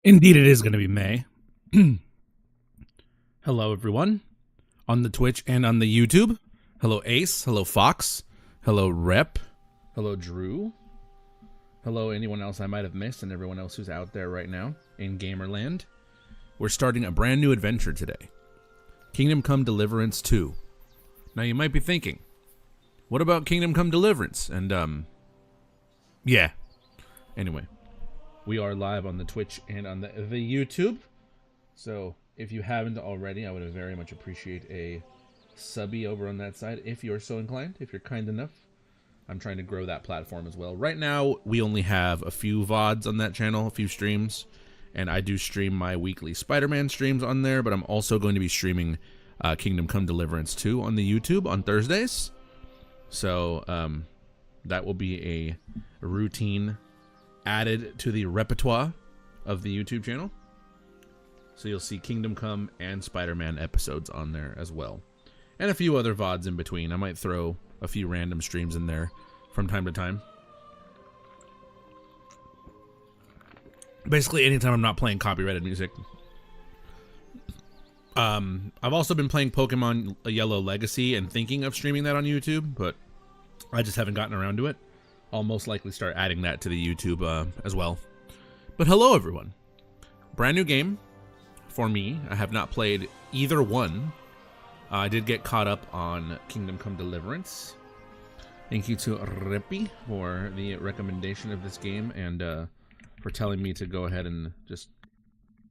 Indeed, it is going to be May. Hello, everyone, on the Twitch and on the YouTube. Hello, Ace. Hello, Fox. Hello, Rep. Hello, Drew. Hello, anyone else I might have missed and everyone else who's out there right now in Gamerland. We're starting a brand new adventure today. Kingdom Come Deliverance 2. Now, you might be thinking, what about Kingdom Come Deliverance? And, yeah. Anyway. We are live on the Twitch and on the YouTube. So if you haven't already, I would very much appreciate a subby over on that side if you're so inclined, if you're kind enough. I'm trying to grow that platform as well. Right now, we only have a few VODs on that channel, a few streams. And I do stream my weekly Spider-Man streams on there, but I'm also going to be streaming Kingdom Come Deliverance 2 on the YouTube on Thursdays. So that will be a routine added to the repertoire of the YouTube channel. So you'll see Kingdom Come and Spider-Man episodes on there as well. And a few other VODs in between. I might throw a few random streams in there from time to time. Basically anytime I'm not playing copyrighted music. I've also been playing Pokemon Yellow Legacy and thinking of streaming that on YouTube, but I just haven't gotten around to it. I'll most likely start adding that to the YouTube as well. But hello, everyone. Brand new game for me. I have not played either one. I did get caught up on Kingdom Come Deliverance. Thank you to Rippy for the recommendation of this game and for telling me to go ahead and just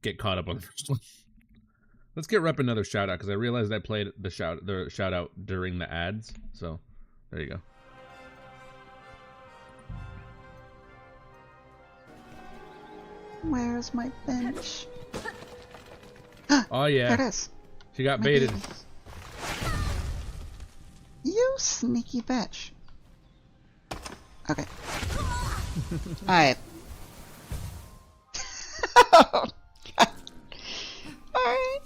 get caught up on the first one. Let's get Rep another shout out because I realized I played the shout out during the ads. So there you go. Where's my bench? Oh yeah, there it is. She got baited. You sneaky bitch. Okay. Alright. Oh, God. Alright.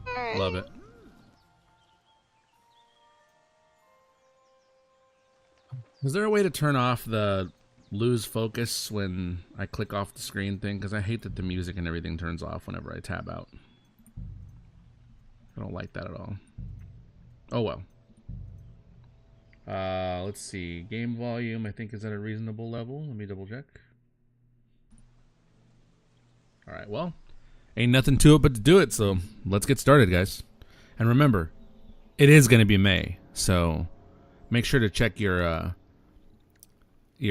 Alright. Love it. Is there a way to turn off the lose focus when I click off the screen thing? Because I hate that the music and everything turns off whenever I tab out. I don't like that at all. Oh well. Let's see. Game volume, I think, is at a reasonable level. Let me double check. Alright, well. Ain't nothing to it but to do it, so let's get started, guys. And remember, it is going to be May, so make sure to check your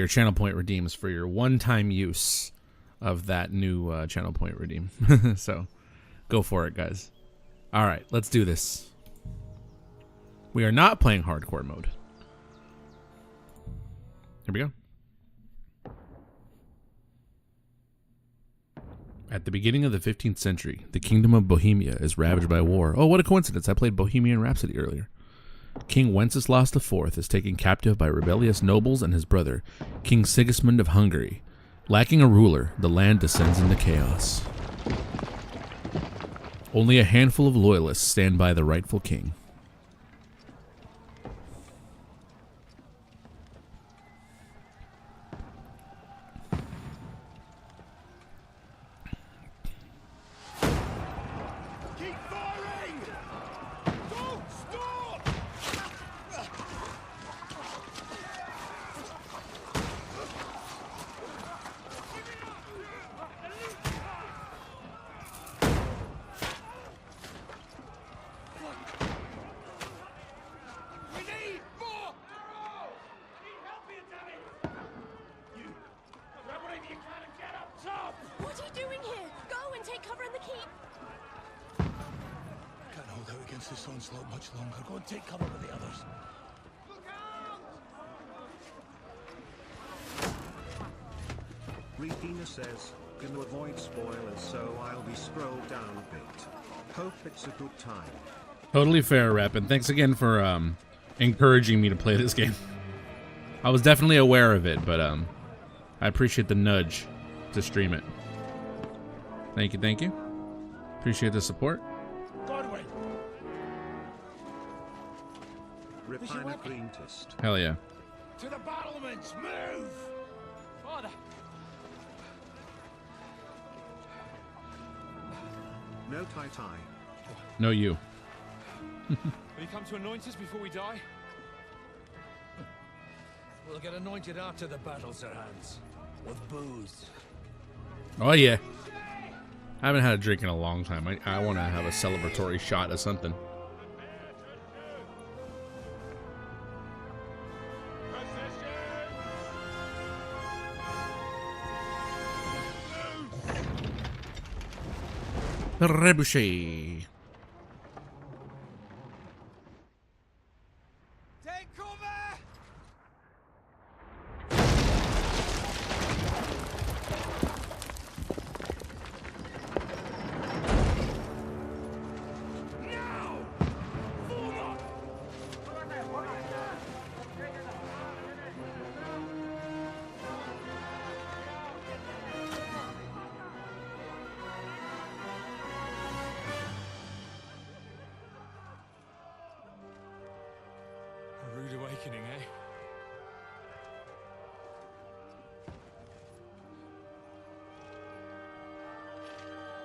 channel point redeems for your one-time use of that new channel point redeem. So go for it, guys. All right, let's do this. We are not playing hardcore mode. Here we go. At the beginning of the 15th century, the kingdom of Bohemia is ravaged by war. Oh, what a coincidence. I played Bohemian Rhapsody earlier. King Wenceslas IV is taken captive by rebellious nobles and his brother, King Sigismund of Hungary. Lacking a ruler, the land descends into chaos. Only a handful of loyalists stand by the rightful king. This onslaught much longer. Go and take cover with the others. Look out! Regina says, "Can avoid spoilers, so I'll be scrolled down a bit. Hope it's a good time." Totally fair, Rep, and thanks again for encouraging me to play this game. I was definitely aware of it, but I appreciate the nudge to stream it. Thank you, thank you. Appreciate the support. Godwin! Refiner Greentist. Hell yeah. To the battlements, move! Father, No tie-tie. No, you. Will you come to anoint us before we die? We'll get anointed after the battle, Sir Hans. With booze. Oh, yeah. I haven't had a drink in a long time. I want to have a celebratory shot of something. Trebuchet. Take cover! A rude awakening, eh?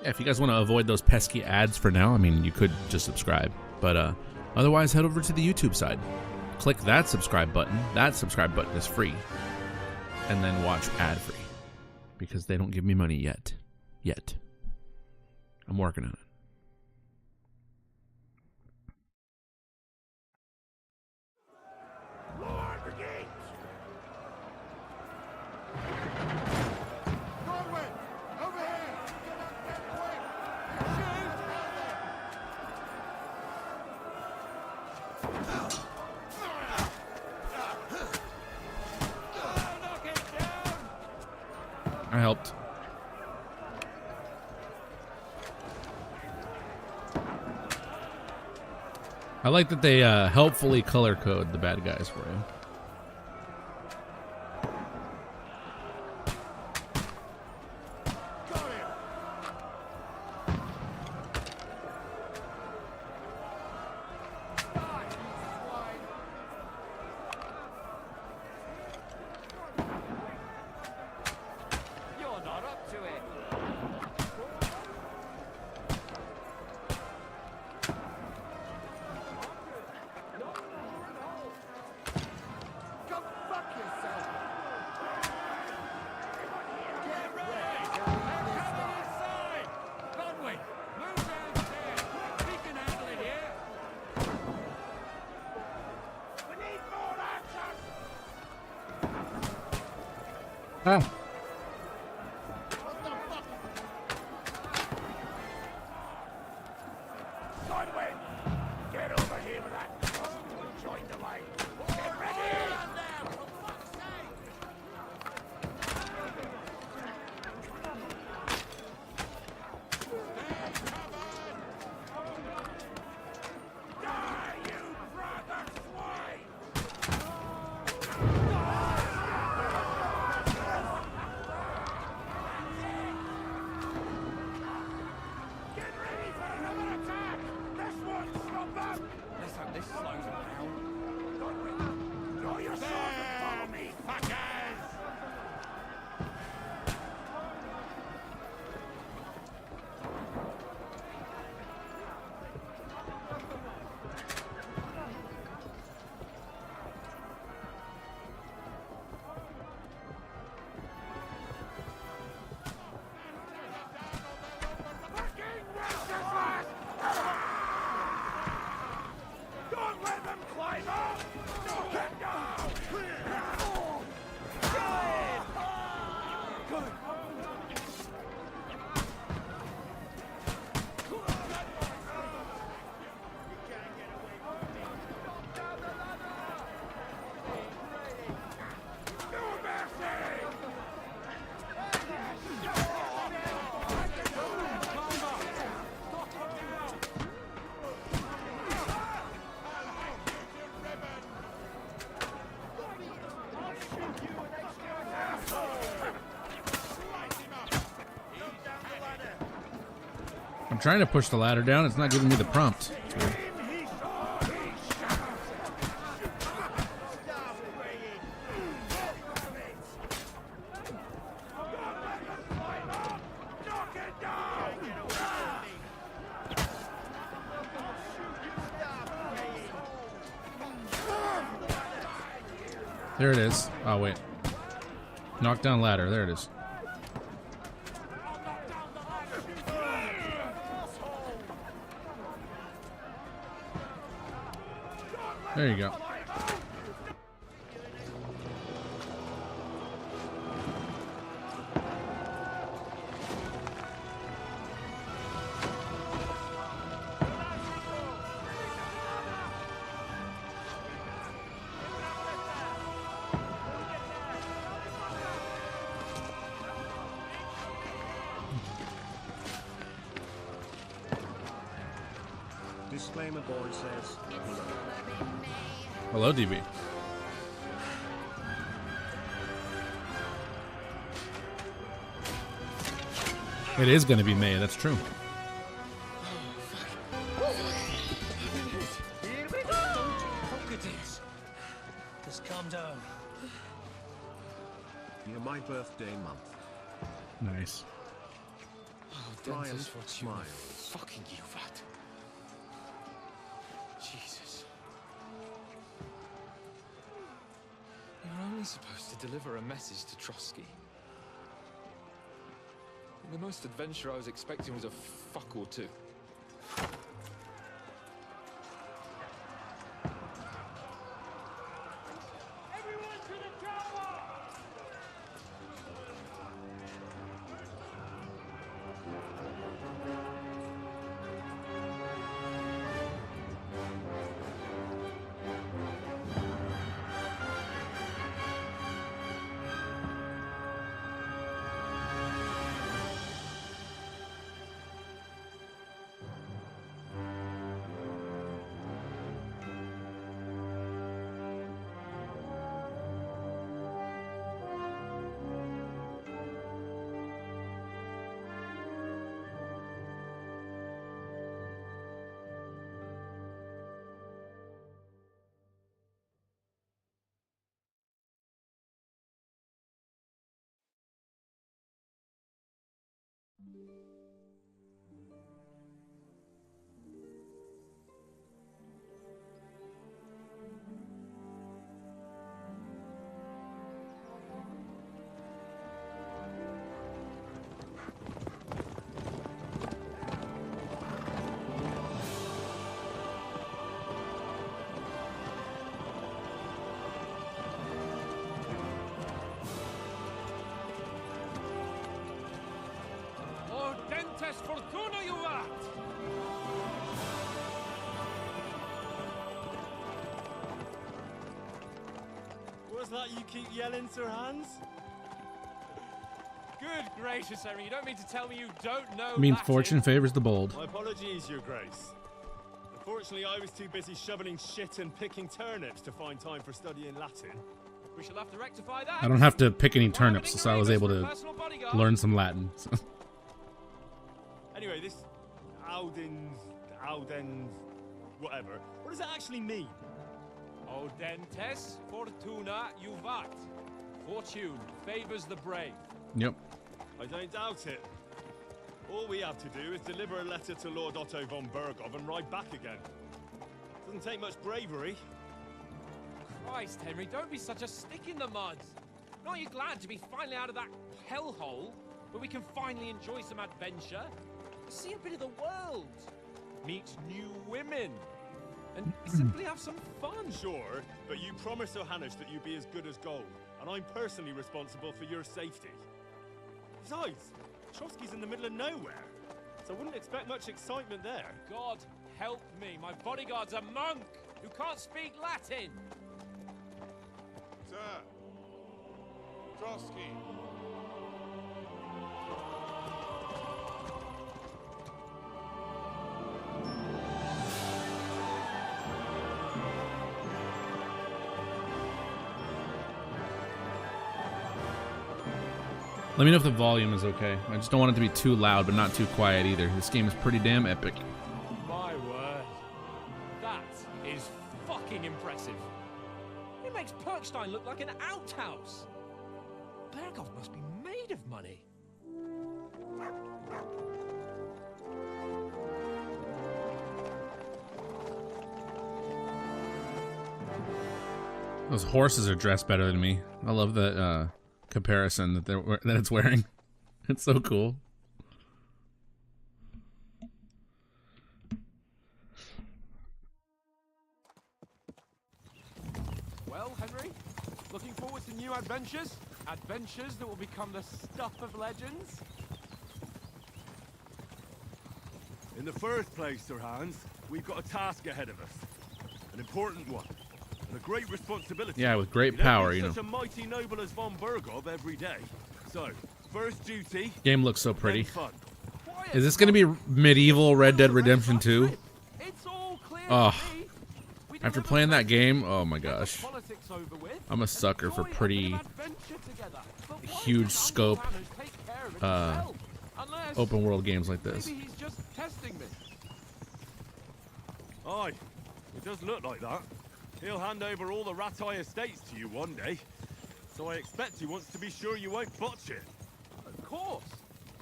Yeah, if you guys want to avoid those pesky ads for now, I mean, you could just subscribe. But otherwise, head over to the YouTube side. Click that subscribe button. That subscribe button is free. And then watch ad-free. Because they don't give me money yet. Yet. I'm working on it. I helped. I like that they helpfully color code the bad guys for you. You're not up to it. Go fuck yourself. Get ready. Come inside. Conway, move downstairs. We can handle it here. We need more action. Oh. Conway, get over here with that. Join the line. Get ready. For fuck's sake. Die, you brother swine! Get ready for another attack! This won't stop them! Let's hope this slows them down. Draw your sword and follow me, fuckers! Fucking restless! Don't let them climb up! Knock it down! Good! No mercy! I'm trying to push the ladder down. It's not giving me the prompt. It's weird. There it is. Oh, wait. Knock down ladder. There it is. There you go. Disclaimer boy says, hello. Hello, DB. It is going to be May. That's true. Just calm down. You're my birthday month. Nice. Brian Dentist, what you smiles. fucking you vat. Jesus. You're only supposed to deliver a message to Trotsky. The most adventure I was expecting was a fuck or two. Everyone to the tower! Dentes Fortuna Juvat! What's that you keep yelling, Sir Hans? Good gracious, Henry, you don't mean to tell me you don't know Means Latin? fortune favors the bold. My apologies, Your Grace. Unfortunately, I was too busy shoveling shit and picking turnips to find time for studying Latin. We shall have to rectify that. I don't have to pick any Why have turnips, an so I was able ignoramus to for a personal bodyguard? learn some Latin. So. Anyway, this Audens, whatever. What does that actually mean? O Dentes Fortuna Juvat. Fortune favors the brave. Yep. I don't doubt it. All we have to do is deliver a letter to Lord Otto von Bergov and ride back again. Doesn't take much bravery. Christ, Henry, don't be such a stick in the mud. Aren't you glad to be finally out of that hellhole where we can finally enjoy some adventure? See a bit of the world. Meet new women. And simply have some fun. Sure, but you promised Johannes that you'd be as good as gold, and I'm personally responsible for your safety. Besides, Trotsky's in the middle of nowhere, so I wouldn't expect much excitement there. God help me. My bodyguard's a monk who can't speak Latin. Sir! Trotsky! Let me know if the volume is okay. I just don't want it to be too loud, but not too quiet either. This game is pretty damn epic. My word. That is fucking impressive. It makes Perkstein look like an outhouse. Bergov must be made of money. Those horses are dressed better than me. I love the comparison that it's wearing. It's so cool. Well, Henry, looking forward to new adventures? Adventures that will become the stuff of legends? In the first place, Sir Hans, we've got a task ahead of us. An important one. And a great responsibility. Yeah, with great You don't power, meet you know. such a mighty noble as von Bergov every day. So, first duty, Game looks so then pretty. fun. Quiet, Is this gonna be medieval Red Dead Redemption 2? It's all clear Oh, to me. We after deliver playing the that message, game, oh my get the gosh. politics over with, I'm a and sucker for enjoy a bit pretty of adventure together. But why huge does Uncle scope, Hanners take care of it himself? Unless open world games like this. maybe he's just testing me. Aye, it does look like that. He'll hand over all the Rattay estates to you one day. So I expect he wants to be sure you won't botch it. Of course.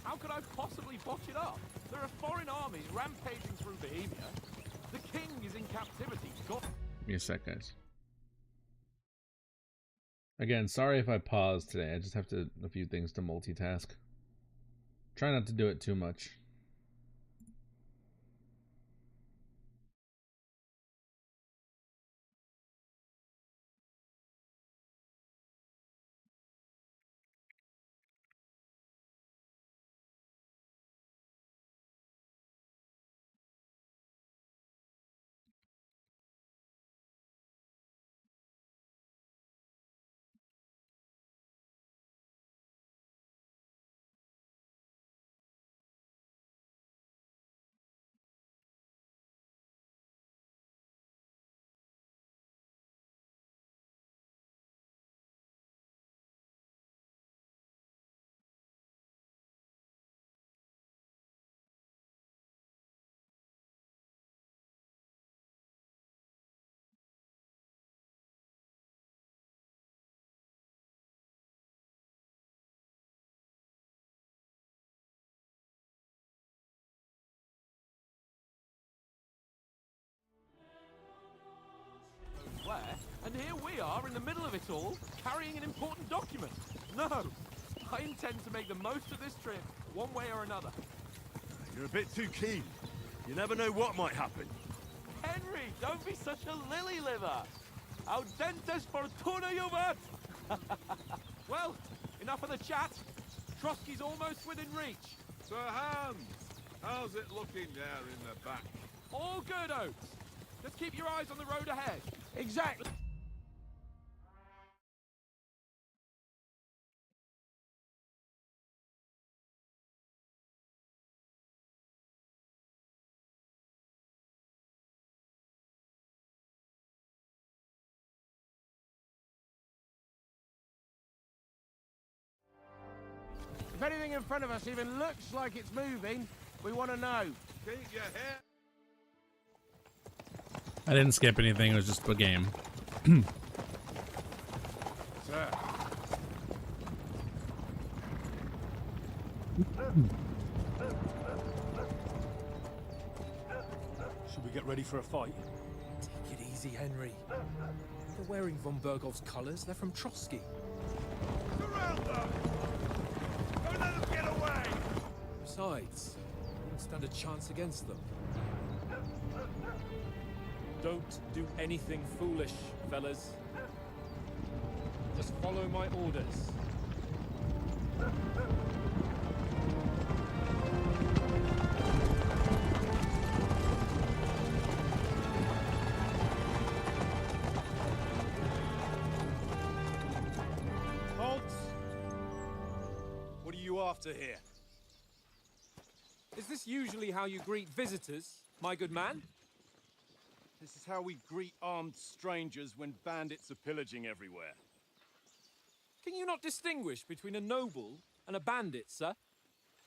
How could I possibly botch it up? There are foreign armies rampaging through Bohemia. The king is in captivity. God. Give me a sec, guys. Again, sorry if I pause today. I just have a few things to multitask. Try not to do it too much. Where? And here we are in the middle of it all, carrying an important document. No, I intend to make the most of this trip, one way or another. You're a bit too keen. You never know what might happen. Henry, don't be such a lily liver. Audentes fortuna juvat. Well, enough of the chat. Trotsky's almost within reach. Sir Hans, how's it looking there in the back? All good, Oates. Just keep your eyes on the road ahead. Exactly. If anything in front of us even looks like it's moving, we want to know. Keep your head. I didn't skip anything, it was just a game. Sir. Should we get ready for a fight? Take it easy, Henry. They're wearing von Bergov's colours. They're from Trotsky. Surround them! Don't let them get away! Besides, we don't stand a chance against them. Don't do anything foolish, fellas. Just follow my orders. Halt! What are you after here? Is this usually how you greet visitors, my good man? This is how we greet armed strangers when bandits are pillaging everywhere. Can you not distinguish between a noble and a bandit, sir?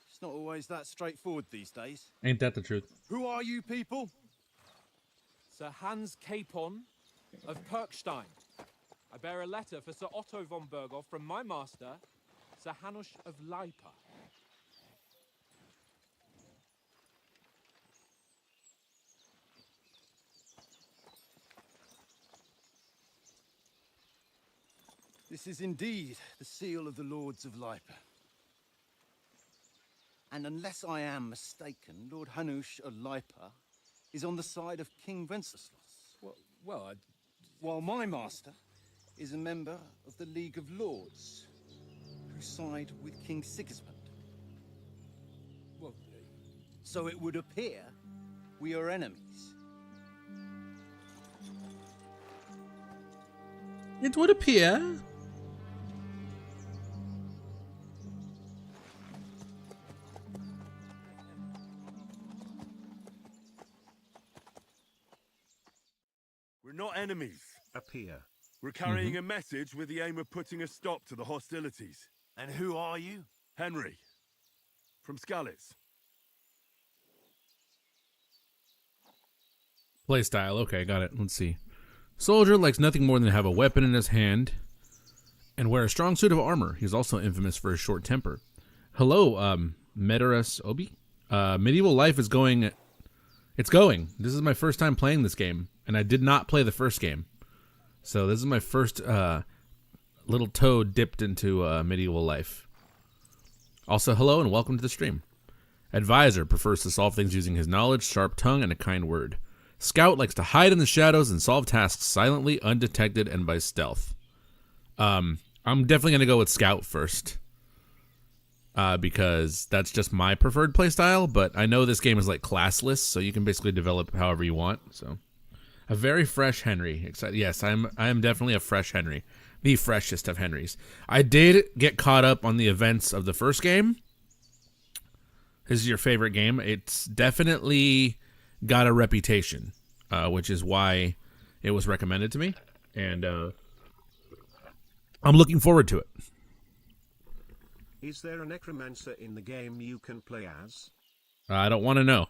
It's not always that straightforward these days. Ain't that the truth? Who are you people? Sir Hans Capon of Perkstein. I bear a letter for Sir Otto von Bergov from my master, Sir Hanush of Leipa. This is indeed the seal of the Lords of Lipa. And unless I am mistaken, Lord Hanush of Lipa is on the side of King Wenceslas. Well, While my master is a member of the League of Lords, who side with King Sigismund. well, So it would appear we are enemies. It would appear. We're not enemies. Appear. We're carrying a message with the aim of putting a stop to the hostilities. And who are you? Henry, from Skalitz. Playstyle. Okay, got it. Let's see. Soldier likes nothing more than to have a weapon in his hand and wear a strong suit of armor. He's also infamous for his short temper. Hello, Meteorus Obi. Medieval life is going. It's going. This is my first time playing this game, and I did not play the first game. So this is my first little toe dipped into medieval life. Also, hello and welcome to the stream. Advisor prefers to solve things using his knowledge, sharp tongue, and a kind word. Scout likes to hide in the shadows and solve tasks silently, undetected, and by stealth. I'm definitely going to go with Scout first. Because that's just my preferred playstyle, but I know this game is like classless, so you can basically develop however you want. So, a very fresh Henry. Excited. Yes, I am definitely a fresh Henry, the freshest of Henrys. I did get caught up on the events of the first game. This is your favorite game. It's definitely got a reputation, which is why it was recommended to me, and I'm looking forward to it. Is there a necromancer in the game you can play as? I don't want to know.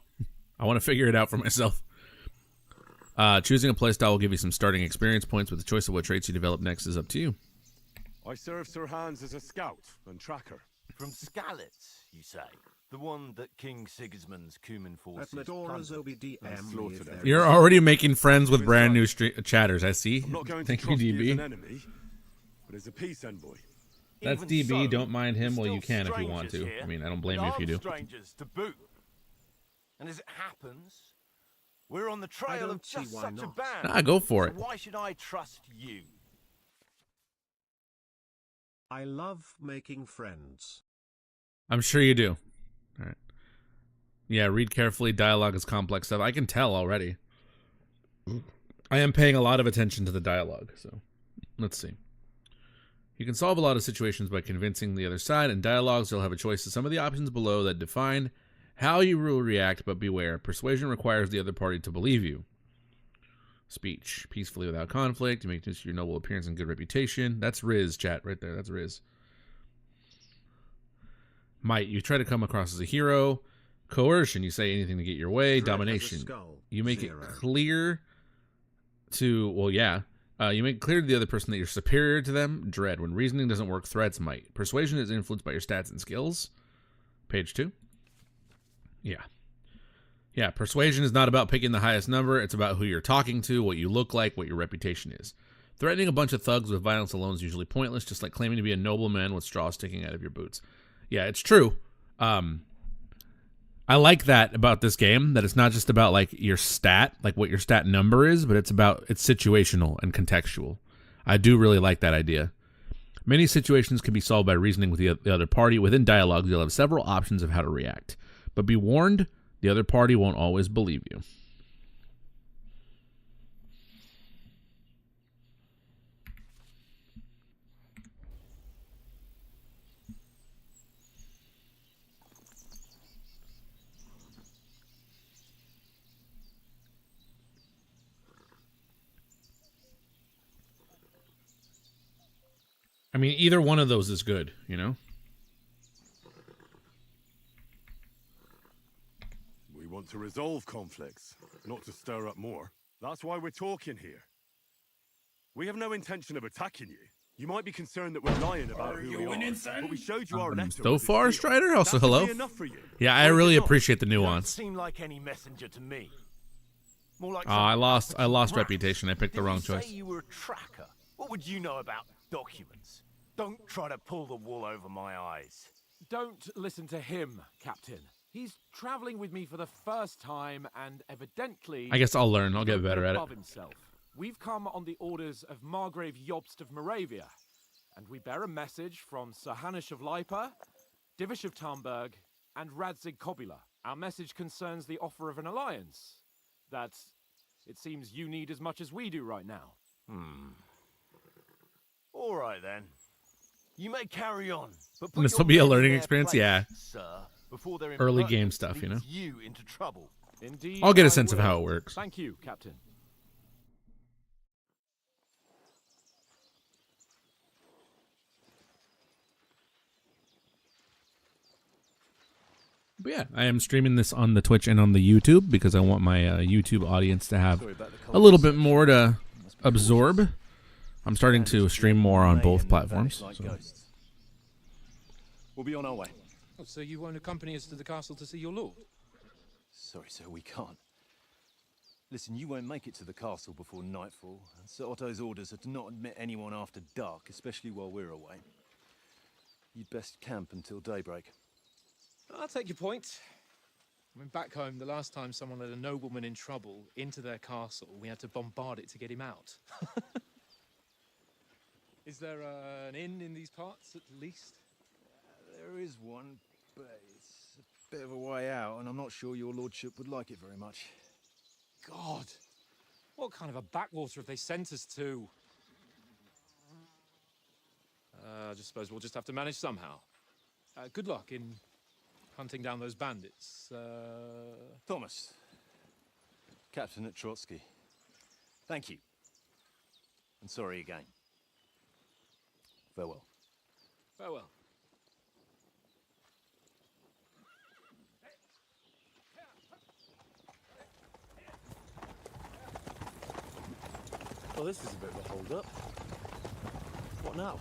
I want to figure it out for myself. Choosing a playstyle will give you some starting experience points, but the choice of what traits you develop next is up to you. I serve Sir Hans as a scout and tracker. From Skalitz, you say? The one that King Sigismund's Cuman At forces Medora's plundered? OBDM. slaughtered if there everyone. You're is- already making friends with brand new chatters, I see. I'm not going to Thank you, Trotsky as an DB. enemy, but as a peace envoy. That's Even DB. so, Don't mind him. we're Well, you still can if you want to. strangers here, I mean, I don't blame and you if you do. armed strangers to boot. And as it happens, we're on the trail don't of see just why such a not. band. Ah, go for So it. why should I trust you? I love making friends. I'm sure you do. All right. Yeah, read carefully. Dialogue is complex stuff. I can tell already. I am paying a lot of attention to the dialogue, so let's see. You can solve a lot of situations by convincing the other side. In dialogues, you'll have a choice of some of the options below that define how you will react, but beware. Persuasion requires the other party to believe you. Speech. Peacefully without conflict. You make use of your noble appearance and good reputation. That's Riz, chat, right there. That's Riz. Might. You try to come across as a hero. Coercion. You say anything to get your way. Dread has a Domination. skull. You make 0. it clear to, well, yeah. You make it clear to the other person that you're superior to them. Dread. When reasoning doesn't work, threats might. Persuasion is influenced by your stats and skills. Page 2. Yeah. Yeah, persuasion is not about picking the highest number. It's about who you're talking to, what you look like, what your reputation is. Threatening a bunch of thugs with violence alone is usually pointless, just like claiming to be a nobleman with straw sticking out of your boots. Yeah, it's true. I like that about this game, that it's not just about like your stat, like what your stat number is, but it's situational and contextual. I do really like that idea. Many situations can be solved by reasoning with the other party. Within dialogue, you'll have several options of how to react. But be warned, the other party won't always believe you. I mean, either one of those is good, you know? We want to resolve conflicts, not to stir up more. That's why we're talking here. We have no intention of attacking you. You might be concerned that we're lying about who we are, but we showed you our letter. So with this far, deal. Strider, also That should hello. be enough for you. Yeah, I Or is really it not? appreciate the You don't nuance. seem like any messenger to me. More like Oh, I some lost Appleton reputation. rats. I picked the Did wrong you choice. say you were a tracker? What would you know about documents. Don't try to pull the wool over my eyes. Don't listen to him, Captain. He's traveling with me for the first time, and evidently... I guess I'll learn. I'll get a bit better at it. above himself. We've come on the orders of Margrave Jobst of Moravia, and we bear a message from Sir Hanush of Lipa, Divish of Tarnberg, and Radzig Kobula. Our message concerns the offer of an alliance that it seems you need as much as we do right now. All right, then. You may carry on, but And this put will your be a men in learning their experience, place, yeah. Sir, before their Early game impertinence stuff, you know? leads you into trouble. Indeed, I'll get a I sense of will. how it works. Thank you, Captain. But yeah, I am streaming this on the Twitch and on the YouTube because I want my YouTube audience to have a little bit more to absorb. I'm starting to stream more on both platforms. So. We'll be on our way. Oh, so you won't accompany us to the castle to see your lord? Sorry, sir, we can't. Listen, you won't make it to the castle before nightfall, and Sir Otto's orders are to not admit anyone after dark, especially while we're away. You'd best camp until daybreak. I'll take your point. I mean, back home, the last time someone let a nobleman in trouble into their castle, we had to bombard it to get him out. Is there an inn in these parts, at least? There is one, but it's a bit of a way out, and I'm not sure your lordship would like it very much. God! What kind of a backwater have they sent us to? I just suppose we'll just have to manage somehow. Good luck in hunting down those bandits. Thomas, Captain at Trotsky. Thank you. And sorry again. Farewell. Farewell. Well, this is a bit of a hold-up. What now?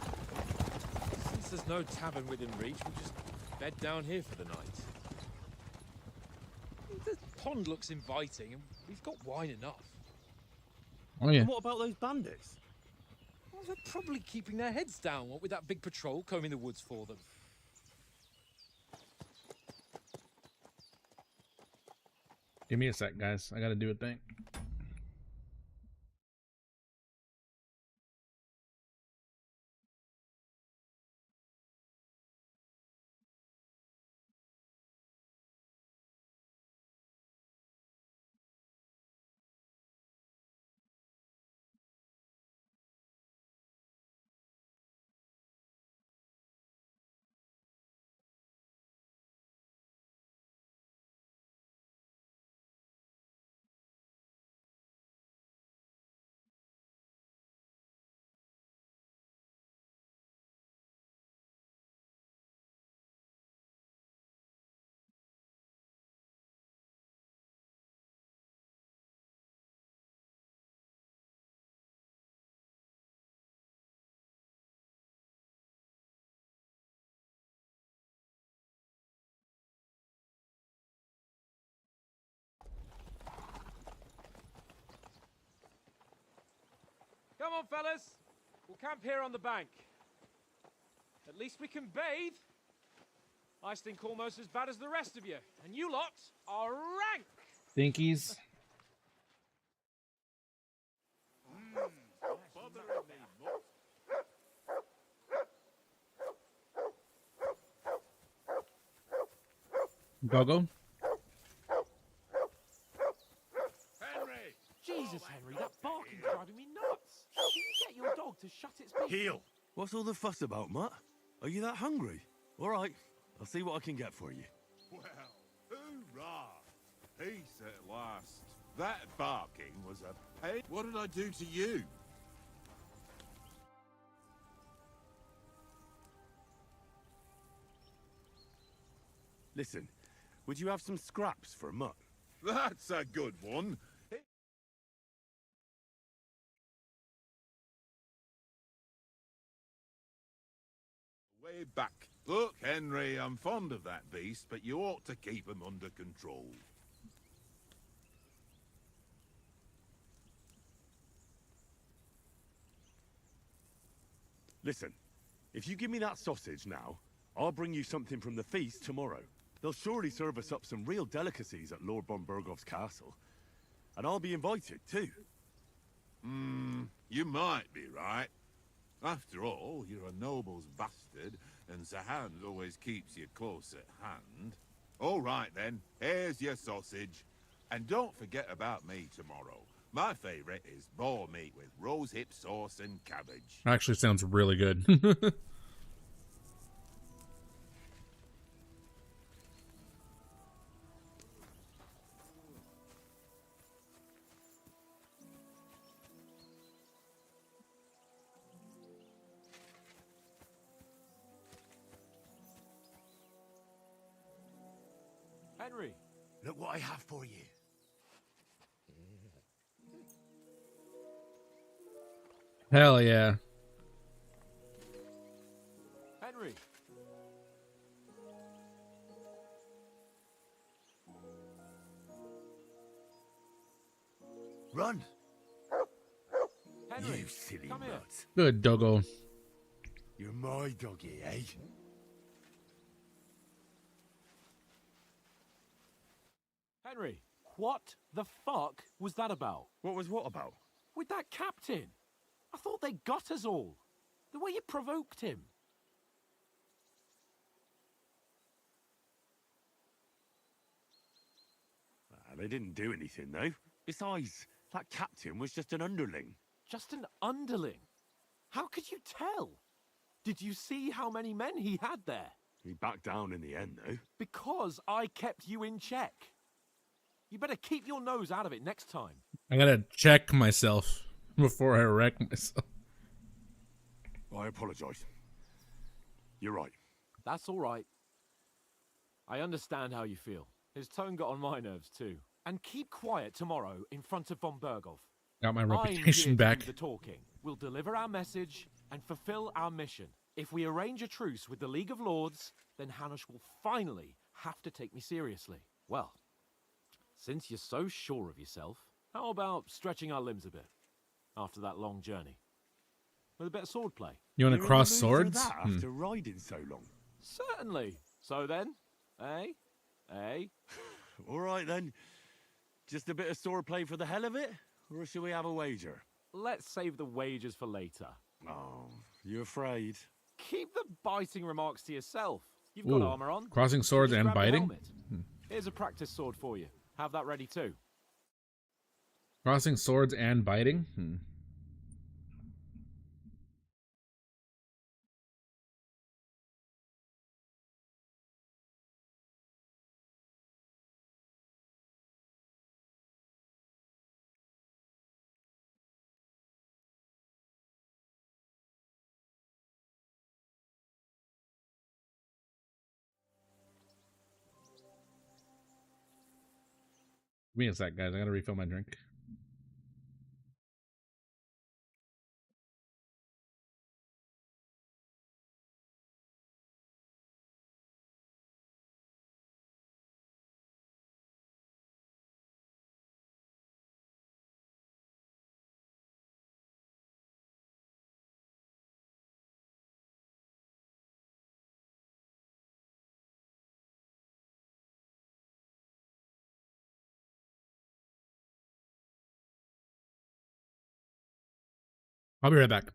Since there's no tavern within reach, we'll just bed down here for the night. The pond looks inviting, and we've got wine enough. Oh yeah. And what about those bandits? Well, they're probably keeping their heads down, what with that big patrol combing the woods for them. Give me a sec, guys. I gotta do a thing. Come on, fellas. We'll camp here on the bank. At least we can bathe. I stink almost as bad as the rest of you. And you lot are rank. Thinkies. Gogo. Henry! Jesus, Henry, that barking's driving me nuts. Can you get your dog to shut its beak? Heel! What's all the fuss about, Mutt? Are you that hungry? All right, I'll see what I can get for you. Well, hoorah! Peace at last. That barking was a pain. What did I do to you? Listen, would you have some scraps for a mutt? That's a good one. Way back. Look, Henry, I'm fond of that beast, but you ought to keep him under control. Listen, if you give me that sausage now, I'll bring you something from the feast tomorrow. They'll surely serve us up some real delicacies at Lord von Bergov's castle. And I'll be invited, too. You might be right. After all, you're a noble's bastard, and Sir Hans always keeps you close at hand. All right, then. Here's your sausage. And don't forget about me tomorrow. My favorite is boar meat with rosehip sauce and cabbage. Actually sounds really good. Henry! Look what I have for you. Hell yeah. Henry! Run! Henry! You silly Come here. mutt. Good doggo. You're my doggy, eh? Henry! What the fuck was that about? What was what about? With that captain? I thought they got us all. The way you provoked him. They didn't do anything, though. Besides, that captain was just an underling. Just an underling? How could you tell? Did you see how many men he had there? He backed down in the end, though. Because I kept you in check. You better keep your nose out of it next time. I gotta check myself before I wreck myself. I apologize. You're right. That's all right. I understand how you feel. His tone got on my nerves too. And keep quiet tomorrow in front of von Bergov. Got my I'm reputation here to back. do the talking. We'll deliver our message and fulfill our mission. If we arrange a truce with the League of Lords, then Hanush will finally have to take me seriously. Well, since you're so sure of yourself, how about stretching our limbs a bit after that long journey? With a bit of swordplay. You want You're to in cross the mood for swords? that after riding so long. Certainly. So then, eh? Eh? All right, then. Just a bit of swordplay for the hell of it? Or shall we have a wager? Let's save the wagers for later. Oh, you afraid? Keep the biting remarks to yourself. You've got Ooh, armor on. crossing swords Just and grab your biting? helmet. Here's a practice sword for you. Have that ready too. Crossing swords and biting? Give me a sec, guys. I gotta refill my drink. I'll be right back.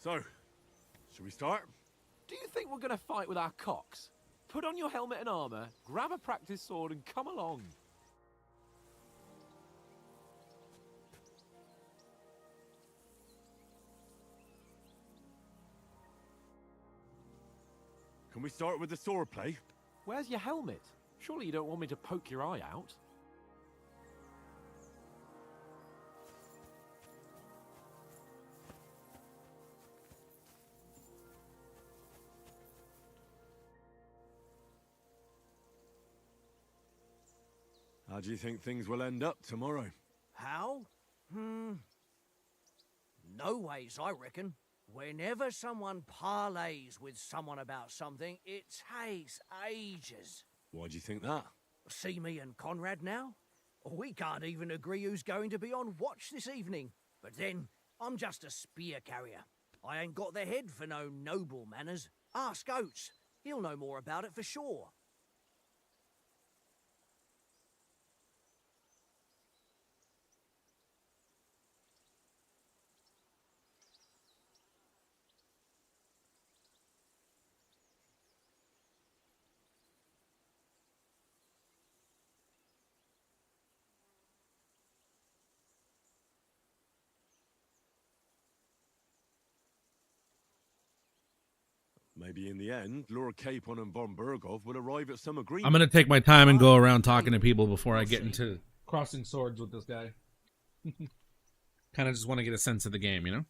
So, should we start? Do you think we're going to fight with our cocks? Put on your helmet and armor, grab a practice sword, and come along. Can we start with the sword play? Where's your helmet? Surely you don't want me to poke your eye out? How do you think things will end up tomorrow? How? No ways, I reckon. Whenever someone parleys with someone about something, it takes ages. Why do you think that? See me and Conrad now? We can't even agree who's going to be on watch this evening. But then, I'm just a spear carrier. I ain't got the head for no noble manners. Ask Oates. He'll know more about it for sure. Maybe in the end, Lord Capon and Von Bergov will arrive at some agreement. I'm gonna take my time and go around talking to people before I get into crossing swords with this guy. Kind of just want to get a sense of the game, you know?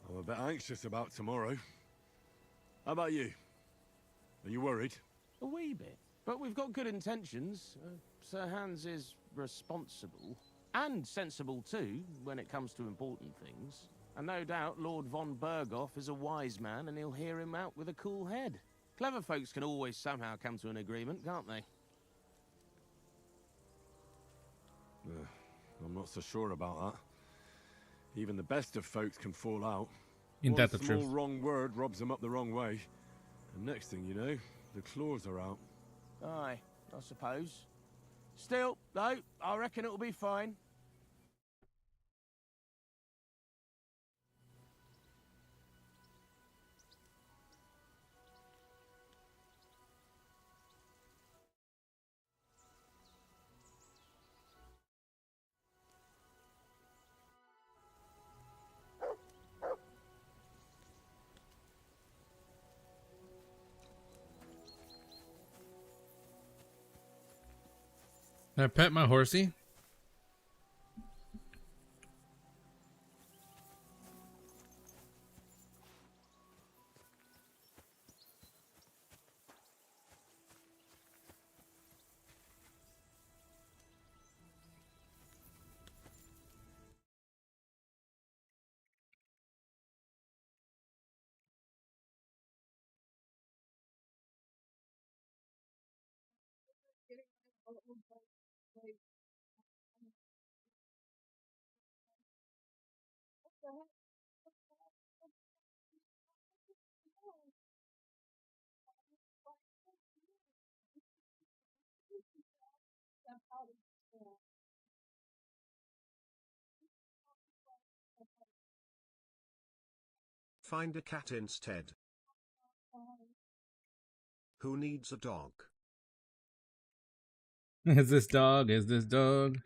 I'm a bit anxious about tomorrow. How about you? Are you worried? A wee bit. But we've got good intentions. Sir Hans is responsible. And sensible too, when it comes to important things. And no doubt Lord von Berghoff is a wise man and he'll hear him out with a cool head. Clever folks can always somehow come to an agreement, can't they? I'm not so sure about that. Even the best of folks can fall out. Ain't that the One small truth? wrong word rubs them up the wrong way. And next thing you know, the claws are out. Aye, I suppose. Still, though, I reckon it'll be fine. Can I pet my horsey? Find a cat instead. Who needs a dog? Is this dog? Is this dog?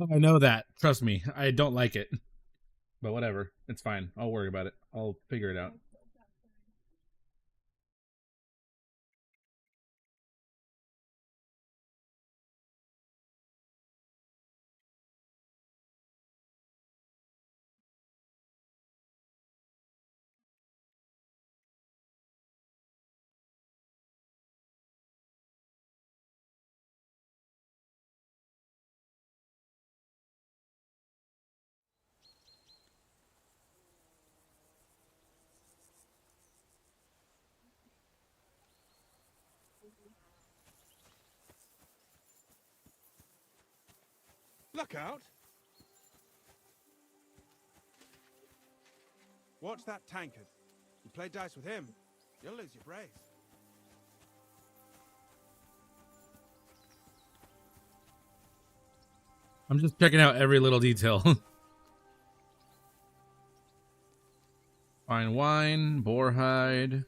I know that. Trust me. I don't like it. But whatever. It's fine. I'll worry about it. I'll figure it out. Look out! Watch that tankard. You play dice with him, you'll lose your brace. I'm just checking out every little detail. Fine wine, boar hide.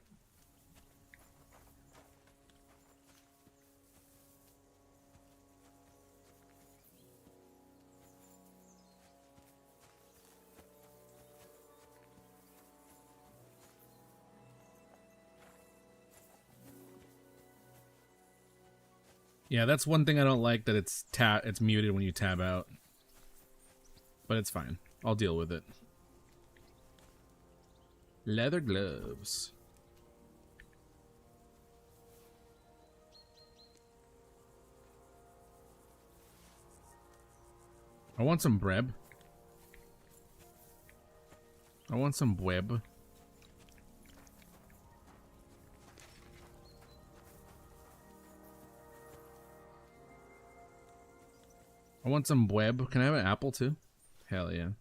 Yeah, that's one thing I don't like, that it's muted when you tab out. But it's fine. I'll deal with it. Leather gloves. I want some breb. I want some web. I want some web. Can I have an apple too? Hell yeah.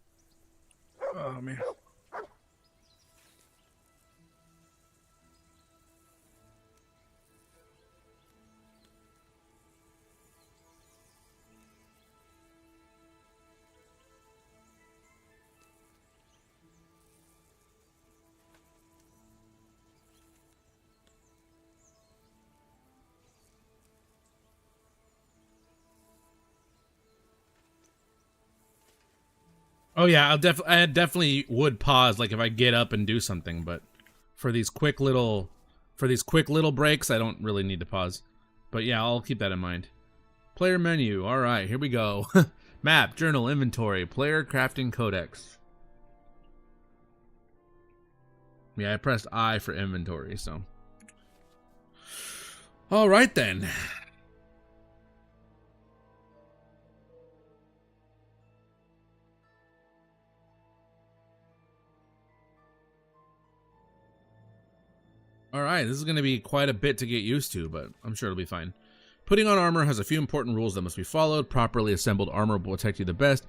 Oh man. Oh yeah, I definitely would pause, like if I get up and do something, but for these quick little breaks, I don't really need to pause. But yeah, I'll keep that in mind. Player menu. All right, here we go. Map, journal, inventory, player crafting codex. Yeah, I pressed I for inventory, so. All right then. All right, this is going to be quite a bit to get used to, but I'm sure it'll be fine. Putting on armor has a few important rules that must be followed. Properly assembled armor will protect you the best.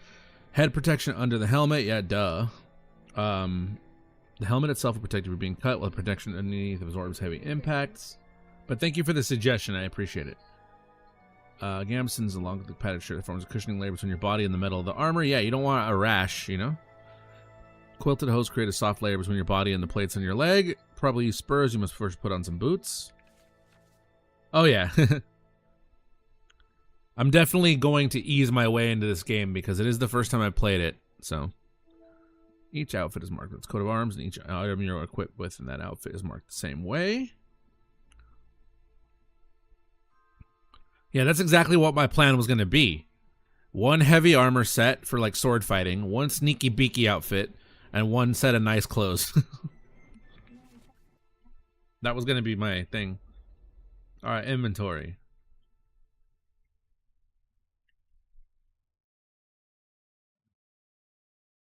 Head protection under the helmet, yeah, duh. The helmet itself will protect you from being cut, while protection underneath absorbs heavy impacts. But thank you for the suggestion, I appreciate it. Gambesons along with the padded shirt that forms a cushioning layer between your body and the metal of the armor. Yeah, you don't want a rash, you know? Quilted hose create a soft layer between your body and the plates on your leg. Probably use spurs. You must first put on some boots. Oh yeah. I'm definitely going to ease my way into this game because it is the first time I've played it. So each outfit is marked with its coat of arms, and each item you're equipped with in that outfit is marked the same way. Yeah, that's exactly what my plan was going to be. One heavy armor set for like sword fighting, one sneaky beaky outfit, and one set of nice clothes. That was going to be my thing. All right, inventory.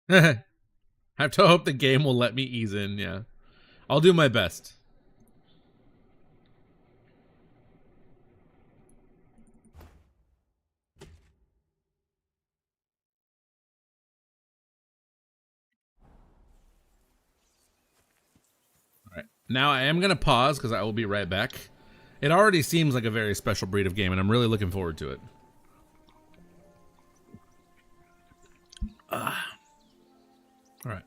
I have to hope the game will let me ease in, yeah. I'll do my best. Alright, now I am going to pause because I will be right back. It already seems like a very special breed of game, and I'm really looking forward to it. Alright.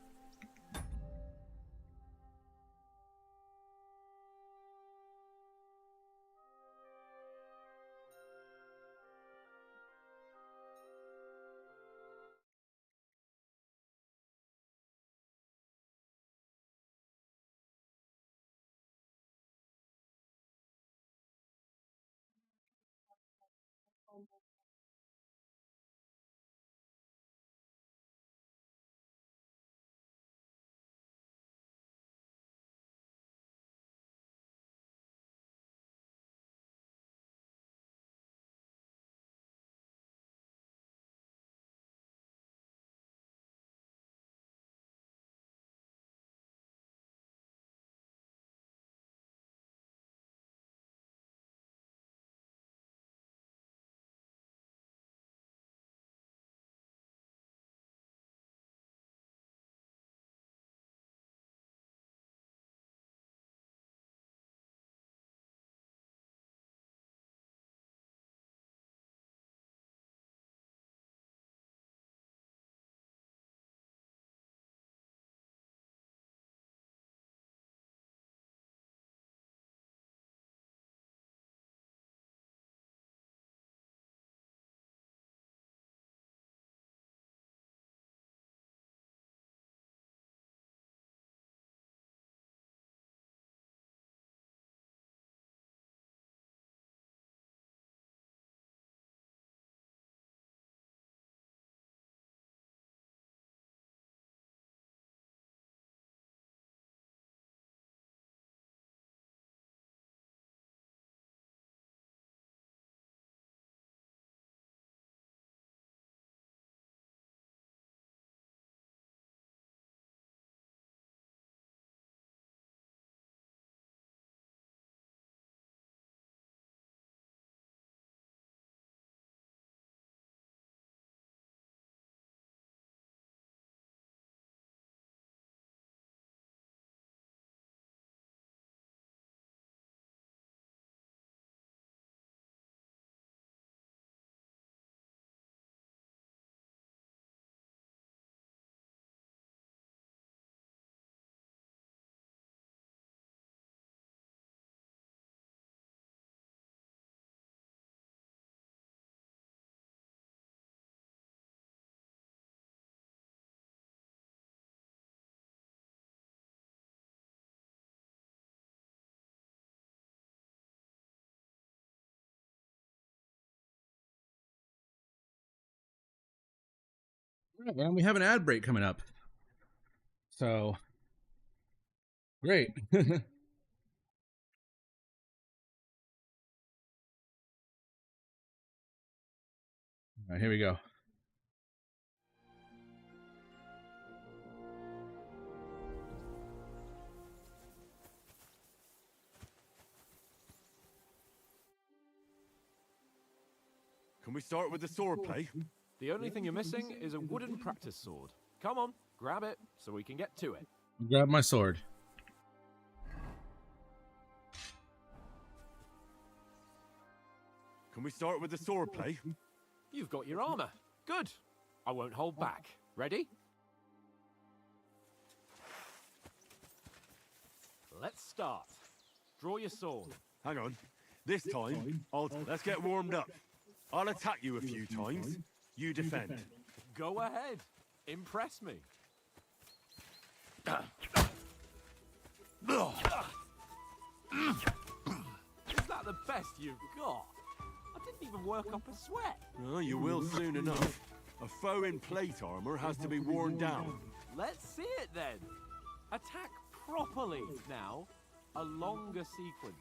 Right, and we have an ad break coming up. So, great. All right, here we go. Can we start with the sword play? The only thing you're missing is a wooden practice sword. Come on, grab it so we can get to it. Grab my sword. Can we start with the sword play? You've got your armor. Good. I won't hold back. Ready? Let's start. Draw your sword. Hang on. This time, let's get warmed up. I'll attack you a few times. You defend. Go ahead. Impress me. Is that the best you've got? I didn't even work up a sweat. Oh, you will soon enough. A foe in plate armor has to be worn down. Let's see it then. Attack properly now. A longer sequence.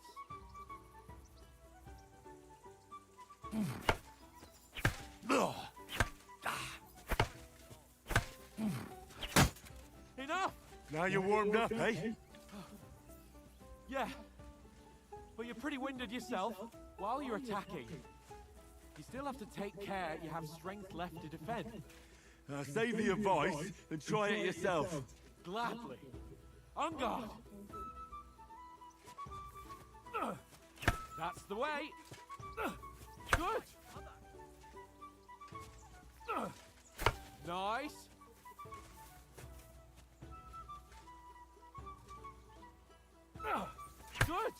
Enough! Now you're warmed up, eh? Yeah. But you're pretty winded yourself. While you're attacking, you still have to take care you have strength left to defend. Save the advice and try it yourself. Gladly. On guard. That's the way. Good. Nice. Good.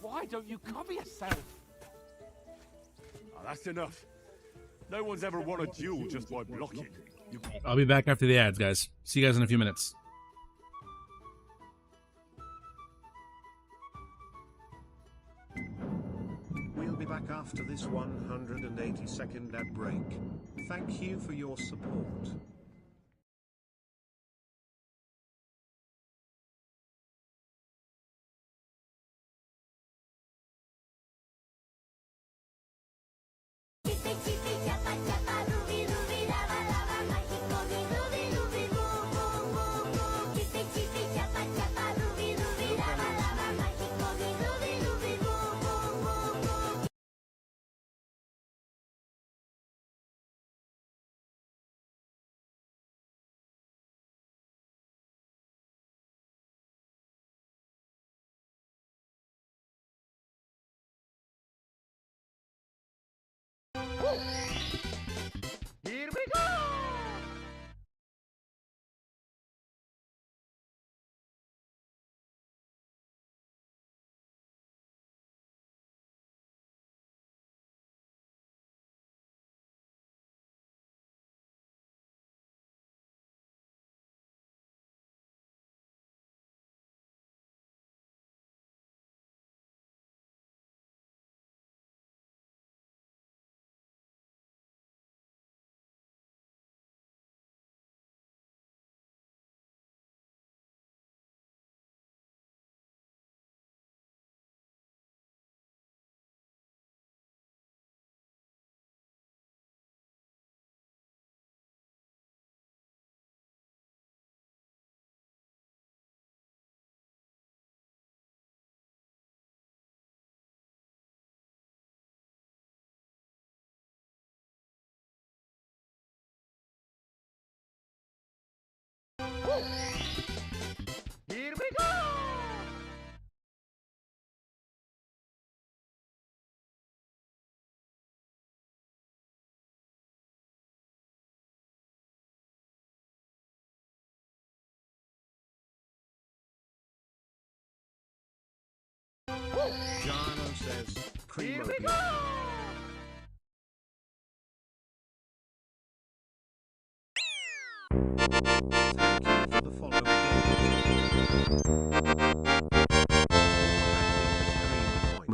Why don't you cover yourself? Oh, that's enough. No one's ever won a duel just by blocking. I'll be back after the ads, guys. See you guys in a few minutes. We'll be back after this 180-second ad break. Thank you for your support. Here we go! Here we go! Jano says, Here Primo we go!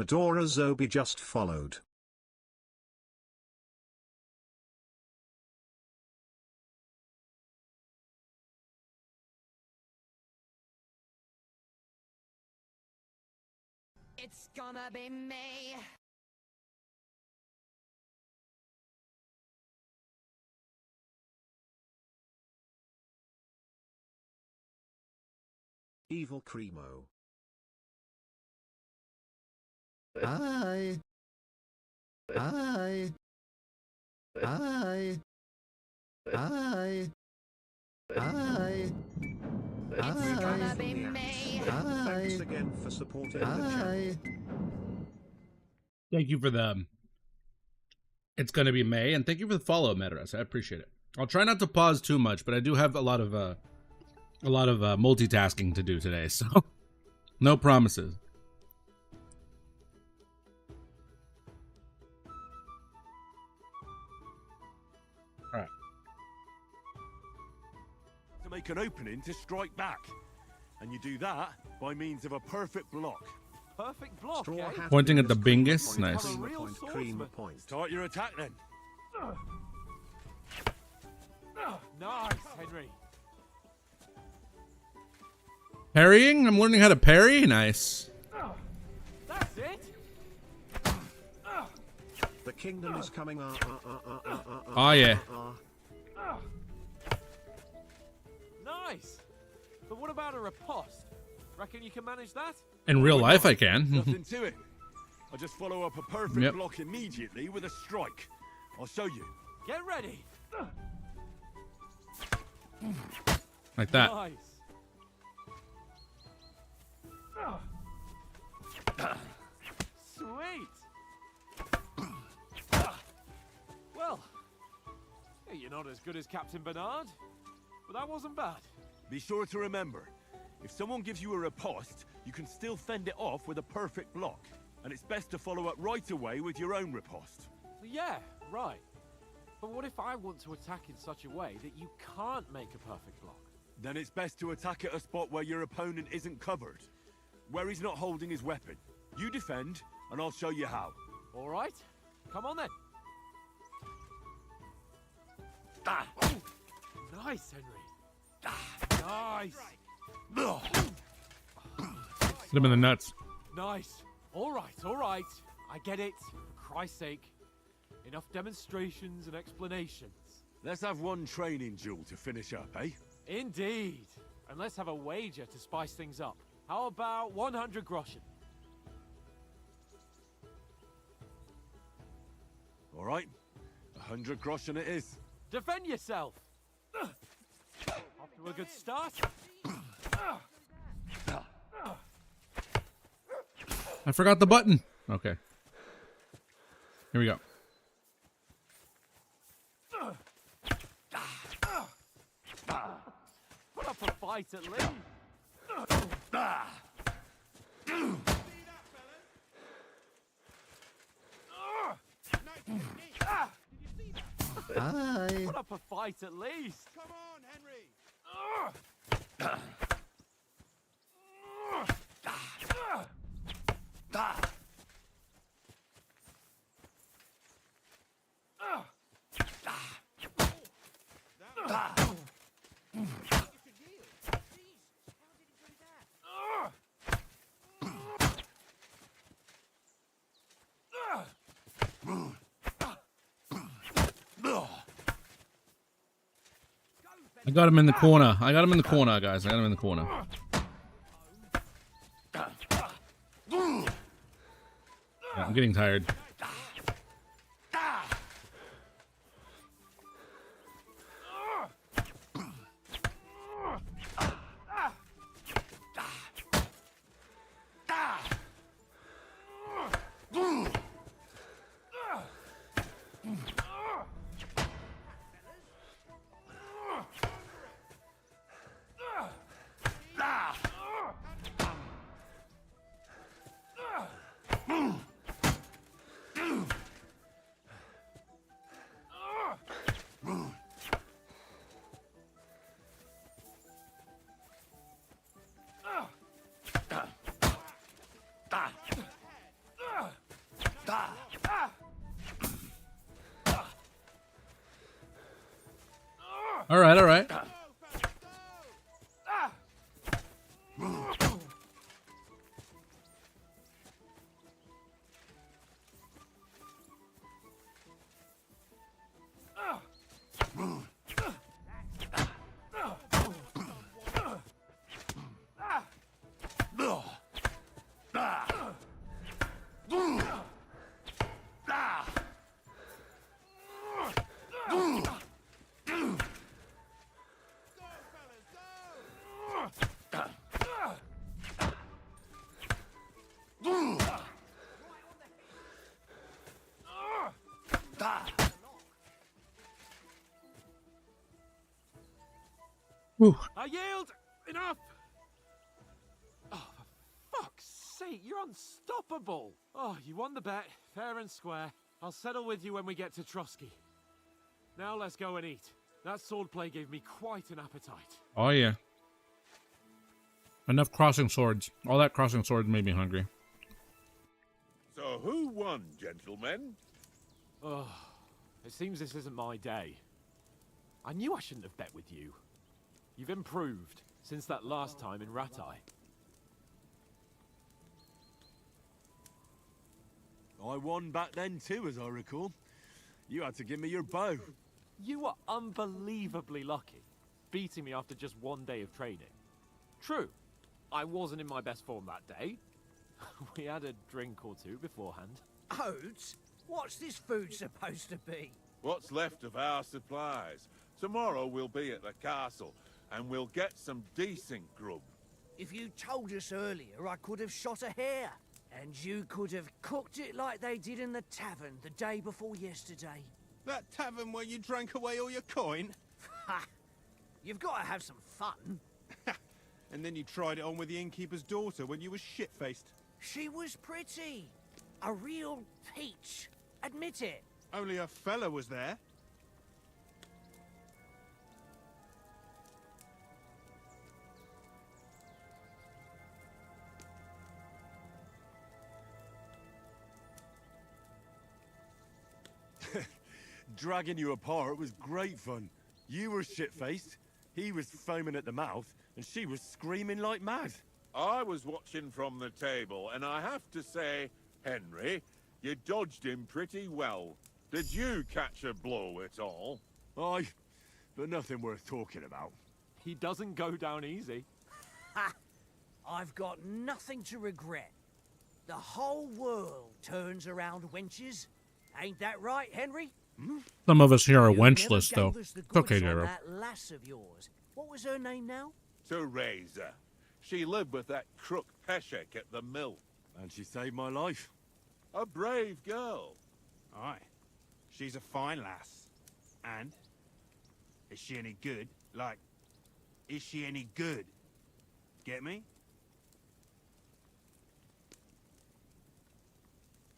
Medora Zobi just followed. It's gonna be me. Evil Cremo. Hi. Hi. Hi. Hi. Hi. It's gonna be me. Thanks again for supporting the channel. Thank you for the It's Gonna Be May, and thank you for the follow, Metaros. I appreciate it. I'll try not to pause too much, but I do have a lot of multitasking to do today, so no promises. All right. To make an opening to strike back. And you do that by means of a perfect block. Perfect block, Straw eh? hat Pointing at the Venus, bingus, nice. Creamer point. Start your attack then. Nice, Henry. Parrying? I'm learning how to parry? Nice. That's it. The kingdom is coming. Oh, yeah. Nice. But what about a riposte? Reckon you can manage that? In real life, I can. Nothing to it. I'll just follow up a perfect Yep. block immediately with a strike. I'll show you. Get ready. Like that. Nice. Sweet. Well, hey, you're not as good as Captain Bernard, but that wasn't bad. Be sure to remember, if someone gives you a riposte, you can still fend it off with a perfect block. And it's best to follow up right away with your own riposte. Yeah, right. But what if I want to attack in such a way that you can't make a perfect block? Then it's best to attack at a spot where your opponent isn't covered. Where he's not holding his weapon. You defend, and I'll show you how. All right. Come on then. Ah. Nice, Henry. Nice. Hit him in the nuts. Nice. All right, all right. I get it. For Christ's sake. Enough demonstrations and explanations. Let's have one training duel to finish up, eh? Indeed. And let's have a wager to spice things up. How about 100 groschen? All right. 100 groschen it is. Defend yourself. Off to a good start. I forgot the button. Okay. Here we go. Put up a fight at least. Hi. Put up a fight at least. Come on, Henry. I got him in the corner. I got him in the corner, guys. I got him in the corner. Yeah, I'm getting tired. All right, all right. Whew. I yield! Enough! Oh, for fuck's sake, you're unstoppable! Oh, you won the bet, fair and square. I'll settle with you when we get to Trotsky. Now let's go and eat. That swordplay gave me quite an appetite. Oh yeah. Enough crossing swords. All that crossing swords made me hungry. So who won, gentlemen? Oh, it seems this isn't my day. I knew I shouldn't have bet with you. You've improved since that last time in Ratai. I won back then too, as I recall. You had to give me your bow. You were unbelievably lucky, beating me after just one day of training. True, I wasn't in my best form that day. We had a drink or two beforehand. Oats? What's this food supposed to be? What's left of our supplies. Tomorrow we'll be at the castle, and we'll get some decent grub. If you told us earlier, I could have shot a hare. And you could have cooked it like they did in the tavern the day before yesterday. That tavern where you drank away all your coin? Ha! You've got to have some fun. And then you tried it on with the innkeeper's daughter when you were shit-faced. She was pretty. A real peach. Admit it. Only a fella was there. Dragging you apart was great fun. You were shit-faced, he was foaming at the mouth, and she was screaming like mad. I was watching from the table, and I have to say, Henry, you dodged him pretty well. Did you catch a blow at all? Aye, but nothing worth talking about. He doesn't go down easy. Ha! I've got nothing to regret. The whole world turns around wenches. Ain't that right, Henry? Some of us here are You wenchless, never though. gave us the It's okay, goods on Daryl. that lass of yours. What was her name now? Teresa. She lived with that crook Peshek at the mill. And she saved my life. A brave girl. Aye. She's a fine lass. And? Is she any good? Like, is she any good? Get me?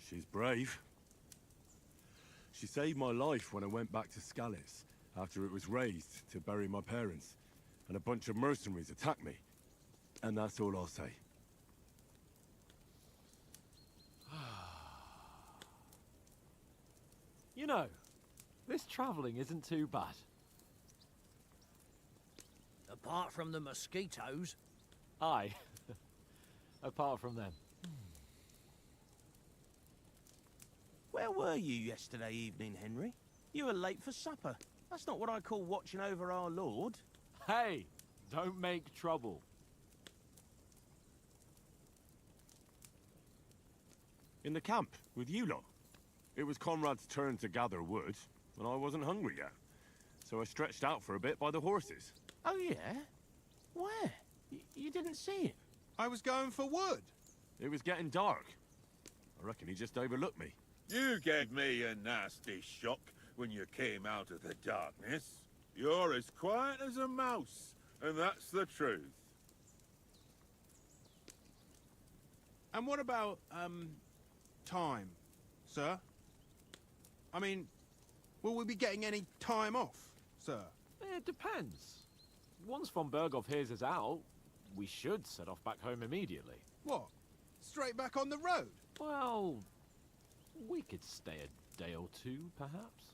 She's brave. She saved my life when I went back to Scallis after it was razed to bury my parents, and a bunch of mercenaries attacked me. And that's all I'll say. You know, this travelling isn't too bad. Apart from the mosquitoes. Aye. Apart from them. Where were you yesterday evening, Henry? You were late for supper. That's not what I call watching over our Lord. Hey, don't make trouble. In the camp, with you lot. It was Conrad's turn to gather wood, and I wasn't hungry yet. So I stretched out for a bit by the horses. Oh, yeah? Where? You didn't see it? I was going for wood. It was getting dark. I reckon he just overlooked me. You gave me a nasty shock when you came out of the darkness. You're as quiet as a mouse, and that's the truth. And what about, time, sir? I mean, will we be getting any time off, sir? It depends. Once von Berghoff hears us out, we should set off back home immediately. What? Straight back on the road? Well, We could stay a day or two, perhaps.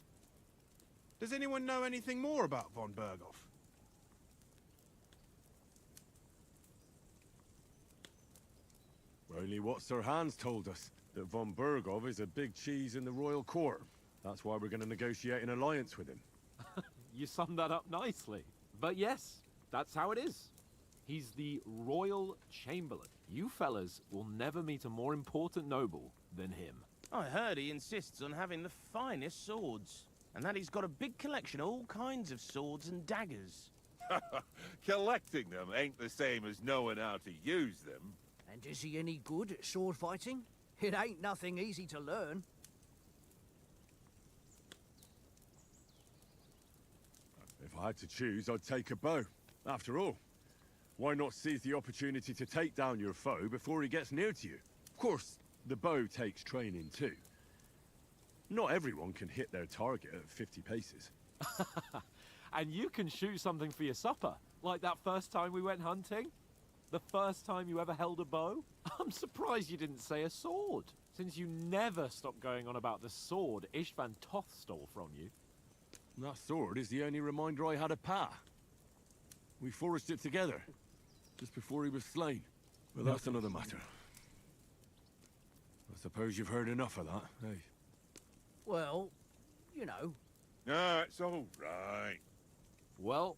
Does anyone know anything more about von Berghoff? Only what Sir Hans told us, that von Berghoff is a big cheese in the royal court. That's why we're going to negotiate an alliance with him. You summed that up nicely. But yes, that's how it is. He's the Royal Chamberlain. You fellas will never meet a more important noble than him. I heard he insists on having the finest swords, and that he's got a big collection of all kinds of swords and daggers. Collecting them ain't the same as knowing how to use them. And is he any good at sword fighting? It ain't nothing easy to learn. If I had to choose, I'd take a bow. After all, why not seize the opportunity to take down your foe before he gets near to you? Of course, the bow takes training too. Not everyone can hit their target at 50 paces. And you can shoot something for your supper, like that first time we went hunting. The first time you ever held a bow? I'm surprised you didn't say a sword, since you never stopped going on about the sword Ishvan Toth stole from you. That sword is the only reminder I had of Pa. We forged it together, just before he was slain. But that's another matter. I suppose you've heard enough of that, eh? Well, you know. No, it's all right. Well,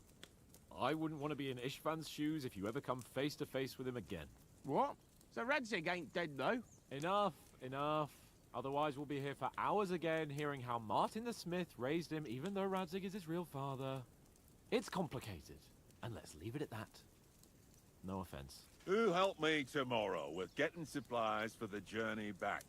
I wouldn't want to be in Ishvan's shoes if you ever come face to face with him again. What? So Radzig ain't dead, though? Enough, enough. Otherwise we'll be here for hours again, hearing how Martin the Smith raised him, even though Radzig is his real father. It's complicated, and let's leave it at that. No offense. Who helped me tomorrow with getting supplies for the journey back?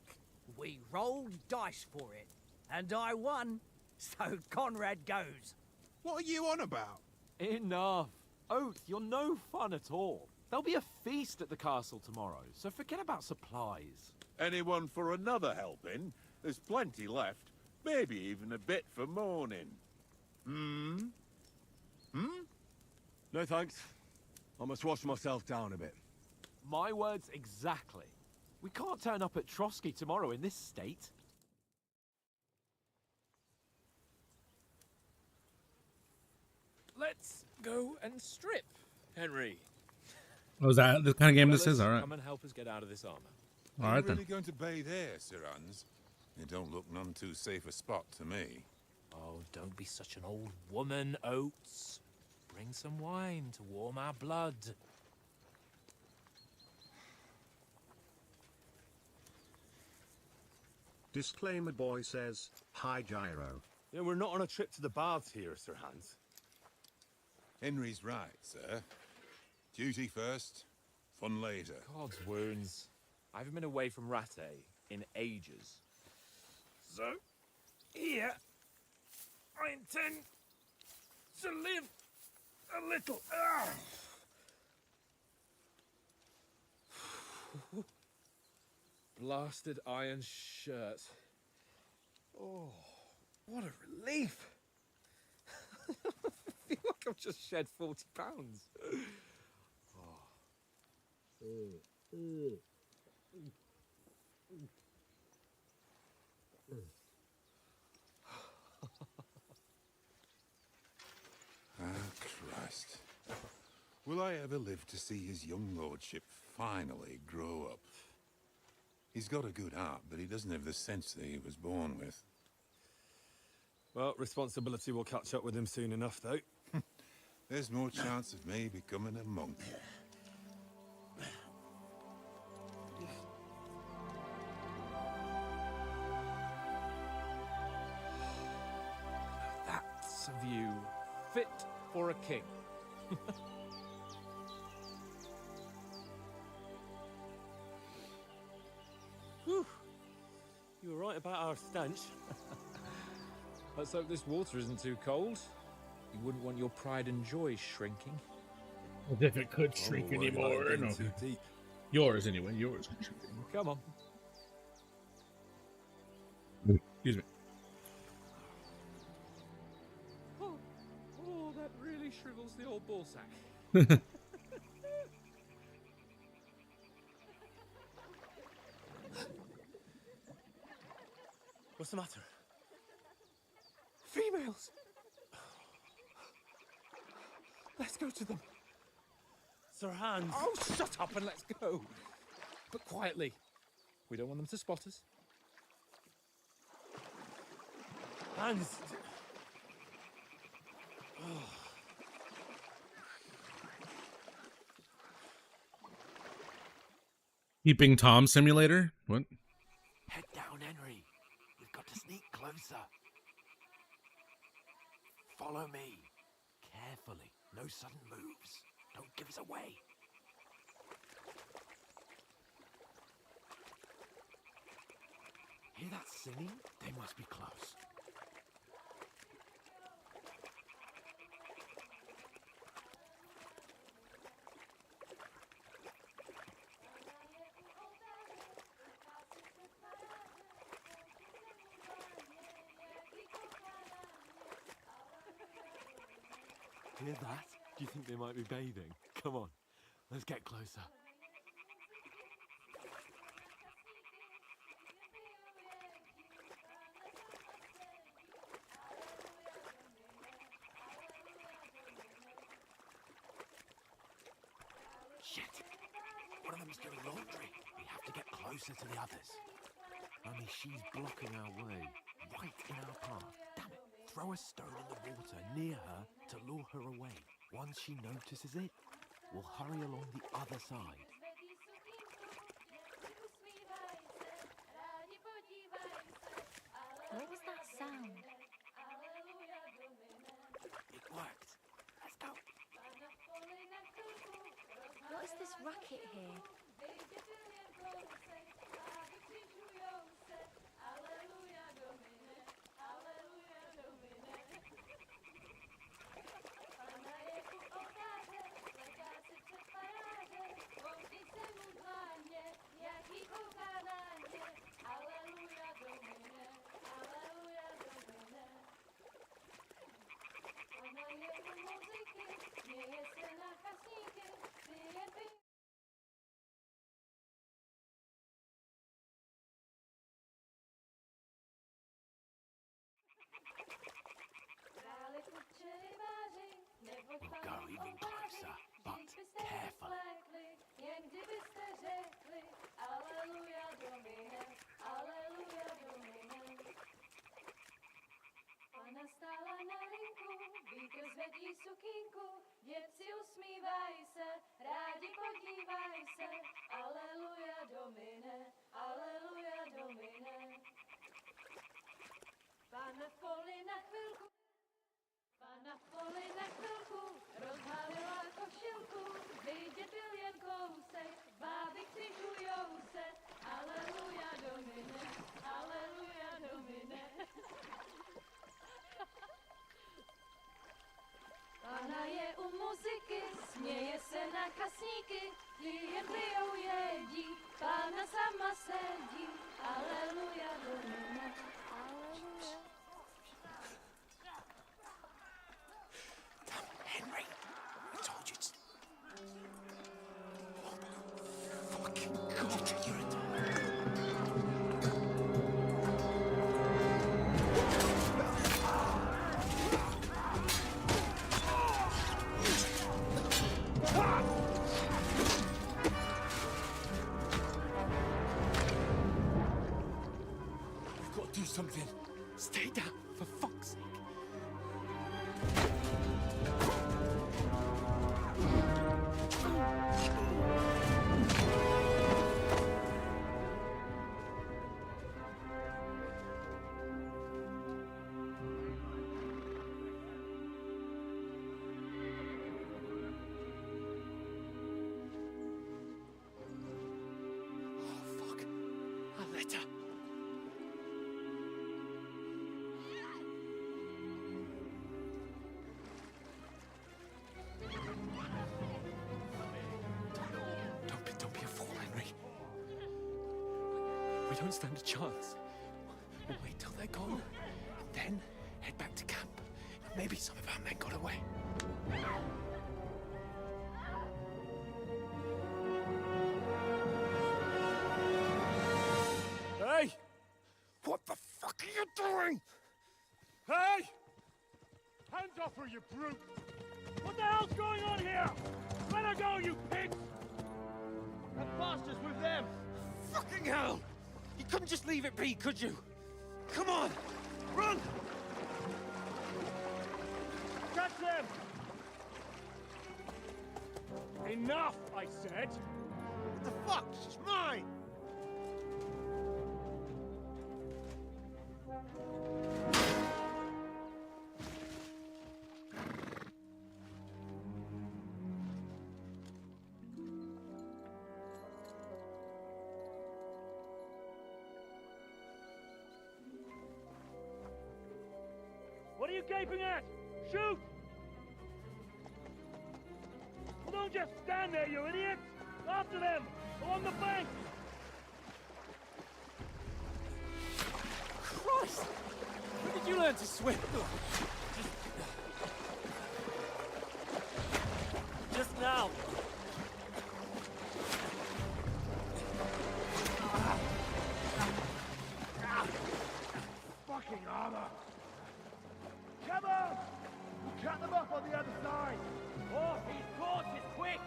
We rolled dice for it, and I won, so Conrad goes. What are you on about? Enough. Oath, you're no fun at all. There'll be a feast at the castle tomorrow, so forget about supplies. Anyone for another helping? There's plenty left. Maybe even a bit for morning. Hmm? No thanks. I must wash myself down a bit. My words exactly. We can't turn up at Trotsky tomorrow in this state. Let's go and strip, Henry. Oh, is that the kind of game this is? Fellas, All right. Come and help us get out of this armor. All Are right you then. really going to bathe here, Sir Hans? It don't look none too safe a spot to me. Oh, don't be such an old woman, Oates. Bring some wine to warm our blood. Disclaimer boy says, hi Gyro. Yeah, we're not on a trip to the baths here, Sir Hans. Henry's right, sir. Duty first, fun later. God's wounds. I haven't been away from Rattay in ages. So, here, I intend to live a little. Blasted iron shirt. Oh, what a relief. I feel like I've just shed 40 pounds. Ah, Christ. Will I ever live to see his young lordship finally grow up? He's got a good heart, but he doesn't have the sense that he was born with. Well, responsibility will catch up with him soon enough, though. There's more chance of me becoming a monk. That's a view fit for a king. Whew. You were right about our stench. Let's hope this water isn't too cold. You wouldn't want your pride and joy shrinking. Well, if it could shrink anymore. No. Yours, anyway. Yours. Come on. Excuse me. Oh, that really shrivels the old ball sack. What's the matter? Females! Let's go to them. Sir Hans. Oh, shut up and let's go. But quietly. We don't want them to spot us. Hans! Peeping Tom Simulator? What? Head down, Henry. We've got to sneak closer. Follow me. Carefully. No sudden moves. Don't give us away. Hear that singing? They must be close. Hear that? Do you think they might be bathing? Come on, let's get closer. Shit! One of them's doing laundry. We have to get closer to the others. Only she's blocking our way, right in our path. Damn it! Throw a stone in the water near her to lure her away. Once she notices it, we'll hurry along the other side. What was that sound? It worked. Let's go. What is this racket here? We'll go even closer, but carefully. Stála na linku, vítr zvedí sukínku, děvci usmívaj se, rádi podívaj se, aleluja Domine, aleluja Domine. Pána v poli na chvilku, rozhalila košilku, vidět byl jen kousek, báby křižujou se, aleluja Domine, aleluja Domine. Pána je u muziky, směje se na kasníky, ti jen pijou jedí, Pána sama sedí, aleluja Domine, aleluja. Henry, I told you to... Oh, fucking God, you're a... We've got to do something. Stay down, for fuck's sake. Oh, fuck. A letter. Don't be a fool, Henry. We don't stand a chance. We'll wait till they're gone, and then head back to camp. Maybe some of our men got away. Hey! What the fuck are you doing? Hey! Hands off her, you brute! What the hell's going on here? Let her go, you pigs! That bastard's with them! Fucking hell! You couldn't just leave it be, could you? Come on! Run! Catch them! Enough, I said! What the fuck? She's mine! What are you gaping at? Shoot! Well, don't just stand there, you idiots! After them! Along the bank! Christ! When did you learn to swim? Just now. Fucking armor! Come on! We'll cut them off on the other side! Oh, he's caught it quick!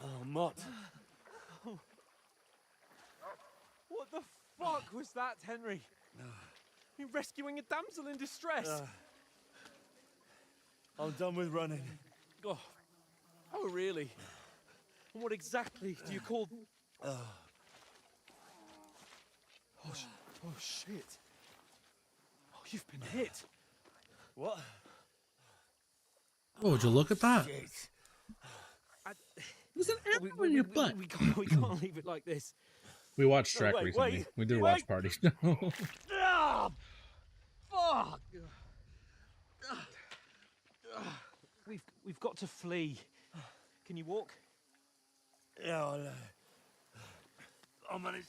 Oh, Mott. What the fuck was that, Henry? You rescuing a damsel in distress? I'm done with running. Oh, really? And what exactly do you call... Oh, shit. Oh, you've been hit. What? Oh, would you look at that? Shit. There's an arrow in your butt. We can't leave it like this. We watched Shrek wait, recently. wait, We did wait. watch party. Ah, fuck! We've got to flee. Can you walk? Yeah, I'll manage.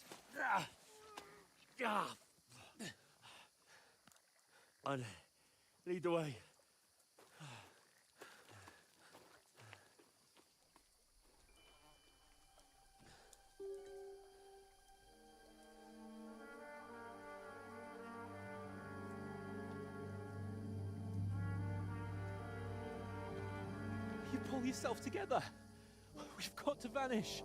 I'd lead the way. You pull yourself together. We've got to vanish.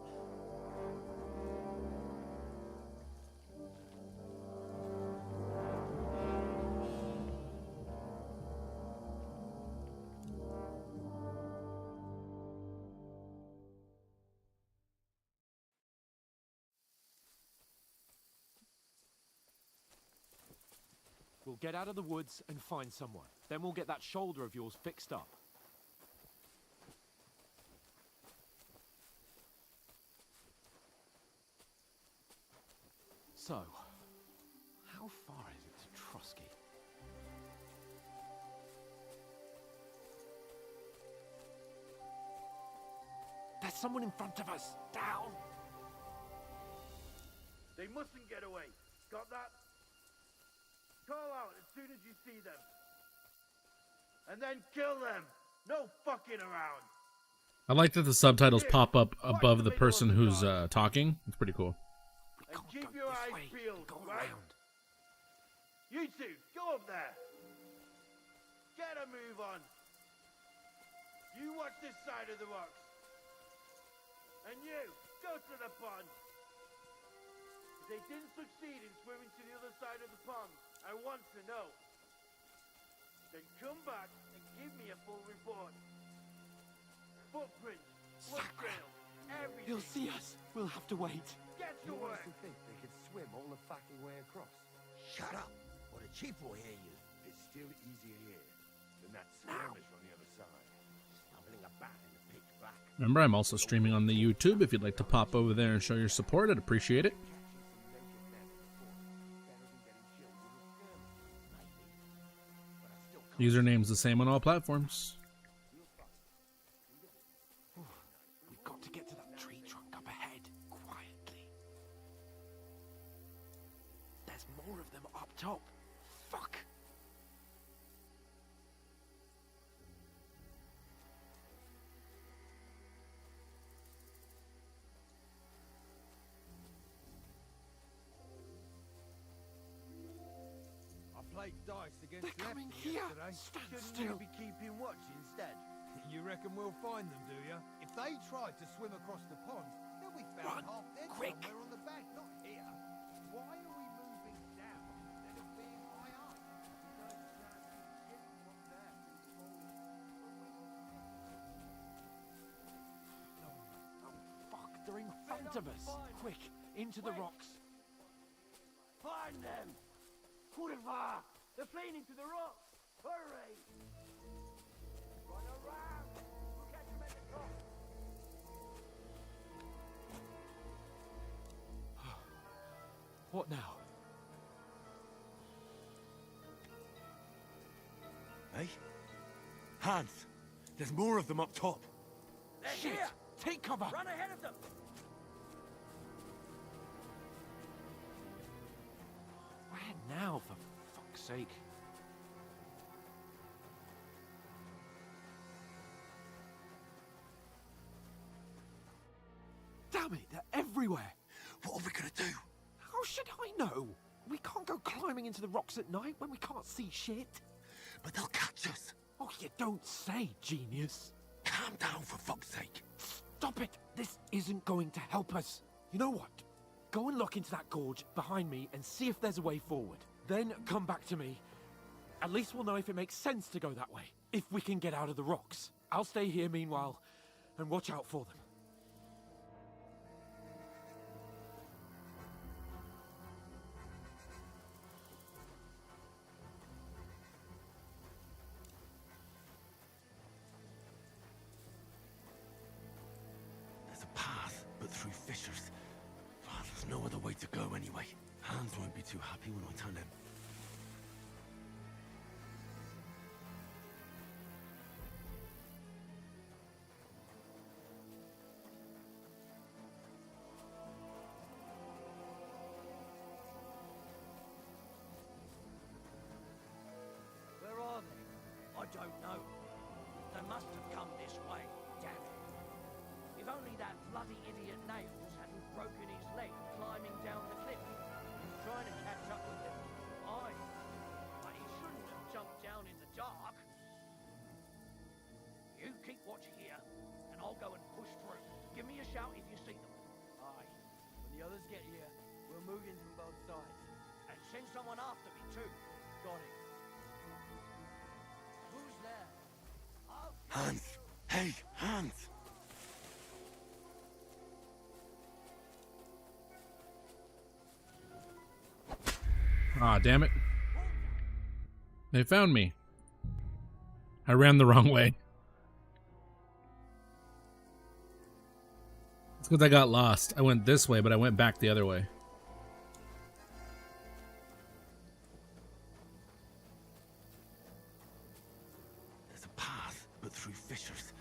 We'll get out of the woods and find someone. Then we'll get that shoulder of yours fixed up. So, how far is it to Trusky? There's someone in front of us! Down! They mustn't get away. Got that? Call out as soon as you see them. And then kill them. No fucking around. I like that the subtitles pop up above the person who's talking. It's pretty cool. And keep your eyes peeled, right? You two, go up there. Get a move on. You watch this side of the rocks. And you, go to the pond. If they didn't succeed in swimming to the other side of the pond, I want to know. Then come back and give me a full report. Footprints, blood trails, everything. He'll see us. We'll have to wait. Get to work. think they could swim all the fucking way across? Shut up, or the chief will hear you. It's still easier here than that skirmish on the other side. Stumbling about in the pitch black. Remember, I'm also streaming on the YouTube. If you'd like to pop over there and show your support, I'd appreciate it. Username's the same on all platforms. We've got to get to that tree trunk up ahead, quietly. There's more of them up top. Fuck. coming here. yesterday. Stand Shouldn't still. we be keeping watch instead? You reckon we'll find them, do you? If they tried to swim across the pond, they'll be found Run, half dead quick. somewhere on the bank, not here. Why are we moving down instead of being high up? There's no chance of getting from there. Oh, fuck, they're in front of us. Quick, into the rocks. Find them! Kurva! They're fleeing into the rocks! Hurry! Run around! We'll catch them at the top! What now? Hey? Hans! There's more of them up top! They're Shit! here! Take cover! Run ahead of them! Where now, for fuck's sake? Damn it, they're everywhere! What are we gonna do? How should I know? We can't go climbing into the rocks at night when we can't see shit. But they'll catch us! Oh, you don't say, genius. Calm down, for fuck's sake! Stop it! This isn't going to help us. You know what? Go and look into that gorge behind me and see if there's a way forward. Then come back to me. At least we'll know if it makes sense to go that way. If we can get out of the rocks. I'll stay here meanwhile and watch out for them. There's a path, but through fissures. Well, there's no other way to go anyway. Hans won't be too happy when I tell him. Where are they? I don't know. They must have come this way. Damn it. If only that bloody idiot Nails hadn't broken his leg climbing down the cliff. He was trying to catch up with them. Aye. But he shouldn't have jumped down in the dark. You keep watch here, and I'll go and push through. Give me a shout if you see them. Aye. When the others get here, we'll move in from both sides. And send someone after me too. Got it. Who's there? Hans! Hey, Hans! Ah, damn it. They found me. I ran the wrong way. It's because I got lost. I went this way, but I went back the other way. There's a path, but through fissures.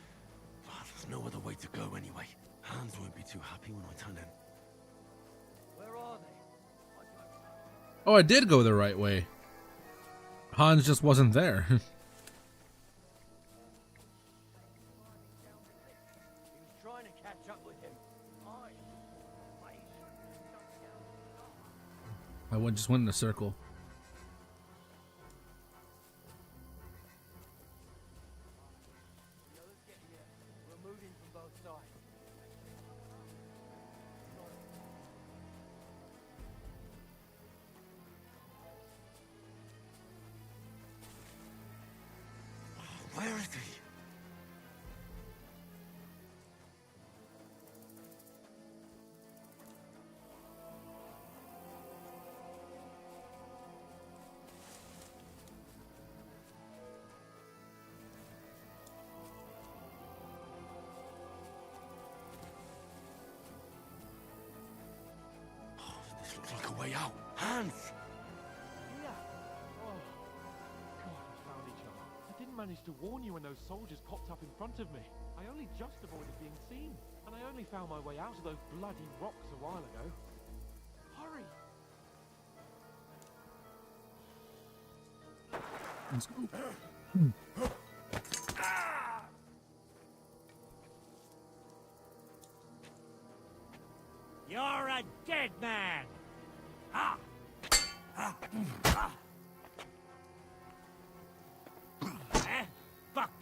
Well, there's no other way to go anyway. Hans won't be too happy when I tell him. Where are they? Oh, I did go the right way. Hans just wasn't there. He was trying to catch up with him. Aye. But he shouldn't have jumped down in the dark. Just went in a circle. The others get here, we'll move in from both sides. Where is he? Oh, this looks like a way out. Hans! Yeah. Oh, God, we found each other. I didn't manage to warn you when those soldiers popped up in front of me. I only just avoided being seen. And I only found my way out of those bloody rocks a while ago. Hurry! Let's go. You're a dead man!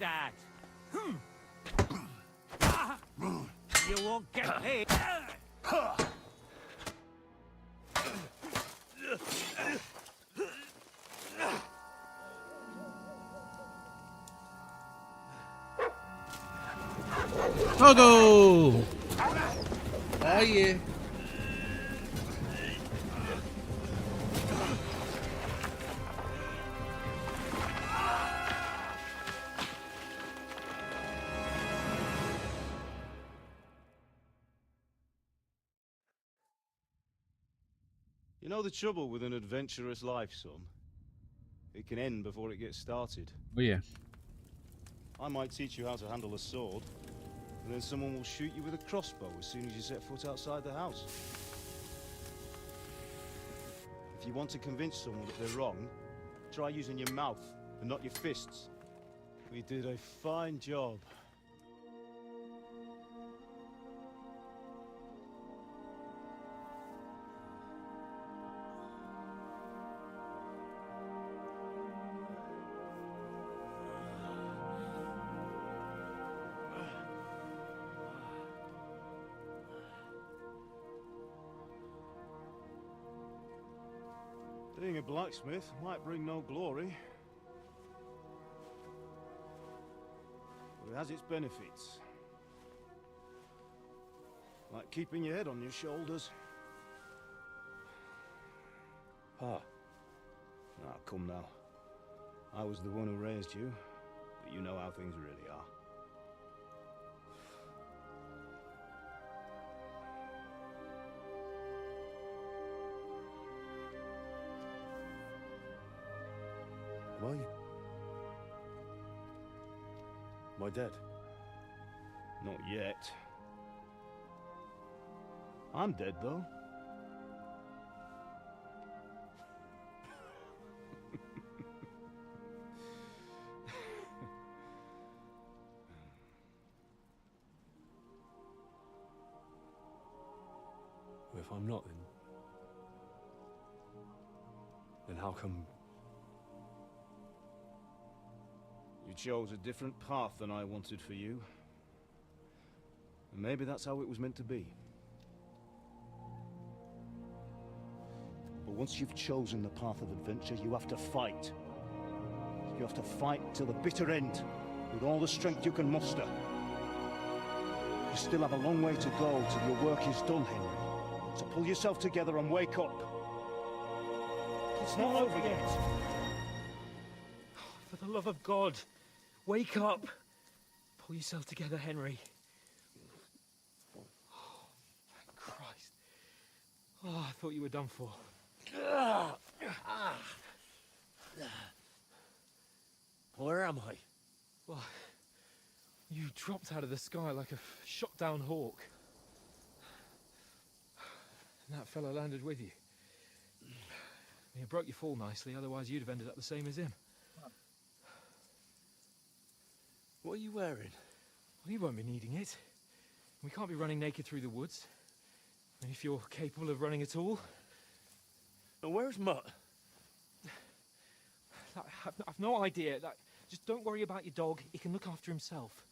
that. You won't get me. Pogo! Oh yeah. You know the trouble with an adventurous life, son? It can end before it gets started. Oh yeah. I might teach you how to handle a sword, and then someone will shoot you with a crossbow as soon as you set foot outside the house. If you want to convince someone that they're wrong, try using your mouth and not your fists. We did a fine job. Being a blacksmith might bring no glory, but it has its benefits. Like keeping your head on your shoulders. Pa. Ah, come now. I was the one who raised you, but you know how things really are. Am I dead? Not yet. I'm dead, though. If I'm not, then how come... You chose a different path than I wanted for you. And maybe that's how it was meant to be. But once you've chosen the path of adventure, you have to fight. You have to fight till the bitter end, with all the strength you can muster. You still have a long way to go till your work is done, Henry. So pull yourself together and wake up. It's not over yet. For the love of God, wake up. Pull yourself together, Henry. Oh, thank Christ. Oh, I thought you were done for. Where am I? Well, you dropped out of the sky like a shot-down hawk. And that fella landed with you. You broke your fall nicely, otherwise you'd have ended up the same as him. What are you wearing? Well, you won't be needing it. We can't be running naked through the woods. And if you're capable of running at all... And where's Mutt? I've no idea. Just don't worry about your dog. He can look after himself.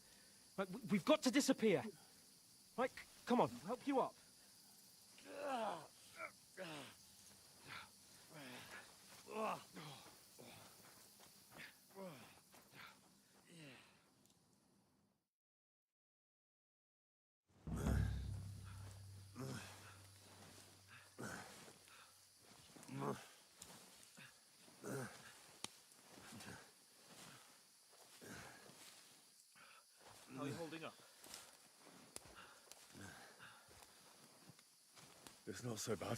Like, we've got to disappear. Right, come on, I'll help you up. How are you holding up? It's not so bad.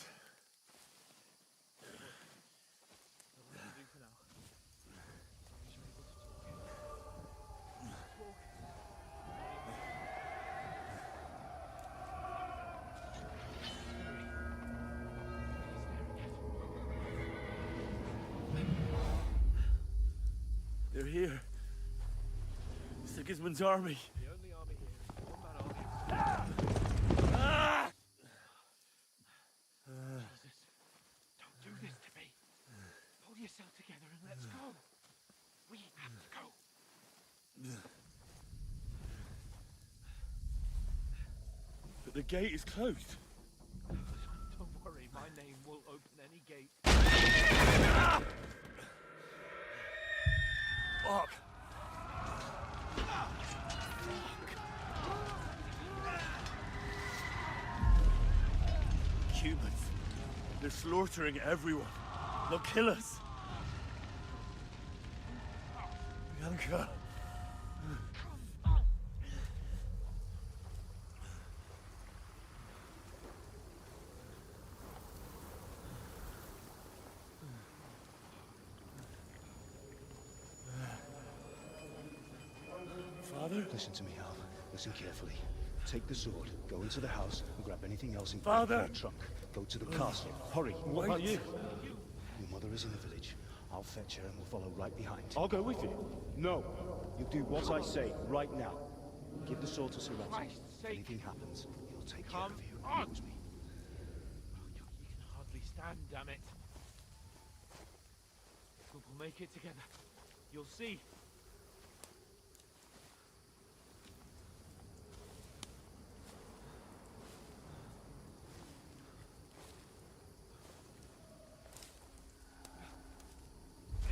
They're here. Sigismund's army. The only army here is one-man army. Jesus, don't do this to me. Pull yourself together and let's go. We have to go. The gate is closed. Don't worry, my name will open any gate. Fuck. Humans. They're slaughtering everyone. They'll kill us. Bianca. Father? Listen to me, Al. Listen carefully. Take the sword, go into the house, and grab anything else in Father! your trunk. Go to the castle. Hurry. What about you? Your mother is in the village. I'll fetch her and we'll follow right behind. I'll go with you. No. You do what I say right now. Give the sword to Sir Rat. Christ's If sake. anything happens, he'll take care Come of you. on. Use me. You can hardly stand, damn it. We'll make it together. You'll see.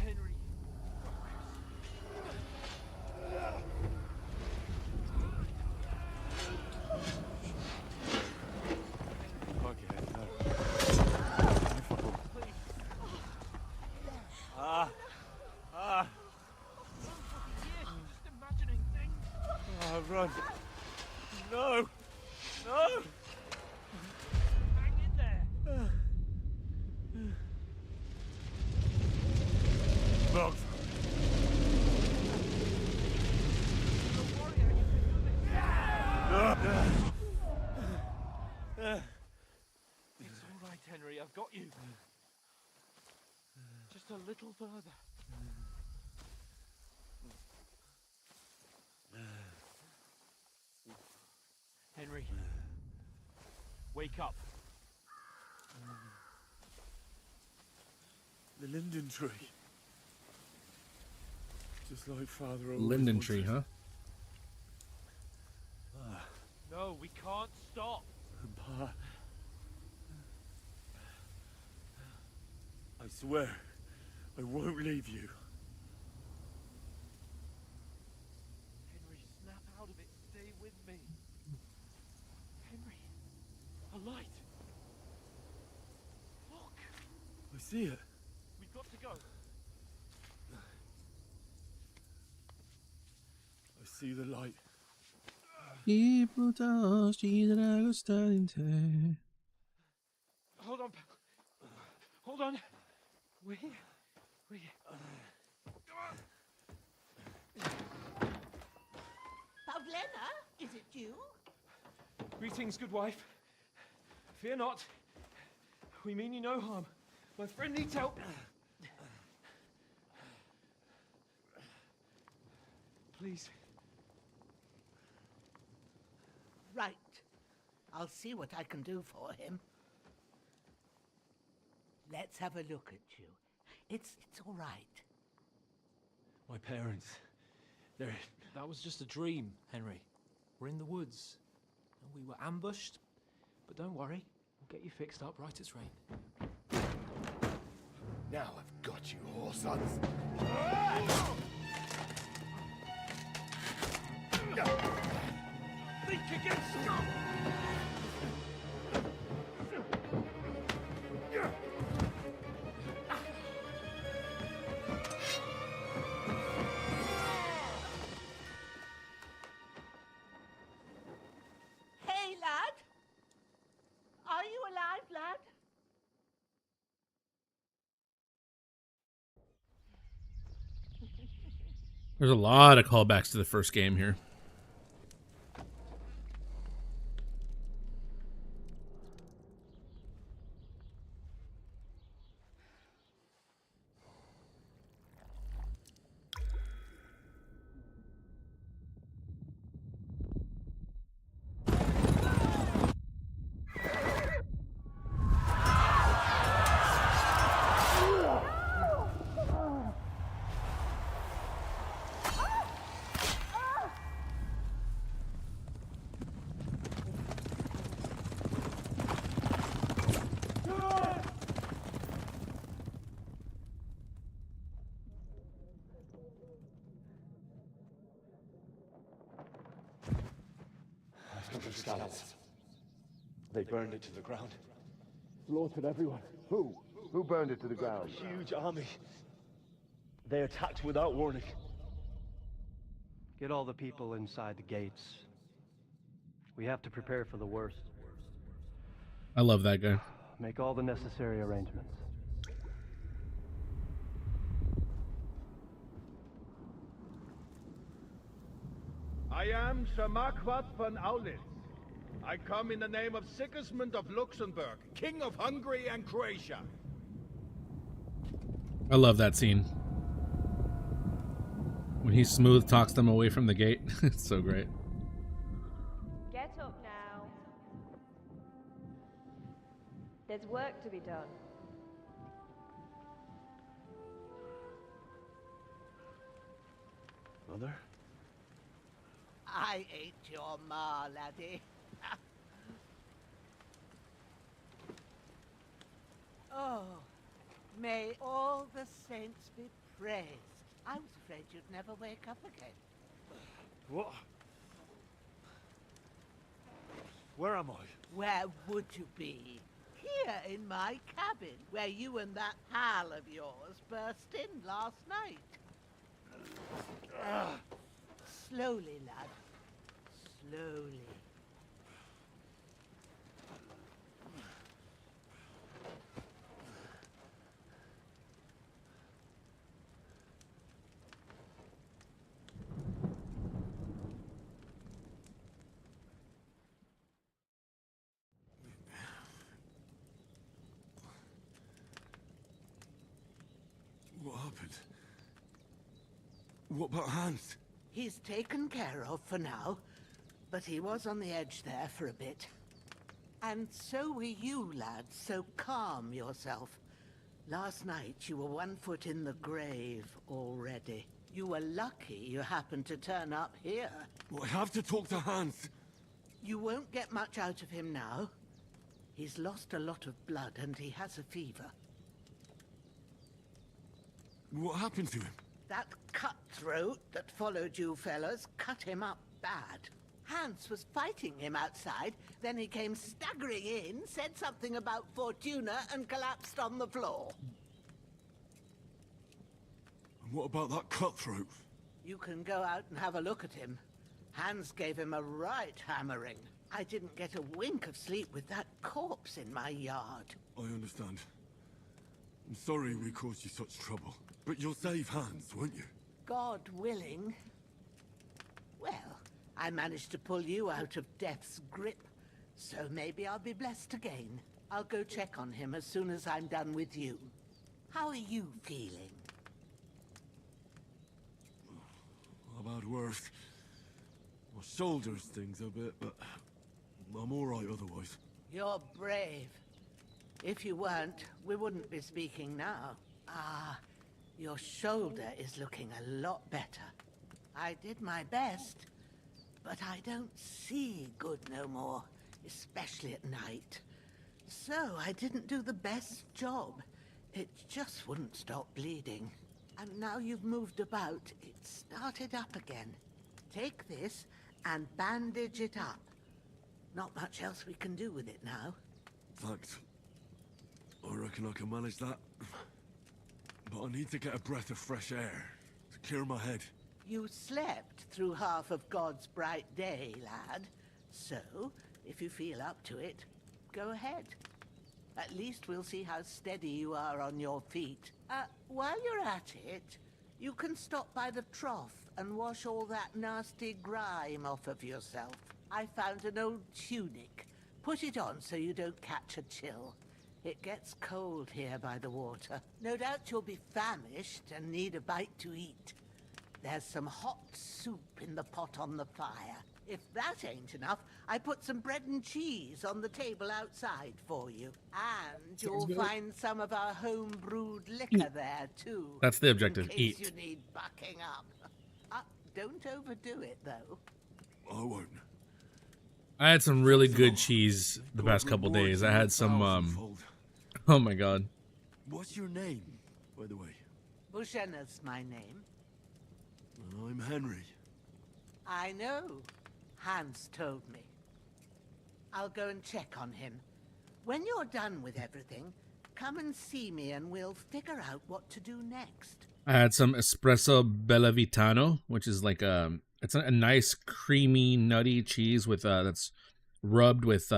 Henry. Just imagining things. Run. No. No. Hang in there. Bugs. It's all right, Henry. I've got you. Just a little further. Henry, wake up. The linden tree. Just like Father always Linden wanted. tree, huh? No, we can't stop. Pa. I swear, I won't leave you. Henry, snap out of it. Stay with me. Henry, a light. Look, I see it. we've got to go. I see the light. Hold on, pal. Hold on. We're here. We're here. Pavlena, is it you? Greetings, good wife. Fear not. We mean you no harm. My friend needs help. Please. Right. I'll see what I can do for him. Let's have a look at you. It's all right. My parents. That was just a dream, Henry. We're in the woods. And we were ambushed. But don't worry. We'll get you fixed up right as rain. Now I've got you, whore sons. Think again, scum! Hey, lad. Are you alive, lad? There's a lot of callbacks to the first game here. come from Scalise. They burned it to the ground. Slaughtered everyone. Who? Who burned it to the ground? A huge army. They attacked without warning. Get all the people inside the gates. We have to prepare for the worst. I love that guy. Make all the necessary arrangements. I am Sir Marquardt von Aulitz. I come in the name of Sigismund of Luxembourg, King of Hungary and Croatia. I love that scene. When he smooth talks them away from the gate. It's so great. Get up now. There's work to be done. Mother? I ain't your ma, laddie. Oh, may all the saints be praised. I was afraid you'd never wake up again. What? Where am I? Where would you be? Here in my cabin, where you and that pal of yours burst in last night. Slowly, lad. Slowly. What happened? What about Hans? He's taken care of for now, but he was on the edge there for a bit. And so were you, lad, so calm yourself. Last night you were 1 foot in the grave already. You were lucky you happened to turn up here. Well, I have to talk to Hans. You won't get much out of him now. He's lost a lot of blood and he has a fever. What happened to him? That cutthroat that followed you fellas cut him up bad. Hans was fighting him outside, then he came staggering in, said something about Fortuna, and collapsed on the floor. And what about that cutthroat? You can go out and have a look at him. Hans gave him a right hammering. I didn't get a wink of sleep with that corpse in my yard. I understand. I'm sorry we caused you such trouble. But you'll save Hans, won't you? God willing. Well, I managed to pull you out of death's grip, so maybe I'll be blessed again. I'll go check on him as soon as I'm done with you. How are you feeling? I've had worse. My shoulder stings a bit, but I'm all right otherwise. You're brave. If you weren't, we wouldn't be speaking now. Ah, your shoulder is looking a lot better. I did my best, but I don't see good no more, especially at night. So I didn't do the best job. It just wouldn't stop bleeding. And now you've moved about, it started up again. Take this and bandage it up. Not much else we can do with it now. Thanks. I reckon I can manage that. But I need to get a breath of fresh air to clear my head. You slept through half of God's bright day, lad. So, if you feel up to it, go ahead. At least we'll see how steady you are on your feet. While you're at it, you can stop by the trough and wash all that nasty grime off of yourself. I found an old tunic. Put it on so you don't catch a chill. It gets cold here by the water. No doubt you'll be famished and need a bite to eat. There's some hot soup in the pot on the fire. If that ain't enough, I put some bread and cheese on the table outside for you. And you'll find some of our home-brewed liquor there, too. That's the objective, in case eat. you need bucking up. Don't overdo it, though. I won't. I had some really good cheese the past couple days. I had some, oh my god. What's your name, by the way? Bushena's my name. I'm Henry. I know. Hans told me. I'll go and check on him. When you're done with everything, come and see me and we'll figure out what to do next. I had some espresso bellavitano, which is like it's a nice creamy nutty cheese with that's rubbed with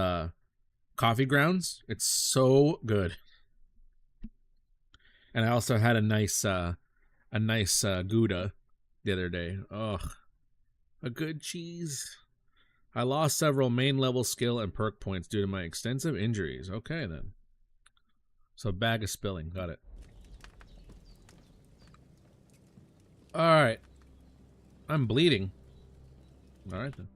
coffee grounds. It's so good. And I also had a nice Gouda the other day. Ugh, a good cheese. I lost several main level skill and perk points due to my extensive injuries. Okay then. So bag of spilling, got it. Alright. I'm bleeding. Alright then.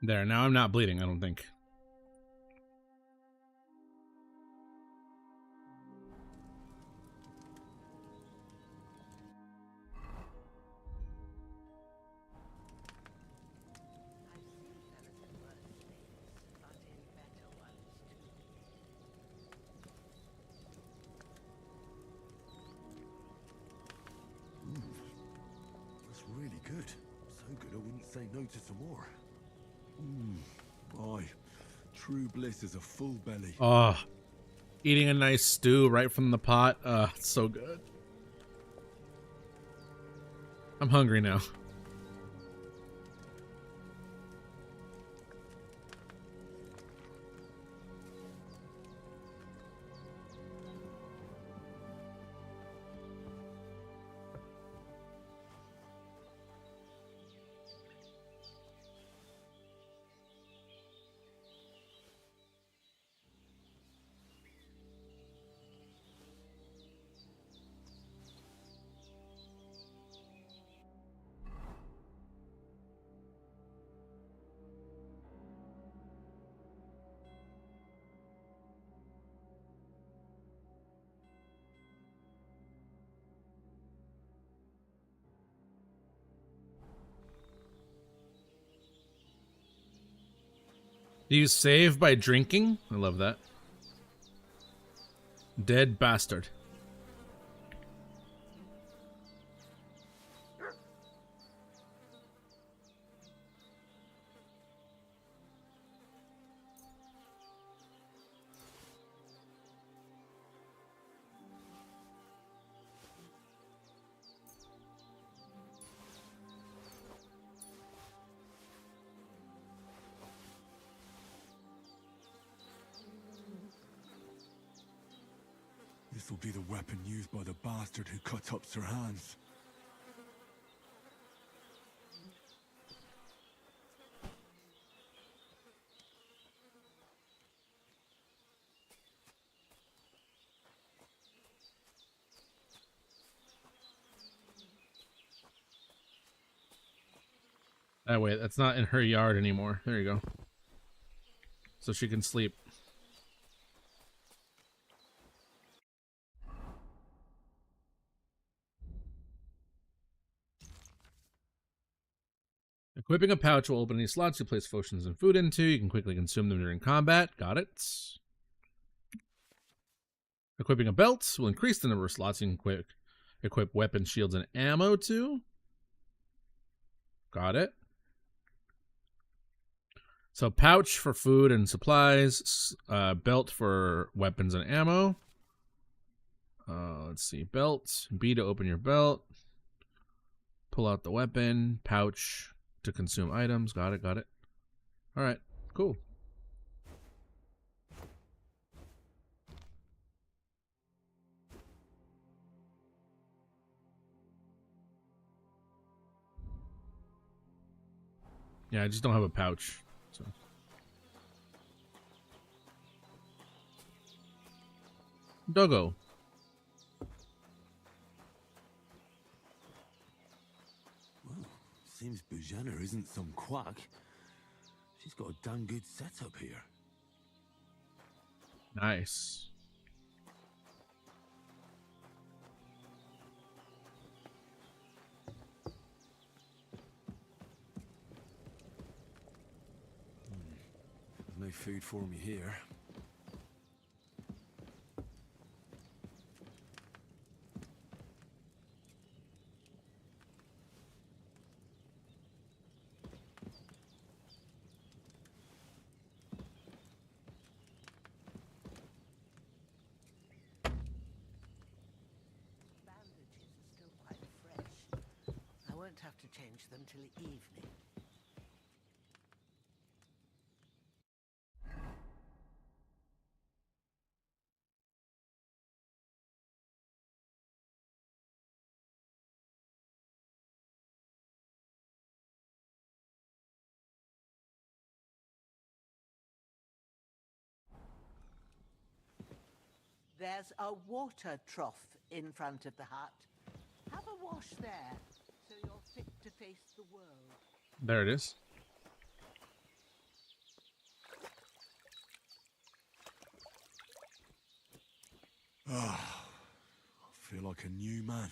There, now I'm not bleeding, I don't think. That's really good. So good I wouldn't say no to some more. Aye. True bliss is a full belly. Oh, eating a nice stew right from the pot. It's so good. I'm hungry now. Do you save by drinking? I love that. Dead bastard. This will be the weapon used by the bastard who cut up Sir Hans. That way, that's not in her yard anymore. There you go. So she can sleep. Equipping a pouch will open any slots you place potions and food into. You can quickly consume them during combat. Got it. Equipping a belt will increase the number of slots you can equip weapons, shields, and ammo to. Got it. So pouch for food and supplies. Belt for weapons and ammo. Let's see. Belt. B to open your belt. Pull out the weapon. Pouch to consume items. Got it, got it. Alright, cool. Yeah, I just don't have a pouch. So Doggo. Well, seems Bujana isn't some quack. She's got a damn good setup here. Nice. There's no food for me here. I won't have to change them till evening. There's a water trough in front of the hut. Have a wash there, so you're fit to face the world. There it is. Ah, I feel like a new man.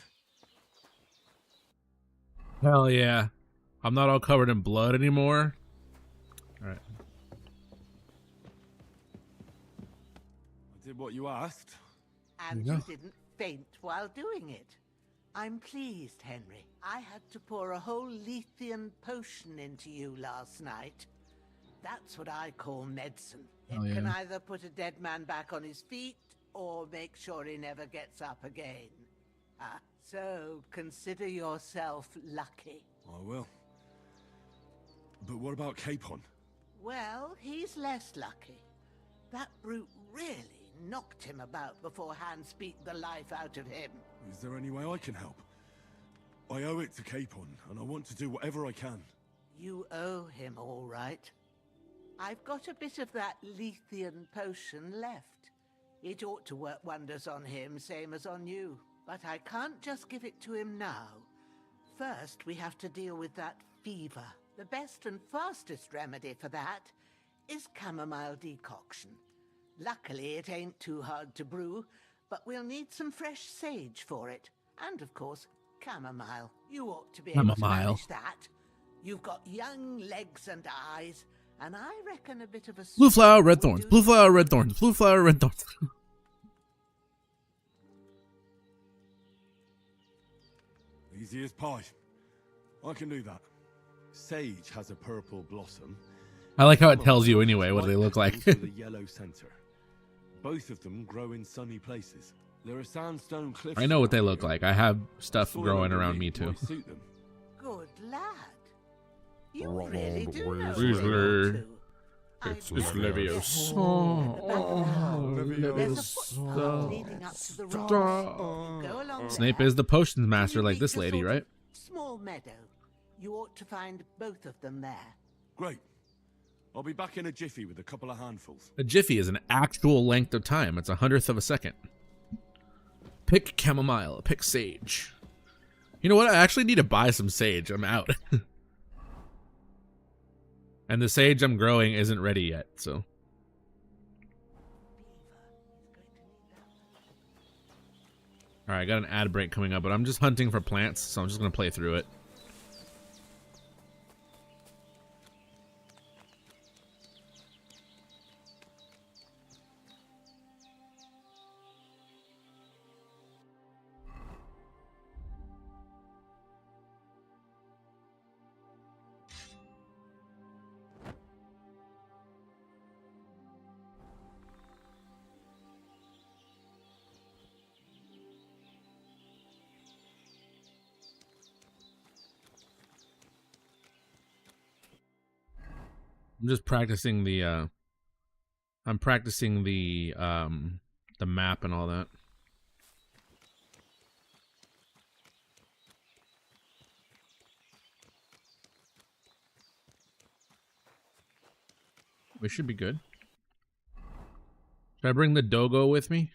Hell yeah. I'm not all covered in blood anymore. All right. I did what you asked. And Yeah. you didn't faint while doing it. I'm pleased, Henry. I had to pour a whole Lethean potion into you last night. That's what I call medicine. Oh, It can yeah. either put a dead man back on his feet or make sure he never gets up again. So consider yourself lucky. I will. But what about Capon? Well, he's less lucky. That brute really knocked him about before Hans beat the life out of him. Is there any way I can help? I owe it to Capon, and I want to do whatever I can. You owe him all right. I've got a bit of that Lethean potion left. It ought to work wonders on him, same as on you. But I can't just give it to him now. First, we have to deal with that fever. The best and fastest remedy for that is chamomile decoction. Luckily, it ain't too hard to brew, but we'll need some fresh sage for it. And, of course, chamomile. You ought to be able to Chamomile. manage that. You've got young legs and eyes, and I reckon a bit of a... Blue flower, red thorns. Blue flower, red thorns. Blue flower, red thorns. Easy as pie. I can do that. Sage has a purple blossom. I like how it tells you anyway what they look like. With a yellow center. Both of them grow in sunny places. There are sandstone cliffs. I know what they look like. I have stuff Soil growing around underneath me too. might suit them. Good lad. You really do know what Weasley. you're up to. It's Leviosa. There's a footpath leading up to the rocks. You go along Snape there, is the potions master you like reach this a lady, sort of right? Small meadow. You ought to find both of them there. Great. I'll be back in a jiffy with a couple of handfuls. A jiffy is an actual length of time. It's 100th of a second. Pick chamomile. Pick sage. You know what? I actually need to buy some sage. I'm out. And the sage I'm growing isn't ready yet, so. Alright, I got an ad break coming up, but I'm just hunting for plants, so I'm just going to play through it. I'm just practicing the I'm practicing the map and all that. We should be good. Should I bring the Dogo with me?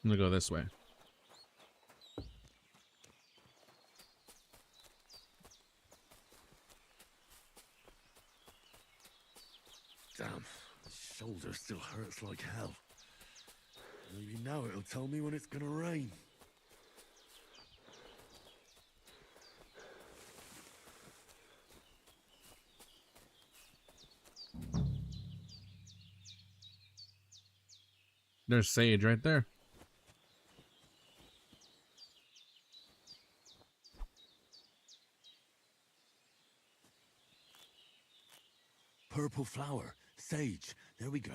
I'm gonna go this way. Damn, the shoulder still hurts like hell. Maybe now it'll tell me when it's gonna rain. There's Sage right there. Purple flower, sage. There we go.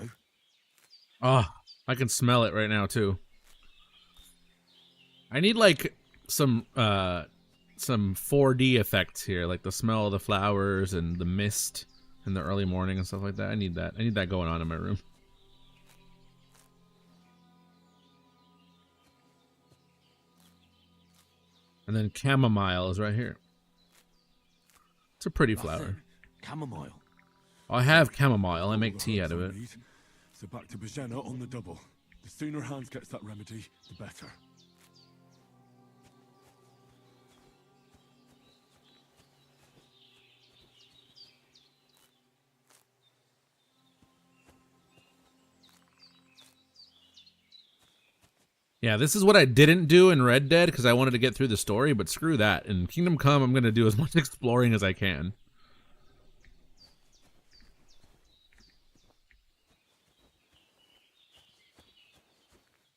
Oh, I can smell it right now too. I need like some 4D effects here, like the smell of the flowers and the mist in the early morning and stuff like that. I need that. I need that going on in my room. And then chamomile is right here. It's a pretty flower. Chamomile. I have chamomile. I make tea out of it. So back to Bajena on the double. The sooner Hans gets that remedy, the better. Yeah, this is what I didn't do in Red Dead because I wanted to get through the story, but screw that. In Kingdom Come, I'm going to do as much exploring as I can.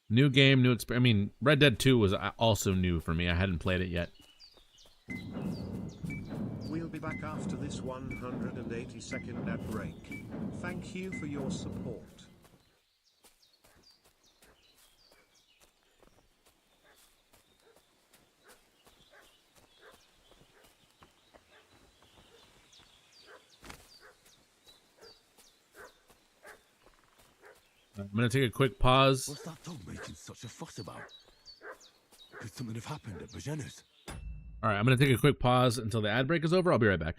New game, new experience. I mean, Red Dead 2 was also new for me. I hadn't played it yet. We'll be back after this 180-second ad break. Thank you for your support. I'm going to take a quick pause. What's that dog making such a fuss about? Could something have happened at Bajena's? All right, I'm going to take a quick pause until the ad break is over. I'll be right back.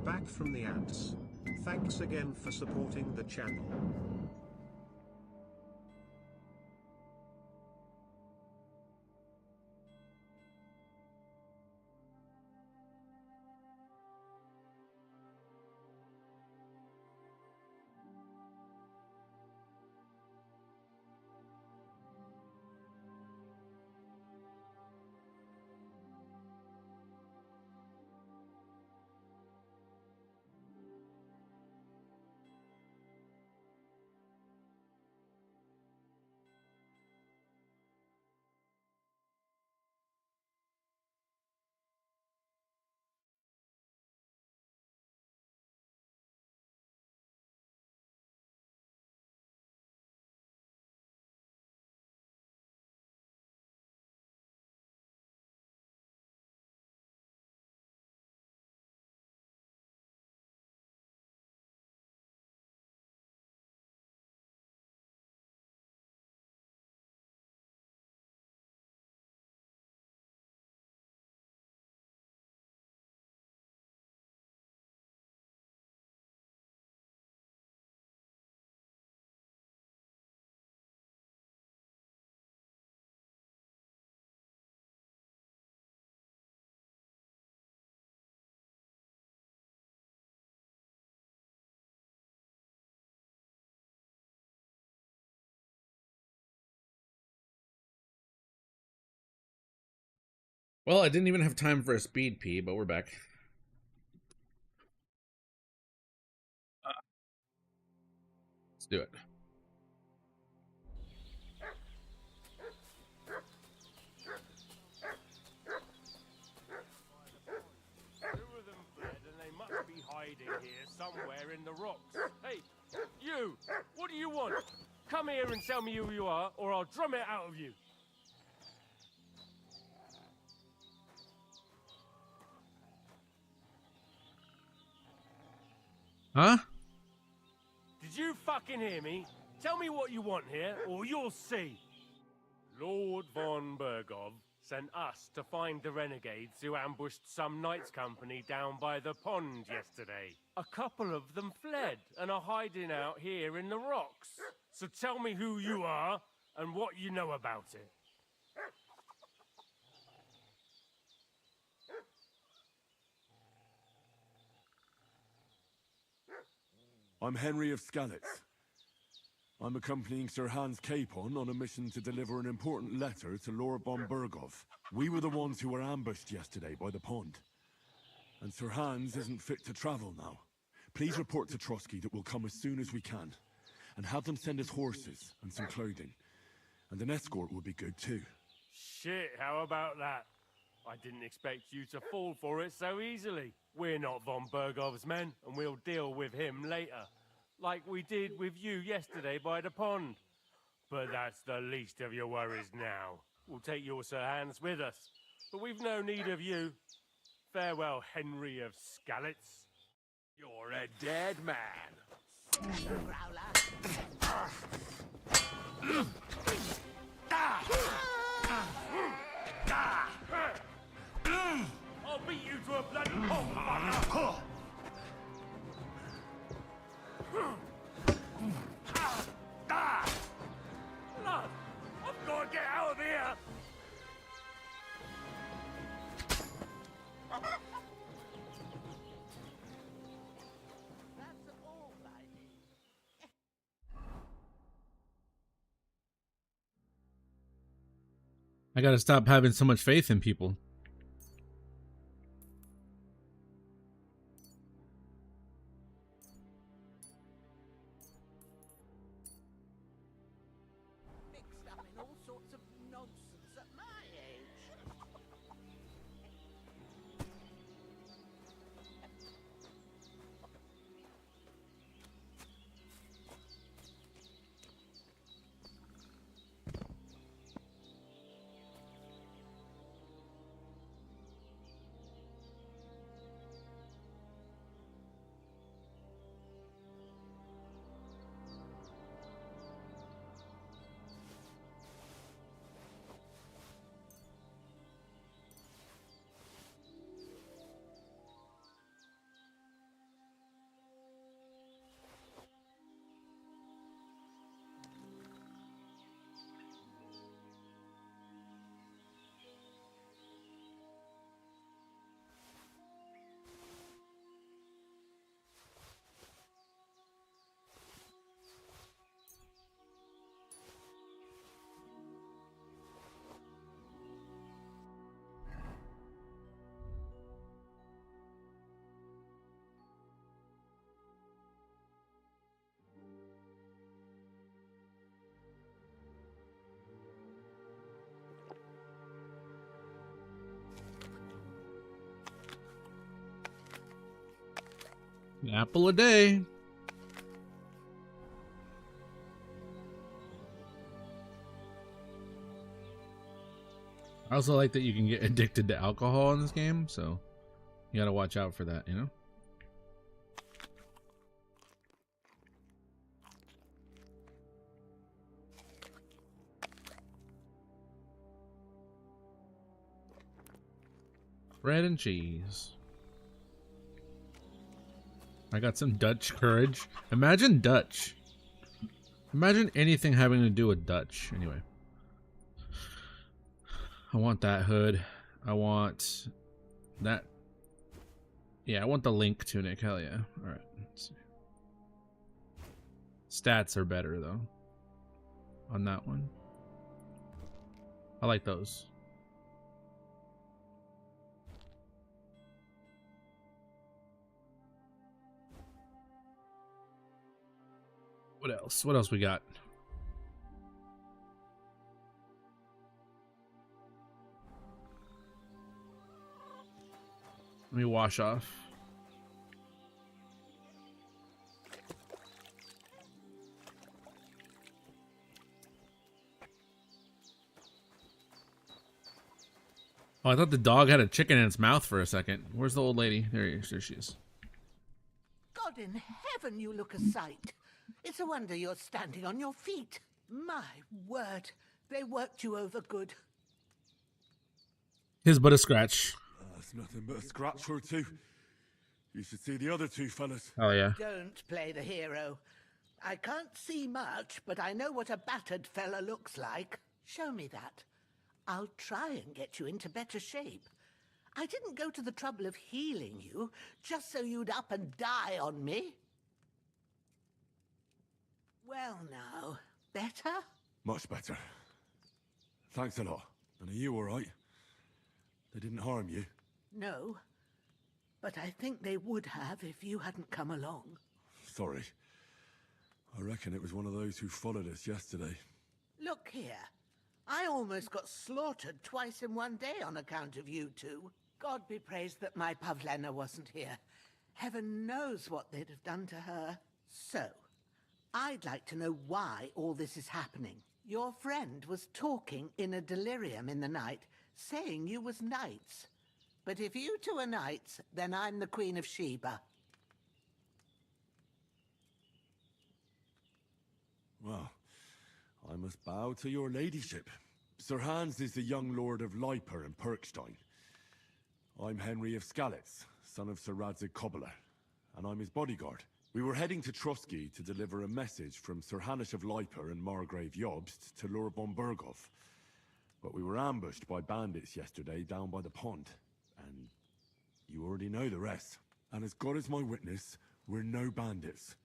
back from the ads. Thanks again for supporting the channel. Well, I didn't even have time for a speed pee, but we're back. Let's do it. Two of them fled, and they must be hiding here somewhere in the rocks. Hey, you! What do you want? Come here and tell me who you are, or I'll drum it out of you. Huh? Did you fucking hear me? Tell me what you want here, or you'll see. Lord von Bergov sent us to find the renegades who ambushed some knights' company down by the pond yesterday. A couple of them fled and are hiding out here in the rocks. So tell me who you are and what you know about it. I'm Henry of Skalitz. I'm accompanying Sir Hans Capon on a mission to deliver an important letter to Lord von Bergov. We were the ones who were ambushed yesterday by the pond. And Sir Hans isn't fit to travel now. Please report to Trotsky that we'll come as soon as we can. And have them send us horses and some clothing. And an escort would be good too. Shit, how about that? I didn't expect you to fall for it so easily. We're not von Bergov's men, and we'll deal with him later. Like we did with you yesterday by the pond. But that's the least of your worries now. We'll take your Sir Hans with us. But we've no need of you. Farewell, Henry of Skalitz. You're a dead man. I'll beat you to a bloody pulp, fucker! Blood! I've got to get out of here! I gotta stop having so much faith in people. Mixed up in all sorts of nonsense at my age. Apple a day. I also like that you can get addicted to alcohol in this game, so you gotta watch out for that, you know? Bread and cheese. I got some Dutch courage. Imagine Dutch. Imagine anything having to do with Dutch. Anyway. I want that hood. I want that. Yeah, I want the link tunic. Hell yeah. Alright. Let's see. Stats are better though. On that one. I like those. What else? What else we got? Let me wash off. Oh, I thought the dog had a chicken in its mouth for a second. Where's the old lady? There she is. God in heaven, you look a sight. It's a wonder you're standing on your feet. My word, they worked you over good. His but a scratch. That's nothing but a scratch or two. You should see the other two fellas. Oh, yeah. Don't play the hero. I can't see much, but I know what a battered fella looks like. Show me that. I'll try and get you into better shape. I didn't go to the trouble of healing you just so you'd up and die on me. Well now, better? Much better. Thanks a lot. And are you alright? They didn't harm you? No, but I think they would have if you hadn't come along. Sorry. I reckon it was one of those who followed us yesterday. Look here. I almost got slaughtered twice in one day on account of you two. God be praised that my Pavlena wasn't here. Heaven knows what they'd have done to her. So, I'd like to know why all this is happening. Your friend was talking in a delirium in the night, saying you was knights. But if you two are knights, then I'm the Queen of Sheba. Well, I must bow to your ladyship. Sir Hans is the young lord of Leiper and Perkstein. I'm Henry of Skalitz, son of Sir Radzig Cobbler, and I'm his bodyguard. We were heading to Trusky to deliver a message from Sir Hanish of Leiper and Margrave Jobst to Lord von Berghoff. But we were ambushed by bandits yesterday down by the pond, and you already know the rest. And as God is my witness, we're no bandits.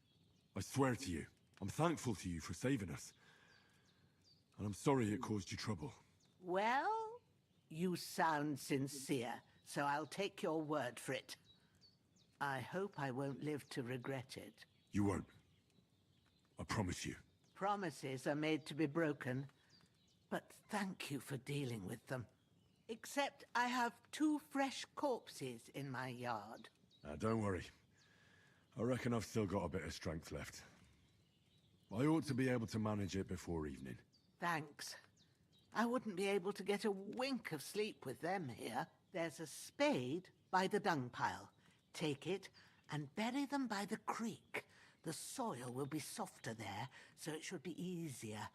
I swear to you, I'm thankful to you for saving us. And I'm sorry it caused you trouble. Well, you sound sincere, so I'll take your word for it. I hope I won't live to regret it. You won't. I promise you. Promises are made to be broken, but thank you for dealing with them. Except I have 2 fresh corpses in my yard. Don't worry. I reckon I've still got a bit of strength left. I ought to be able to manage it before evening. Thanks. I wouldn't be able to get a wink of sleep with them here. There's a spade by the dung pile. Take it and bury them by the creek. The soil will be softer there, so it should be easier,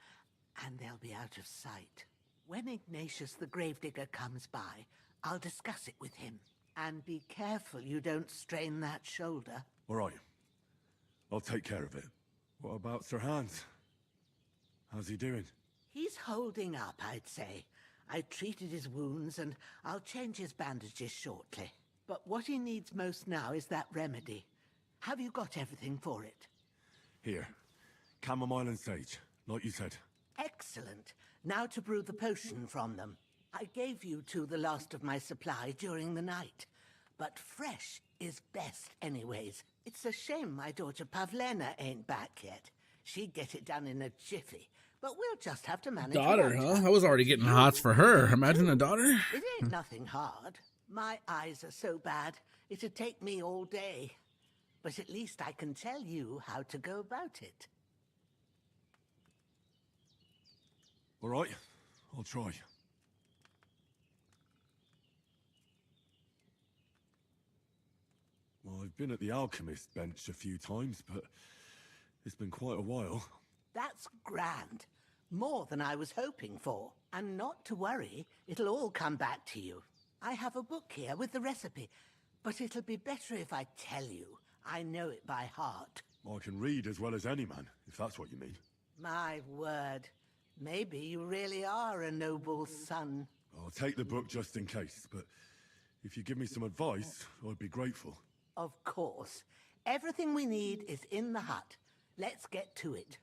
and they'll be out of sight. When Ignatius the Gravedigger comes by, I'll discuss it with him. And be careful you don't strain that shoulder. All right. I'll take care of it. What about Sir Hans? How's he doing? He's holding up, I'd say. I treated his wounds, and I'll change his bandages shortly. But what he needs most now is that remedy. Have you got everything for it? Here. Chamomile and sage, like you said. Excellent. Now to brew the potion from them. I gave you two the last of my supply during the night. But fresh is best anyways. It's a shame my daughter Pavlena ain't back yet. She'd get it done in a jiffy. But we'll just have to manage. Daughter, huh? I was already getting hots for her. Imagine a daughter. It ain't nothing hard. My eyes are so bad, it'd take me all day. but at least I can tell you how to go about it. All right, I'll try. Well, I've been at the alchemist bench a few times, but it's been quite a while. That's grand. More than I was hoping for. And not to worry, it'll all come back to you. I have a book here with the recipe, but it'll be better if I tell you. I know it by heart. I can read as well as any man, if that's what you mean. My word. Maybe you really are a noble's son. I'll take the book just in case, but if you give me some advice, I'd be grateful. Of course. Everything we need is in the hut. Let's get to it.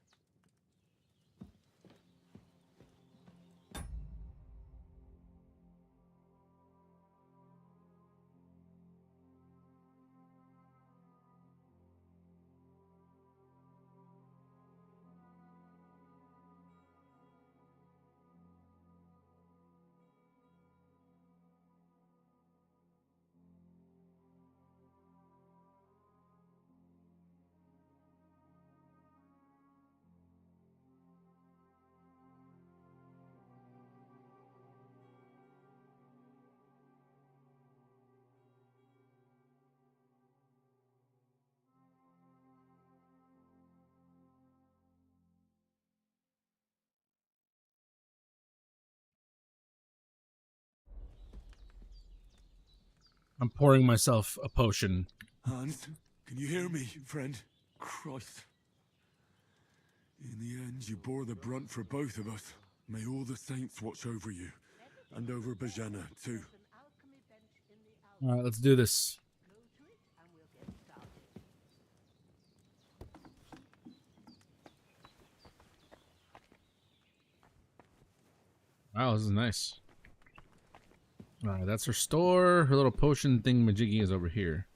I'm pouring myself a potion. Hans, can you hear me, friend? Christ. In the end, you bore the brunt for both of us. May all the saints watch over you. And over Bajana, too. Alright, let's do this. Wow, this is nice. Alright, that's her store. Her little potion thingamajiggy is over here.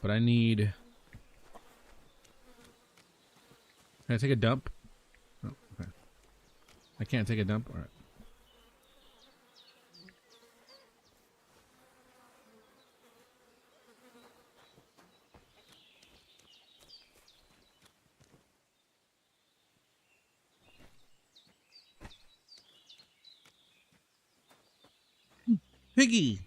But I need... Can I take a dump? Oh, okay. I can't take a dump? Alright. Piggy!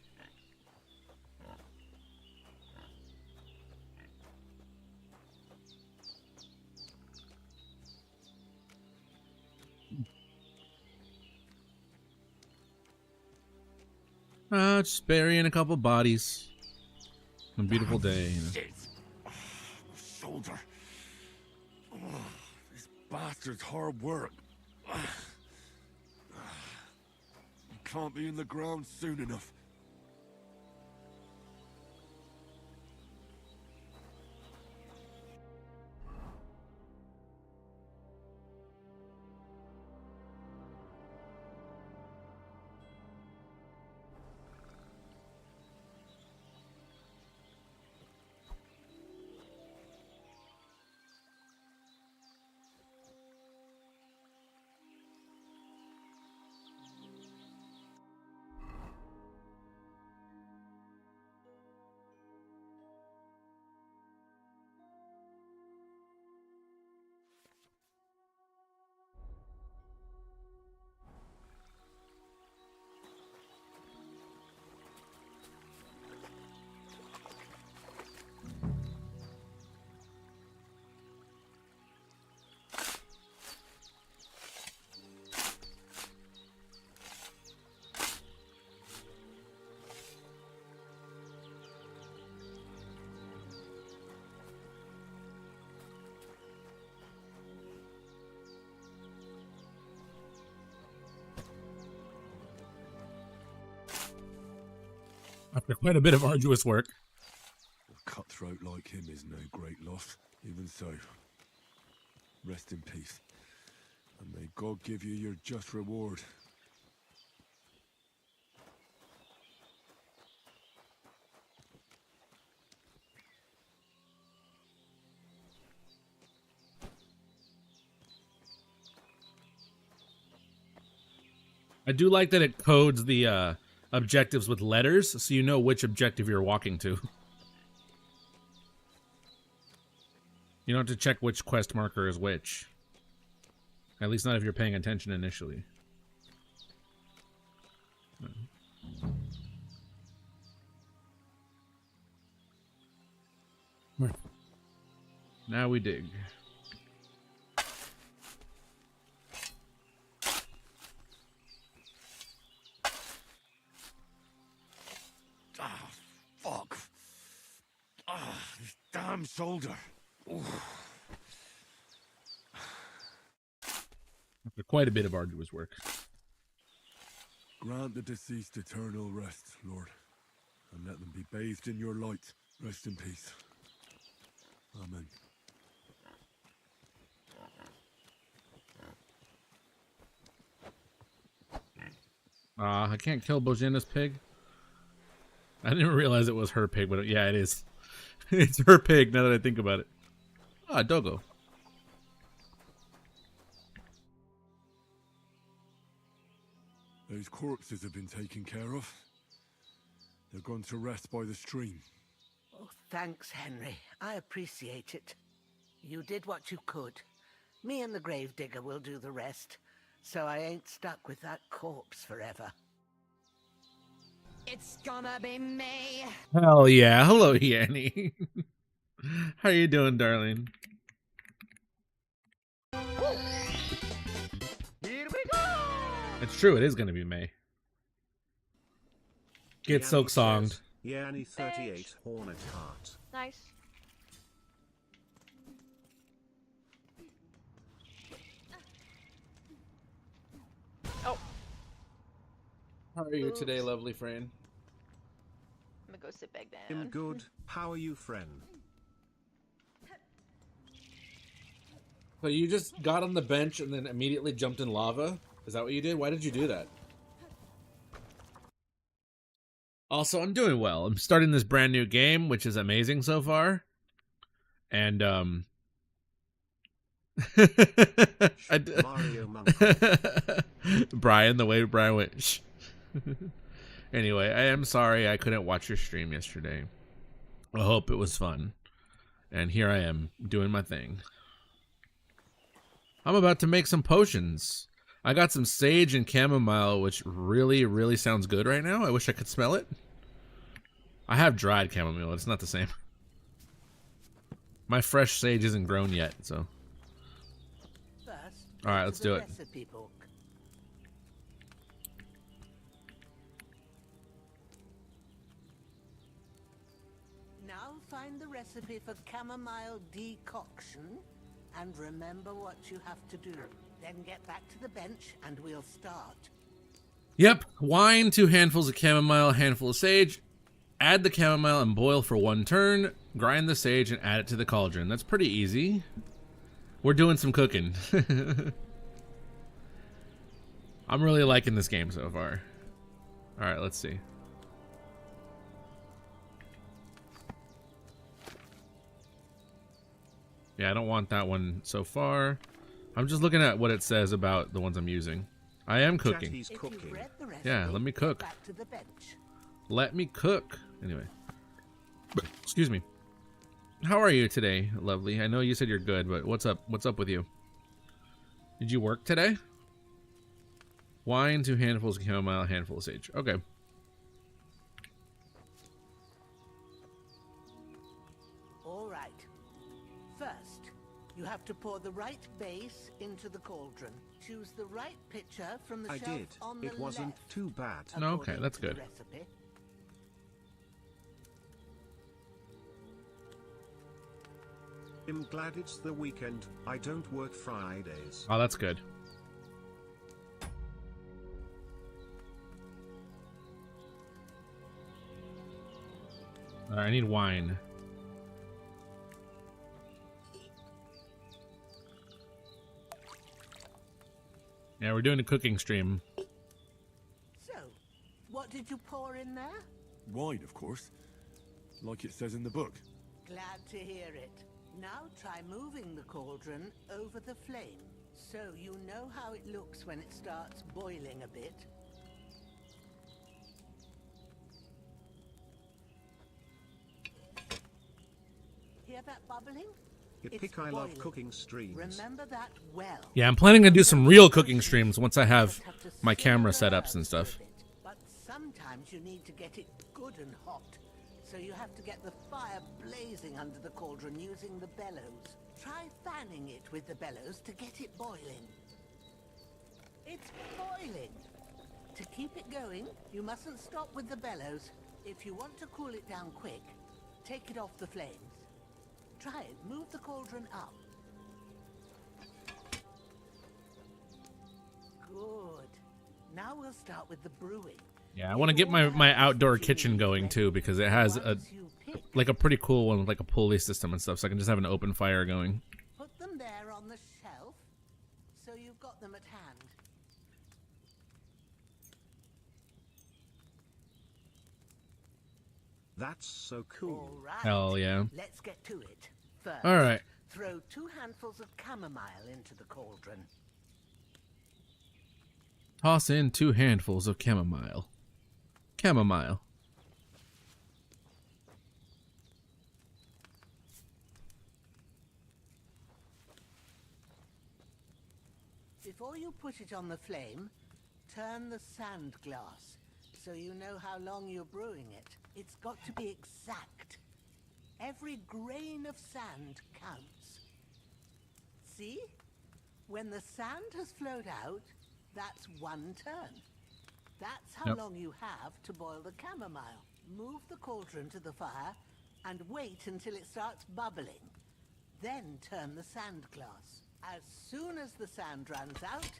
Just burying a couple bodies. On a beautiful day. You know. Shoulder. Oh, this bastard's hard work. You can't be in the ground soon enough. After quite a bit of arduous work. A cutthroat like him is no great loss. Even so, rest in peace. And may God give you your just reward. I do like that it codes the objectives with letters, so you know which objective you're walking to. You don't have to check which quest marker is which. At least not if you're paying attention initially. Now we dig. Ah, fuck. Ah, this damn shoulder. After quite a bit of arduous work. Grant the deceased eternal rest, Lord, and let them be bathed in your light. Rest in peace. Amen. I can't kill Bojana's pig. I didn't realize it was her pig, but yeah, it is. It's her pig now that I think about it. Ah, Dogo. Those corpses have been taken care of. They're gone to rest by the stream. Oh, thanks, Henry. I appreciate it. You did what you could. Me and the gravedigger will do the rest, so I ain't stuck with that corpse forever. It's gonna be me. Hell yeah. Hello, Yanni. How you doing, darling? Here we go. It's true, it is gonna be May. Get soak songed. Yanni 38 Hornet Heart. Nice. Oh. How are you today, lovely friend? I'm gonna go sit back down. I'm good. How are you, friend? So you just got on the bench and then immediately jumped in lava? Is that what you did? Why did you do that? Also, I'm doing well. I'm starting this brand new game, which is amazing so far. And, Mario Monkey. Brian, the way Brian went, shh. Anyway, I am sorry I couldn't watch your stream yesterday. I hope it was fun. And here I am, doing my thing. I'm about to make some potions. I got some sage and chamomile, which really, really sounds good right now. I wish I could smell it. I have dried chamomile. It's not the same. My fresh sage isn't grown yet, so. First, all right, let's do it. Recipe book. Now find the recipe for chamomile decoction and remember what you have to do. Then get back to the bench and we'll start. Yep, wine, 2 handfuls of chamomile, a handful of sage. Add the chamomile and boil for 1 turn. Grind the sage and add it to the cauldron. That's pretty easy. We're doing some cooking. I'm really liking this game so far. Alright, let's see. Yeah, I don't want that one so far. I'm just looking at what it says about the ones I'm using. I am cooking. Yeah, let me cook. Let me cook. Anyway. Excuse me. How are you today, lovely? I know you said you're good, but what's up? What's up with you? Did you work today? Wine, 2 handfuls of chamomile, a handful of sage. Okay. All right. First, you have to pour the right base into the cauldron. Choose the right pitcher from the I shelf did. on the It wasn't left, too bad. No, okay, that's according to good. the recipe. I'm glad it's the weekend. I don't work Fridays. Oh, that's good. I need wine. Yeah, we're doing a cooking stream. So, what did you pour in there? Wine, of course. Like it says in the book. Glad to hear it. Now try moving the cauldron over the flame, so you know how it looks when it starts boiling a bit. Hear that bubbling? Yippee, I love cooking streams. Remember that well. Yeah, I'm planning to do some real cooking streams once I have my camera setups and stuff. But sometimes you need to get it good and hot. So you have to get the fire blazing under the cauldron using the bellows. Try fanning it with the bellows to get it boiling. It's boiling. To keep it going, you mustn't stop with the bellows. If you want to cool it down quick, take it off the flames. Try it. Move the cauldron up. Good. Now we'll start with the brewing. Yeah, I want to get my outdoor kitchen going too, because it has a pretty cool one with like a pulley system and stuff, so I can just have an open fire going. Put them there on the shelf, so you've got them at hand. That's so cool. All right. Hell yeah. Let's get to it. First, All right. throw 2 handfuls of chamomile into the cauldron. Toss in 2 handfuls of chamomile. Chamomile. Before you put it on the flame, turn the sand glass so you know how long you're brewing it. It's got to be exact. Every grain of sand counts. See? When the sand has flowed out, that's 1 turn. That's how long you have to boil the chamomile. Move the cauldron to the fire and wait until it starts bubbling. Then turn the sand glass. As soon as the sand runs out,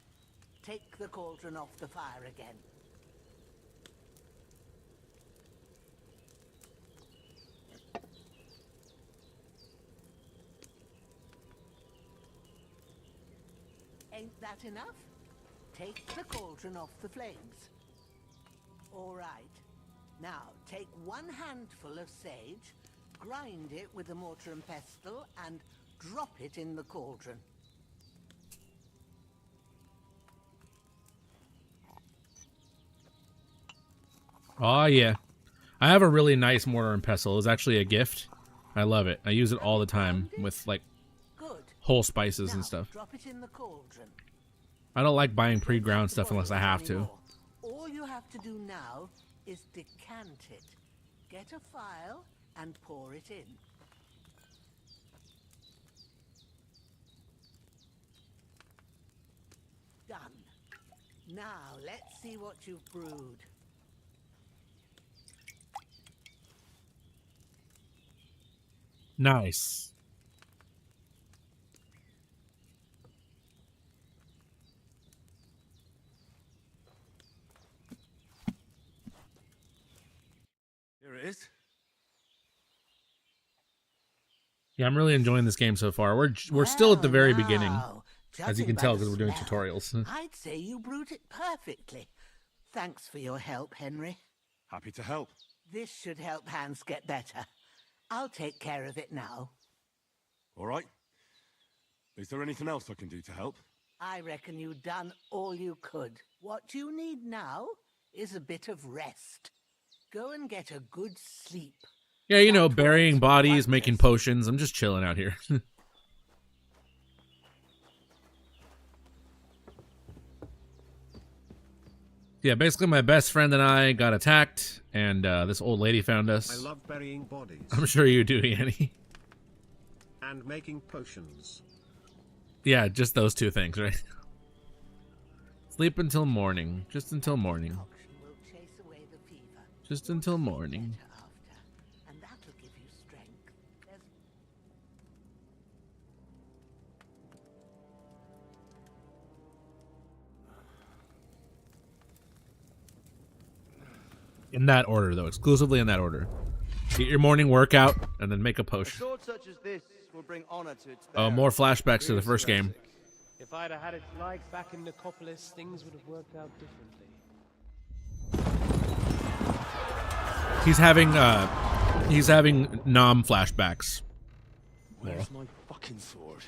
take the cauldron off the fire again. Ain't that enough? Take the cauldron off the flames. All right. Now, take 1 handful of sage, grind it with a mortar and pestle, and drop it in the cauldron. Oh yeah. I have a really nice mortar and pestle. It's actually a gift. I love it. I use it all the time with like whole spices and stuff. Drop it in the cauldron. I don't like buying pre-ground stuff unless I have to. All you have to do now is decant it. Get a phial and pour it in. Done. Now let's see what you've brewed. Nice. Here it is. Yeah, I'm really enjoying this game so far. We're still at the very beginning, as you can tell because we're doing tutorials. I'd say you brewed it perfectly. Thanks for your help, Henry. Happy to help. This should help Hans get better. I'll take care of it now. All right. Is there anything else I can do to help? I reckon you've done all you could. What you need now is a bit of rest. Go and get a good sleep. Yeah, you know, burying bodies, making potions. I'm just chilling out here. Yeah, basically my best friend and I got attacked, and this old lady found us. I love burying bodies. I'm sure you do, Yanni. And making potions. Yeah, just those 2 things, right? Sleep until morning. Just until morning. Just until morning. And that'll give you strength. In that order, though. Exclusively in that order. Get your morning workout, and then make a A potion. sword such as this will bring honor to its Oh, bearer. more flashbacks to the first game. If I'd have had it like back in Nicopolis, things would have worked out differently. He's having Nom flashbacks. Where's my fucking sword?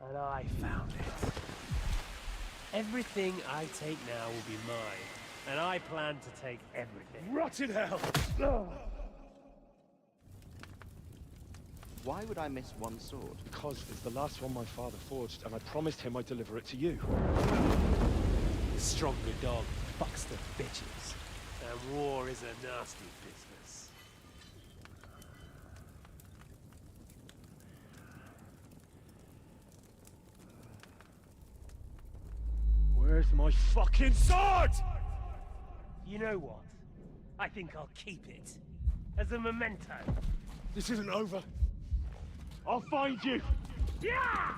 And I found it. Everything I take now will be mine. And I plan to take everything. Rotted hell! Why would I miss one sword? Because it's the last one my father forged, and I promised him I'd deliver it to you. The stronger dog fucks the bitches. And war is a nasty business. Where's my fucking sword? You know what? I think I'll keep it. As a memento. This isn't over. I'll find you! Yeah!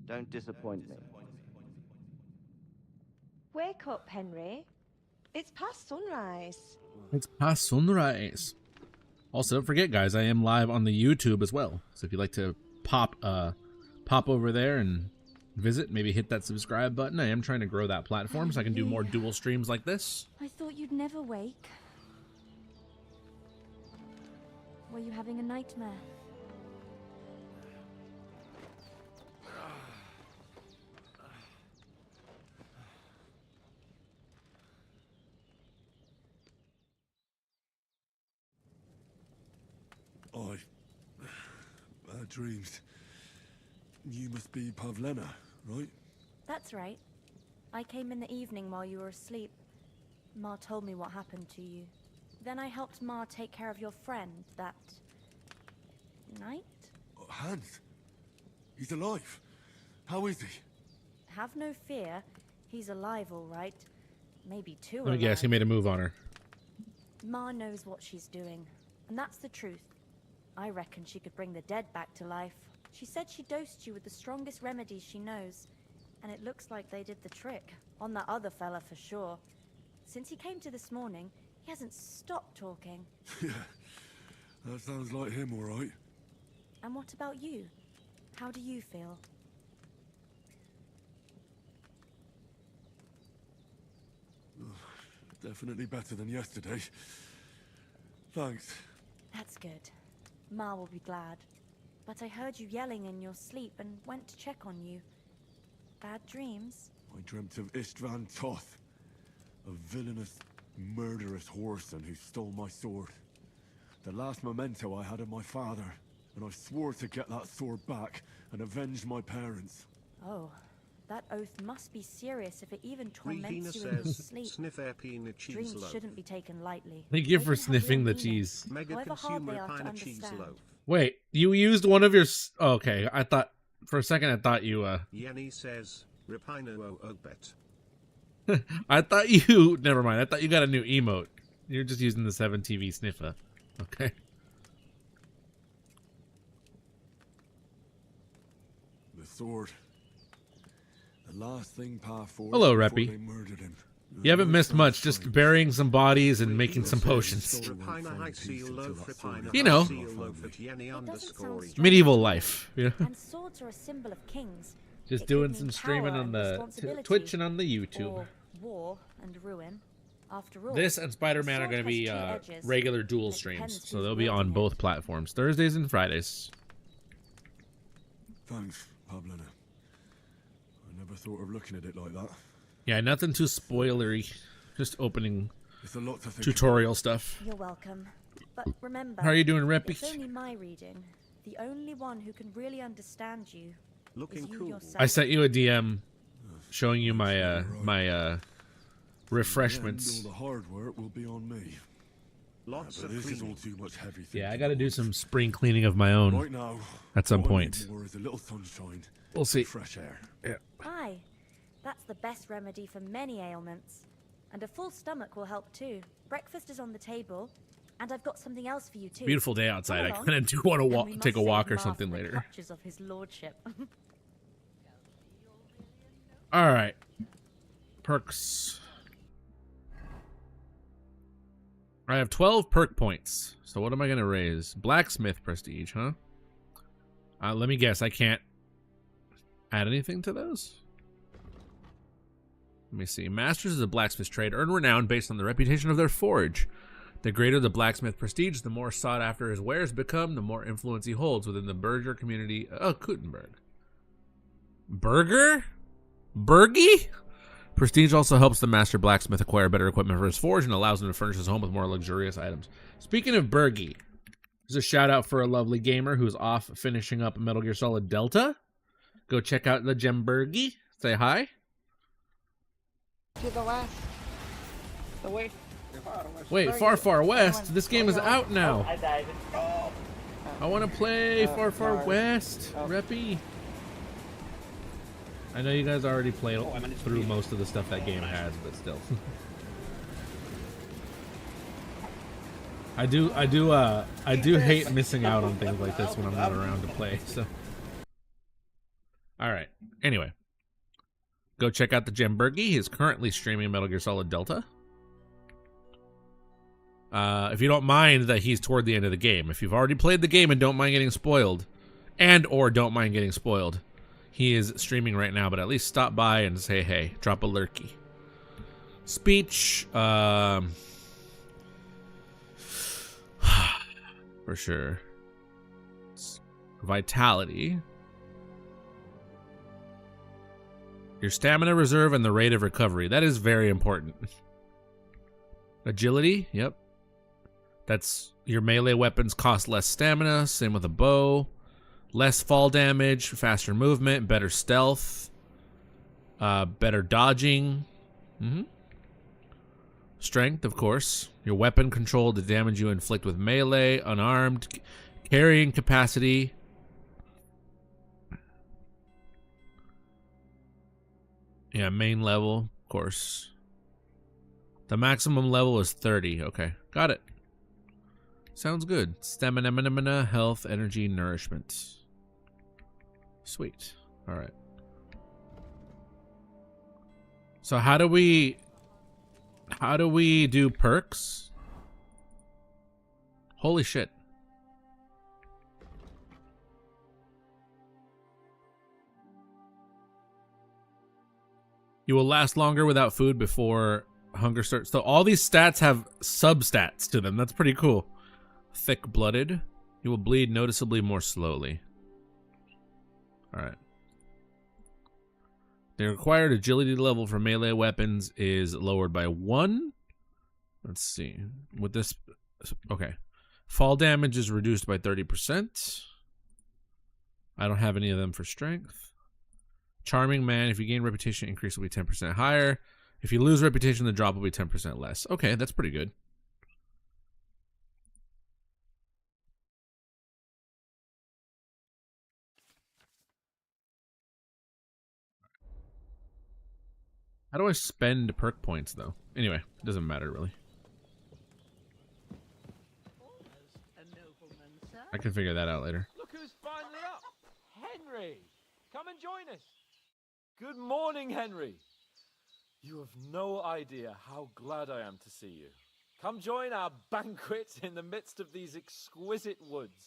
Don't disappoint me. Wake up, Henry. It's past sunrise. It's past sunrise. Also, don't forget, guys, I am live on the YouTube as well. So if you'd like to pop over there and visit, maybe hit that subscribe button. I am trying to grow that platform so I can do more dual streams like this. I thought you'd never wake. Were you having a nightmare? Bad dreams. You must be Pavlena, right? That's right. I came in the evening while you were asleep. Ma told me what happened to you. Then I helped Ma take care of your friend that night. Hans? He's alive. How is he? Have no fear. He's alive, all right. Maybe too Let me alive. guess, he made a move on her. Ma knows what she's doing, and that's the truth. I reckon she could bring the dead back to life. She said she dosed you with the strongest remedies she knows, and it looks like they did the trick. On that other fella for sure. Since he came to this morning, he hasn't stopped talking. Yeah, that sounds like him, all right. And what about you? How do you feel? Definitely better than yesterday. Thanks. That's good. Ma will be glad. But I heard you yelling in your sleep and went to check on you. Bad dreams? I dreamt of Istvan Toth, a villainous, murderous whoreson who stole my sword. The last memento I had of my father, and I swore to get that sword back and avenge my parents. Oh, that oath must be serious if it even Rehina torments you in your says, sleep. sniff Erpina cheese Dreams loaf. shouldn't be taken lightly. Thank you They for can have sniffing real the meaning, cheese. Mega however hard consumer they are to Erpina cheese understand. loaf. Wait, you used one of your... Okay, I thought... For a second, I thought you, Yenny says, Repina obet. I thought you... Never mind, I thought you got a new emote. You're just using the 7TV sniffer. Okay. The sword. The last thing Pa forged Hello, before Reppy. they murdered him. You haven't missed much, just burying some bodies and making some potions. Repina high seal loaf, Repina You know. high seal loaf at Yenny underscore. Medieval life, you know? And swords are a symbol of kings. Just It could doing mean some power streaming on and the responsibility, Twitch and on the YouTube. Or war and ruin. After all, This and Spider-Man a are going to sword be has two edges, regular dual and it streams, depends so who's they'll be on wielding it. both platforms, Thursdays and Fridays. Thanks, Pavlena. I never thought of looking at it like that. Yeah, nothing too spoilery, just opening It's a lot to think tutorial stuff. You're welcome. But remember, How are you doing, Reppy? it's only my reading. The only one who can really understand you Looking is you cool. yourself. I sent you a DM showing you my In refreshments. the end, all the hard work will be on me. Lots But of this is cleaning. all too much heavy thinking. Yeah, I got to do some spring cleaning of my own Right now, at some all I point. need more is a little sunshine. We'll see. Fresh air. Yeah. Aye, that's the best remedy for many ailments. And a full stomach will help too. Breakfast is on the table, and I've got something else for you too. Beautiful day outside. I Come along, kind of do want to and we must take a save walk or Ma something from the later. clutches of his lordship. All right. Perks. I have 12 perk points. So what am I going to raise? Blacksmith prestige, huh? Let me guess. I can't add anything to those? Let me see. Masters of the blacksmith trade earn renown based on the reputation of their forge. The greater the blacksmith prestige, the more sought after his wares become, the more influence he holds within the burger community. Oh, Gutenberg. Burger? Bergie? Prestige also helps the master blacksmith acquire better equipment for his forge and allows him to furnish his home with more luxurious items. Speaking of Bergie, there's a shout out for a lovely gamer who's off finishing up Metal Gear Solid Delta. Go check out the Gem Bergie. Say hi. To the west. The way. Wait, Far Far West? This game is out now. I died. I want to play Far Far West. Reppy. I know you guys already played through most of the stuff that game has, but still. I do hate missing out on things like this when I'm not around to play, so. Alright. Anyway. Go check out the Gem Bergie. He is currently streaming Metal Gear Solid Delta. If you don't mind that he's toward the end of the game. If you've already played the game and don't mind getting spoiled, or don't mind getting spoiled, he is streaming right now, but at least stop by and say hey. Drop a lurky. Speech, for sure. Vitality. Your stamina reserve and the rate of recovery. That is very important. Agility, yep. That's your melee weapons cost less stamina, same with a bow. Less fall damage, faster movement, better stealth, better dodging. Strength, of course. Your weapon control, the damage you inflict with melee, unarmed, carrying capacity. Yeah, main level, of course. The maximum level is 30. Okay, got it. Sounds good. Stamina, health, energy, nourishment. Sweet. All right. So how do we do perks? Holy shit. You will last longer without food before hunger starts. So all these stats have substats to them. That's pretty cool. Thick-blooded. You will bleed noticeably more slowly. Alright. The required agility level for melee weapons is lowered by 1. Let's see. With this... Okay. Fall damage is reduced by 30%. I don't have any of them for strength. Charming Man, if you gain reputation, increase will be 10% higher. If you lose reputation, the drop will be 10% less. Okay, that's pretty good. How do I spend perk points, though? Anyway, it doesn't matter, really. I can figure that out later. Look who's finally up! Henry! Come and join us! Good morning, Henry! You have no idea how glad I am to see you. Come join our banquet in the midst of these exquisite woods.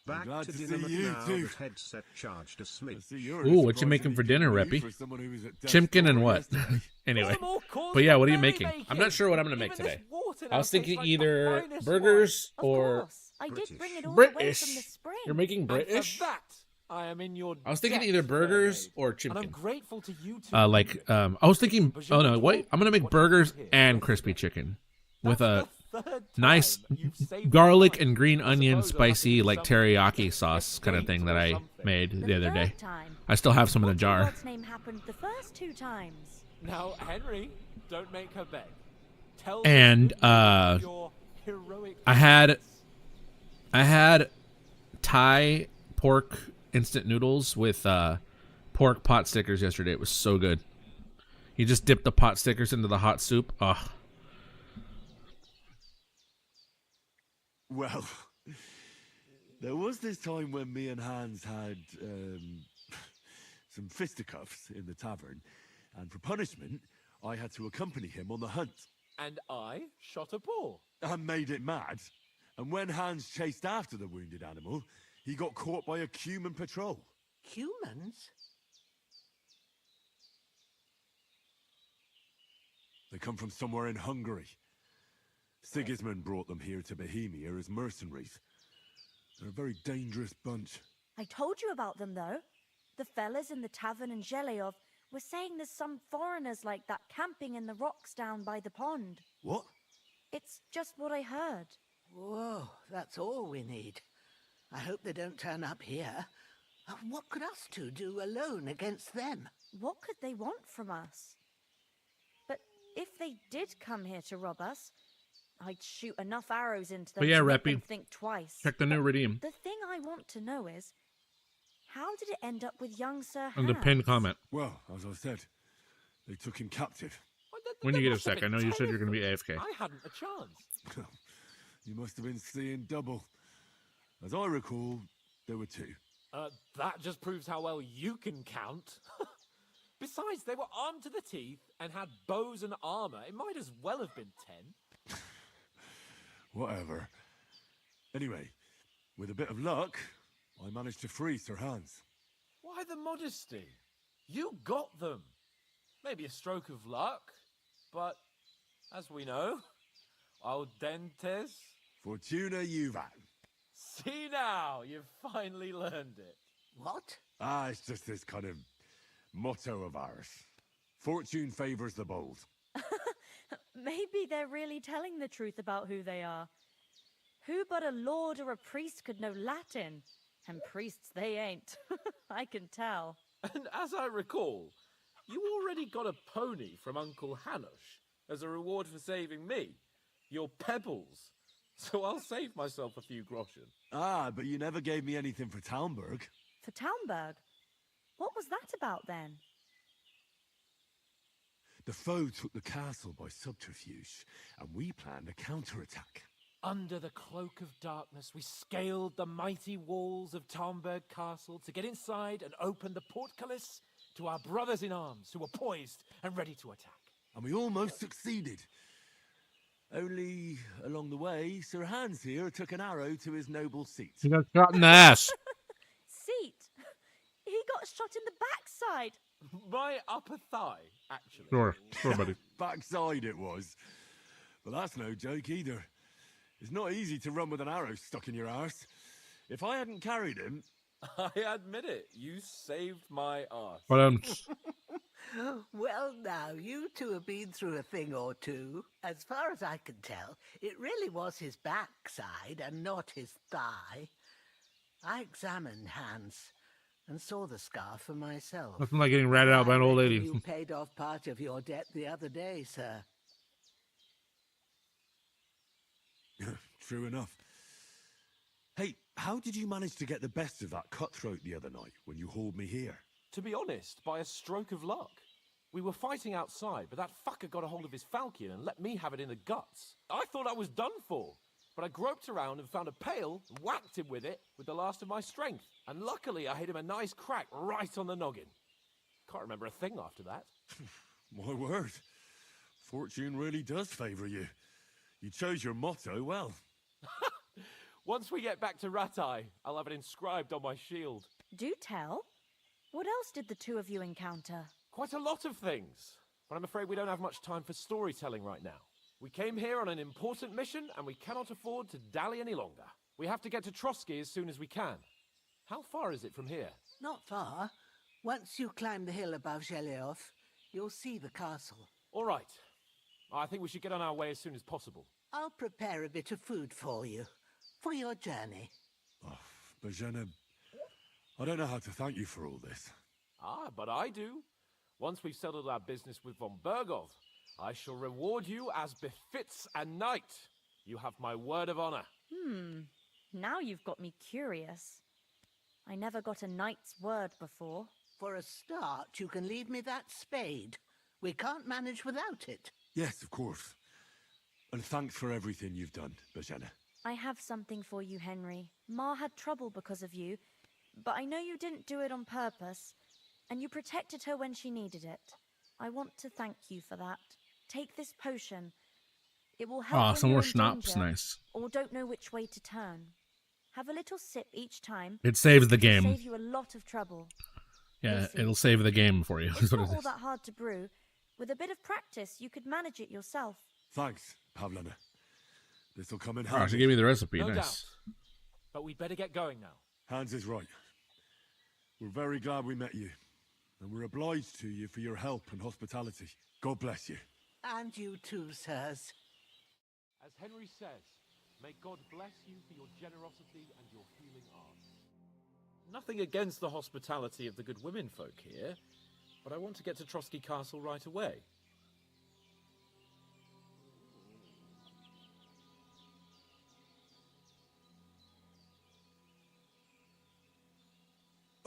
Back glad to to dinner, see but you now too. that headset charged asleep. Ooh, what you making for dinner, Reppy? Chimkin and what? Anyway. But yeah, what are you making? I'm not sure what I'm going to make today. I was thinking either burgers or... I did bring it all away from the British. spring. You're making British? I am in your I was thinking debt, either fair burgers maid, or and I'm chicken. grateful to you two. I was thinking, oh no, wait, I'm going to make burgers and crispy chicken with a nice garlic and green onion spicy like teriyaki sauce kind of thing that I made the other day. I still have some in a jar. God's name happened the first 2 times. Now, Henry, don't make her beg. Tell And your heroic I had Thai pork instant noodles with pork pot stickers yesterday. It was so good. You just dip the pot stickers into the hot soup. Ugh. Well, there was this time when me and Hans had some fisticuffs in the tavern, and for punishment, I had to accompany him on the hunt. And I shot a boar. I made it mad, and when Hans chased after the wounded animal, he got caught by a human patrol. Humans? They come from somewhere in Hungary. Sigismund brought them here to Bohemia as mercenaries. They're a very dangerous bunch. I told you about them, though. The fellas in the tavern in Zheleov We're saying there's some foreigners like that camping in the rocks down by the pond. What? It's just what I heard. Whoa, that's all we need. I hope they don't turn up here. What could us two do alone against them? What could they want from us? But if they did come here to rob us, I'd shoot enough arrows into them But yeah, to make Reppy, them think twice. check the new redeem. The thing I want to know is, how did it end up with young Sir And the Hans? pinned comment. Well, as I said, they took him captive. When you get a sec, I know you said you're going to be AFK. I hadn't a chance. You must have been seeing double. As I recall, there were 2. That just proves how well you can count. Besides, they were armed to the teeth and had bows and armor. It might as well have been 10. Whatever. Anyway, with a bit of luck, I managed to free Sir Hans. Why the modesty? You got them. Maybe a stroke of luck, but as we know, al dentes. Fortuna juvat. See now, you've finally learned it. What? It's just this kind of motto of ours. Fortune favors the bold. Maybe they're really telling the truth about who they are. Who but a lord or a priest could know Latin? And priests they ain't. I can tell. And as I recall, you already got a pony from Uncle Hanush as a reward for saving me. Your pebbles. So I'll save myself a few groschen. But you never gave me anything for Talmberg. For Talmberg? What was that about then? The foe took the castle by subterfuge, and we planned a counterattack. Under the cloak of darkness, we scaled the mighty walls of Talmberg Castle to get inside and open the portcullis to our brothers in arms who were poised and ready to attack. And we almost succeeded. Only, along the way, Sir Hans here took an arrow to his noble seat. He got shot in the ass. Seat? He got shot in the backside. My upper thigh, actually. Sure, buddy. Backside it was. But that's no joke either. It's not easy to run with an arrow stuck in your arse. If I hadn't carried him... I admit it, you saved my arse. Well, now, you two have been through a thing or two. As far as I can tell, it really was his backside and not his thigh. I examined Hans and saw the scar for myself. Nothing like getting ratted out by an old lady. You paid off part of your debt the other day, sir. True enough. Hey, how did you manage to get the best of that cutthroat the other night when you hauled me here? To be honest, by a stroke of luck. We were fighting outside, but that fucker got a hold of his falchion and let me have it in the guts. I thought I was done for, but I groped around and found a pail and whacked him with it with the last of my strength. And luckily, I hit him a nice crack right on the noggin. Can't remember a thing after that. My word. Fortune really does favour you. You chose your motto well. Once we get back to Ratai, I'll have it inscribed on my shield. Do tell. What else did the two of you encounter? Quite a lot of things, but I'm afraid we don't have much time for storytelling right now. We came here on an important mission, and we cannot afford to dally any longer. We have to get to Trotsky as soon as we can. How far is it from here? Not far. Once you climb the hill above Zheleov, you'll see the castle. All right. I think we should get on our way as soon as possible. I'll prepare a bit of food for you, for your journey. Oh, Bozhena, I don't know how to thank you for all this. But I do. Once we've settled our business with von Bergov, I shall reward you as befits a knight. You have my word of honor. Now you've got me curious. I never got a knight's word before. For a start, you can leave me that spade. We can't manage without it. Yes, of course. And thanks for everything you've done, Bozhena. I have something for you, Henry. Ma had trouble because of you, but I know you didn't do it on purpose, and you protected her when she needed it. I want to thank you for that. Take this potion. It will help when some you're more in schnapps, danger, nice. or don't know which way to turn. Have a little sip each time. It saves the It'll game. save you a lot of trouble. Yeah, Listen, it'll save the game for you. It's not all that hard to brew. With a bit of practice, you could manage it yourself. Thanks, Pavlena. This'll come in Oh, handy. she gave me the recipe. No Nice. doubt. But we'd better get going now. Hans is right. We're very glad we met you. and we're obliged to you for your help and hospitality. God bless you. And you too, sirs. As Henry says, may God bless you for your generosity and your healing arts. Nothing against the hospitality of the good women folk here, but I want to get to Trotsky Castle right away.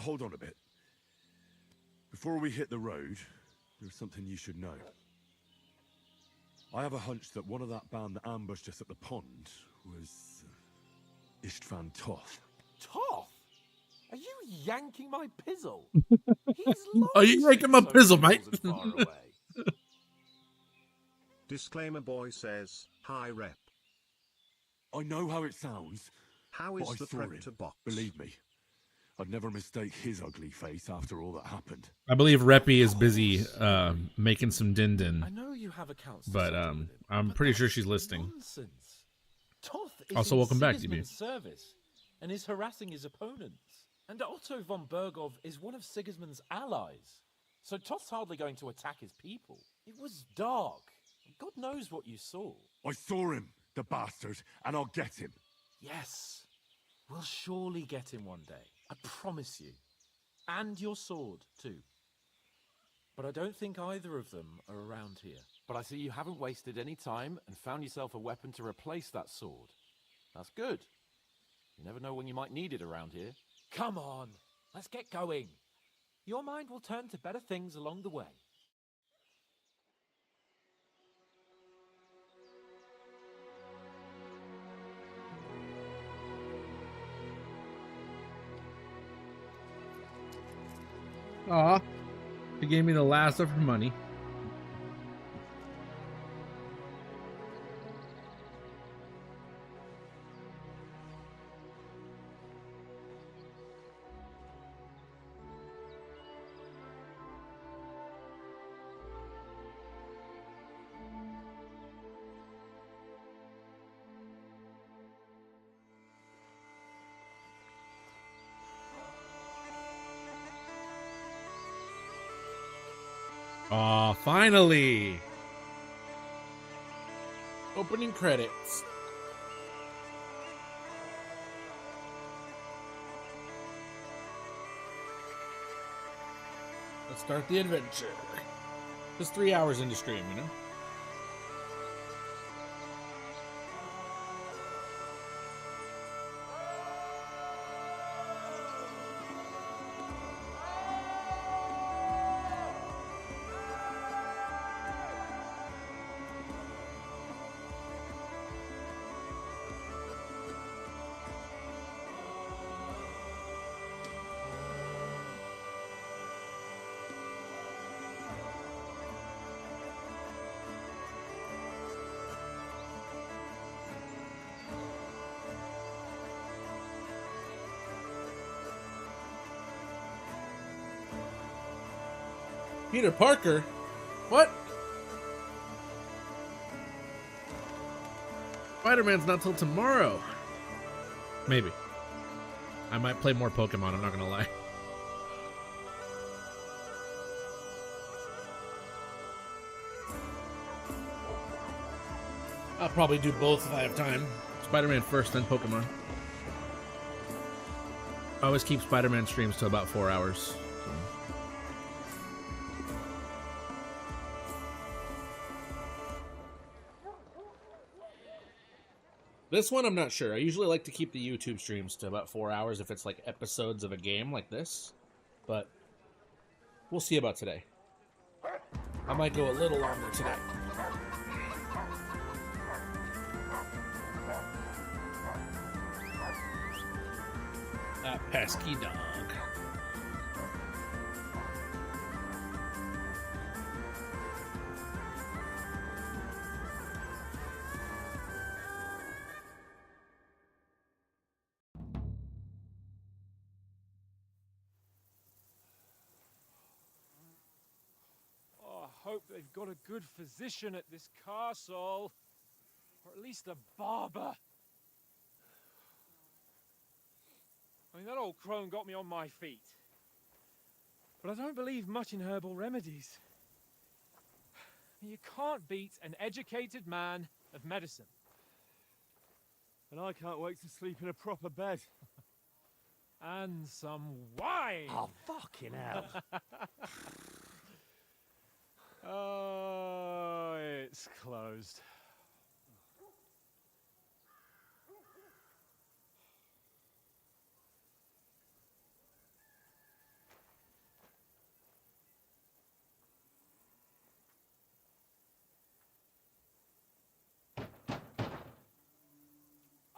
Hold on a bit. Before we hit the road, there's something you should know. I have a hunch that one of that band that ambushed us at the pond was Istvan Toth. Toth? Are you yanking my pizzle? Are you yanking my pizzle, mate? Disclaimer boy says, hi rep. I know how it sounds. How but is I the saw Predator him. box? Believe me, I'd never mistake his ugly face after all that happened. I believe Reppy is busy making some din-din. I know you have accounts to But settle with him, I'm but pretty that's sure she's listening. Nonsense. Toth is Also, in welcome back, DB. Sigismund's service and is harassing his opponents. And Otto von Bergov is one of Sigismund's allies. So Toth's hardly going to attack his people. It was dark. God knows what you saw. I saw him, the bastard, and I'll get him. Yes. We'll surely get him one day. I promise you. And your sword, too. But I don't think either of them are around here. But I see you haven't wasted any time and found yourself a weapon to replace that sword. That's good. You never know when you might need it around here. Come on, let's get going. Your mind will turn to better things along the way. Aw, she gave me the last of her money. Aw, finally! Opening credits. Let's start the adventure. Just 3 hours into stream, you know? Peter Parker? What? Spider-Man's not till tomorrow. Maybe. I might play more Pokemon, I'm not gonna lie. I'll probably do both if I have time. Spider-Man first, then Pokemon. I always keep Spider-Man streams to about 4 hours. This one, I'm not sure. I usually like to keep the YouTube streams to about 4 hours if it's like episodes of a game like this. But we'll see about today. I might go a little longer today. That pesky dog. I hope they've got a good physician at this castle. Or at least a barber. I mean, that old crone got me on my feet. But I don't believe much in herbal remedies. You can't beat an educated man of medicine. And I can't wait to sleep in a proper bed. And some wine! Oh, fucking hell. Oh, it's closed.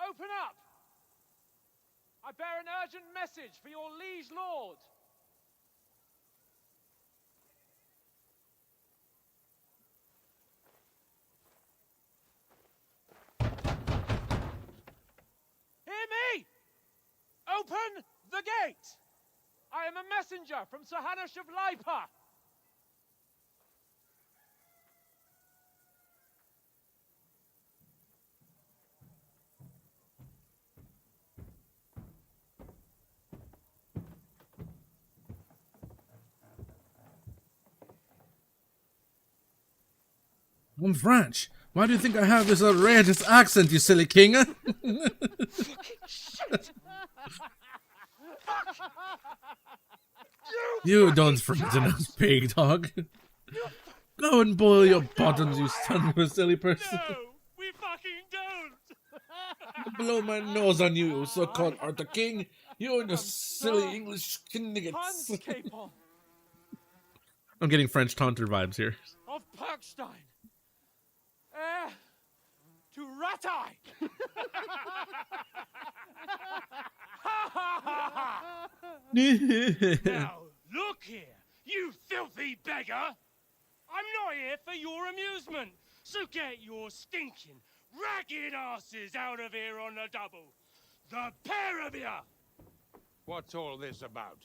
Open up! I bear an urgent message for your liege lord. Hear me! Open the gate! I am a messenger from Sir Hanush of Lipa. I'm French. Why do you think I have this outrageous accent, you silly king? Shit! You don't frighten us, pig dog. Go and boil your bottoms, you son of a silly person. No, we fucking don't. Blow my nose on you, you so-called Arthur King. You and your silly English kniggets. Hans Capon I'm getting French taunter vibes here. of Perkstein. Heir to Ratai. Now, look here, you filthy beggar! I'm not here for your amusement, so get your stinking, ragged asses out of here on the double. The pair of you! What's all this about?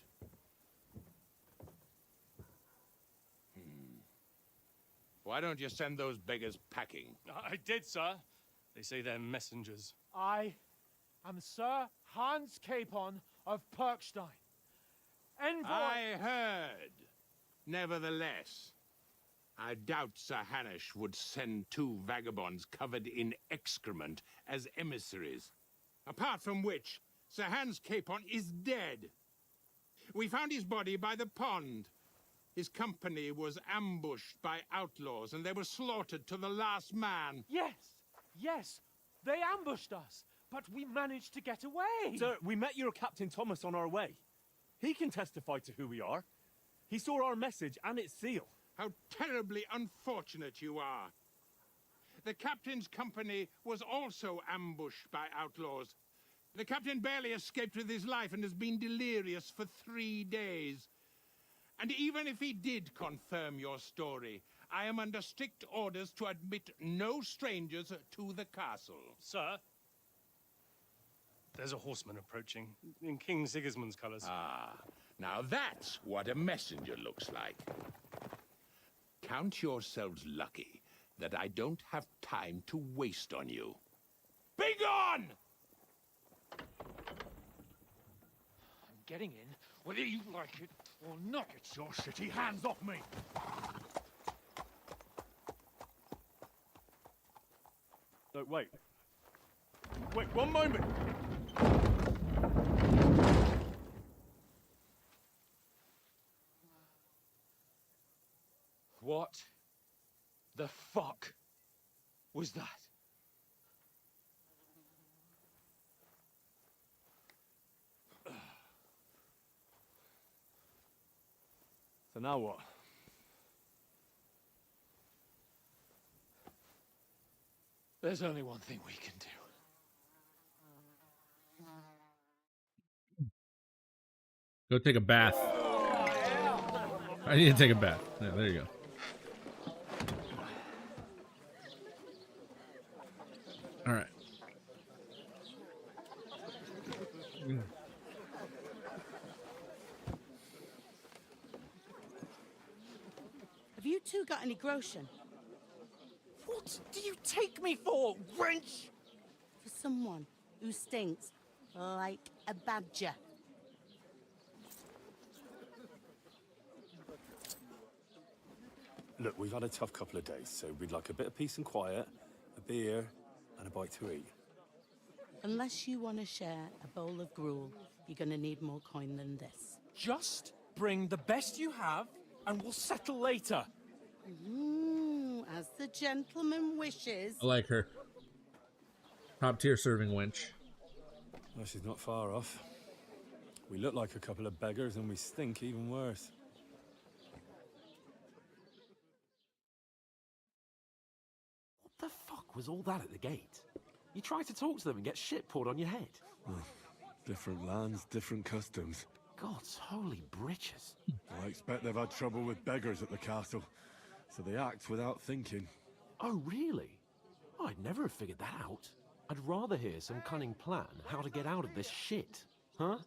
Why don't you send those beggars packing? I did, sir. They say they're messengers. I am Sir Hans Capon of Perkstein. Envoy. I heard. Nevertheless, I doubt Sir Hanush would send two vagabonds covered in excrement as emissaries. Apart from which, Sir Hans Capon is dead. We found his body by the pond. His company was ambushed by outlaws, and they were slaughtered to the last man. Yes, they ambushed us, but we managed to get away. Sir, we met your Captain Thomas on our way. He can testify to who we are. He saw our message and its seal. How terribly unfortunate you are. The captain's company was also ambushed by outlaws. The captain barely escaped with his life and has been delirious for 3 days. And even if he did confirm your story, I am under strict orders to admit no strangers to the castle. Sir, there's a horseman approaching in King Sigismund's colours. Ah, now that's what a messenger looks like. Count yourselves lucky that I don't have time to waste on you. Be gone! I'm getting in, whether you like it or not. Get your shitty hands off me! No, wait. Wait, one moment! What the fuck was that? So now what? There's only one thing we can do. Go take a bath. I need to take a bath. Yeah, there you go. All right. Have you two got any groschen? What do you take me for, wench? For someone who stinks like a badger. Look, we've had a tough couple of days, so we'd like a bit of peace and quiet, a beer, and a bite to eat. Unless you want to share a bowl of gruel, you're going to need more coin than this. Just bring the best you have, and we'll settle later. As the gentleman wishes. I like her. Top tier serving wench. Well, she's not far off. We look like a couple of beggars, and we stink even worse. What the fuck was all that at the gate? You try to talk to them and get shit poured on your head. Different lands, different customs. God's holy britches. I expect they've had trouble with beggars at the castle, so they act without thinking. Oh, really? I'd never have figured that out. I'd rather hear some cunning plan how to get out of this shit. Huh?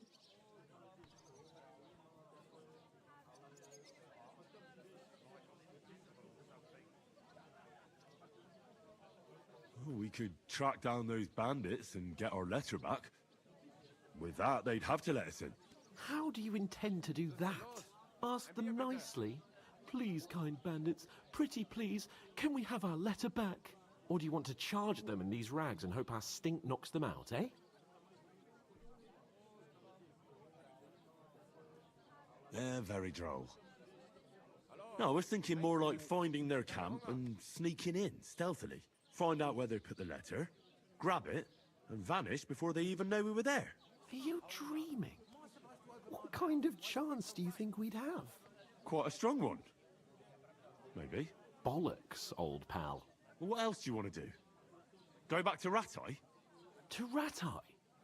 We could track down those bandits and get our letter back. With that, they'd have to let us in. How do you intend to do that? Ask them nicely. Please, kind bandits, pretty please, can we have our letter back? Or do you want to charge them in these rags and hope our stink knocks them out, eh? They're very droll. No, I was thinking more like finding their camp and sneaking in stealthily. Find out where they put the letter, grab it, and vanish before they even know we were there. Are you dreaming? What kind of chance do you think we'd have? Quite a strong one. Maybe. Bollocks, old pal. Well, what else do you want to do? Go back to Ratai? To Ratai?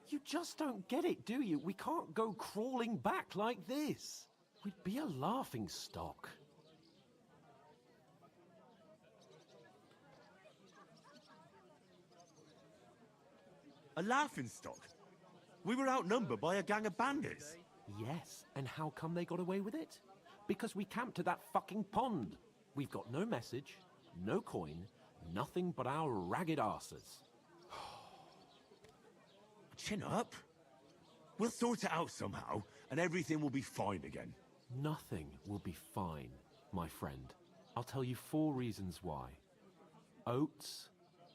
You just don't get it, do you? We can't go crawling back like this. We'd be a laughing stock. A laughing stock? We were outnumbered by a gang of bandits. Yes, and how come they got away with it? Because we camped at that fucking pond. We've got no message, no coin, nothing but our ragged arses. Chin up. We'll sort it out somehow, and everything will be fine again. Nothing will be fine, my friend. I'll tell you 4 reasons why. Oates,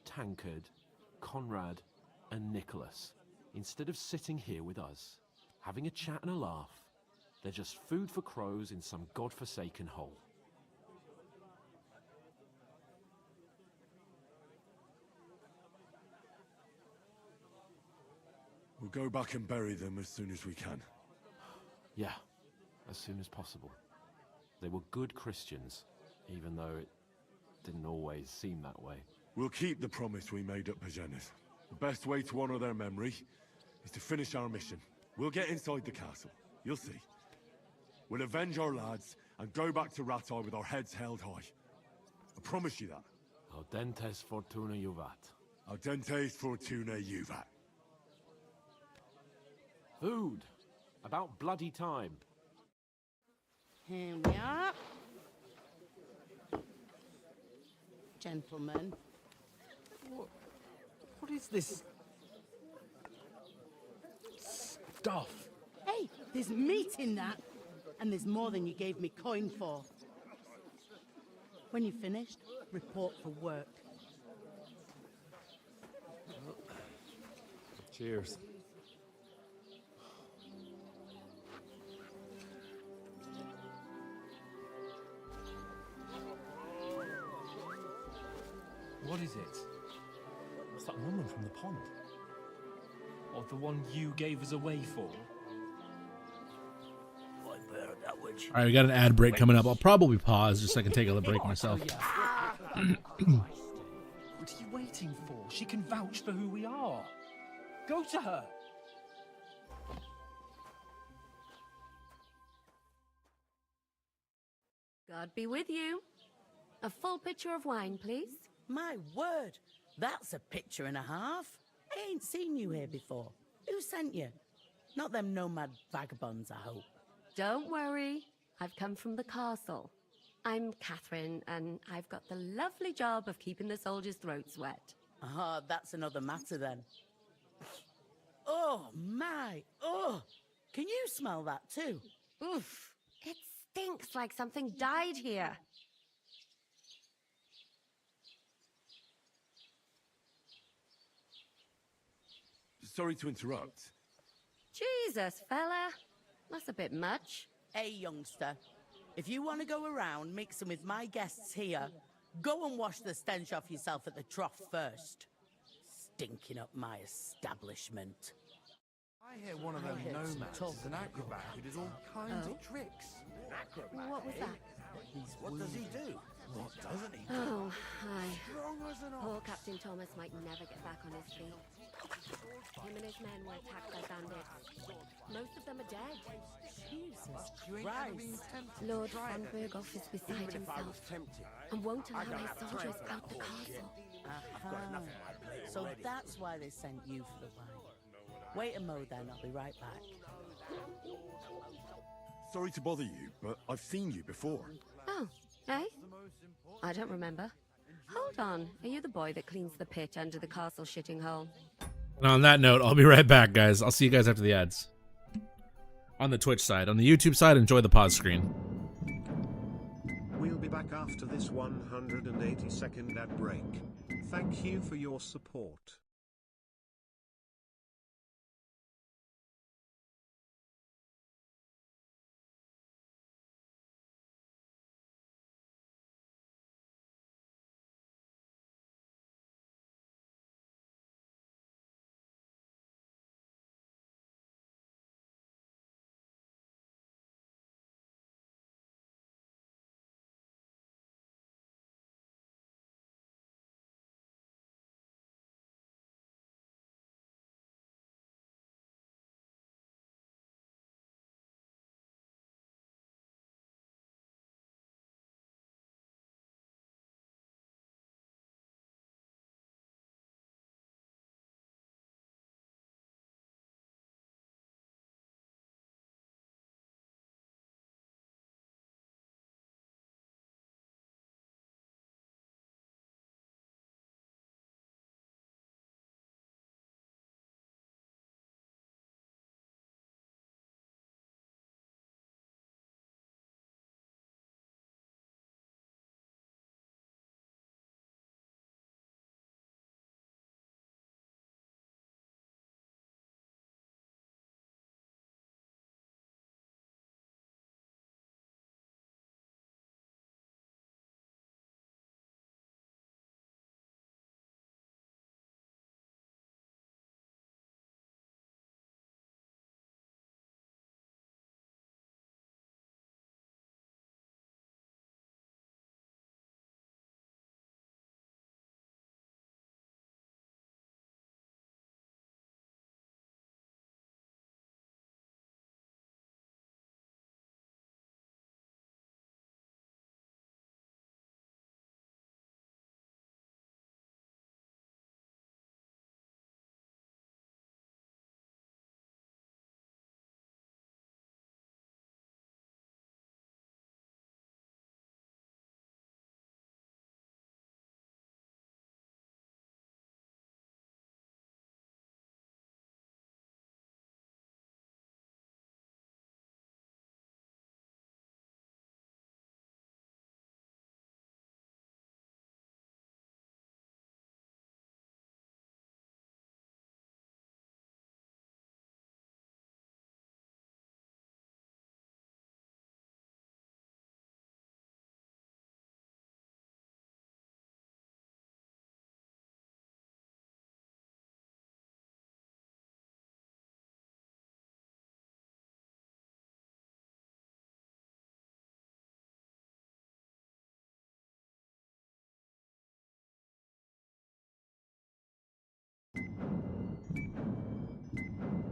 Tankard, Conrad, and Nicholas, instead of sitting here with us, having a chat and a laugh, they're just food for crows in some godforsaken hole. We'll go back and bury them as soon as we can. Yeah, as soon as possible. They were good Christians, even though it didn't always seem that way. We'll keep the promise we made at Pagenis. The best way to honor their memory is to finish our mission. We'll get inside the castle. You'll see. We'll avenge our lads and go back to Ratai with our heads held high. I promise you that. Audentes fortuna juvat. Audentes fortuna juvat. Food. About bloody time. Here we are. Gentlemen. What is this stuff? Hey, there's meat in that. And there's more than you gave me coin for. When you're finished, report for work. Cheers. What is it? What's that woman from the pond? Or the one you gave us away for? All right, we got an ad break coming up. I'll probably pause just so I can take a break myself. What are you waiting for? She can vouch for who we are. Go to her. God be with you. A full pitcher of wine, please. My word, that's a picture and a half. I ain't seen you here before. Who sent you? Not them nomad vagabonds, I hope. Don't worry. I've come from the castle. I'm Catherine, and I've got the lovely job of keeping the soldiers' throats wet. Ah, that's another matter then. Oh, my. Oh, can you smell that too? Oof. It stinks like something died here. sorry to interrupt. Jesus, fella. That's a bit much. Hey, youngster. If you want to go around mixing with my guests here, go and wash the stench off yourself at the trough first. Stinking up my establishment. I hear one of them nomads is an acrobat who does all kinds of tricks. What was that? What does he do? What doesn't he do? Oh, hi. Strong as an Poor ox. Captain Thomas might never get back on his feet. Him and his men were attacked by bandits. Most of them are dead. Jesus You ain't ever been Christ. tempted Lord to try von it? Berghoff is beside Even if I himself was tempted, and won't I allow don't his have time soldiers for that out the bullshit. castle. I've got enough on my plate So already. that's why they sent you for the wine. Wait a mo then, I'll be right back. Sorry to bother you, but I've seen you before. Oh, eh? I don't remember. Hold on. Are you the boy that cleans the pit under the castle shitting hole? And on that note, I'll be right back, guys. I'll see you guys after the ads. On the Twitch side. On the YouTube side, enjoy the pause screen. We'll be back after this 180-second ad break. Thank you for your support.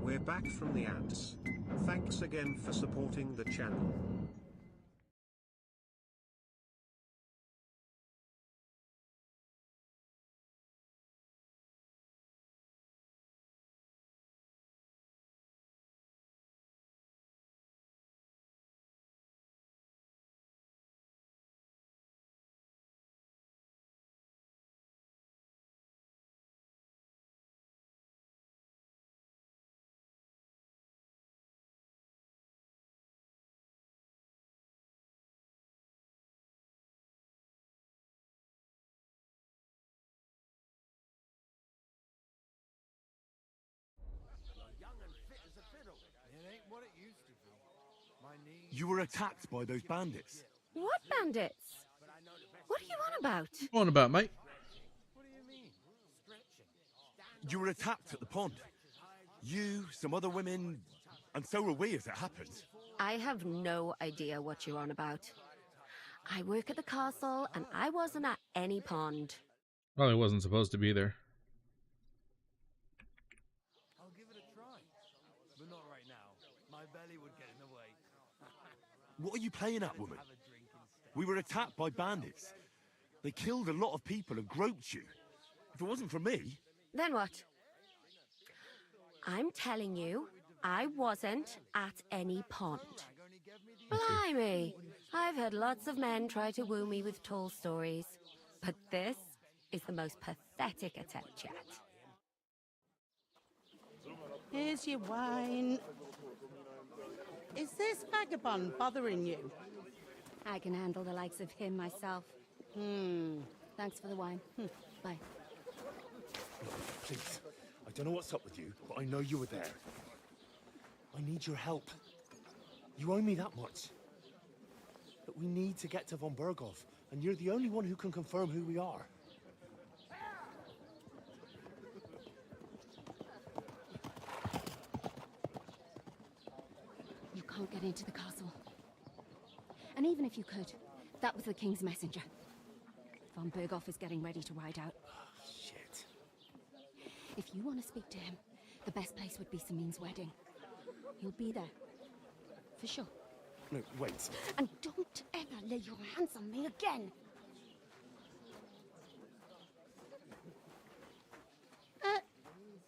We're back from the ads. Thanks again for supporting the channel. You were attacked by those bandits. What bandits? What are you on about? What about, mate? You were attacked at the pond. You, some other women, and so were we as it happened. I have no idea what you're on about. I work at the castle, and I wasn't at any pond. Well, he wasn't supposed to be there. I'll give it a try. But not right now. My belly would get in the way. What are you playing at, woman? We were attacked by bandits. They killed a lot of people and groped you. If it wasn't for me... Then what? I'm telling you, I wasn't at any pond. Blimey! I've had lots of men try to woo me with tall stories, but this is the most pathetic attempt yet. Here's your wine. Is this vagabond bothering you? I can handle the likes of him myself. Thanks for the wine. Bye. Please, I don't know what's up with you, but I know you were there. I need your help. You owe me that much. But we need to get to von Berghoff, and you're the only one who can confirm who we are. You can't get into the castle. And even if you could, that was the King's messenger. Von Berghoff is getting ready to ride out. Shit. If you want to speak to him, the best place would be Samin's wedding. He'll be there. For sure. No, wait. And don't ever lay your hands on me again!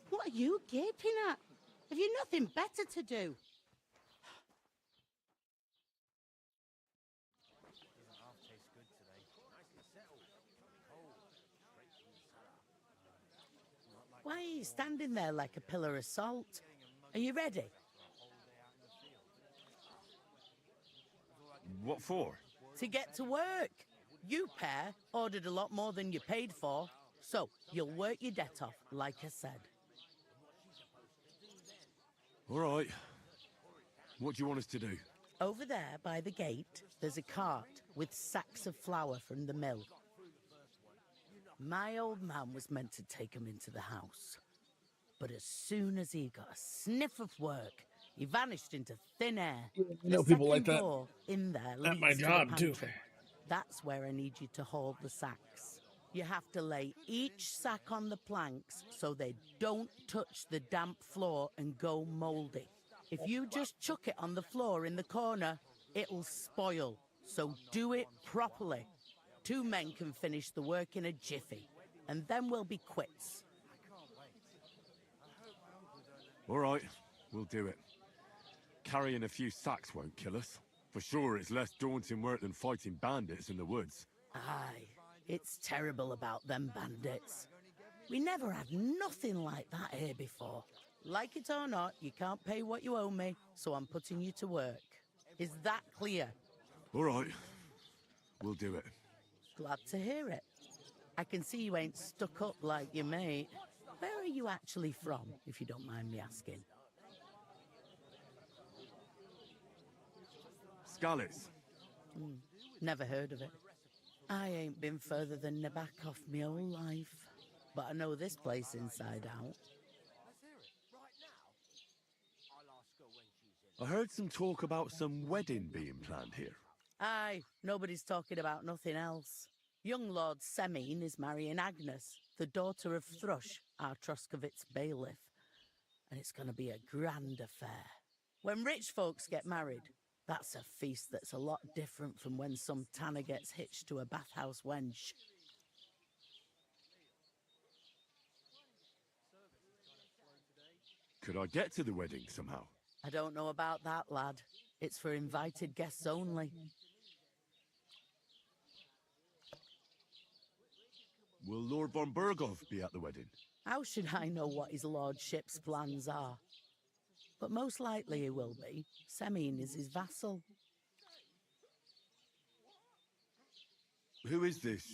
What are you gaping at? Have you nothing better to do? Why are you standing there like a pillar of salt? Are you ready? What for? To get to work. You pair ordered a lot more than you paid for, so you'll work your debt off, like I said. All right. What do you want us to do? Over there by the gate, there's a cart with sacks of flour from the mill. My old man was meant to take 'em into the house. But as soon as he got a sniff of work, he vanished into thin air. I know people like that. Door in there At my leads to the job, too. pantry. That's where I need you to hold the sacks. You have to lay each sack on the planks so they don't touch the damp floor and go mouldy. If you just chuck it on the floor in the corner, it'll spoil. So do it properly. 2 men can finish the work in a jiffy, and then we'll be quits. All right, we'll do it. Carrying a few sacks won't kill us. For sure, it's less daunting work than fighting bandits in the woods. Aye, it's terrible about them bandits. We never had nothing like that here before. Like it or not, you can't pay what you owe me, so I'm putting you to work. Is that clear? All right, we'll do it. Glad to hear it. I can see you ain't stuck up like your mate. Where are you actually from, if you don't mind me asking? Scalis. Never heard of it. I ain't been further than Nabakov my whole life, but I know this place inside out. I heard some talk about some wedding being planned here. Aye, nobody's talking about nothing else. Young Lord Semin is marrying Agnes, the daughter of Thrush, our Troskovitz bailiff. And it's going to be a grand affair. When rich folks get married, that's a feast that's a lot different from when some tanner gets hitched to a bathhouse wench. Could I get to the wedding somehow? I don't know about that, lad. It's for invited guests only. Will Lord von Berghoff be at the wedding? How should I know what his lordship's plans are? But most likely he will be. Semin is his vassal. Who is this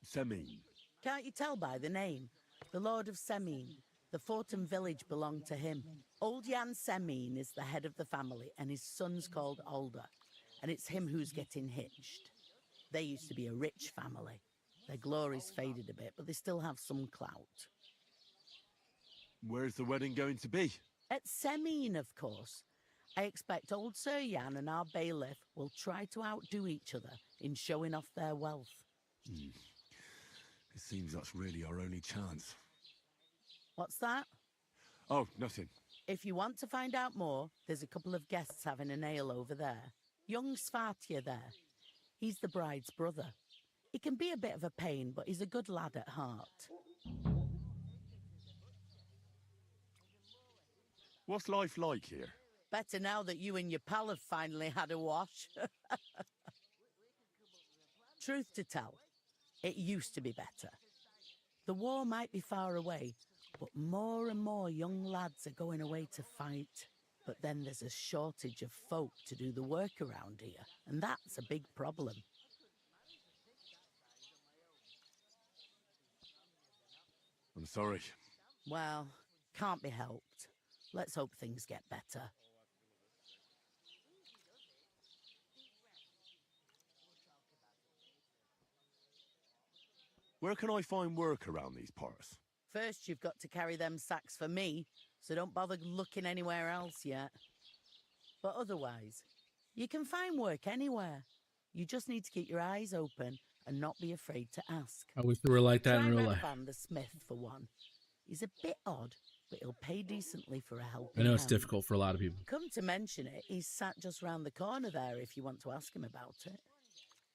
Semin? Can't you tell by the name? The Lord of Semin, The Fortin village belonged to him. Old Jan Semin is the head of the family, and his son's called Alder, and it's him who's getting hitched. They used to be a rich family. Their glory's faded a bit, but they still have some clout. Where's the wedding going to be? At Semin, of course. I expect old Sir Jan and our bailiff will try to outdo each other in showing off their wealth. It seems that's really our only chance. What's that? Oh, nothing. If you want to find out more, there's a couple of guests having an ale over there. Young Svartje there. He's the bride's brother. He can be a bit of a pain, but he's a good lad at heart. What's life like here? Better now that you and your pal have finally had a wash. Truth to tell, it used to be better. The war might be far away, but more and more young lads are going away to fight. But then there's a shortage of folk to do the work around here, and that's a big problem. I'm sorry. Well, can't be helped. Let's hope things get better. Where can I find work around these parts? First, you've got to carry them sacks for me, so don't bother looking anywhere else yet. But otherwise, you can find work anywhere. You just need to keep your eyes open and not be afraid to ask. I wish they were like that Try in real life. Radvan the smith, for one. He's a bit odd, but he'll pay decently for a helping I know it's hand. difficult for a lot of people. Come to mention it, he's sat just round the corner there if you want to ask him about it.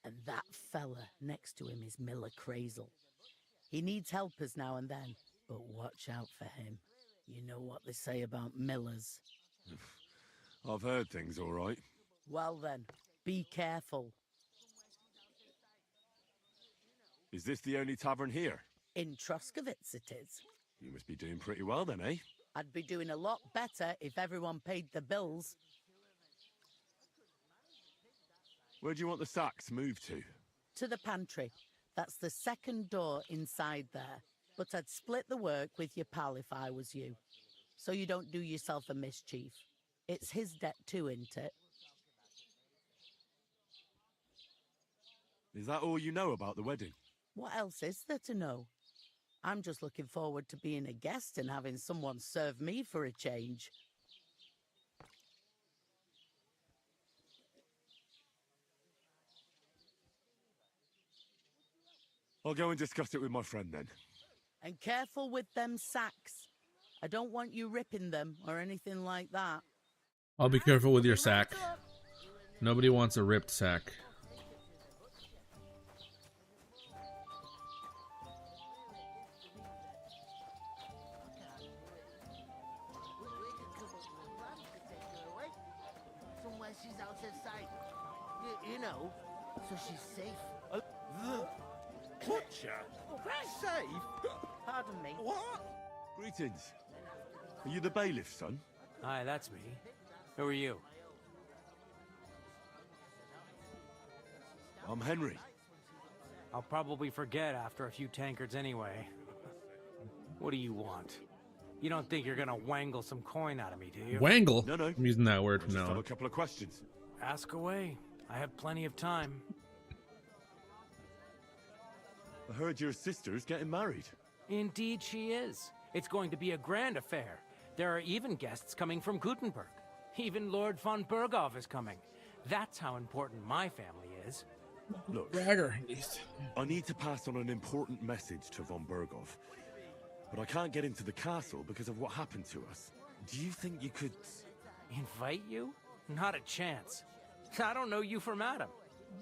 And that fella next to him is Miller Crazel. He needs helpers now and then, but watch out for him. You know what they say about Millers. I've heard things all right. Well then, be careful. Is this the only tavern here? In Troskovitz it is. You must be doing pretty well then, eh? I'd be doing a lot better if everyone paid the bills. Where do you want the sacks moved to? To the pantry. That's the second door inside there. But I'd split the work with your pal if I was you. So you don't do yourself a mischief. It's his debt too, isn't it? Is that all you know about the wedding? What else is there to know? I'm just looking forward to being a guest and having someone serve me for a change. I'll go and discuss it with my friend then. And careful with them sacks. I don't want you ripping them or anything like that. I'll be careful with your sack. Nobody wants a ripped sack. Somewhere she's out of sight. You know, so she's safe. Butcher? Safe? Pardon me. What? Greetings. Are you the bailiff, son? Hi, that's me. Who are you? I'm Henry. I'll probably forget after a few tankards anyway. What do you want? You don't think you're gonna wangle some coin out of me, do you? Wangle? No. I'm using that word from I just now have on. a couple of questions. Ask away. I have plenty of time. I heard your sister's getting married. Indeed she is. It's going to be a grand affair. There are even guests coming from Gutenberg. Even Lord von Berghoff is coming. That's how important my family is. Look, Bragger, at least. I need to pass on an important message to von Berghoff. But I can't get into the castle because of what happened to us. Do you think you could... Invite you? Not a chance. I don't know you from Adam.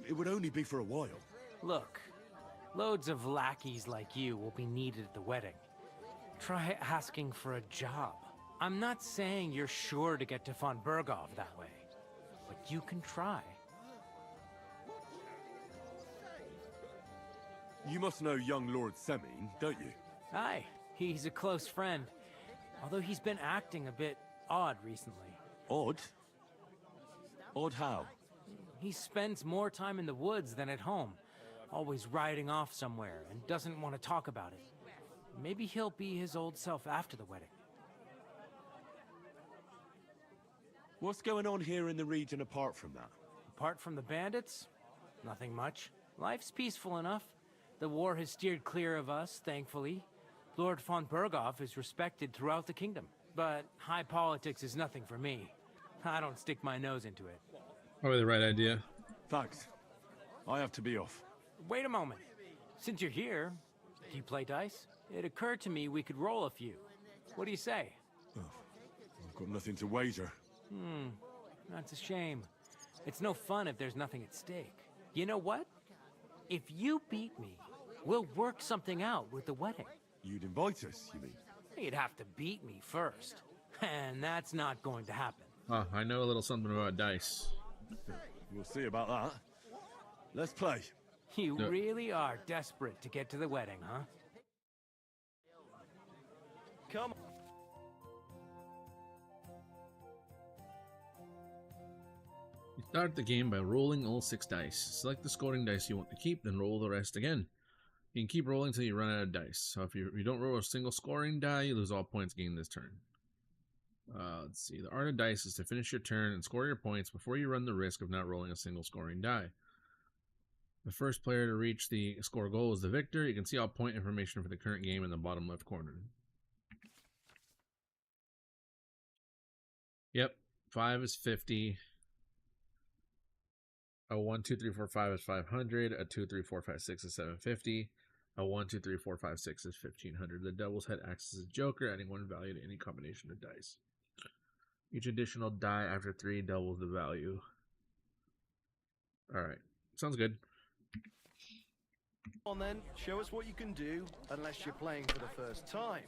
It would only be for a while. Look, loads of lackeys like you will be needed at the wedding. Try asking for a job. I'm not saying you're sure to get to von Berghoff that way, but you can try. You must know young Lord Semin, don't you? Aye, he's a close friend. Although he's been acting a bit odd recently. Odd? Odd how? He spends more time in the woods than at home. Always riding off somewhere and doesn't want to talk about it. Maybe he'll be his old self after the wedding. What's going on here in the region apart from that? Apart from the bandits, nothing much. Life's peaceful enough. The war has steered clear of us, thankfully. Lord von Berghoff is respected throughout the kingdom. But high politics is nothing for me. I don't stick my nose into it. Probably the right idea. Thanks. I have to be off. Wait a moment. Since you're here, do you play dice? It occurred to me we could roll a few. What do you say? I've got nothing to wager. That's a shame. It's no fun if there's nothing at stake. You know what? If you beat me, we'll work something out with the wedding. You'd invite us, you mean? You'd have to beat me first. And that's not going to happen. Oh, I know a little something about dice. We'll see about that. Let's play. You really are desperate to get to the wedding, huh? Come on. You start the game by rolling all 6 dice. Select the scoring dice you want to keep, then roll the rest again. You can keep rolling until you run out of dice. So if you don't roll a single scoring die, you lose all points gained this turn. Let's see. The art of dice is to finish your turn and score your points before you run the risk of not rolling a single scoring die. The first player to reach the score goal is the victor. You can see all point information for the current game in the bottom left corner. Yep. 5 is 50. A 1, 2, 3, 4, 5 is 500. A 2, 3, 4, 5, 6 is 750. A 1, 2, 3, 4, 5, 6 is 1500. The devil's head acts as a joker, adding 1 value to any combination of dice. Each additional die after 3 doubles the value. Alright. Sounds good. Come on then, show us what you can do, unless you're playing for the first time.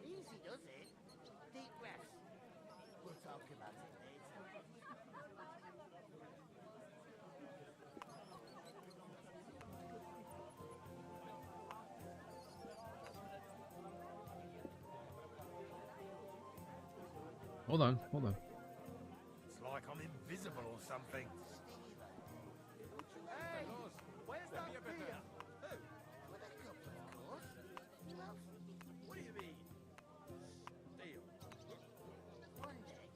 Easy does it. Deep breaths. We'll talk about it later. Hold on. It's like I'm invisible or something. Hey, where's that beer? Who? With a cup, of course. Who else? What do you mean? Deal. One day,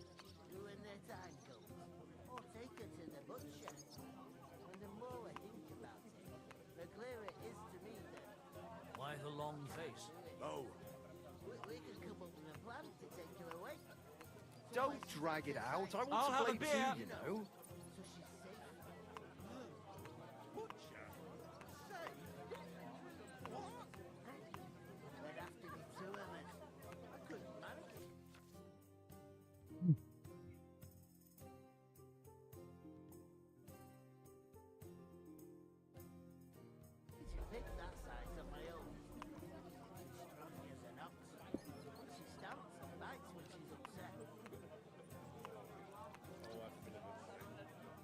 ruin their ankles, or take her to the butcher. And the more I think about it, the clearer it is to me that... Why the long face? Oh. We could come up with a plan to take her away. Don't drag it out. I I'll want have to a play beer. too, you know. So she's safe. Butcher? Say. What? There'd have to be 2 of us. I couldn't manage it. To pick that size on my own. She's strong as an ox. She stamps and bites when she's upset.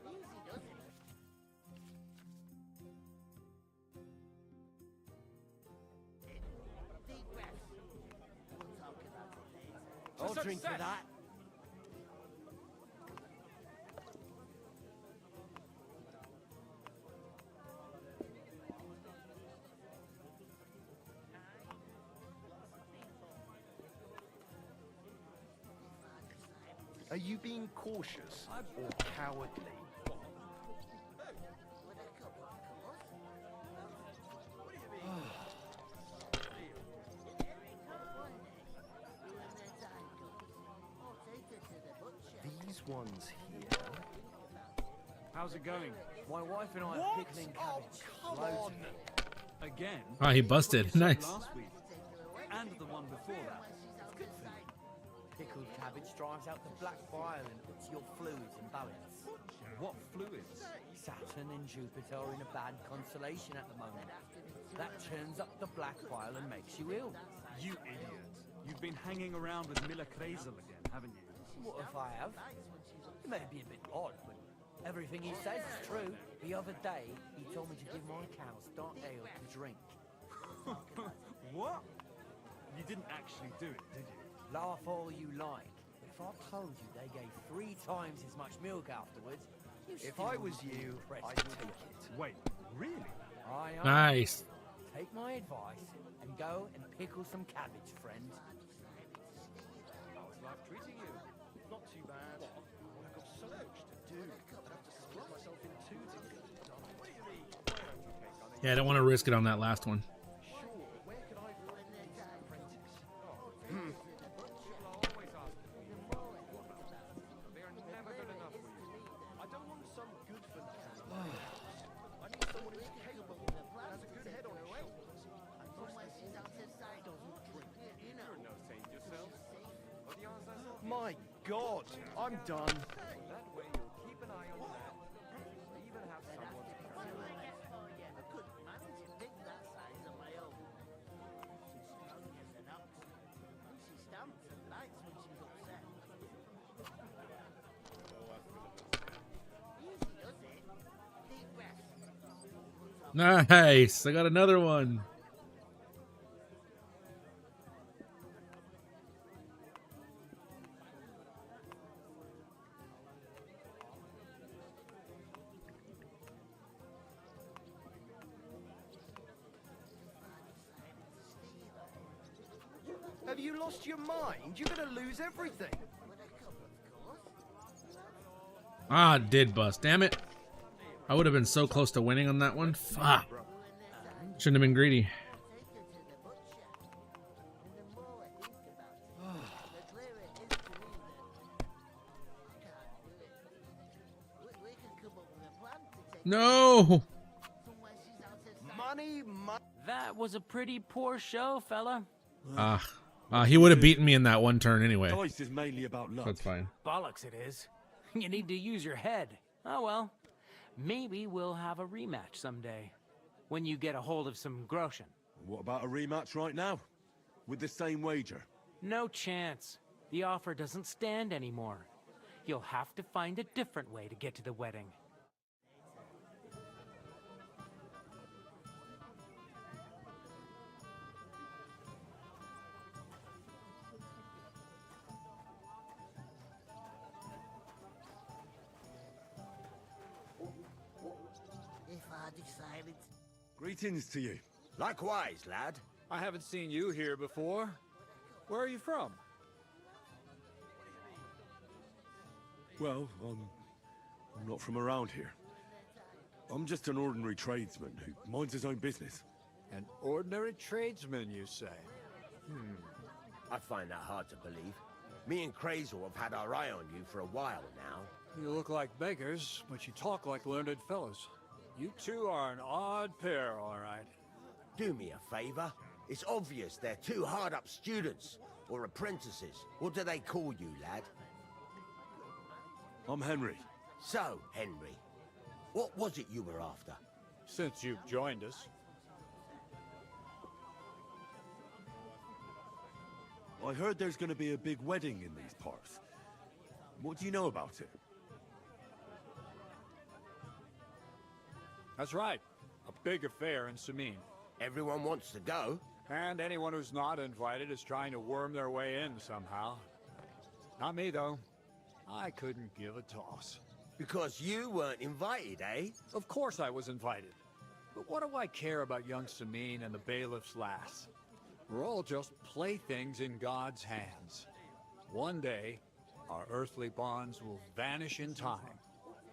Easy does it. Deep breaths. We'll talk about it later. I'll drink to that. Are you being cautious or cowardly? With a cup, of course. What do you mean? One day, ruin their ankles, or take her to the butcher. These ones here. How's it going? My wife and I What? are pickling Oh, cabbage. come Loads on. of it. Again? Ah, he busted. Nice. Last week. And the one before that. It's good for you. Pickled cabbage drives out the black bile and puts your fluids in balance. What fluids? Saturn and Jupiter are in a bad constellation at the moment. That turns up the black bile and makes you ill. You idiot. You've been hanging around with Miller Kreisel again, haven't you? What if I have? It may be a bit odd, but everything he says is true. The other day, he told me to give my cows dark ale to drink. What? You didn't actually do it, did you? Laugh all you like. But if I told you they gave 3 times as much milk afterwards, you If still I was wouldn't be you, impressed, I'd would take you? it. Wait, really? Aye, aye. Nice. Take my advice and go and pickle some cabbage, friend. How's life treating you? Not too bad. I've got so much to do. I'd have to split myself in two to get it done. What do you mean? Yeah, I don't want to risk it on that last one. Sure, where could I find this apprentice? Always ask. They're never good enough for you. I don't want some good for nothing. I need someone who's capable and has a good head on his shoulders. And doesn't drink. You're no saint yourself. My God, I'm done. That way you'll keep an eye on that. Even have someone to carry around. Nice. I got another one. Have you lost your mind? You're gonna lose everything. Ah, did bust. Damn it. I would have been so close to winning on that one. Fuck. Shouldn't have been greedy. No. Money. That was a pretty poor show, fella. He would have beaten me in that one turn anyway. Dice is mainly about luck. That's fine. Bollocks it is. You need to use your head. Oh well. Maybe we'll have a rematch someday. When you get a hold of some groschen. What about a rematch right now? With the same wager? No chance. The offer doesn't stand anymore. You'll have to find a different way to get to the wedding. Greetings to you. Likewise, lad. I haven't seen you here before. Where are you from? Well, I'm not from around here. I'm just an ordinary tradesman who minds his own business. An ordinary tradesman, you say? I find that hard to believe. Me and Crazel have had our eye on you for a while now. You look like beggars, but you talk like learned fellows. You two are an odd pair, all right. Do me a favor. It's obvious they're two hard-up students, or apprentices. What do they call you, lad? I'm Henry. So, Henry, what was it you were after? Since you've joined us. I heard there's going to be a big wedding in these parts. What do you know about it? That's right. A big affair in Sameen. Everyone wants to go. And anyone who's not invited is trying to worm their way in somehow. Not me, though. I couldn't give a toss. Because you weren't invited, eh? Of course I was invited. But what do I care about young Sameen and the bailiff's lass? We're all just playthings in God's hands. One day, our earthly bonds will vanish in time,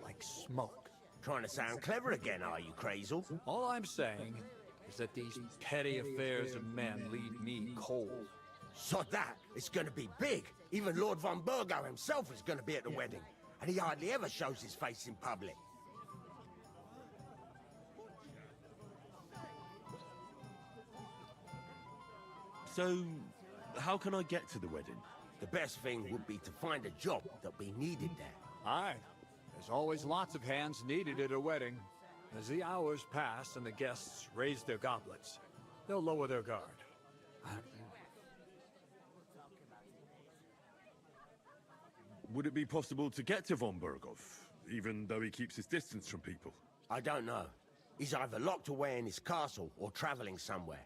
like smoke. Trying to sound clever again, are you, Crazel? All I'm saying is that these petty affairs of men leave me cold. So that, it's gonna be big. Even Lord von Burgo himself is gonna be at the wedding. And he hardly ever shows his face in public. So, how can I get to the wedding? The best thing would be to find a job that we needed there. Aye. There's always lots of hands needed at a wedding. As the hours pass and the guests raise their goblets, they'll lower their guard. Would it be possible to get to von Burgov, even though he keeps his distance from people? I don't know. He's either locked away in his castle or traveling somewhere.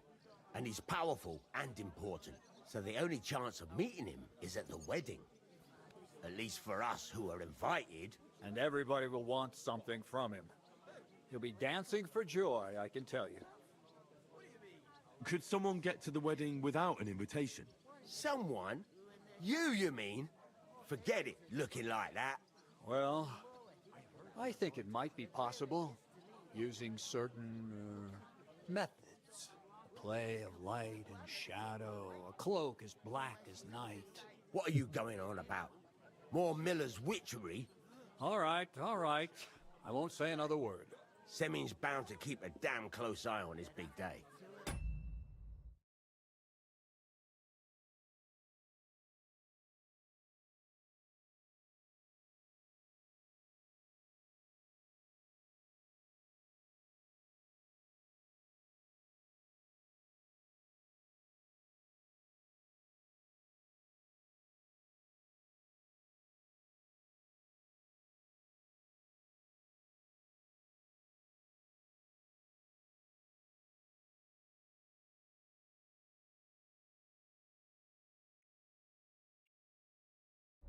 And he's powerful and important. So the only chance of meeting him is at the wedding. At least for us who are invited. And everybody will want something from him. You'll be dancing for joy, I can tell you. Could someone get to the wedding without an invitation? Someone? You mean? Forget it, looking like that. Well, I think it might be possible, using certain methods. A play of light and shadow, a cloak as black as night. What are you going on about? More Miller's witchery? All right. I won't say another word. Semin's bound to keep a damn close eye on his big day.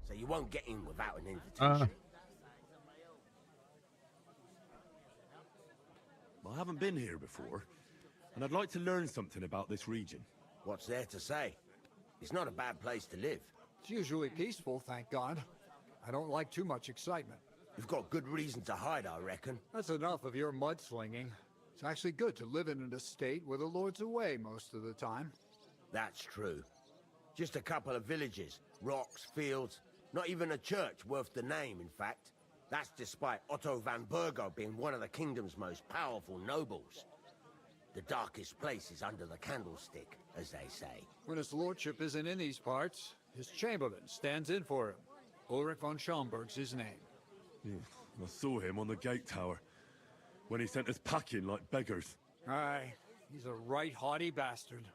So you won't get in without an invitation. I haven't been here before, and I'd like to learn something about this region. What's there to say? It's not a bad place to live. It's usually peaceful, thank God. I don't like too much excitement. You've got good reason to hide, I reckon. That's enough of your mudslinging. It's actually good to live in an estate where the Lord's away most of the time. That's true. Just a couple of villages, rocks, fields, not even a church worth the name, in fact. That's despite Otto van Burgo being one of the kingdom's most powerful nobles. The darkest place is under the candlestick, as they say. When his lordship isn't in these parts, his chamberlain stands in for him. Ulrich von Schomberg's his name. Yeah, I saw him on the gate tower, when he sent us packing like beggars. Aye, he's a right haughty bastard.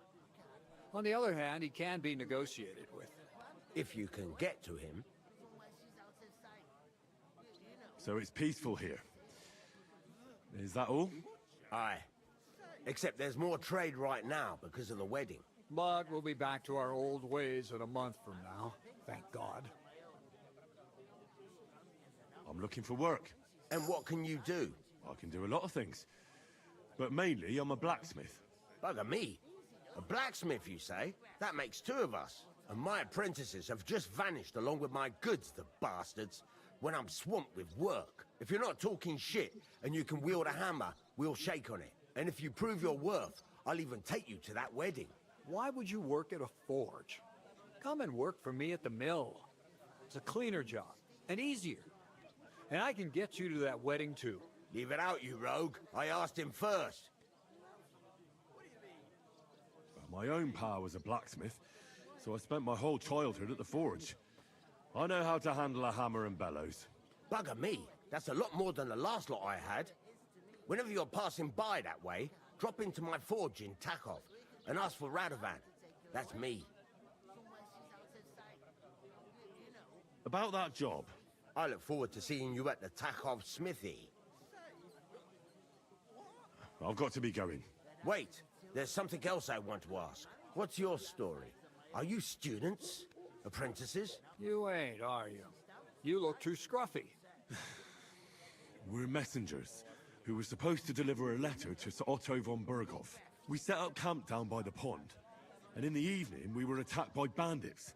On the other hand, he can be negotiated with. If you can get to him. So it's peaceful here. Is that all? Aye. Except there's more trade right now because of the wedding. But we'll be back to our old ways in a month from now. Thank God. I'm looking for work. And what can you do? I can do a lot of things. But mainly, I'm a blacksmith. Bugger me. A blacksmith, you say? That makes two of us. And my apprentices have just vanished along with my goods, the bastards. When I'm swamped with work. If you're not talking shit and you can wield a hammer, we'll shake on it. And if you prove your worth, I'll even take you to that wedding. Why would you work at a forge? Come and work for me at the mill. It's a cleaner job, and easier. And I can get you to that wedding too. Leave it out, you rogue. I asked him first. My own pa was a blacksmith, so I spent my whole childhood at the forge. I know how to handle a hammer and bellows. Bugger me. That's a lot more than the last lot I had. Whenever you're passing by that way, drop into my forge in Takov and ask for Radovan. That's me. About that job. I look forward to seeing you at the Takov smithy. I've got to be going. Wait, there's something else I want to ask. What's your story? Are you students? Apprentices? You ain't, are you? You look too scruffy. We're messengers who were supposed to deliver a letter to Sir Otto von Berghoff. We set up camp down by the pond, and in the evening we were attacked by bandits.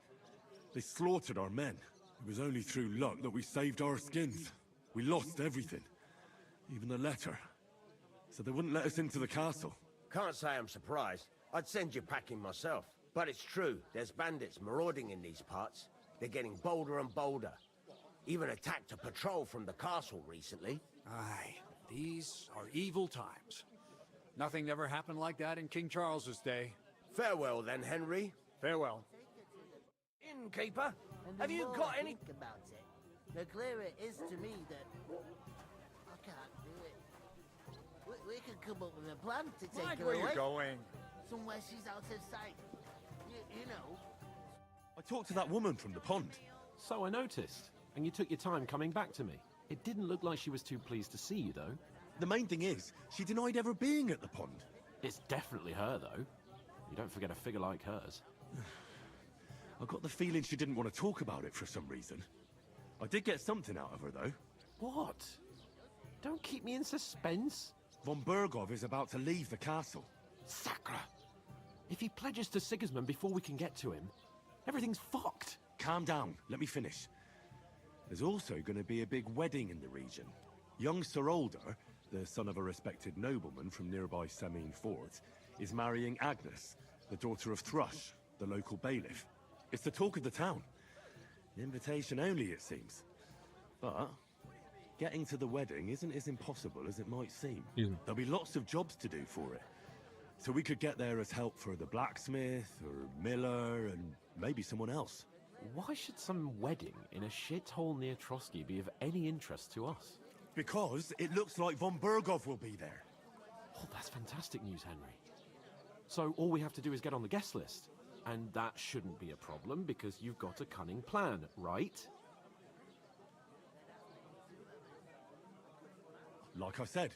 They slaughtered our men. It was only through luck that we saved our skins. We lost everything, even the letter. So they wouldn't let us into the castle. Can't say I'm surprised. I'd send you packing myself. But it's true, there's bandits marauding in these parts. They're getting bolder and bolder. Even attacked a patrol from the castle recently. Aye, these are evil times. Nothing ever happened like that in King Charles's day. Farewell then, Henry. Farewell. Innkeeper, have you got any... Think about it, the clearer it is to me that I can't do it. We could come up with a plan to take Mind her where away. you're going. Somewhere she's out of sight. You know. I talked to that woman from the pond. So I noticed. And you took your time coming back to me. It didn't look like she was too pleased to see you, though. The main thing is, she denied ever being at the pond. It's definitely her, though. You don't forget a figure like hers. I got the feeling she didn't want to talk about it for some reason. I did get something out of her, though. What? Don't keep me in suspense. Von Bergov is about to leave the castle. Sacre! If he pledges to Sigismund before we can get to him, everything's fucked. Calm down, let me finish. There's also going to be a big wedding in the region. Young Sir Older, the son of a respected nobleman from nearby Semine Fort, is marrying Agnes, the daughter of Thrush, the local bailiff. It's the talk of the town. Invitation only, it seems. But getting to the wedding isn't as impossible as it might seem. There'll be lots of jobs to do for it. So we could get there as help for the blacksmith, or miller, and maybe someone else. Why should some wedding in a shithole near Trotsky be of any interest to us? Because it looks like Von Bergov will be there. Oh, that's fantastic news, Henry. So all we have to do is get on the guest list. And that shouldn't be a problem because you've got a cunning plan, right? Like I said,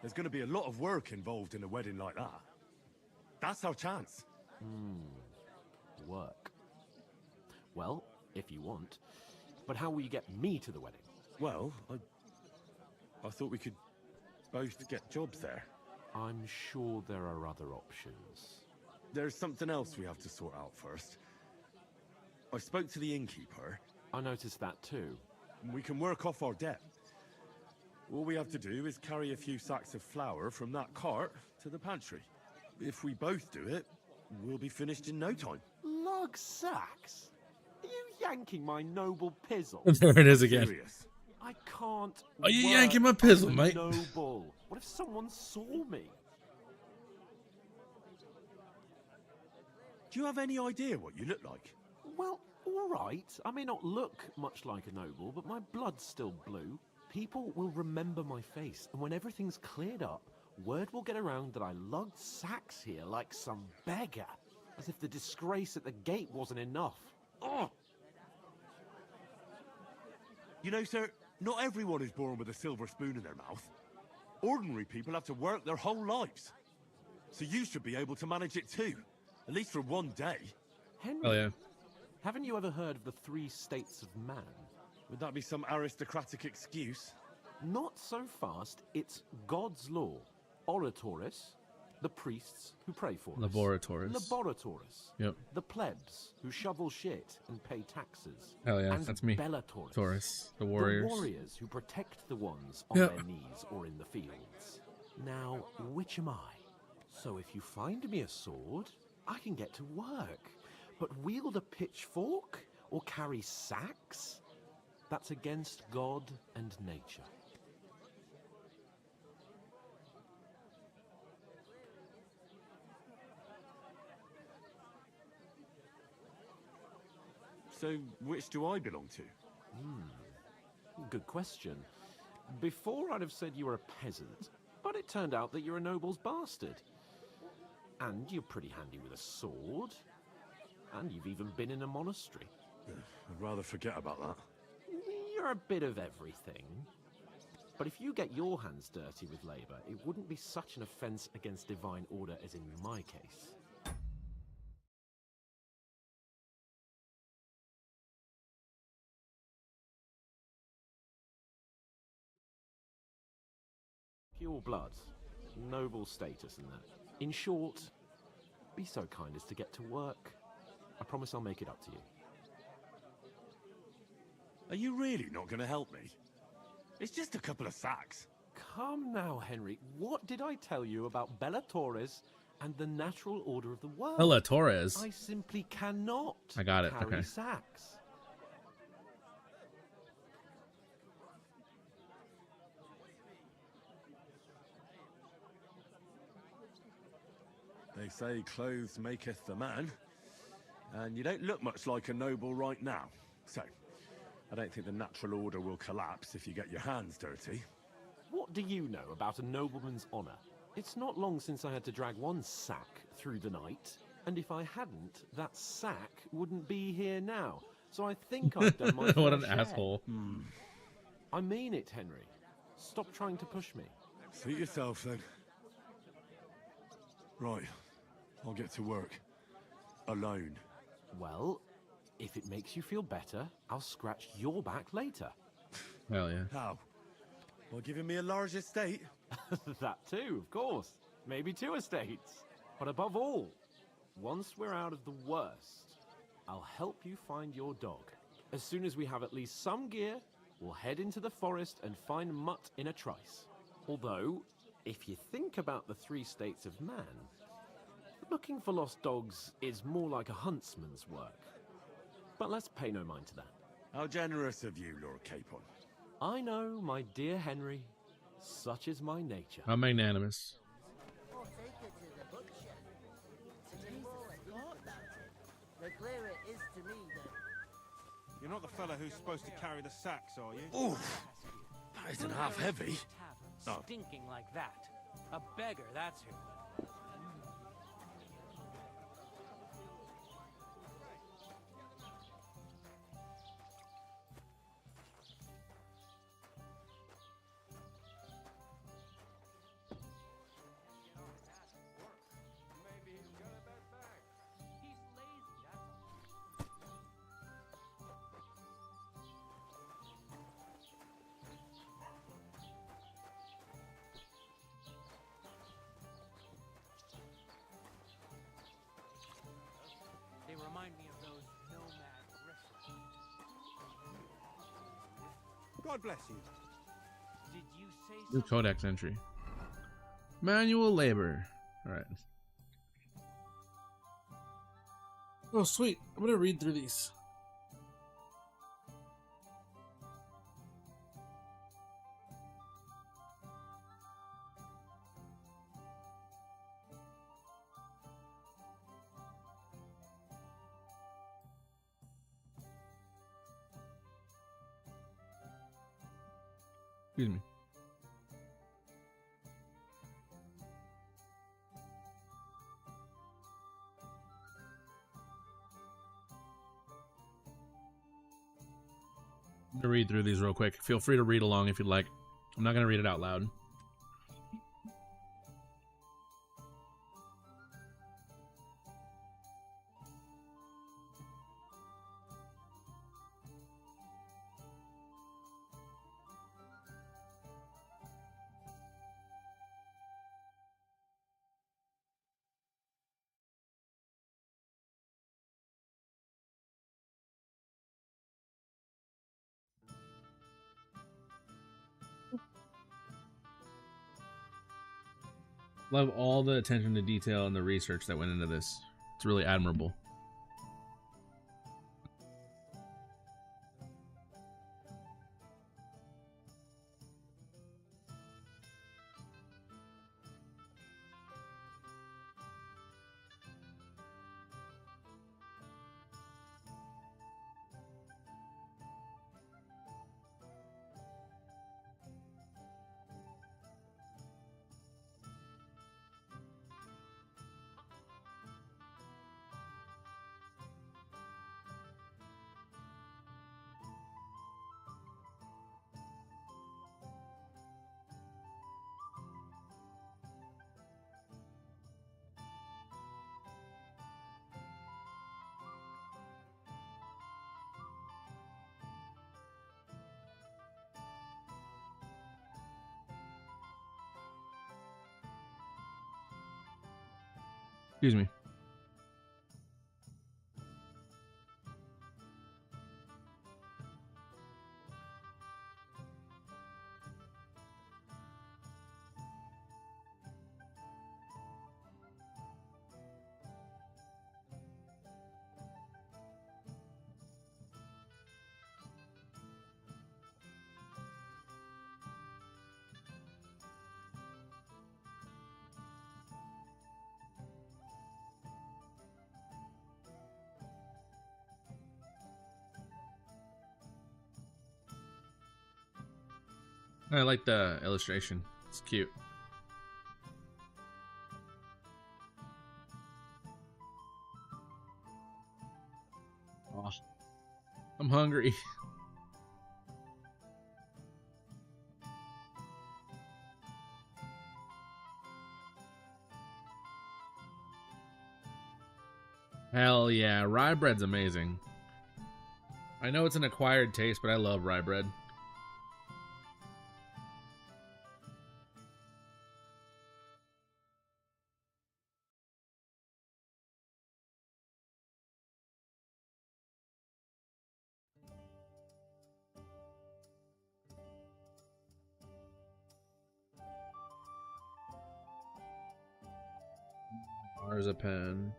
there's going to be a lot of work involved in a wedding like that. That's our chance. Work. Well, if you want. But how will you get me to the wedding? Well, I thought we could both get jobs there. I'm sure there are other options. There's something else we have to sort out first. I spoke to the innkeeper. I noticed that too. We can work off our debt. All we have to do is carry a few sacks of flour from that cart to the pantry. If we both do it, we'll be finished in no time. Lug sacks? Are you yanking my noble pizzle? There it is again. Serious. I can't. Are you work yanking my pizzle, as a mate? Noble. What if someone saw me? Do you have any idea what you look like? Well, all right. I may not look much like a noble, but my blood's still blue. People will remember my face, and when everything's cleared up, word will get around that I lugged sacks here like some beggar. As if the disgrace at the gate wasn't enough. Oh! You know, sir, not everyone is born with a silver spoon in their mouth. Ordinary people have to work their whole lives. So you should be able to manage it too. At least for one day. Henry, Oh yeah. haven't you ever heard of the 3 states of man? Would that be some aristocratic excuse? Not so fast. It's God's law. Oratoris, the priests who pray for us. Laboratories. Laboratoris. Yep. The plebs who shovel shit and pay taxes. Hell yeah, and that's me. Bellatoris. Taurus, the warriors. The warriors who protect the ones on Yep. their knees or in the fields. Now, which am I? So if you find me a sword, I can get to work. But wield a pitchfork or carry sacks? That's against God and nature. So, which do I belong to? Good question. Before I'd have said you were a peasant, but it turned out that you're a noble's bastard. And you're pretty handy with a sword. And you've even been in a monastery. I'd rather forget about that. You're a bit of everything. But if you get your hands dirty with labor, it wouldn't be such an offense against divine order as in my case. Pure blood, noble status and that. In short, be so kind as to get to work. I promise I'll make it up to you. Are you really not going to help me? It's just a couple of sacks. Come now, Henry. What did I tell you about Bellatoris and the natural order of the world? Bella Torres. I simply cannot I got it, carry okay. sacks. They say clothes maketh the man. And you don't look much like a noble right now. So, I don't think the natural order will collapse if you get your hands dirty. What do you know about a nobleman's honor? It's not long since I had to drag one sack through the night, and if I hadn't, that sack wouldn't be here now. So I think I've done my What fair an share. asshole. I mean it, Henry. Stop trying to push me. Suit yourself, then. Right. I'll get to work. Alone. Well, if it makes you feel better, I'll scratch your back later. Hell yeah. How? By giving me a large estate? That too, of course. Maybe 2 estates. But above all, once we're out of the worst, I'll help you find your dog. As soon as we have at least some gear, we'll head into the forest and find Mutt in a trice. Although, if you think about the 3 states of man, looking for lost dogs is more like a huntsman's work. But let's pay no mind to that. How generous of you, Lord Capon. I know, my dear Henry. Such is my nature. How magnanimous. Or take it to the butcher. Today's a fortnight. The clearer it is to me, You're not the fella who's supposed to carry the sacks, are you? Oof! That isn't half heavy. No. Stinking like that. A beggar, that's who. They remind me of those nomad griffins. God bless you. Did you say New codex entry. Manual labor. Alright. Oh, sweet. I'm gonna read through these. Excuse me. I'm gonna read through these real quick. Feel free to read along if you'd like. I'm not gonna read it out loud. Love all the attention to detail and the research that went into this. It's really admirable. Excuse me. I like the illustration. It's cute. Oh, I'm hungry. Hell yeah, rye bread's amazing. I know it's an acquired taste, but I love rye bread. Marzipan.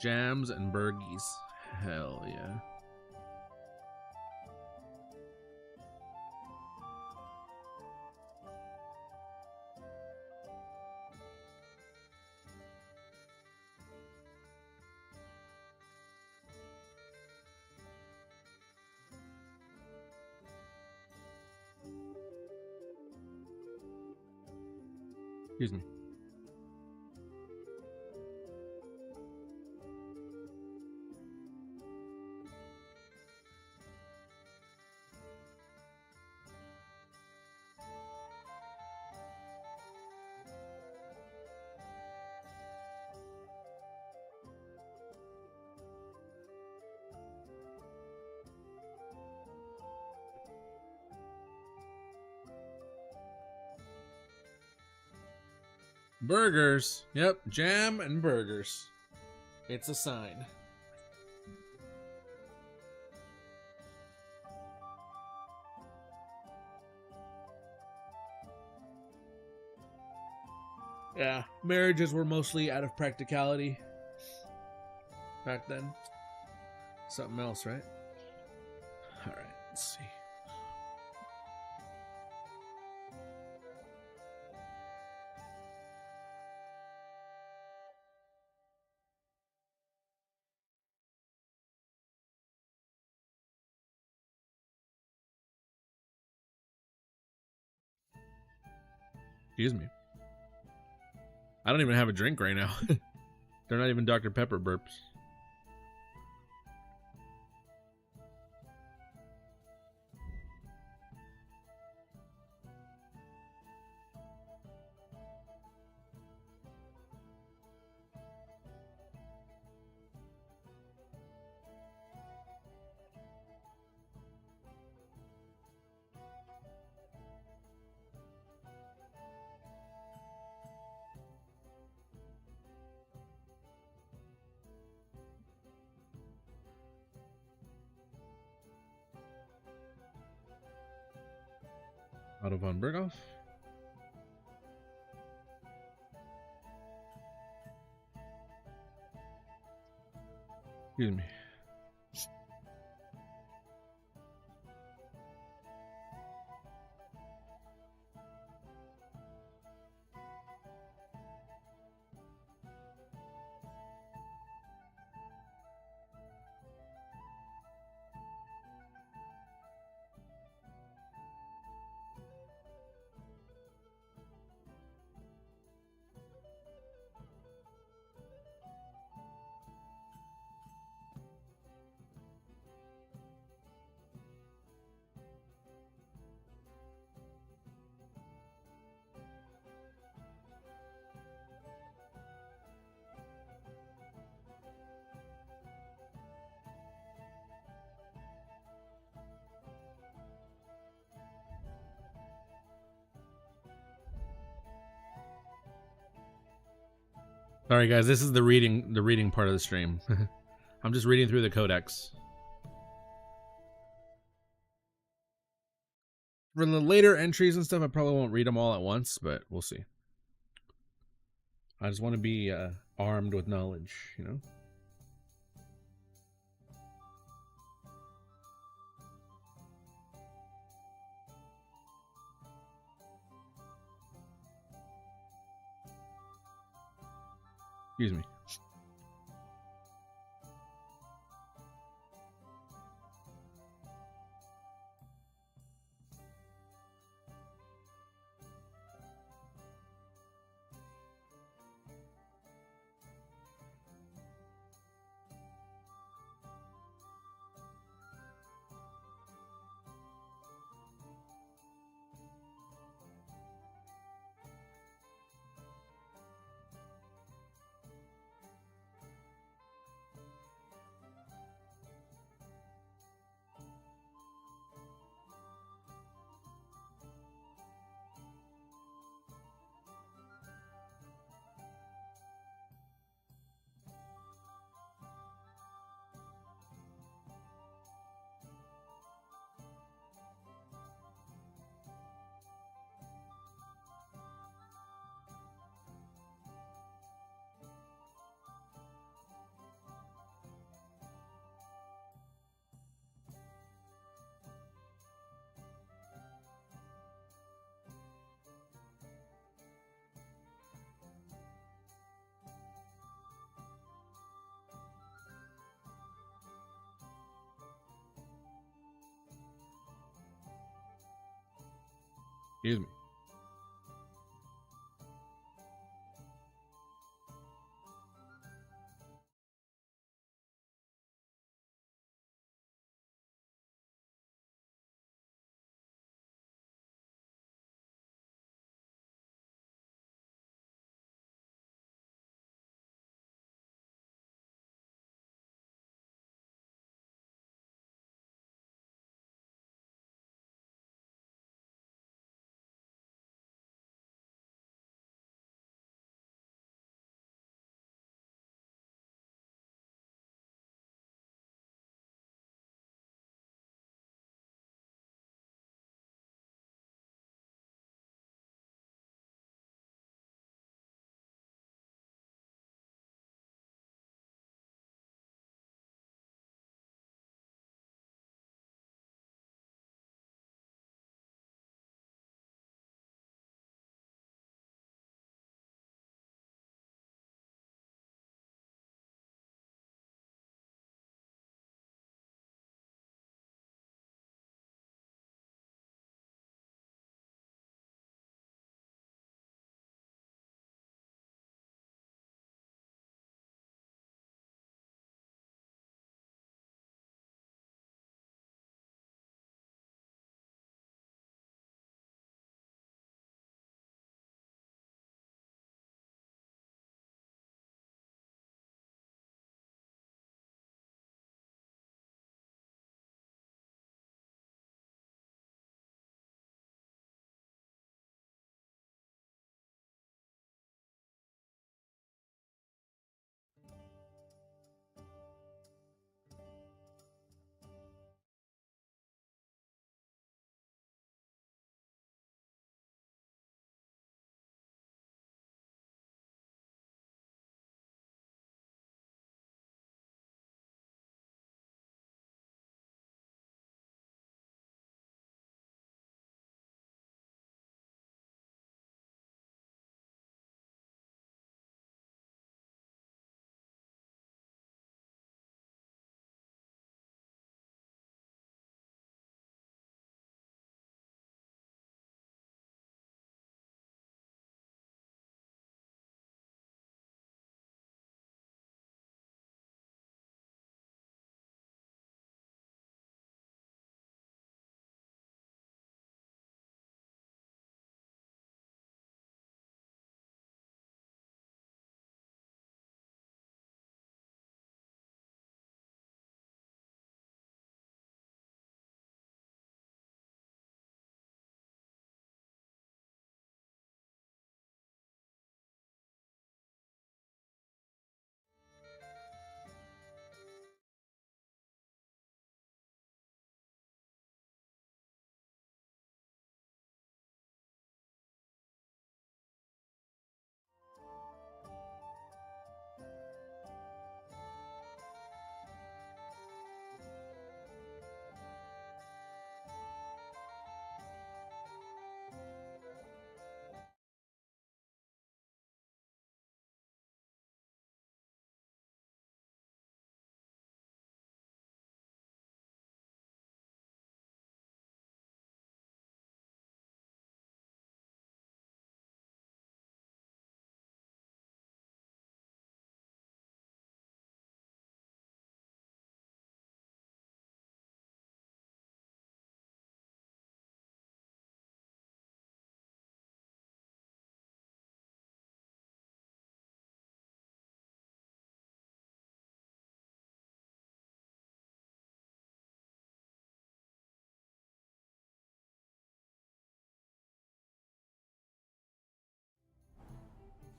Jams and burgies. Hell yeah. Excuse me. Burgers. Yep, jam and burgers. It's a sign. Yeah, marriages were mostly out of practicality back then. Something else, right? All right, let's see. Excuse me. I don't even have a drink right now. They're not even Dr. Pepper burps. Otto von Berghoff. Excuse me. Sorry guys, this is the reading part of the stream. I'm just reading through the codex. For the later entries and stuff, I probably won't read them all at once, but we'll see. I just want to be armed with knowledge, you know? Excuse me. Excuse me.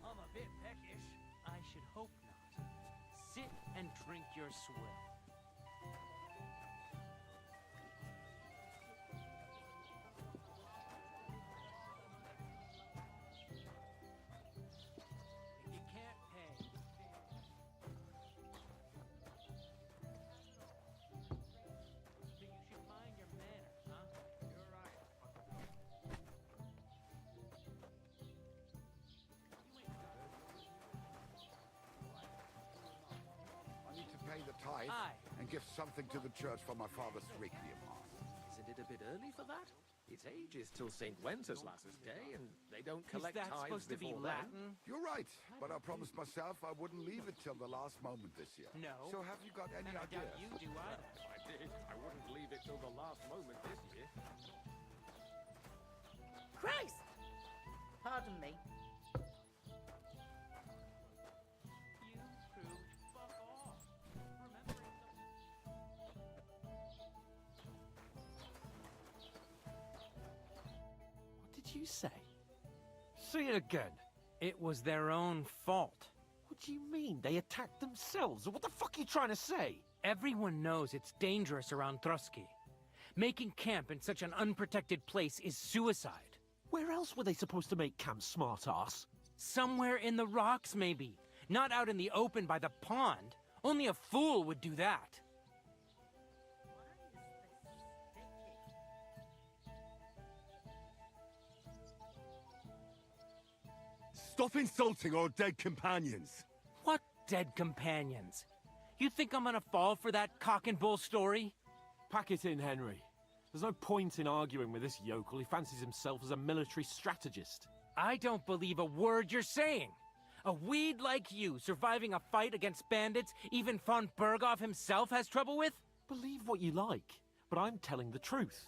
I'm a bit peckish. I should hope not. Sit and drink your swill. If you can't pay, then you should mind your manners, huh? You're right. I need to pay the tithe Aye. and give something to the church for my father's requiem mass. Isn't it a bit early for that? It's ages till St. Wenceslas's Day, and they don't Is collect that tithes supposed to be before then. Latin? You're right, but I promised myself I wouldn't leave it till the last moment this year. No. So have you got any And I doubt ideas? you do either. If I did, I wouldn't leave it till the last moment this year. Christ! Pardon me. What did you say? Say it again. It was their own fault. What do you mean? They attacked themselves? What the fuck are you trying to say? Everyone knows it's dangerous around Trotsky. Making camp in such an unprotected place is suicide. Where else were they supposed to make camp, smart-ass? Somewhere in the rocks, maybe. Not out in the open by the pond. Only a fool would do that. Stop insulting our dead companions! What dead companions? You think I'm gonna fall for that cock and bull story? Pack it in, Henry. There's no point in arguing with this yokel. He fancies himself as a military strategist. I don't believe a word you're saying. A weed like you surviving a fight against bandits even von Berghoff himself has trouble with? Believe what you like, but I'm telling the truth.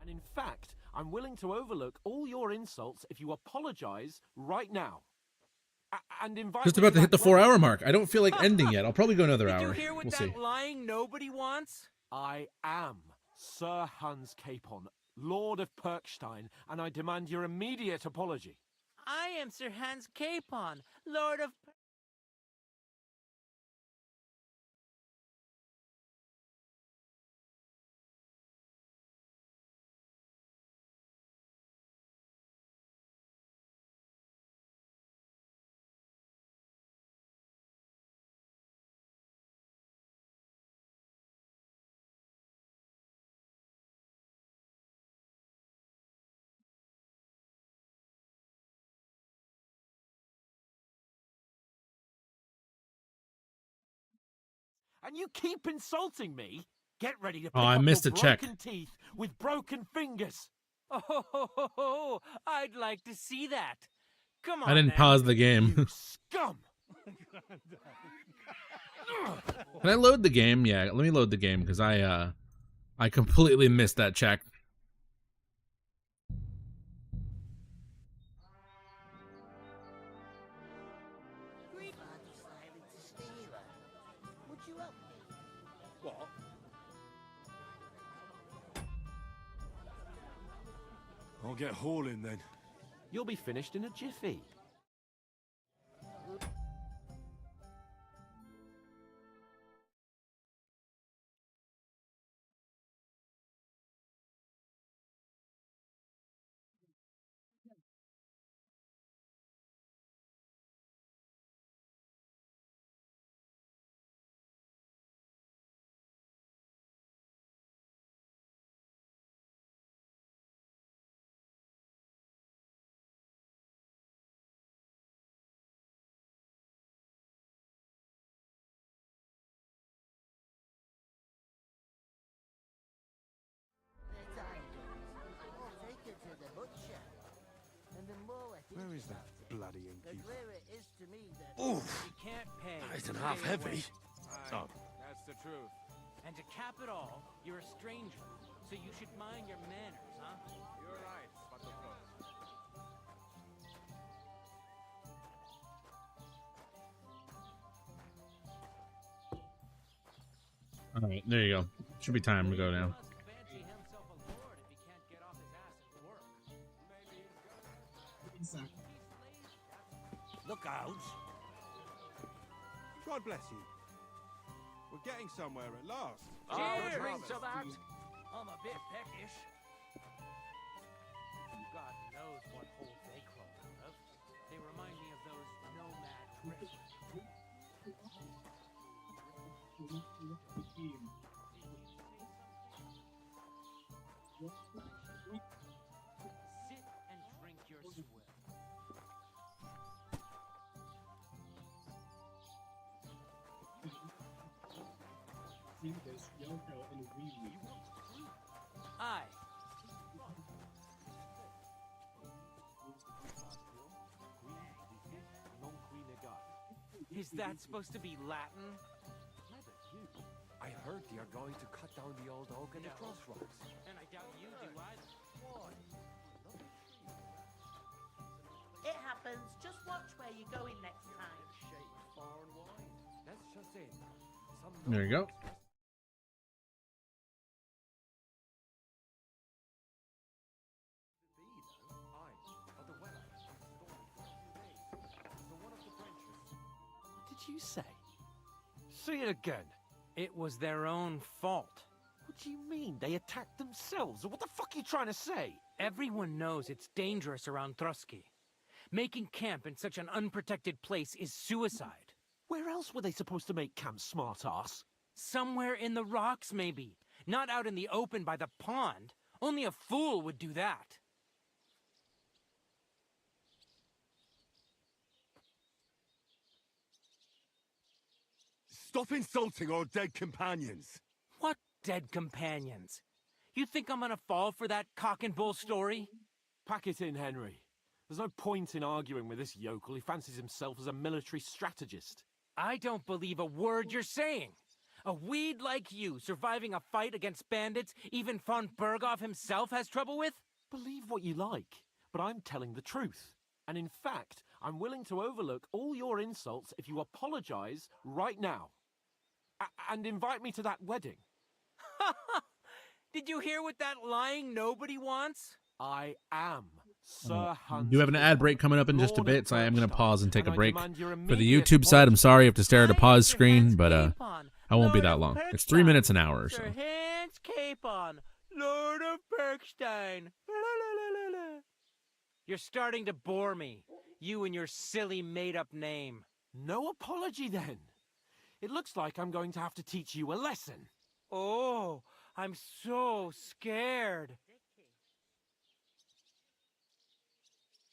And in fact, I'm willing to overlook all your insults if you apologize right now. And invite Just me about to hit back the 4-hour when- mark. I don't feel like ending yet. I'll probably go another Did hour. you hear what We'll that see. lying nobody wants? I am Sir Hans Capon, Lord of Perkstein, and I demand your immediate apology. I am Sir Hans Capon, Lord of... And you keep insulting me? Get ready to Oh, pick I up missed your a check. broken teeth with broken fingers. Oh, I'd like to see that. Come on, I didn't then. pause the game. Scum! Can I load the game? Yeah, let me load the game because I completely missed that check. Great. I decided to steal her. Would you help me? What? I'll get hauling then. You'll be finished in a jiffy. Where is that bloody The innkeeper? clearer it is to me that Oof. You can't pay. That isn't half heavy. Aye, that's the truth. And to cap it all, you're a stranger, so you should mind your manners, huh? You're right, Buttercup. All right, there you go. Should be time to go now. Fancy himself a lord if he can't get off his ass at work. Look out! God bless you. We're getting somewhere at last. Cheers to that! I'm a bit peckish. God knows what holes they crawl out of. They remind me of those nomad wrestlers. Sit and drink your swill. Aye. Is that supposed to be Latin? I heard you're going to cut down the old oak at the crossroads. And I doubt you do either. It happens. Just watch where you're going next time. Far and wide. That's just it. There you go. What did you say? Say it again. It was their own fault. What do you mean? They attacked themselves? What the fuck are you trying to say? Everyone knows it's dangerous around Trusky. Making camp in such an unprotected place is suicide. Where else were they supposed to make camp, smart-ass? Somewhere in the rocks, maybe. Not out in the open by the pond. Only a fool would do that. Stop insulting our dead companions. What dead companions? You think I'm gonna fall for that cock and bull story? Pack it in, Henry. There's no point in arguing with this yokel. He fancies himself as a military strategist. I don't believe a word you're saying. A weed like you surviving a fight against bandits even von Berghoff himself has trouble with? Believe what you like, but I'm telling the truth. And in fact, I'm willing to overlook all your insults if you apologize right now. And invite me to that wedding. Did you hear what that lying nobody wants? I am Sir Hans. We do have an ad break coming up in just a bit, so I am going to pause and take a break. demand your For the immediate YouTube side, I'm sorry you have to stare at a pause Your screen, hands but cape on, I won't be Lord that of long. It's 3 minutes an hour or so. Your hands cape on, Lord of Bergstein. You're starting to bore me. You and your silly made-up name. No apology, then. It looks like I'm going to have to teach you a lesson. Oh, I'm so scared.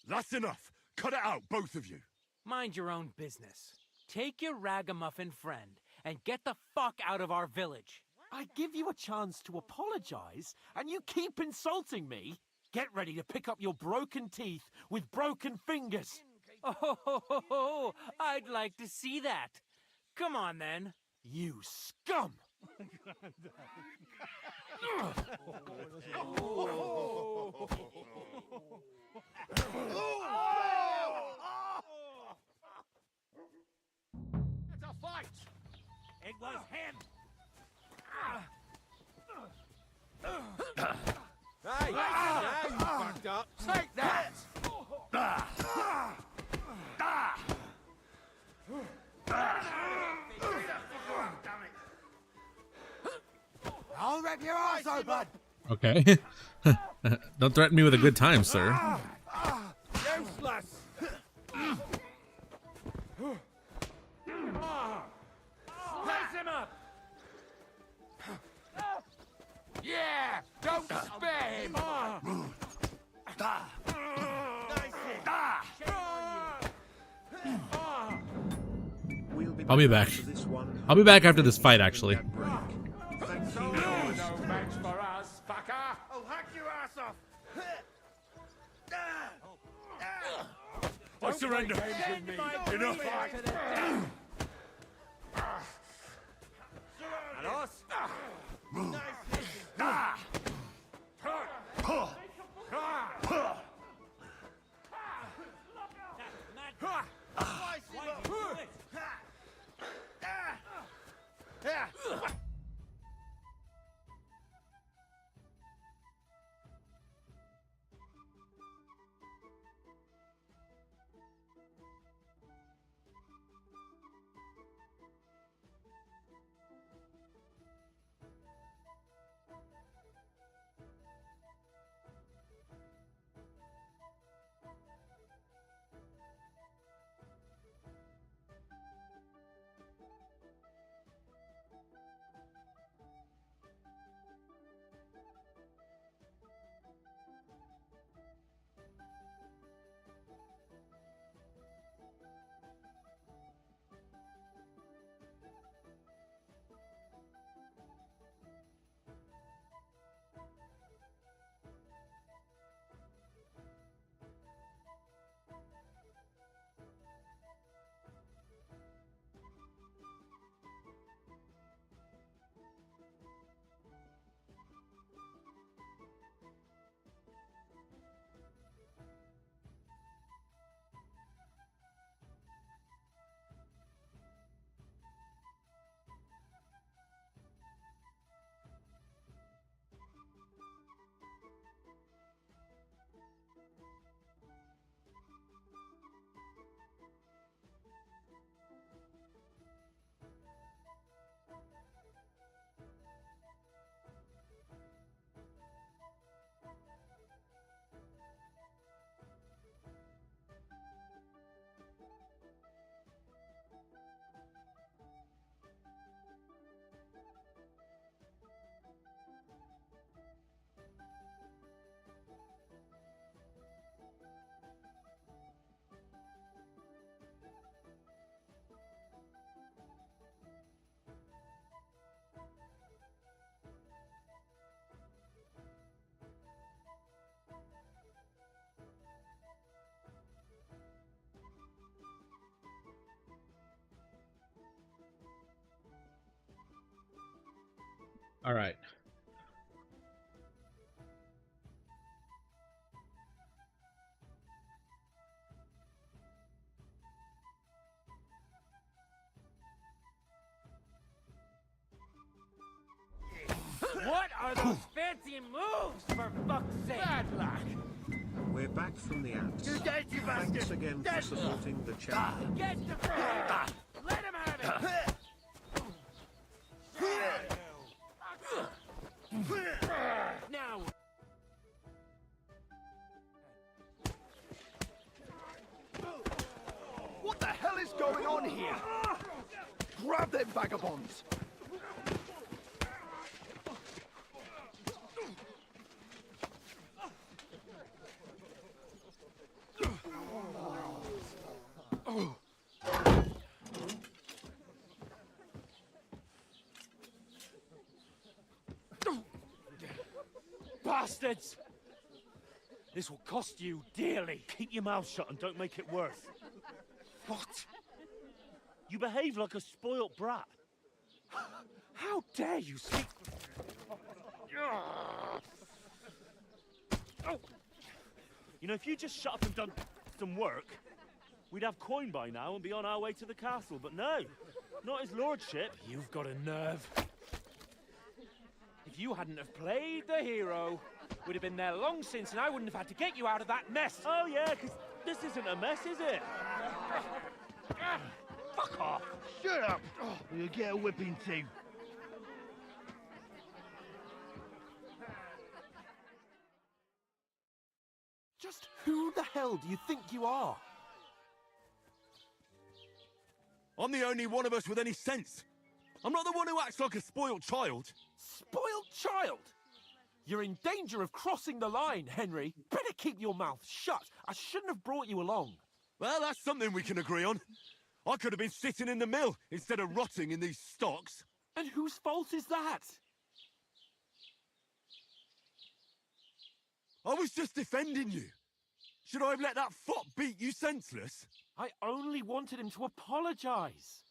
That's enough. Cut it out, both of you. Mind your own business. Take your ragamuffin friend and get the fuck out of our village. I give you a chance to apologize, and you keep insulting me. Get ready to pick up your broken teeth with broken fingers. Oh, I'd like to see that. Come on, then. You scum! It's a fight! It was him! Hey! Now you fucked up! Take that! I'll rip your ass open! Okay. Don't threaten me with a good time, sir. Useless! Slice him up! Yeah! Don't spare him! I'll be back. I'll be back after this fight, actually. No match for us, fucker! I'll hack your ass off! games with me. Enough. And us? All right. What are those fancy moves, for fuck's sake? Bad luck. We're back from the ads. You dead, you Thanks bastard. again Dead. for supporting the channel. Get the fuck! Let him have it! Now. What the hell is going on here? Grab them vagabonds! Bastards! This will cost you dearly. Keep your mouth shut and don't make it worse. What? You behave like a spoilt brat. How dare you speak? You know, if you just shut up and done some work, we'd have coin by now and be on our way to the castle. But no, not his lordship. You've got a nerve. If you hadn't have played the hero, we'd have been there long since, and I wouldn't have had to get you out of that mess. Oh yeah, because this isn't a mess, is it? Fuck off! Shut up! You'll get a whipping too. Just who the hell do you think you are? I'm the only one of us with any sense. I'm not the one who acts like a spoiled child. Spoiled child? You're in danger of crossing the line, Henry. Better keep your mouth shut. I shouldn't have brought you along. Well, that's something we can agree on. I could have been sitting in the mill instead of rotting in these stocks. And whose fault is that? I was just defending you. Should I have let that fop beat you senseless? I only wanted him to apologize.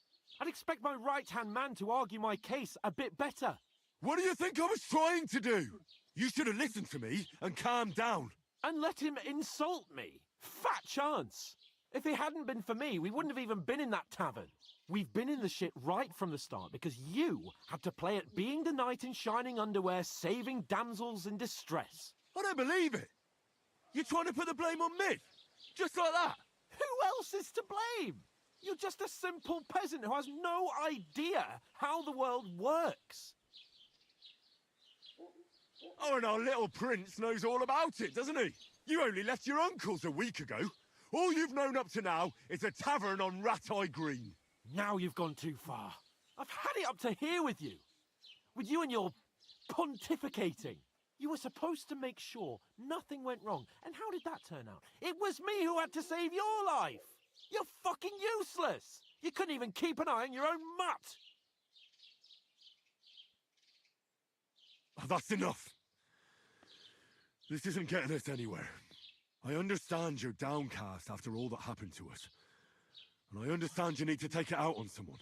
I'd expect my right-hand man to argue my case a bit better. What do you think I was trying to do? You should have listened to me and calmed down. And let him insult me. Fat chance. If it hadn't been for me, we wouldn't have even been in that tavern. We've been in the shit right from the start because you had to play at being the knight in shining underwear, saving damsels in distress. I don't believe it. You're trying to put the blame on me? Just like that? Who else is to blame? You're just a simple peasant who has no idea how the world works. Oh, and our little prince knows all about it, doesn't he? You only left your uncle's a week ago. All you've known up to now is a tavern on Rat-Eye Green. Now you've gone too far. I've had it up to here with you. With you and your pontificating. You were supposed to make sure nothing went wrong. And how did that turn out? It was me who had to save your life. You're fucking useless. You couldn't even keep an eye on your own mutt. Oh, that's enough. This isn't getting us anywhere. I understand you're downcast after all that happened to us. And I understand you need to take it out on someone.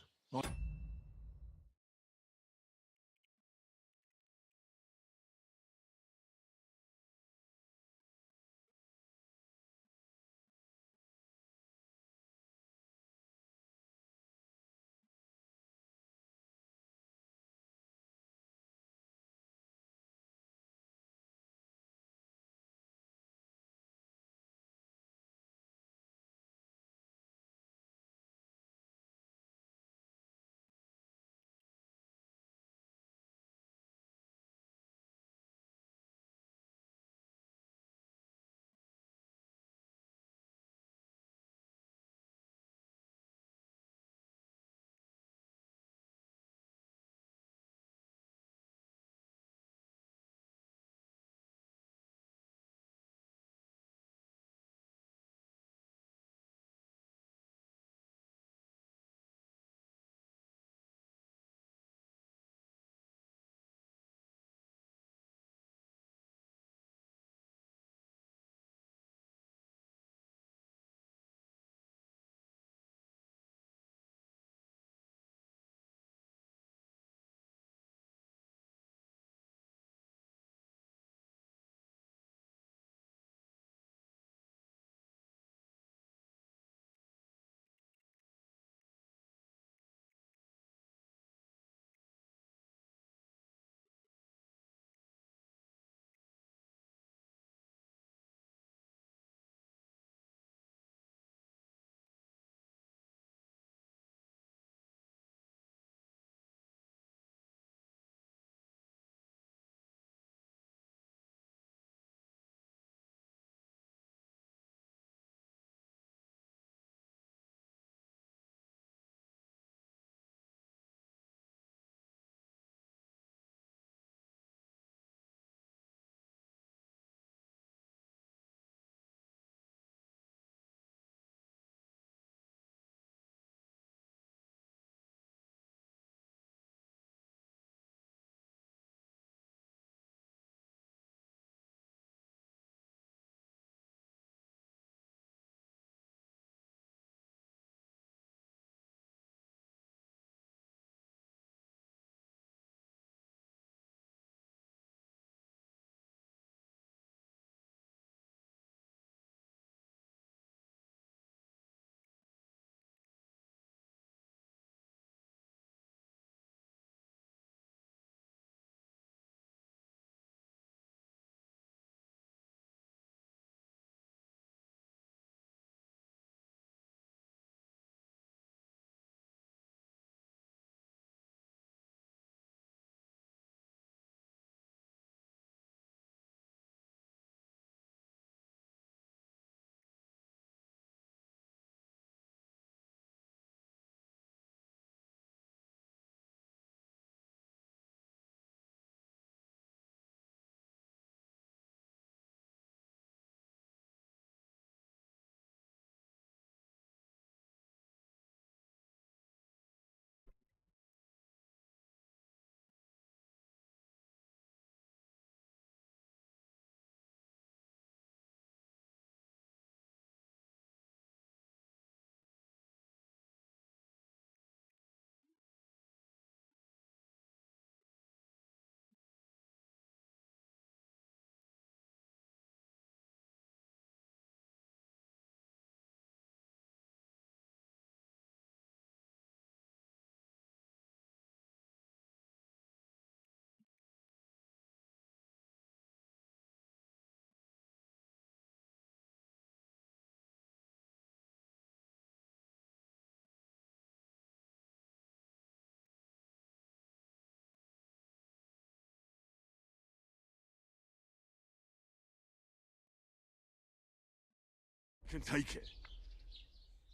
can take it.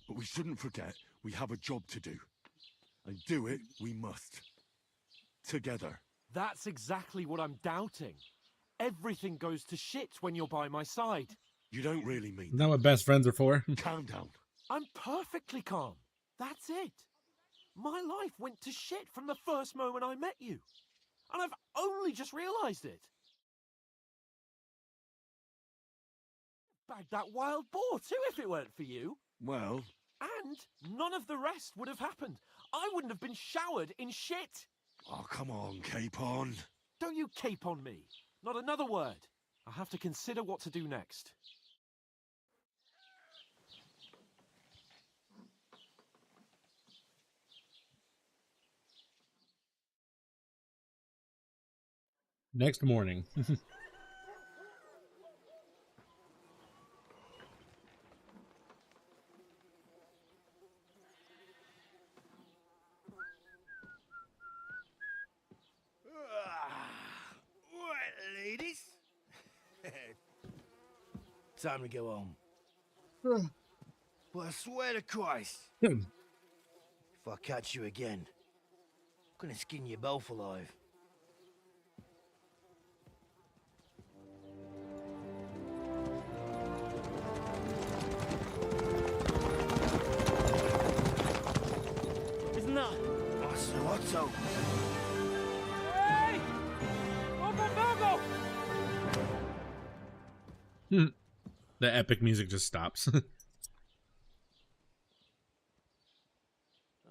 But we shouldn't forget we have a job to do. And do it we must. Together. That's exactly what I'm doubting. Everything goes to shit when you're by my side. You don't really mean Isn't that what best friends are for? Calm down. I'm perfectly calm. That's it. My life went to shit from the first moment I met you. And I've only just realized it. Bagged that wild boar too if it weren't for you. Well... And none of the rest would have happened. I wouldn't have been showered in shit. Oh, come on, Capon. Don't you cape on me. Not another word. I have to consider what to do next. Next morning. Right, ladies. Time to go home. But I swear to Christ, if I catch you again, I'm gonna skin you both alive. Isn't that? Otto. Hey! Virgo! The epic music just stops.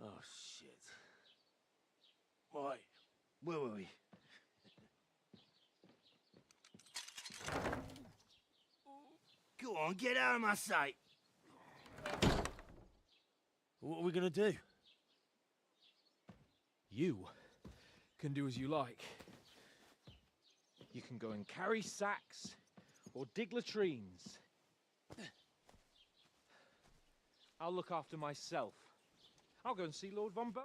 Oh, shit. Right, where were we? Go on, get out of my sight. What are we gonna do? You can do as you like. You can go and carry sacks or dig latrines. I'll look after myself. I'll go and see Lord von Ber-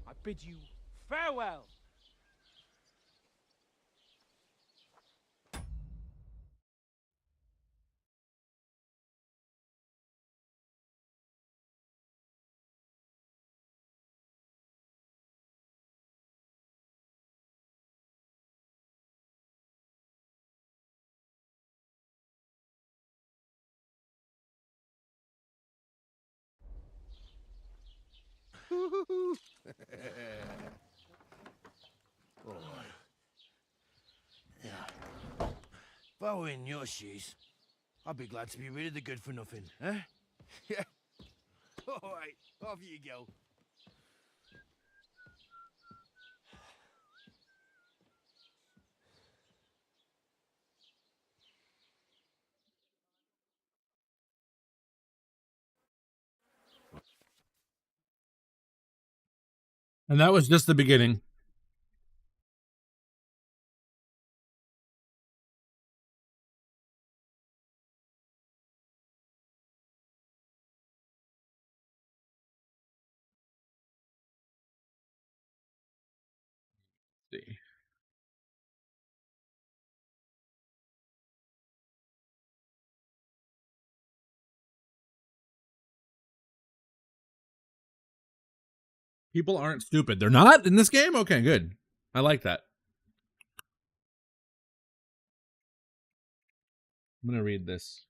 I bid you farewell. Oh. Yeah. If I were in your shoes, I'd be glad to be rid of the good for nothing, eh? Yeah. All right, off you go. And that was just the beginning. Let's see. People aren't stupid. They're not in this game? Okay, good. I like that. I'm going to read this.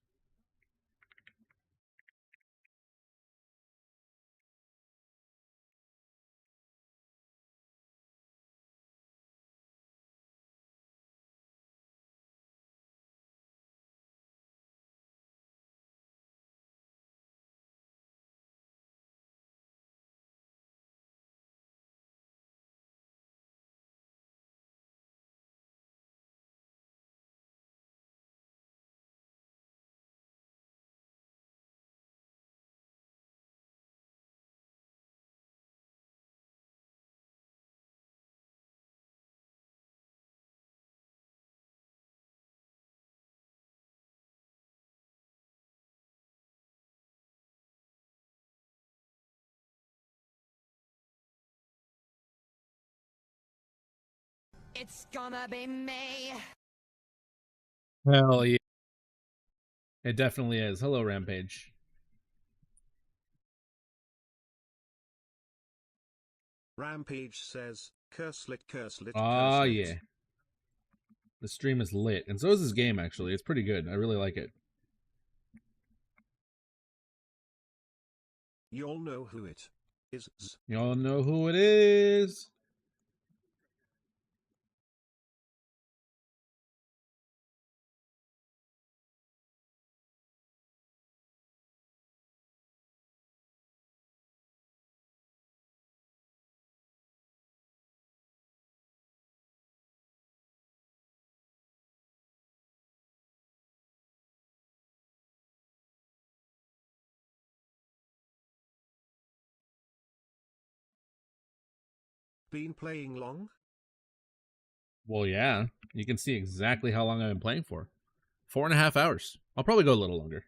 It's gonna be me. Hell yeah. It definitely is. Hello, Rampage. Rampage says, curse-lit, Ah, yeah. The stream is lit. And so is this game, actually. It's pretty good. I really like it. You'll know who it is. Y'all know who it is. Been playing long? Well, yeah. You can see exactly how long I've been playing for. 4.5 hours. I'll probably go a little longer.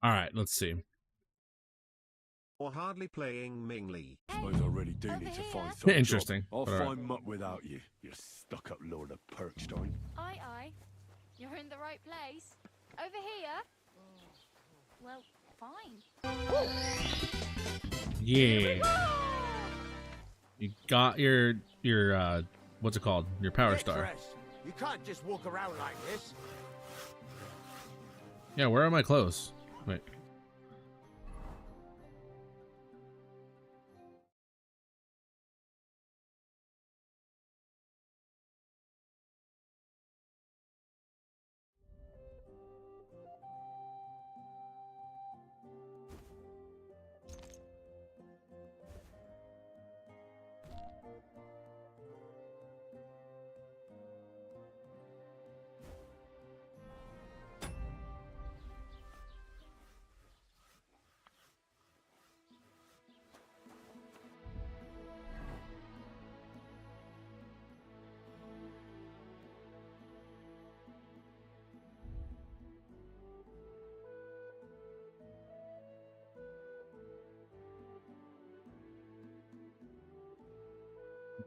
All right, let's see. Or hardly playing Mingli. Suppose I really do need to find some Interesting. job. I'll But all right. find muck without you, you stuck-up lord of Perkstein. Aye, aye. You're in the right place. Over here? Well, fine. Yeah. You got your what's it called? Your power star. Nitrous, you can't just walk around like this. Yeah, where are my clothes? Wait.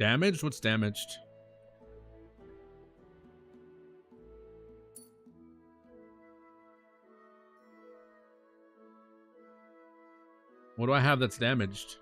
Damaged? What's damaged? What do I have that's damaged?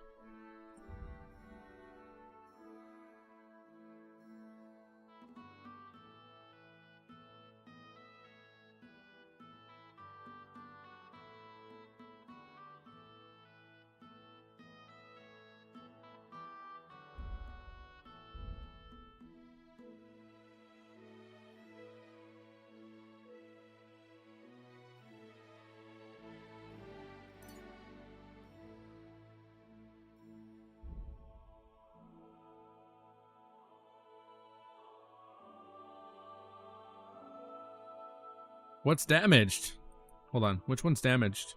What's damaged? Hold on. Which one's damaged?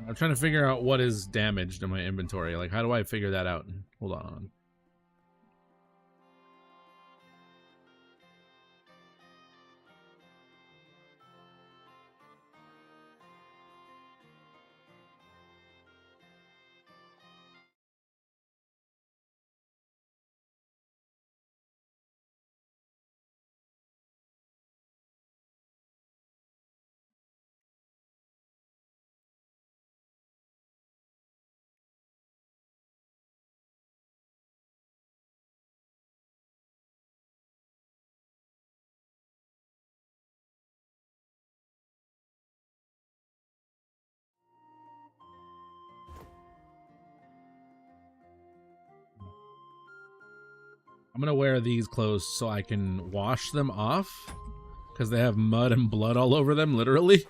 I'm trying to figure out what is damaged in my inventory. Like, how do I figure that out? Hold on. I'm gonna wear these clothes so I can wash them off, because they have mud and blood all over them, literally.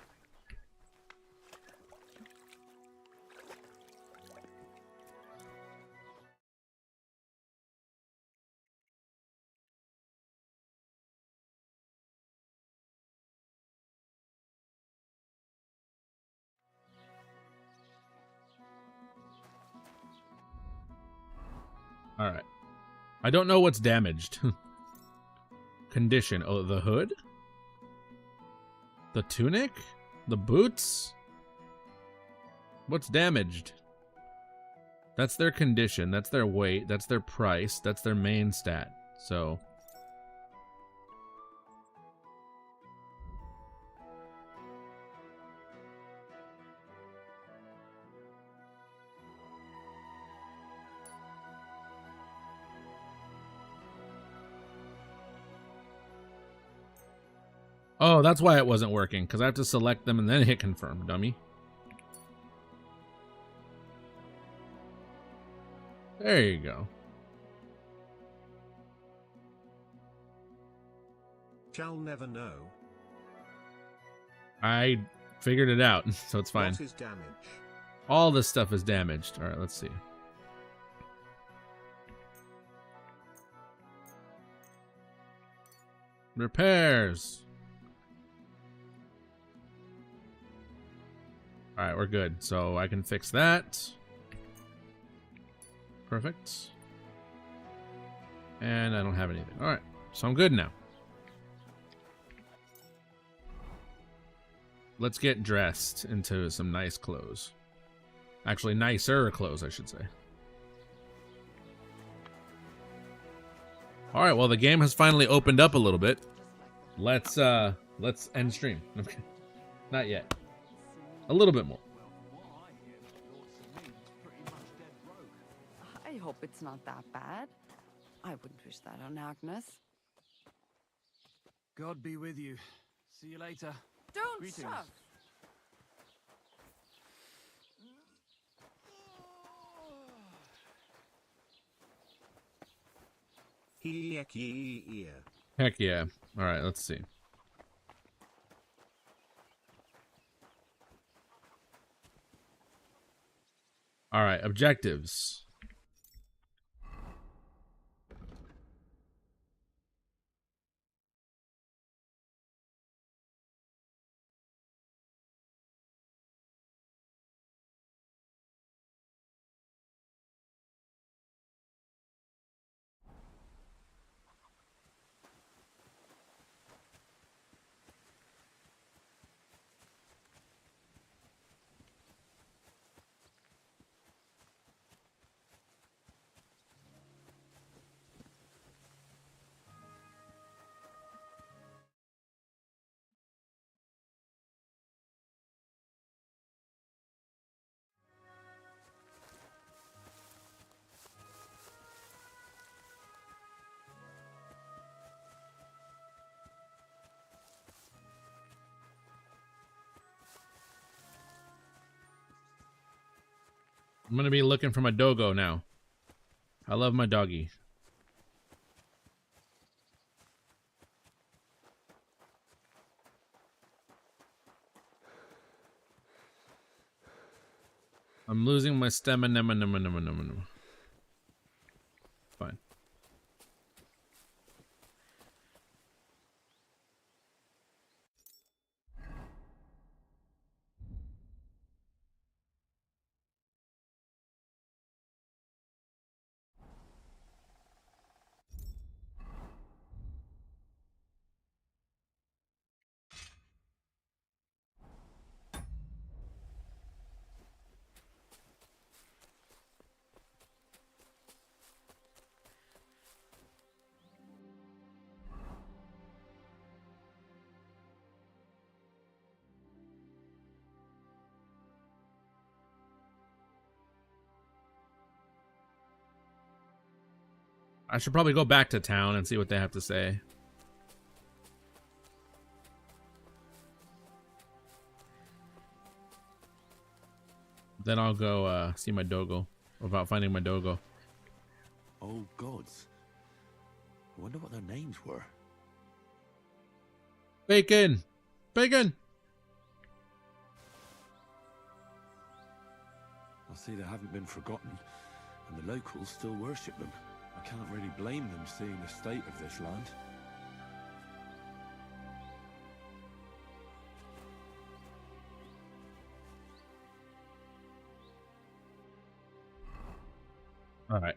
Alright. I don't know what's damaged. Condition. Oh, the hood? The tunic? The boots? What's damaged? That's their condition. That's their weight. That's their price. That's their main stat. So... Oh, that's why it wasn't working, because I have to select them and then hit confirm, dummy. There you go. Shall never know. I figured it out, so it's fine. What is damage? All this stuff is damaged. Alright, let's see. Repairs. Alright, we're good. So I can fix that. Perfect. And I don't have anything. Alright, so I'm good now. Let's get dressed into some nice clothes. Actually, nicer clothes, I should say. Alright, well, the game has finally opened up a little bit. Let's end stream. Okay. Not yet. A little bit more. I hope it's not that bad. I wouldn't wish that on Agnes. God be with you. See you later. Don't Greetings. shove. Heck yeah. Alright, let's see. Alright, objectives. I'm gonna be looking for my doggo now. I love my doggy. I'm losing my stamina. Fine. I should probably go back to town and see what they have to say. Then I'll go see my doggo about finding my doggo. Oh gods. I wonder what their names were. Bacon! Bacon! I see they haven't been forgotten, and the locals still worship them. I can't really blame them seeing the state of this land. All right.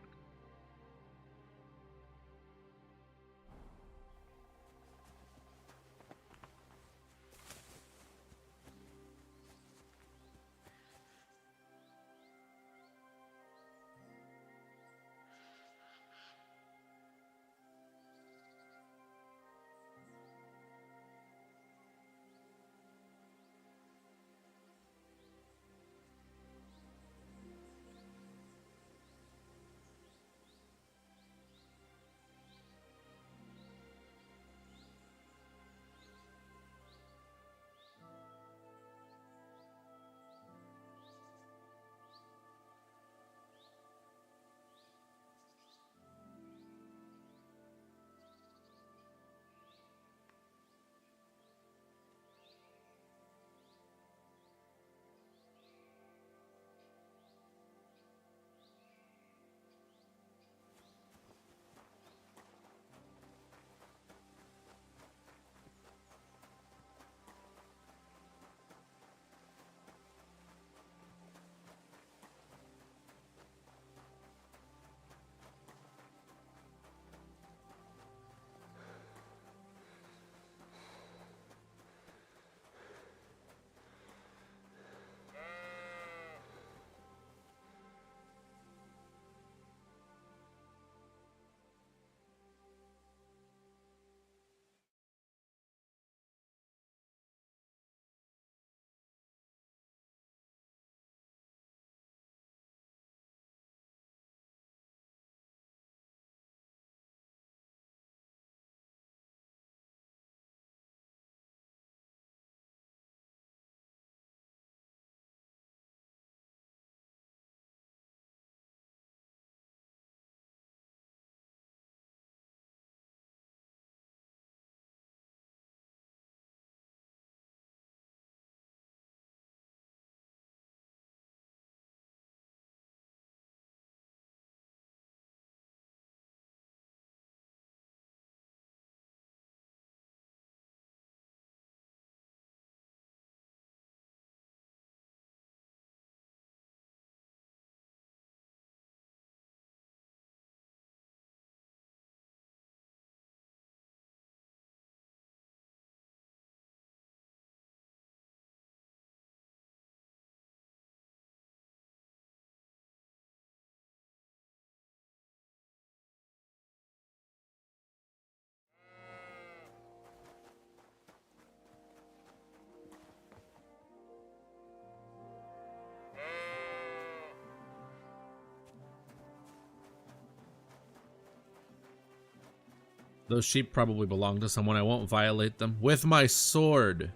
Those sheep probably belong to someone. I won't violate them. With my sword.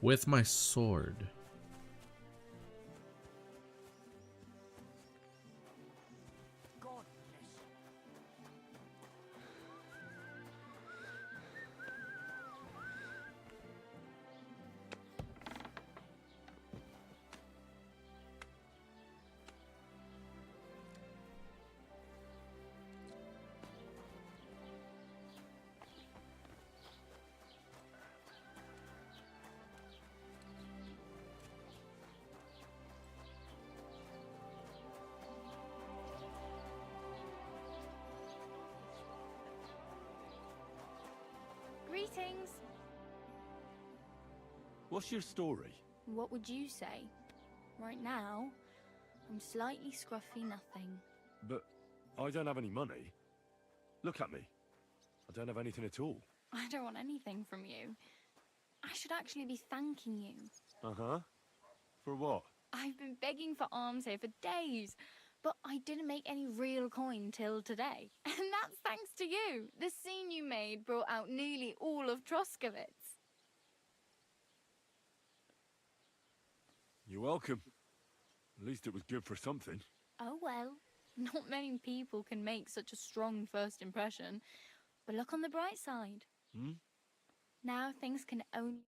With my sword. Greetings. What's your story? What would you say? Right now, I'm slightly scruffy nothing. But I don't have any money. Look at me. I don't have anything at all. I don't want anything from you. I should actually be thanking you. Uh-huh. For what? I've been begging for alms here for days, but I didn't make any real coin till today. And that's thanks to you. The scene you made brought out nearly all of Troskowitz. You're welcome. At least it was good for something. Oh well, not many people can make such a strong first impression. But look on the bright side. Hmm? Now things can only...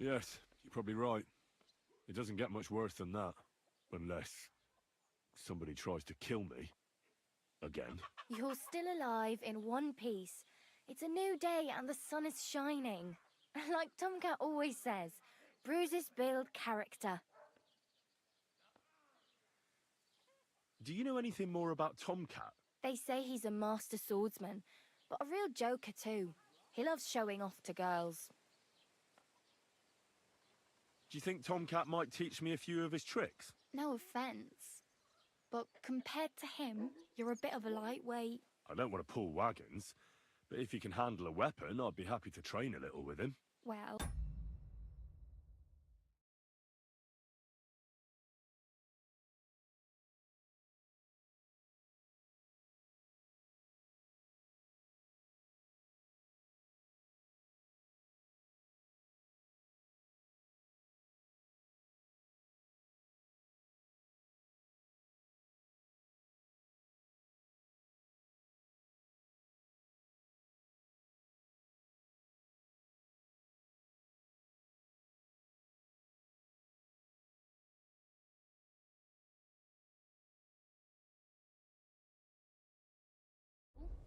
Yes, you're probably right. It doesn't get much worse than that. Unless somebody tries to kill me. Again. You're still alive in one piece. It's a new day and the sun is shining. Like Tomcat always says, bruises build character. Do you know anything more about Tomcat? They say he's a master swordsman, but a real joker too. He loves showing off to girls. Do you think Tomcat might teach me a few of his tricks? No offence, but compared to him, you're a bit of a lightweight. I don't want to pull wagons, but if he can handle a weapon, I'd be happy to train a little with him. Well...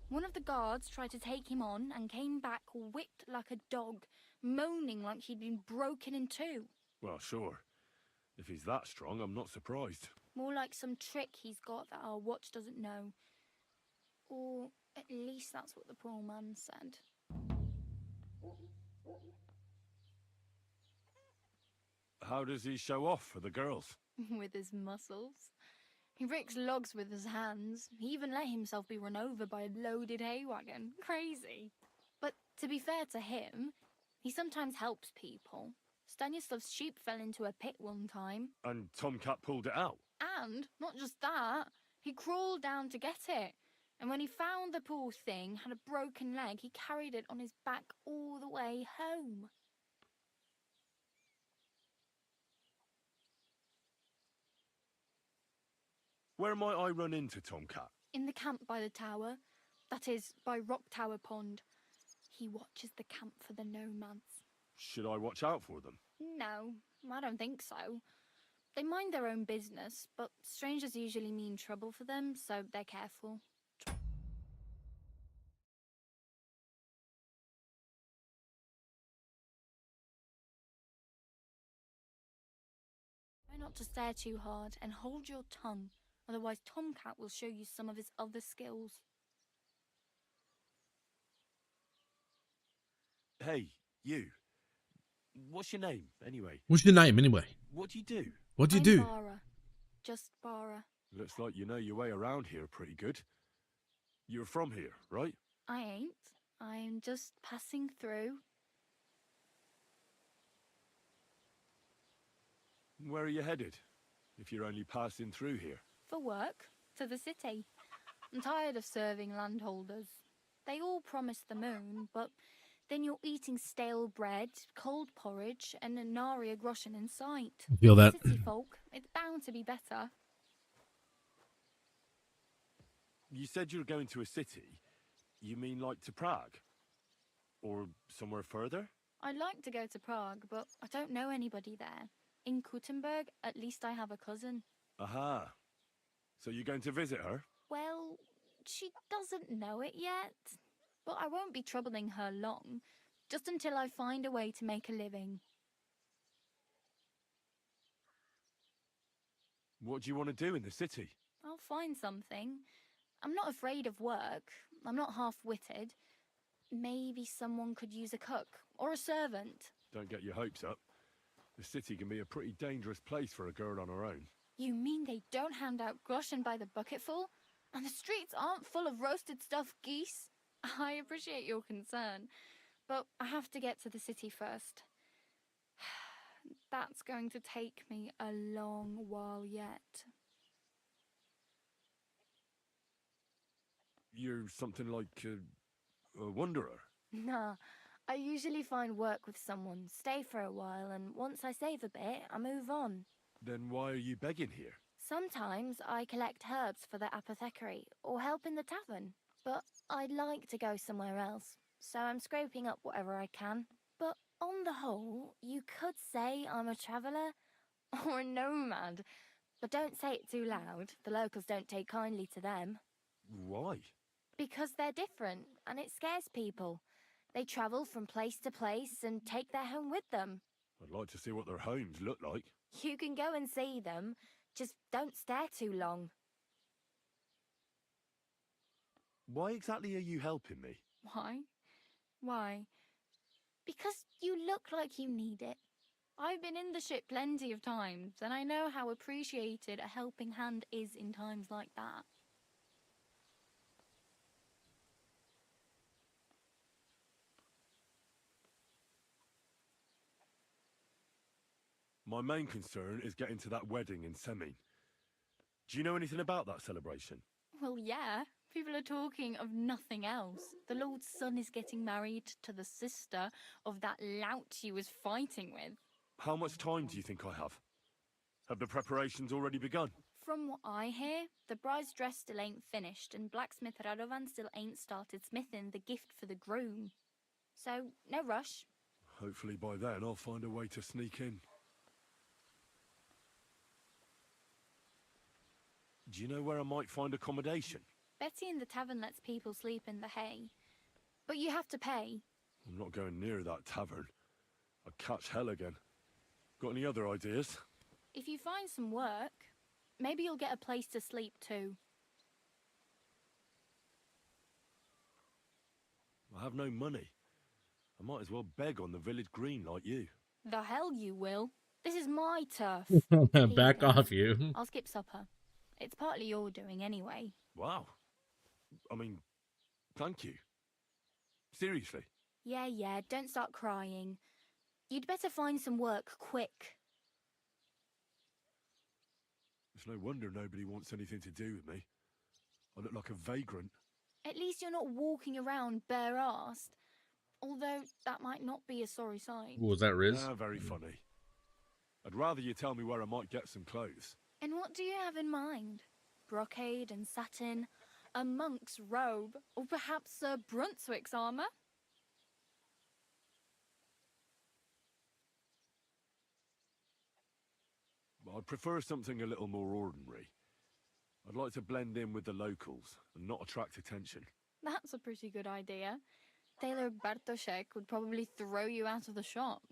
One of the guards tried to take him on and came back whipped like a dog, moaning like he'd been broken in two. Well, sure. If he's that strong, I'm not surprised. More like some trick he's got that our watch doesn't know. Or at least that's what the poor man said. How does he show off for the girls? With his muscles. He ricks logs with his hands. He even let himself be run over by a loaded hay wagon. Crazy. But to be fair to him, he sometimes helps people. Stanislav's sheep fell into a pit one time. And Tomcat pulled it out? And, not just that, he crawled down to get it. And when he found the poor thing had a broken leg, he carried it on his back all the way home. Where might I run into Tomcat? In the camp by the tower. That is, by Rock Tower Pond. He watches the camp for the nomads. Should I watch out for them? No, I don't think so. They mind their own business, but strangers usually mean trouble for them, so they're careful. Try not to stare too hard and hold your tongue, otherwise Tomcat will show you some of his other skills. Hey, you. What's your name, anyway? What's your name, anyway? What do you do? What do you I'm do? Bara. Just Bara. Looks like you know your way around here pretty good. You're from here, right? I ain't. I'm just passing through. Where are you headed? If you're only passing through here. For work. To the city. I'm tired of serving landholders. They all promise the moon, but then you're eating stale bread, cold porridge, and a nary a groschen in sight. I feel that. City folk, it's bound to be better. You said you were going to a city. You mean like to Prague? Or somewhere further? I'd like to go to Prague, but I don't know anybody there. In Kuttenberg, at least I have a cousin. Aha. So you're going to visit her? Well, she doesn't know it yet. But I won't be troubling her long, just until I find a way to make a living. What do you want to do in the city? I'll find something. I'm not afraid of work. I'm not half-witted. Maybe someone could use a cook or a servant. Don't get your hopes up. The city can be a pretty dangerous place for a girl on her own. You mean they don't hand out groschen by the bucketful? And the streets aren't full of roasted stuffed geese? I appreciate your concern, but I have to get to the city first. That's going to take me a long while yet. You're something like a wanderer? Nah, I usually find work with someone, stay for a while, and once I save a bit, I move on. Then why are you begging here? Sometimes I collect herbs for the apothecary, or help in the tavern. But I'd like to go somewhere else, so I'm scraping up whatever I can. But on the whole, you could say I'm a traveller or a nomad. But don't say it too loud. The locals don't take kindly to them. Why? Because they're different, and it scares people. They travel from place to place and take their home with them. I'd like to see what their homes look like. You can go and see them, just don't stare too long. Why exactly are you helping me? Why? Why? Because you look like you need it. I've been in the ship plenty of times, and I know how appreciated a helping hand is in times like that. My main concern is getting to that wedding in Semin. Do you know anything about that celebration? Well, yeah. People are talking of nothing else. The Lord's son is getting married to the sister of that lout you was fighting with. How much time do you think I have? Have the preparations already begun? From what I hear, the bride's dress still ain't finished, and blacksmith Radovan still ain't started smithing the gift for the groom. So, no rush. Hopefully by then I'll find a way to sneak in. Do you know where I might find accommodation? Betty in the tavern lets people sleep in the hay. But you have to pay. I'm not going near that tavern. I'd catch hell again. Got any other ideas? If you find some work, maybe you'll get a place to sleep too. I have no money. I might as well beg on the village green like you. The hell you will. This is my turf. Back off you. I'll skip supper. It's partly your doing anyway. Wow. I mean, thank you. Seriously. Yeah, don't start crying. You'd better find some work quick. It's no wonder nobody wants anything to do with me. I look like a vagrant. At least you're not walking around bare-assed. Although that might not be a sorry sight. Was that Riz? Very funny. I'd rather you tell me where I might get some clothes. And what do you have in mind? brocade and satin, a monk's robe, or perhaps Sir Brunswick's armour? I'd prefer something a little more ordinary. I'd like to blend in with the locals and not attract attention. That's a pretty good idea. Tailor Bartoszek would probably throw you out of the shop.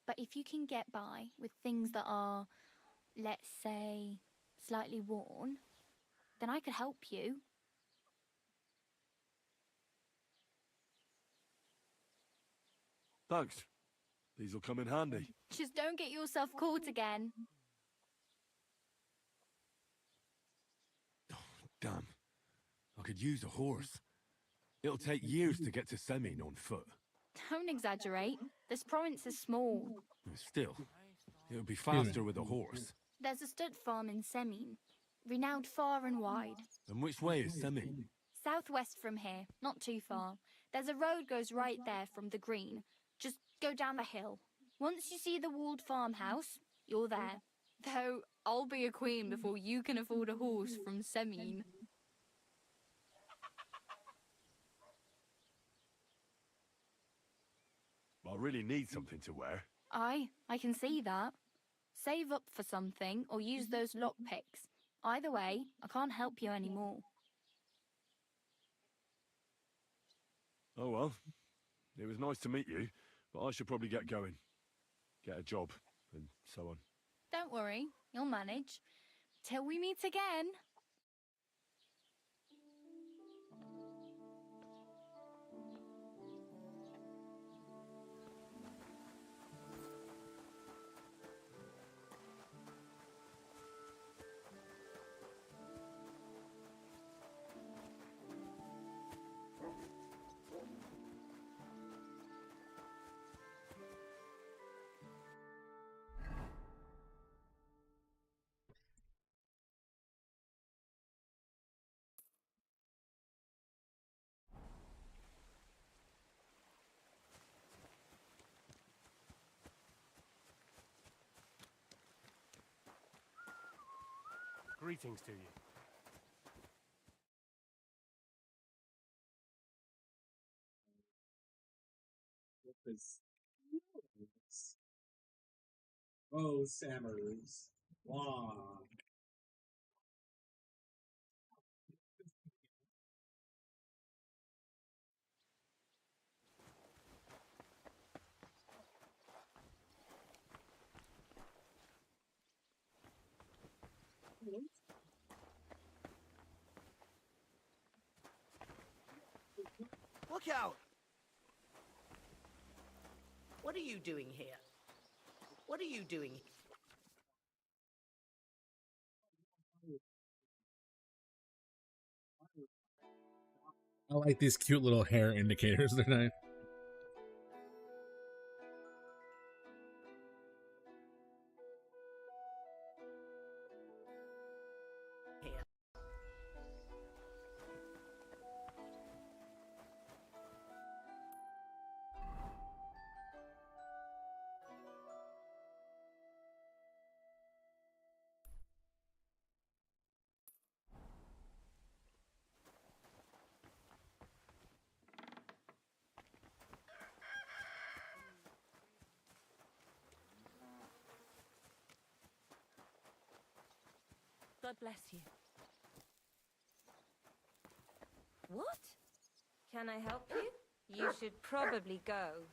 But if you can get by with things that are, let's say, slightly worn, then I could help you. Thanks. These'll come in handy. Just don't get yourself caught again. Damn. I could use a horse. It'll take years to get to Semin on foot. Don't exaggerate. This province is small. Still, it'll be faster with a horse. There's a stud farm in Semin, renowned far and wide. And which way is Semin? Southwest from here, not too far. There's a road goes right there from the green. Just go down the hill. Once you see the walled farmhouse, you're there. Though I'll be a queen before you can afford a horse from Semin. I really need something to wear. I can see that. Save up for something or use those lockpicks. Either way, I can't help you anymore. Oh well. It was nice to meet you, but I should probably get going. Get a job, and so on. Don't worry, you'll manage. Till we meet again. Greetings to you. Oh, Sammers. Wow. Look out! What are you doing here? What are you doing? I like these cute little hair indicators. They're nice. God bless you. What? Can I help you? You should probably go.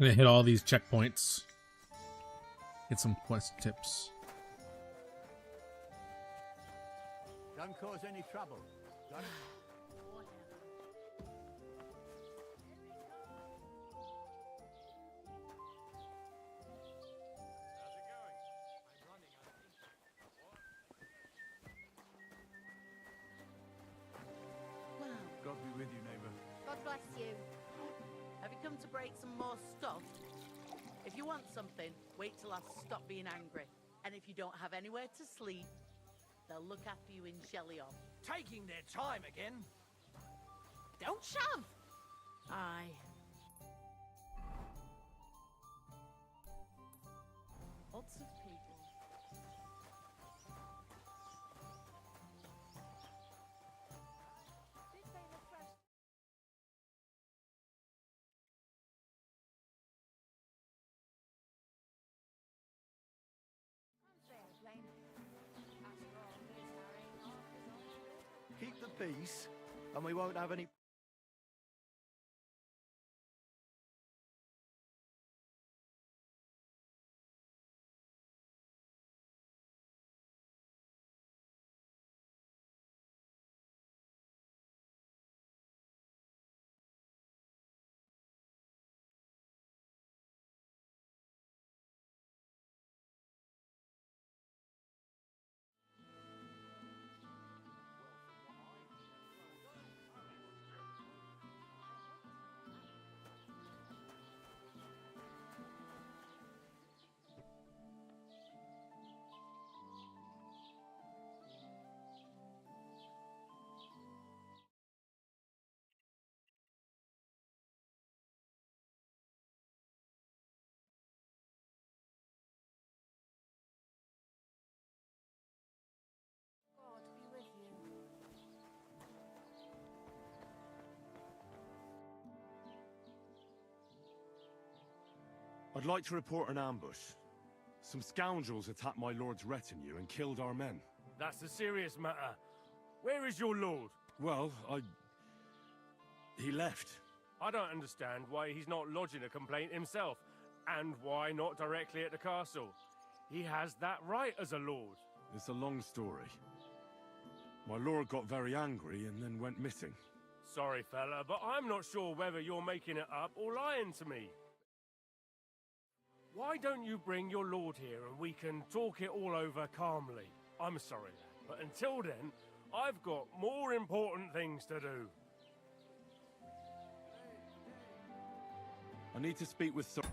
Gonna hit all these checkpoints. Get some quest tips. Don't cause any trouble. Got it? God be with you, neighbor. God bless you. Have you come to break some more stuff? If you want something, wait till I stop being angry. And if you don't have anywhere to sleep, they'll look after you in Shelly-on. Taking their time again. Don't shove! Aye. Lots of people. Keep the peace, and we won't have any... God be with you. I'd like to report an ambush. Some scoundrels attacked my lord's retinue and killed our men. That's a serious matter. Where is your lord? Well, he left. I don't understand why he's not lodging a complaint himself, and why not directly at the castle. He has that right as a lord. It's a long story. My lord got very angry and then went missing. Sorry, fella, but I'm not sure whether you're making it up or lying to me. Why don't you bring your lord here and we can talk it all over calmly? I'm sorry, lad, but until then, I've got more important things to do. I need to speak with some...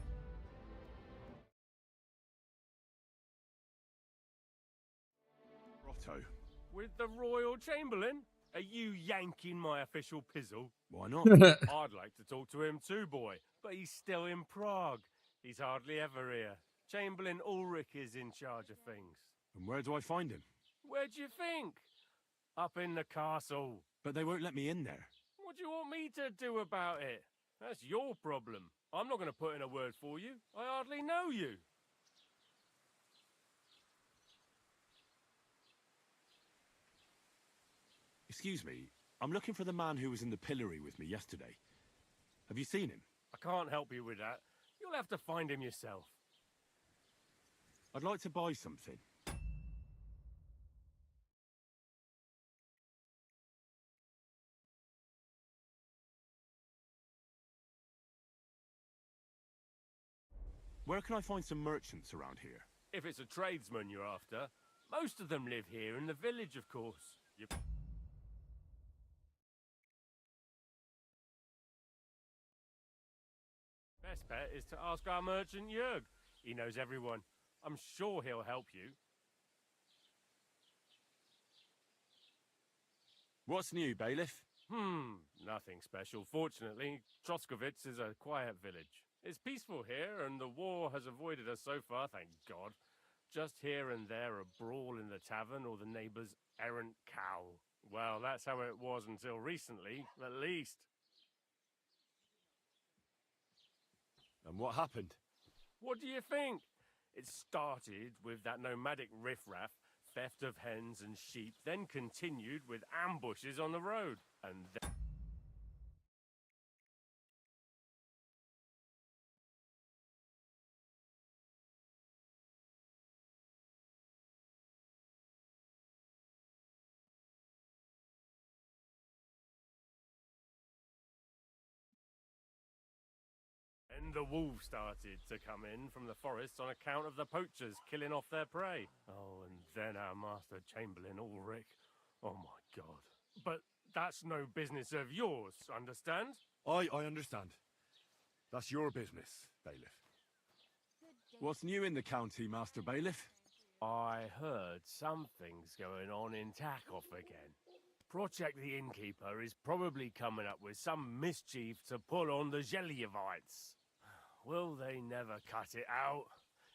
Otto. With the Royal Chamberlain? Are you yanking my official pizzle? Why not? I'd like to talk to him too, boy, but he's still in Prague. He's hardly ever here. Chamberlain Ulrich is in charge of things. And where do I find him? Where do you think? Up in the castle. But they won't let me in there. What do you want me to do about it? That's your problem. I'm not going to put in a word for you. I hardly know you. Excuse me, I'm looking for the man who was in the pillory with me yesterday. Have you seen him? I can't help you with that. You'll have to find him yourself. I'd like to buy something. Where can I find some merchants around here? If it's a tradesman you're after, most of them live here in the village, of course. Best bet is to ask our merchant Jörg. He knows everyone. I'm sure he'll help you. What's new, bailiff? Nothing special. Fortunately, Troskowitz is a quiet village. It's peaceful here, and the war has avoided us so far, thank God. Just here and there a brawl in the tavern or the neighbour's errant cow. Well, that's how it was until recently, at least. And what happened? What do you think? It started with that nomadic riffraff, theft of hens and sheep, then continued with ambushes on the road, and then... the wolves started to come in from the forests on account of the poachers killing off their prey. Oh, and then our master Chamberlain, Ulrich. Oh my god. But that's no business of yours, understand? I understand. That's your business, Bailiff. What's new in the county, Master Bailiff? I heard something's going on in Takoff again. Project the Innkeeper is probably coming up with some mischief to pull on the Gelievites. Will they never cut it out?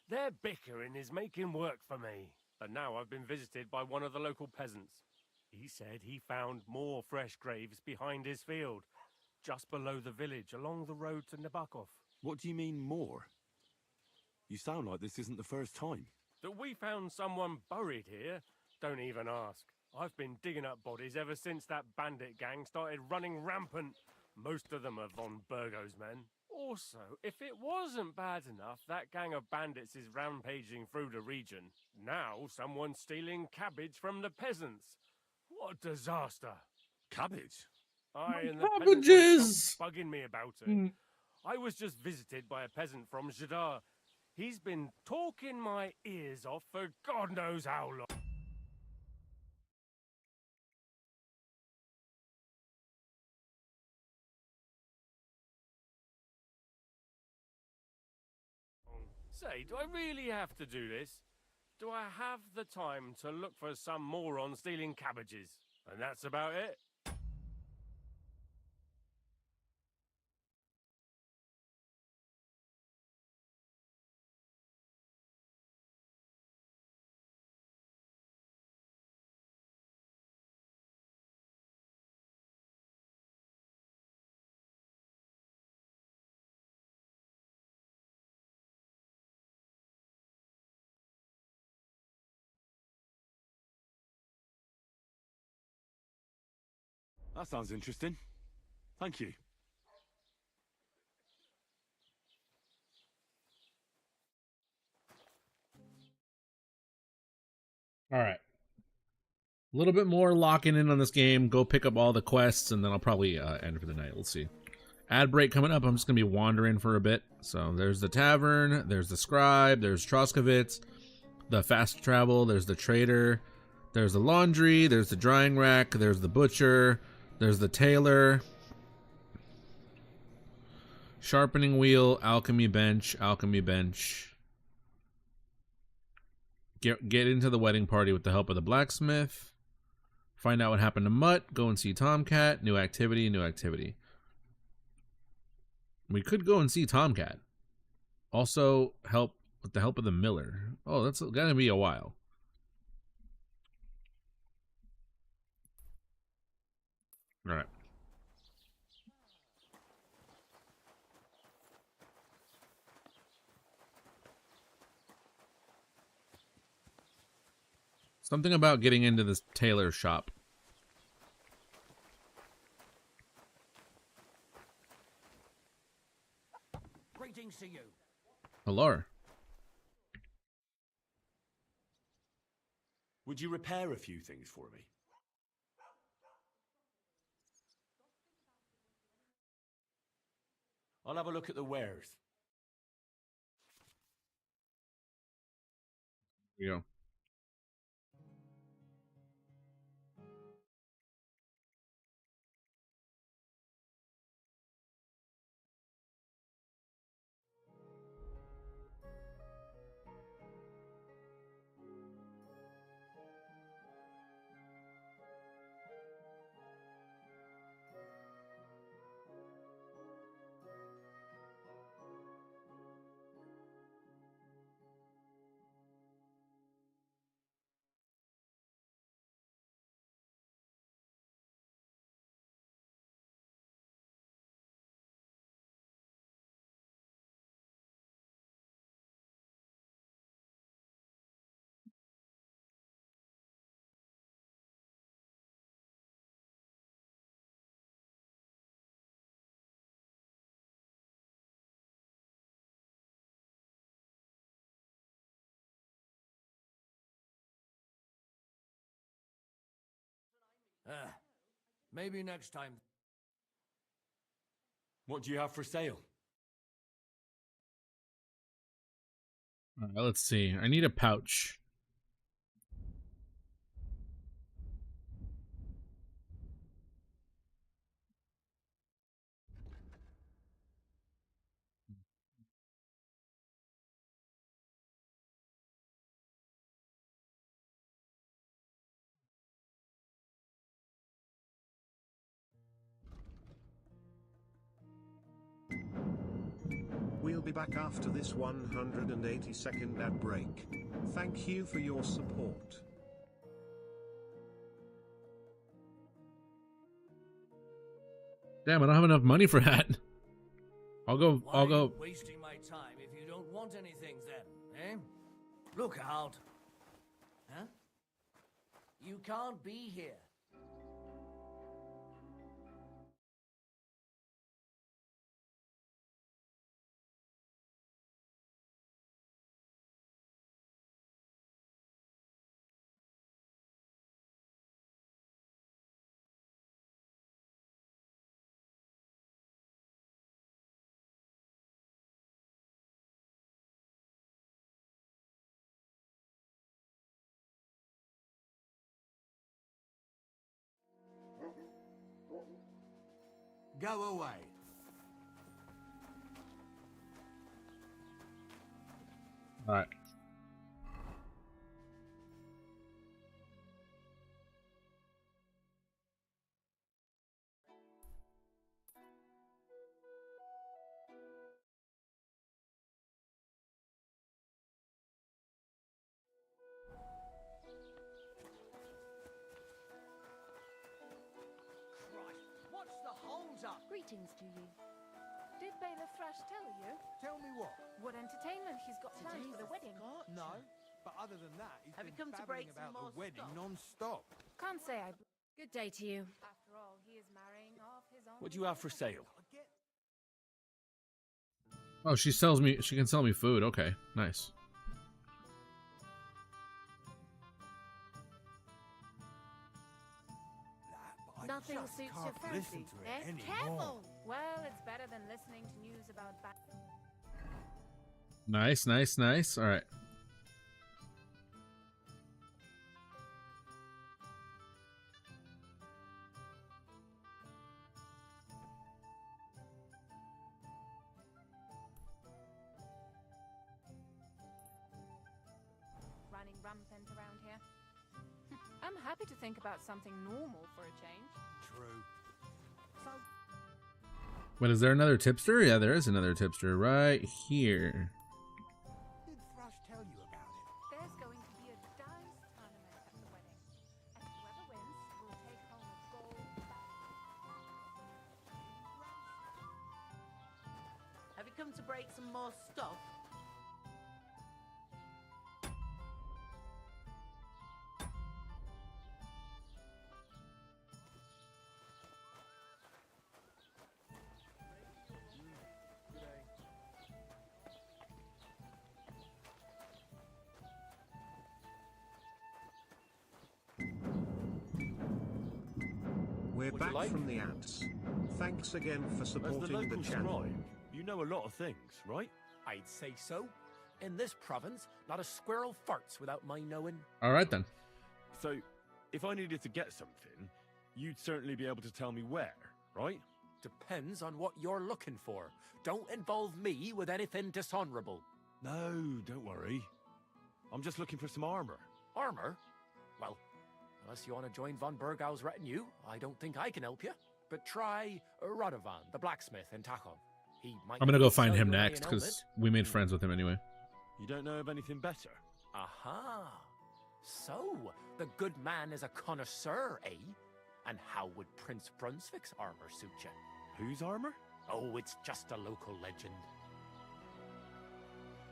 Their bickering is making work for me. And now I've been visited by one of the local peasants. He said he found more fresh graves behind his field, just below the village, along the road to Nabokov. What do you mean, more? You sound like this isn't the first time. That we found someone buried here? Don't even ask. I've been digging up bodies ever since that bandit gang started running rampant. Most of them are von Burgo's men. Also, if it wasn't bad enough that gang of bandits is rampaging through the region, now someone's stealing cabbage from the peasants. What a disaster. Cabbage? Aye, and the Cabbages! peasants stopped bugging me about it. Mm. I was just visited by a peasant from Jadar. He's been talking my ears off for God knows how long. Say, do I really have to do this? Do I have the time to look for some moron stealing cabbages? And that's about it? That sounds interesting. Thank you. All right. A little bit more locking in on this game. Go pick up all the quests, and then I'll probably end for the night. Let's see. Ad break coming up. I'm just going to be wandering for a bit. So there's the tavern. There's the scribe. There's Troskovitz. The fast travel. There's the trader. There's the laundry. There's the drying rack. There's the butcher. There's the tailor. Sharpening wheel. Alchemy bench. Alchemy bench. Get into the wedding party with the help of the blacksmith. Find out what happened to Mutt. Go and see Tomcat. New activity, new activity. We could go and see Tomcat. Also, help with the help of the miller. Oh, that's gonna be a while. All right. Something about getting into this tailor shop. Greetings to you. Hello. Would you repair a few things for me? I'll have a look at the wares. Here you go. Maybe next time. What do you have for sale? All right, let's see. I need a pouch. We'll be back after this 180-second ad break. Thank you for your support. Damn, I don't have enough money for that. I'll go. Why are you wasting my time if you don't want anything then, eh? Look out. Huh? You can't be here. Go away. All right. What's the hold up? Greetings to you. Did Bailiff Thrash tell you? Tell me what? What entertainment he's got planned for the wedding? No, but other than that, he's Have you been come to babbling break some about more the wedding stock? non-stop. Can't say I. Good day to you. After all, he is marrying off his own. What do you have for sale? Oh, she sells me. She can sell me food. Okay, nice. Nothing just suits can't your fancy, listen to it eh? anymore. Careful! Well, it's better than listening to news about bad. Nice, nice, nice. All right. Running rampant around here. I'm happy to think about something normal for a change. True. Wait, is there another tipster? Yeah, there is another tipster right here. Did Thrush tell you about it? There's going to be a dice tournament at the wedding, and whoever wins will take home a gold medal. Have you come to break some more stuff? We're Would you back like? from the ads. Thanks again for As the supporting the local channel. scribe, you know a lot of things, right? I'd say so. In this province, not a squirrel farts without my knowing. All right then. So, if I needed to get something, you'd certainly be able to tell me where, right? Depends on what you're looking for. Don't involve me with anything dishonorable. No, don't worry. I'm just looking for some armor. Armor? Well, unless you want to join von Burgau's retinue, I don't think I can help you. But try Radovan, the blacksmith in Tachov. He might. I'm gonna go find sell him you an next iron because helmet. we made friends with him anyway. You don't know of anything better? Aha. So, the good man is a connoisseur, eh? And how would Prince Brunswick's armor suit you? Whose armor? Oh, it's just a local legend.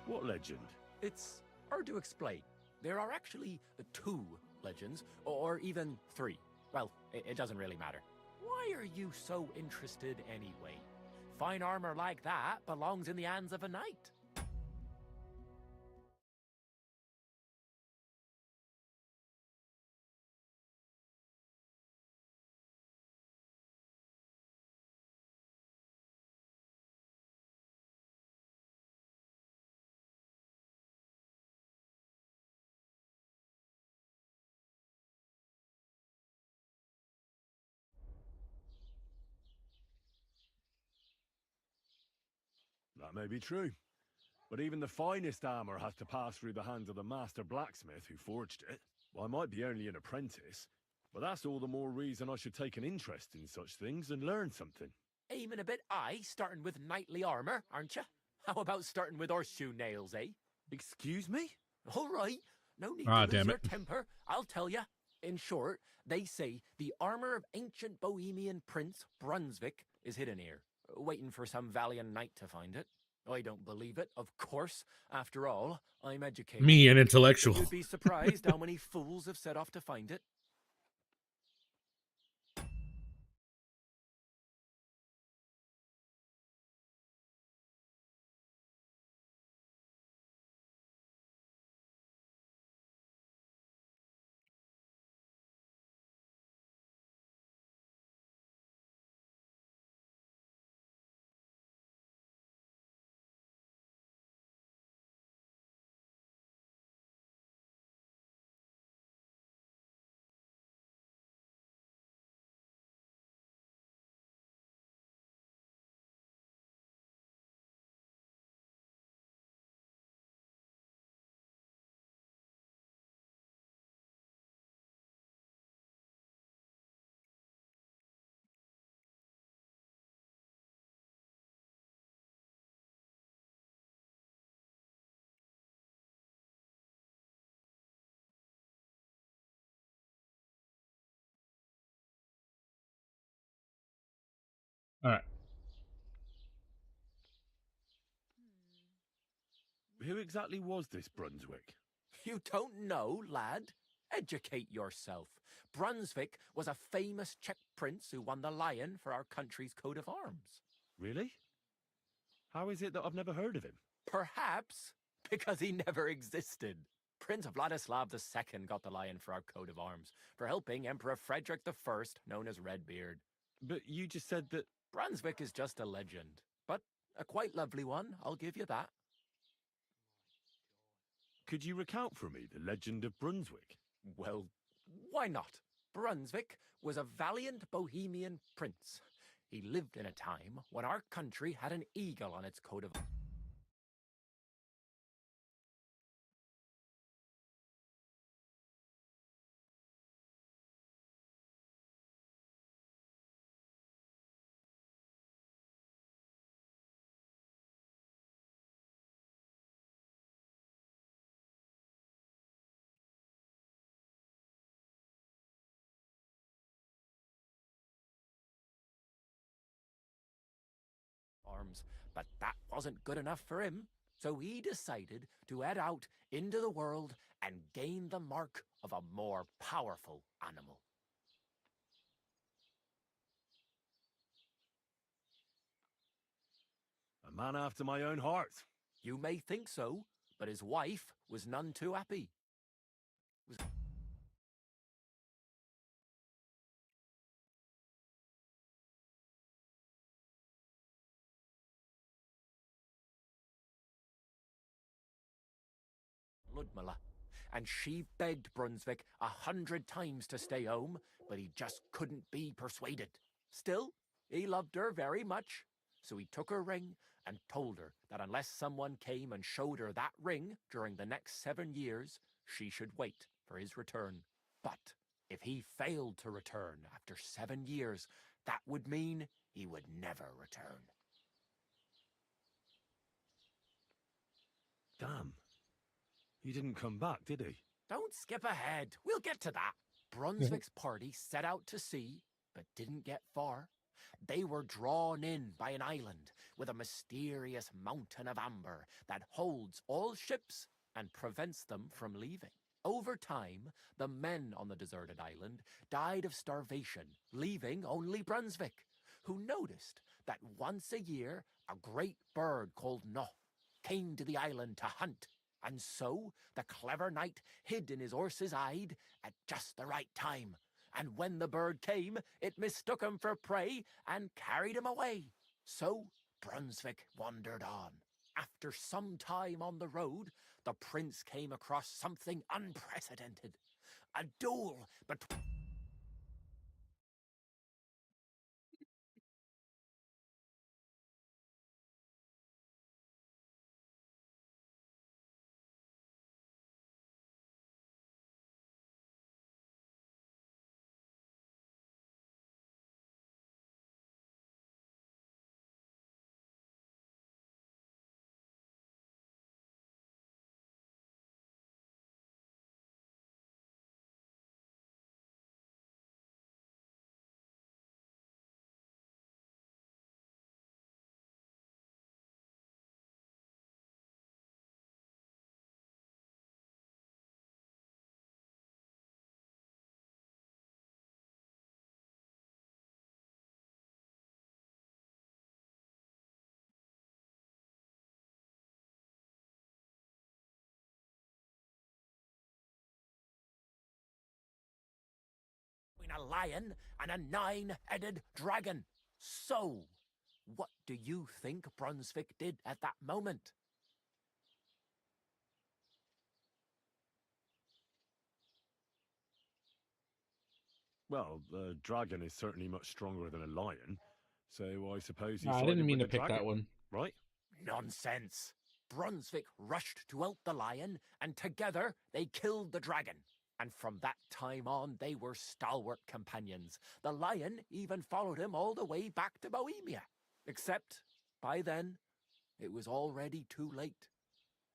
What legend? It's hard to explain. There are actually 2 legends, or even 3. Well, it doesn't really matter. Why are you so interested anyway? Fine armor like that belongs in the hands of a knight. That may be true. But even the finest armor has to pass through the hands of the master blacksmith who forged it. Well, I might be only an apprentice, but that's all the more reason I should take an interest in such things and learn something. Aiming a bit high, starting with knightly armor, aren't you? How about starting with horseshoe nails, eh? Excuse me? All right. No need Ah, to lose damn your it. temper. I'll tell you. In short, they say the armor of ancient Bohemian Prince Brunswick is hidden here, waiting for some valiant knight to find it. I don't believe it, of course. After all, I'm educated. Me, an intellectual. But you'd be surprised how many fools have set off to find it. All right. Who exactly was this Brunswick? You don't know, lad? Educate yourself. Brunswick was a famous Czech prince who won the lion for our country's coat of arms. Really? How is it that I've never heard of him? Perhaps because he never existed. Prince Vladislav II got the lion for our coat of arms for helping Emperor Frederick I, known as Redbeard. But you just said that... Brunswick is just a legend, but a quite lovely one, I'll give you that. Could you recount for me the legend of Brunswick? Well, why not? Brunswick was a valiant Bohemian prince. He lived in a time when our country had an eagle on its coat of... arms, but that wasn't good enough for him. So he decided to head out into the world and gain the mark of a more powerful animal. A man after my own heart. You may think so, but his wife was none too happy. Ludmilla, and she begged Brunswick 100 times to stay home, but he just couldn't be persuaded. Still, he loved her very much, so he took her ring and told her that unless someone came and showed her that ring during the next 7 years, she should wait for his return. But if he failed to return after 7 years, that would mean he would never return. Damn. He didn't come back, did he? Don't skip ahead. We'll get to that. Brunswick's party set out to sea, but didn't get far. They were drawn in by an island with a mysterious mountain of amber that holds all ships and prevents them from leaving. Over time, the men on the deserted island died of starvation, leaving only Brunswick, who noticed that once a year a great bird called No came to the island to hunt. And so the clever knight hid in his horse's hide at just the right time. And when the bird came, it mistook him for prey and carried him away. So Brunswick wandered on. After some time on the road, the prince came across something unprecedented. A duel between... lion and a 9-headed dragon. So, what do you think Brunswick did at that moment? Well, the dragon is certainly much stronger than a lion, so I suppose he I sided didn't mean with to the pick dragon, that one. right? Nonsense. Brunswick rushed to help the lion, and together they killed the dragon. And from that time on, they were stalwart companions. The lion even followed him all the way back to Bohemia. Except, by then, it was already too late.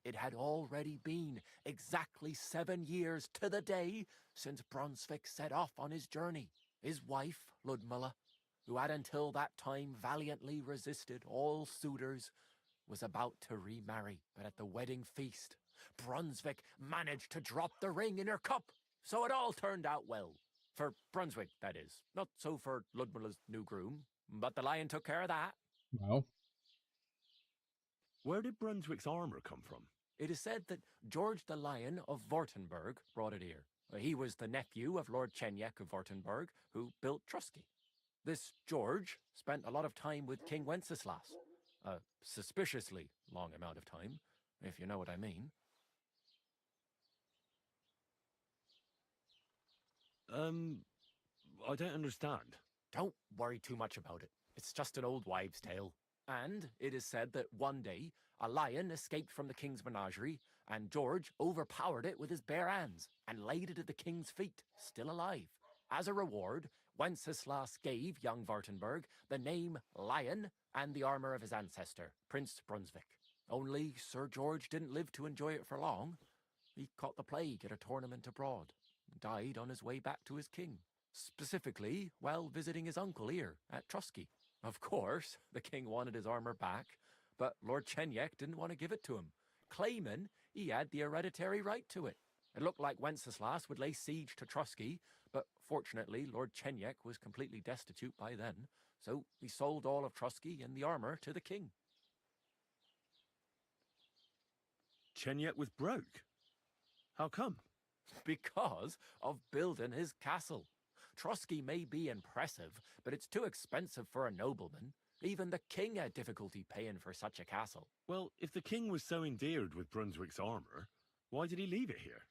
It had already been exactly 7 years to the day since Brunswick set off on his journey. His wife, Ludmilla, who had until that time valiantly resisted all suitors, was about to remarry. But at the wedding feast, Brunswick managed to drop the ring in her cup, so it all turned out well. For Brunswick, that is. Not so for Ludmilla's new groom, but the lion took care of that. Wow. Where did Brunswick's armor come from? It is said that George the Lion of Württemberg brought it here. He was the nephew of Lord Chenyek of Württemberg, who built Trusky. This George spent a lot of time with King Wenceslas. A suspiciously long amount of time, if you know what I mean. I don't understand. Don't worry too much about it. It's just an old wives' tale. And it is said that one day, a lion escaped from the king's menagerie, and George overpowered it with his bare hands and laid it at the king's feet, still alive. As a reward, Wenceslas gave young Württemberg the name Lion and the armor of his ancestor, Prince Brunswick. Only Sir George didn't live to enjoy it for long. He caught the plague at a tournament abroad, and died on his way back to his king. Specifically, while visiting his uncle here at Trusky. Of course, the king wanted his armor back, but Lord Chenyek didn't want to give it to him, claiming he had the hereditary right to it. It looked like Wenceslas would lay siege to Trusky, but fortunately Lord Chenyek was completely destitute by then, so he sold all of Trusky and the armor to the king. Chenyek was broke. How come? Because of building his castle. Trusky may be impressive, but it's too expensive for a nobleman. Even the king had difficulty paying for such a castle. Well, if the king was so endeared with Brunswick's armor, why did he leave it here?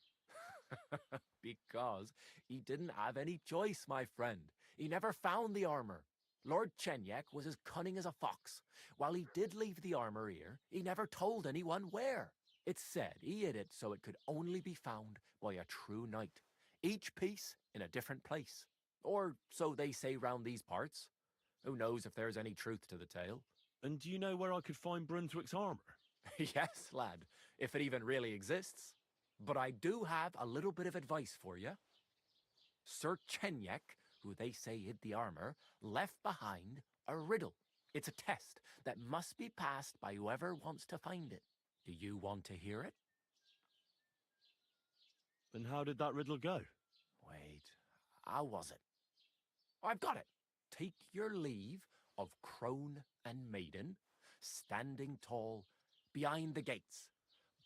Because he didn't have any choice, my friend. He never found the armor. Lord Chenyek was as cunning as a fox. While he did leave the armor here, he never told anyone where. It's said he hid it so it could only be found by a true knight. Each piece in a different place. Or so they say round these parts. Who knows if there's any truth to the tale? And do you know where I could find Brunswick's armor? Yes, lad, if it even really exists. But I do have a little bit of advice for you. Sir Chenyek, who they say hid the armor, left behind a riddle. It's a test that must be passed by whoever wants to find it. Do you want to hear it? And how did that riddle go? Wait, how was it? I've got it. Take your leave of crone and maiden, standing tall behind the gates.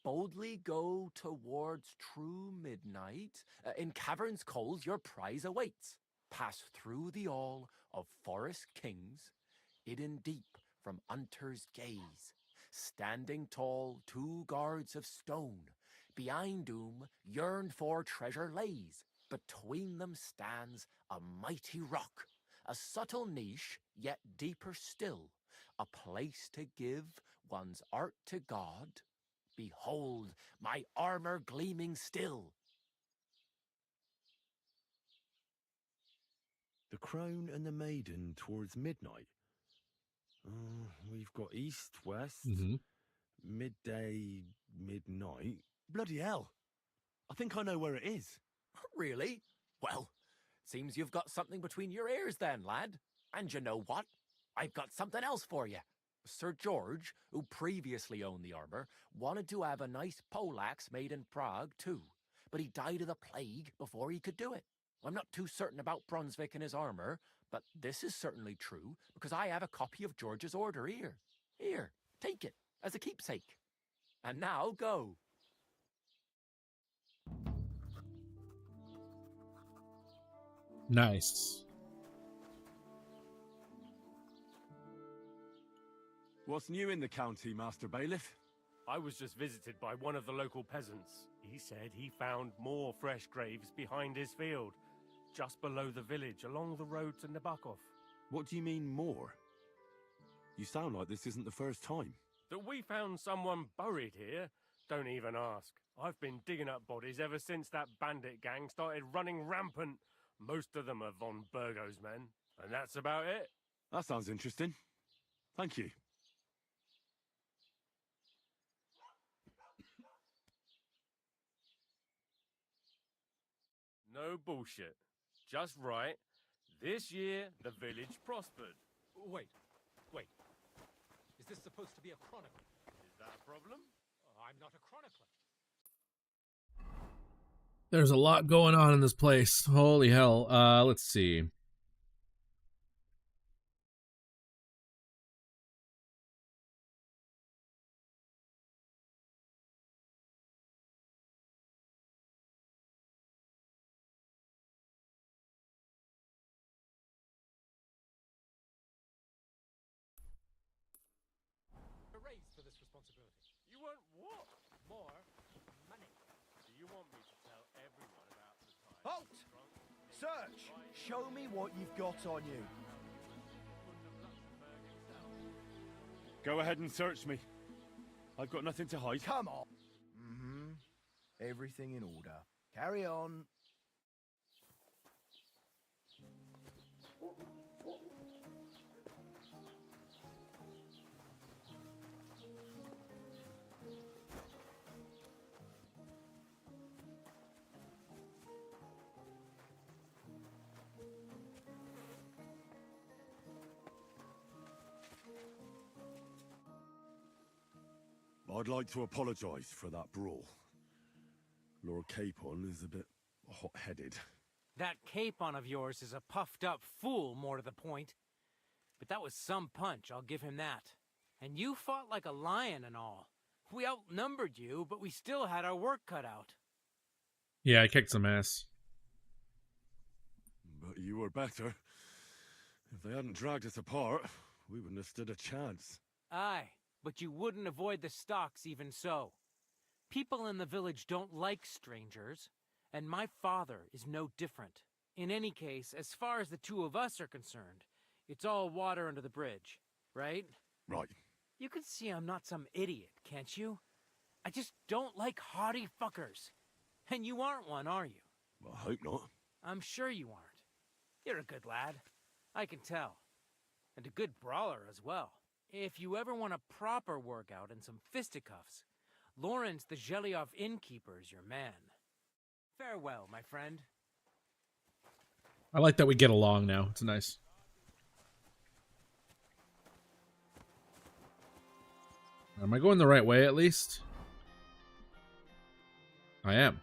Boldly go towards true midnight. In caverns cold your prize awaits. Pass through the all of forest kings, hidden deep from hunter's gaze. Standing tall, 2 guards of stone, behind whom yearned for treasure lays. Between them stands a mighty rock, a subtle niche, yet deeper still, a place to give one's art to God. Behold, my armor gleaming still. The crone and the maiden towards midnight. We've got east, west, midday, midnight. Bloody hell. I think I know where it is. Really? Well, seems you've got something between your ears then, lad. And you know what? I've got something else for you. Sir George, who previously owned the armor, wanted to have a nice poleaxe made in Prague too, but he died of the plague before he could do it. I'm not too certain about Brunswick and his armor, but this is certainly true because I have a copy of George's order here. Here, take it as a keepsake. And now go. Nice. What's new in the county, Master Bailiff? I was just visited by one of the local peasants. He said he found more fresh graves behind his field, just below the village, along the road to Nabokov. What do you mean, more? You sound like this isn't the first time. That we found someone buried here? Don't even ask. I've been digging up bodies ever since that bandit gang started running rampant. Most of them are von Burgo's men, and that's about it. That sounds interesting. Thank you. No bullshit. Just right. This year, the village prospered. Wait. Is this supposed to be a chronicle? Is that a problem? I'm not a chronicler. There's a lot going on in this place. Holy hell. Let's see. A raise for this responsibility. You want what? More money. Do you want me to tell everyone about the time? Halt! Search! Show me what you've got on you. Go ahead and search me. I've got nothing to hide. Come on. Everything in order. Carry on. I'd like to apologize for that brawl. Lord Capon is a bit hot-headed. That Capon of yours is a puffed-up fool, more to the point. But that was some punch, I'll give him that. And you fought like a lion and all. We outnumbered you, but we still had our work cut out. Yeah, I kicked some ass. But you were better. If they hadn't dragged us apart, we wouldn't have stood a chance. Aye, but you wouldn't avoid the stocks even so. People in the village don't like strangers, and my father is no different. In any case, as far as the two of us are concerned, it's all water under the bridge, right? Right. You can see I'm not some idiot, can't you? I just don't like haughty fuckers. And you aren't one, are you? Well, I hope not. I'm sure you aren't. You're a good lad. I can tell. And a good brawler as well. If you ever want a proper workout and some fisticuffs, Lawrence the Zhelyov innkeeper is your man. Farewell, my friend. I like that we get along now. It's nice. Am I going the right way at least? I am.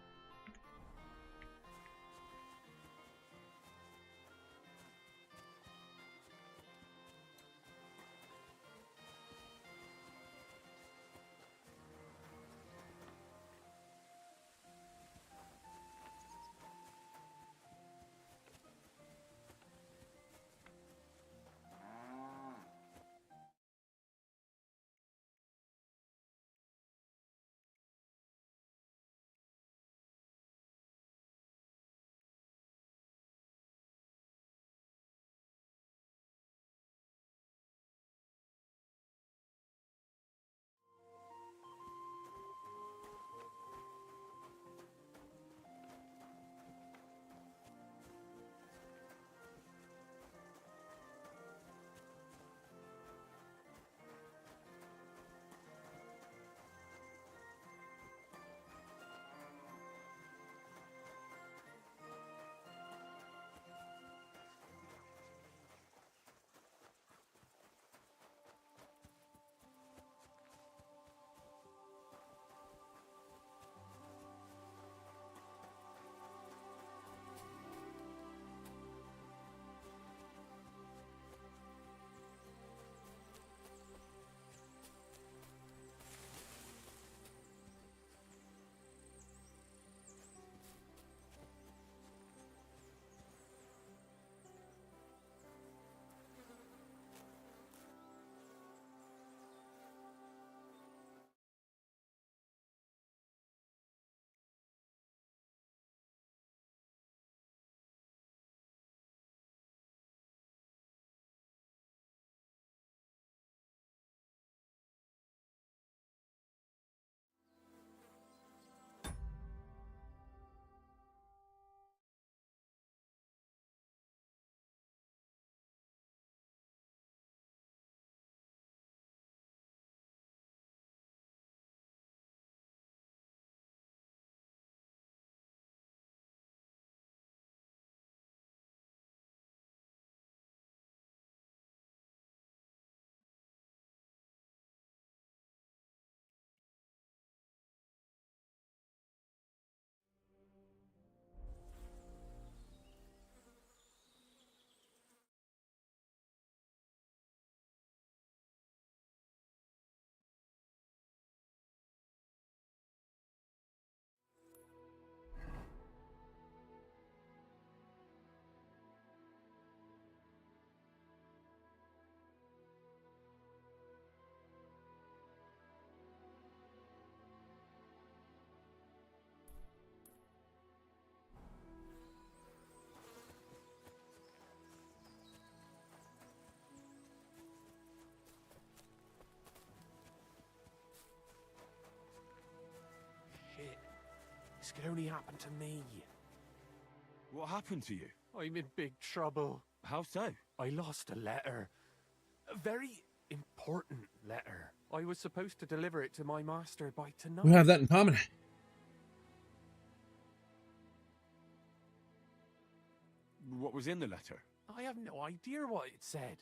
This could only happen to me. What happened to you? I'm in big trouble. How so? I lost a letter. A very important letter. I was supposed to deliver it to my master by tonight. We have that in common. What was in the letter? I have no idea what it said.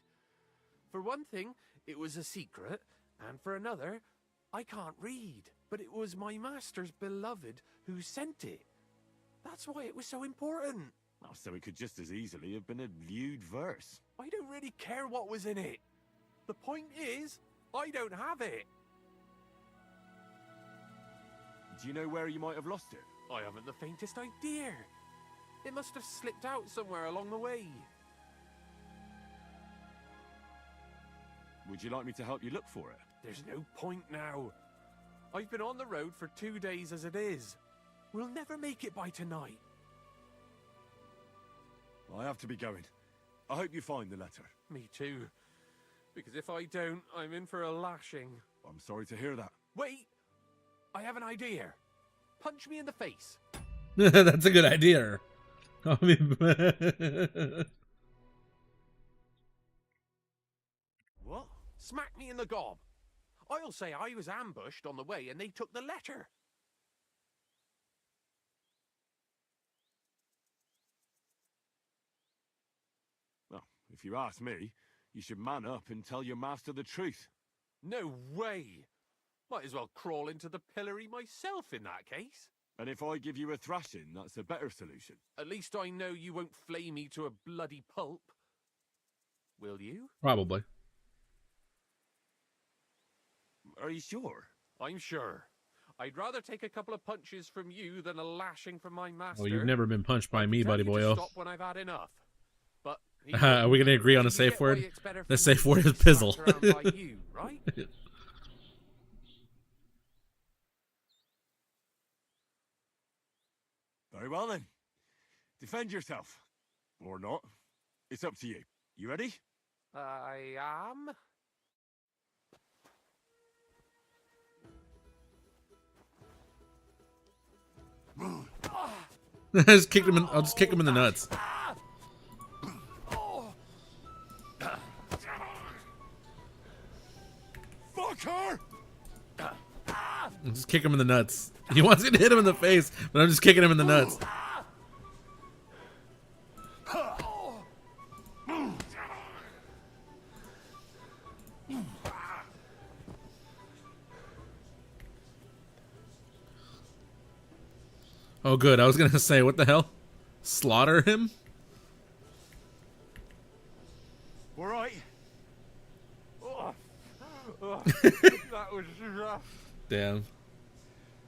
For one thing, it was a secret, and for another, I can't read. But it was my master's beloved who sent it. That's why it was so important. Oh, so it could just as easily have been a lewd verse. I don't really care what was in it. The point is, I don't have it. Do you know where you might have lost it? I haven't the faintest idea. It must have slipped out somewhere along the way. Would you like me to help you look for it? There's no point now. I've been on the road for 2 days as it is. We'll never make it by tonight. I have to be going. I hope you find the letter. Me too. Because if I don't, I'm in for a lashing. I'm sorry to hear that. Wait! I have an idea. Punch me in the face. That's a good idea. I mean, what? Smack me in the gob. I'll say I was ambushed on the way and they took the letter. Well, if you ask me, you should man up and tell your master the truth. No way! Might as well crawl into the pillory myself in that case. And if I give you a thrashing, that's a better solution. At least I know you won't flay me to a bloody pulp. Will you? probably. Are you sure? I'm sure. I'd rather take a couple of punches from you than a lashing from my master. Well, you've never been punched by me, buddy boyo. Stop when I've had enough. But Are we going to agree on a safe word? The safe word is pizzle. You, right? Very well then. Defend yourself. Or not. It's up to you. You ready? I am. Just kick him in, I'll just kick him in the nuts. Fuck her! I'll just kick him in the nuts. He wants me to hit him in the face, but I'm just kicking him in the nuts. Oh, good. I was going to say, what the hell? Slaughter him? All right. That was rough. Damn. Do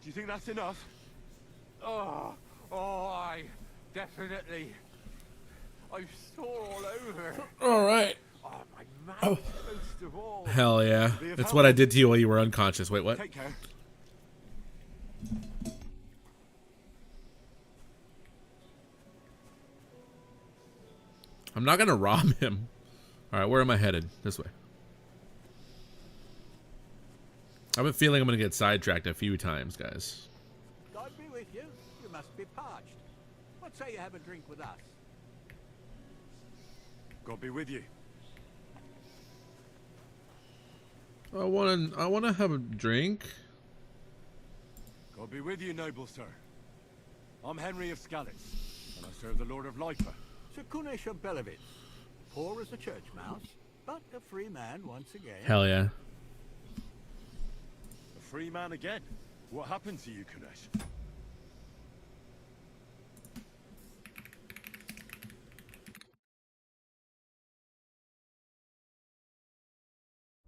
you think that's enough? I definitely. I'm sore all over. All right. Oh, my mouth most of all. Hell yeah. That's what I did to you while you were unconscious. Wait, what? Take care. I'm not going to rob him. All right, where am I headed? This way. I have a feeling I'm going to get sidetracked a few times, guys. God be with you. You must be parched. What say you have a drink with us? God be with you. I want to have a drink. God be with you, noble sir. I'm Henry of Scalitz, and I serve the Lord of Lifer. Sekunesh of Belevitz. Poor as a church mouse, but a free man once again. Hell yeah. A free man again? What happened to you, Kunesh?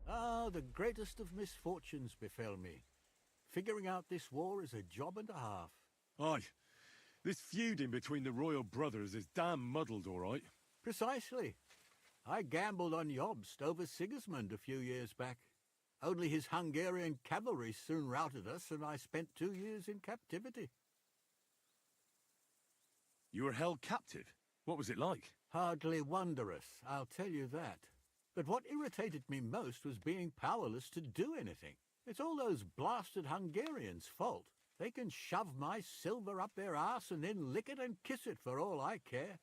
Ah, the greatest of misfortunes befell me. Figuring out this war is a job and a half. Aye. This feuding between the royal brothers is damn muddled, all right. Precisely. I gambled on Jobst over Sigismund a few years back. Only his Hungarian cavalry soon routed us, and I spent 2 years in captivity. You were held captive? What was it like? Hardly wondrous, I'll tell you that. But what irritated me most was being powerless to do anything. It's all those blasted Hungarians' fault. They can shove my silver up their arse and then lick it and kiss it for all I care.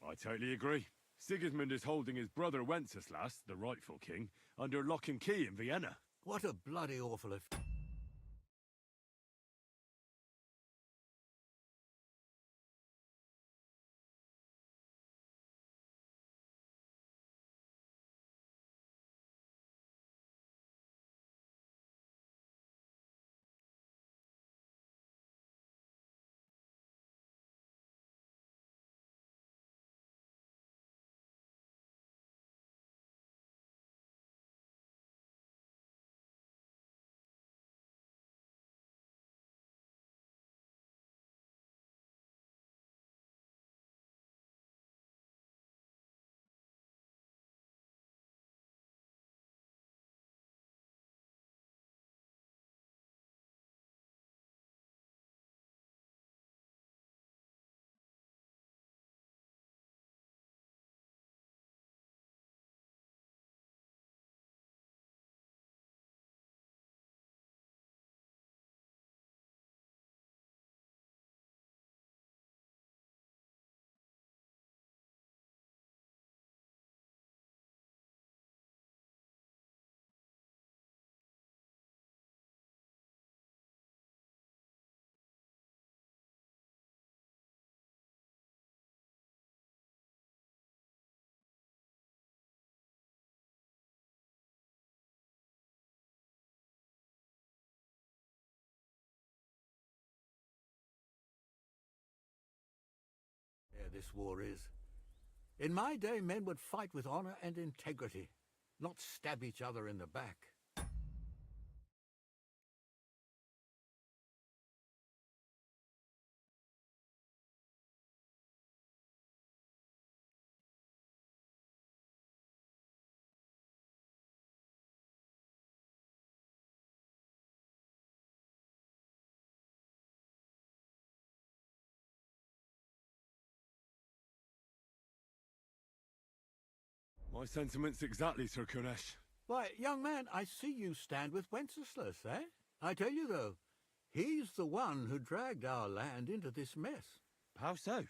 I totally agree. Sigismund is holding his brother Wenceslas, the rightful king, under lock and key in Vienna. What a bloody awful this war is. In my day, men would fight with honor and integrity, not stab each other in the back. My sentiments exactly, Sir Kunesh. Why, young man, I see you stand with Wenceslas, eh? I tell you, though, he's the one who dragged our land into this mess. How so?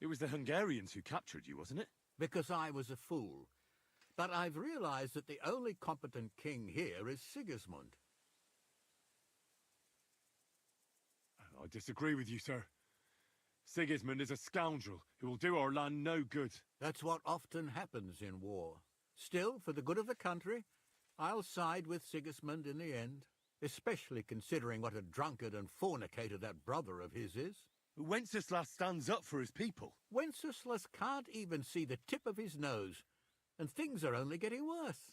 It was the Hungarians who captured you, wasn't it? Because I was a fool. But I've realized that the only competent king here is Sigismund. I disagree with you, sir. Sigismund is a scoundrel who will do our land no good. That's what often happens in war. Still, for the good of the country, I'll side with Sigismund in the end, especially considering what a drunkard and fornicator that brother of his is. Wenceslas stands up for his people. Wenceslas can't even see the tip of his nose, and things are only getting worse.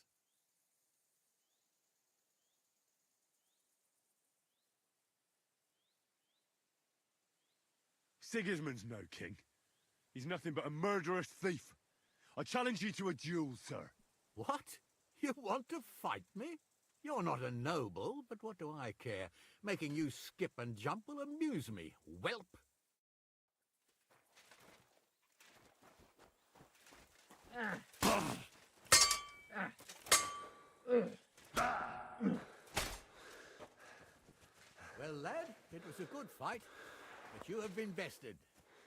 Sigismund's no king. He's nothing but a murderous thief. I challenge you to a duel, sir. What? You want to fight me? You're not a noble, but what do I care? Making you skip and jump will amuse me, whelp. Well, lad, it was a good fight, but you have been bested.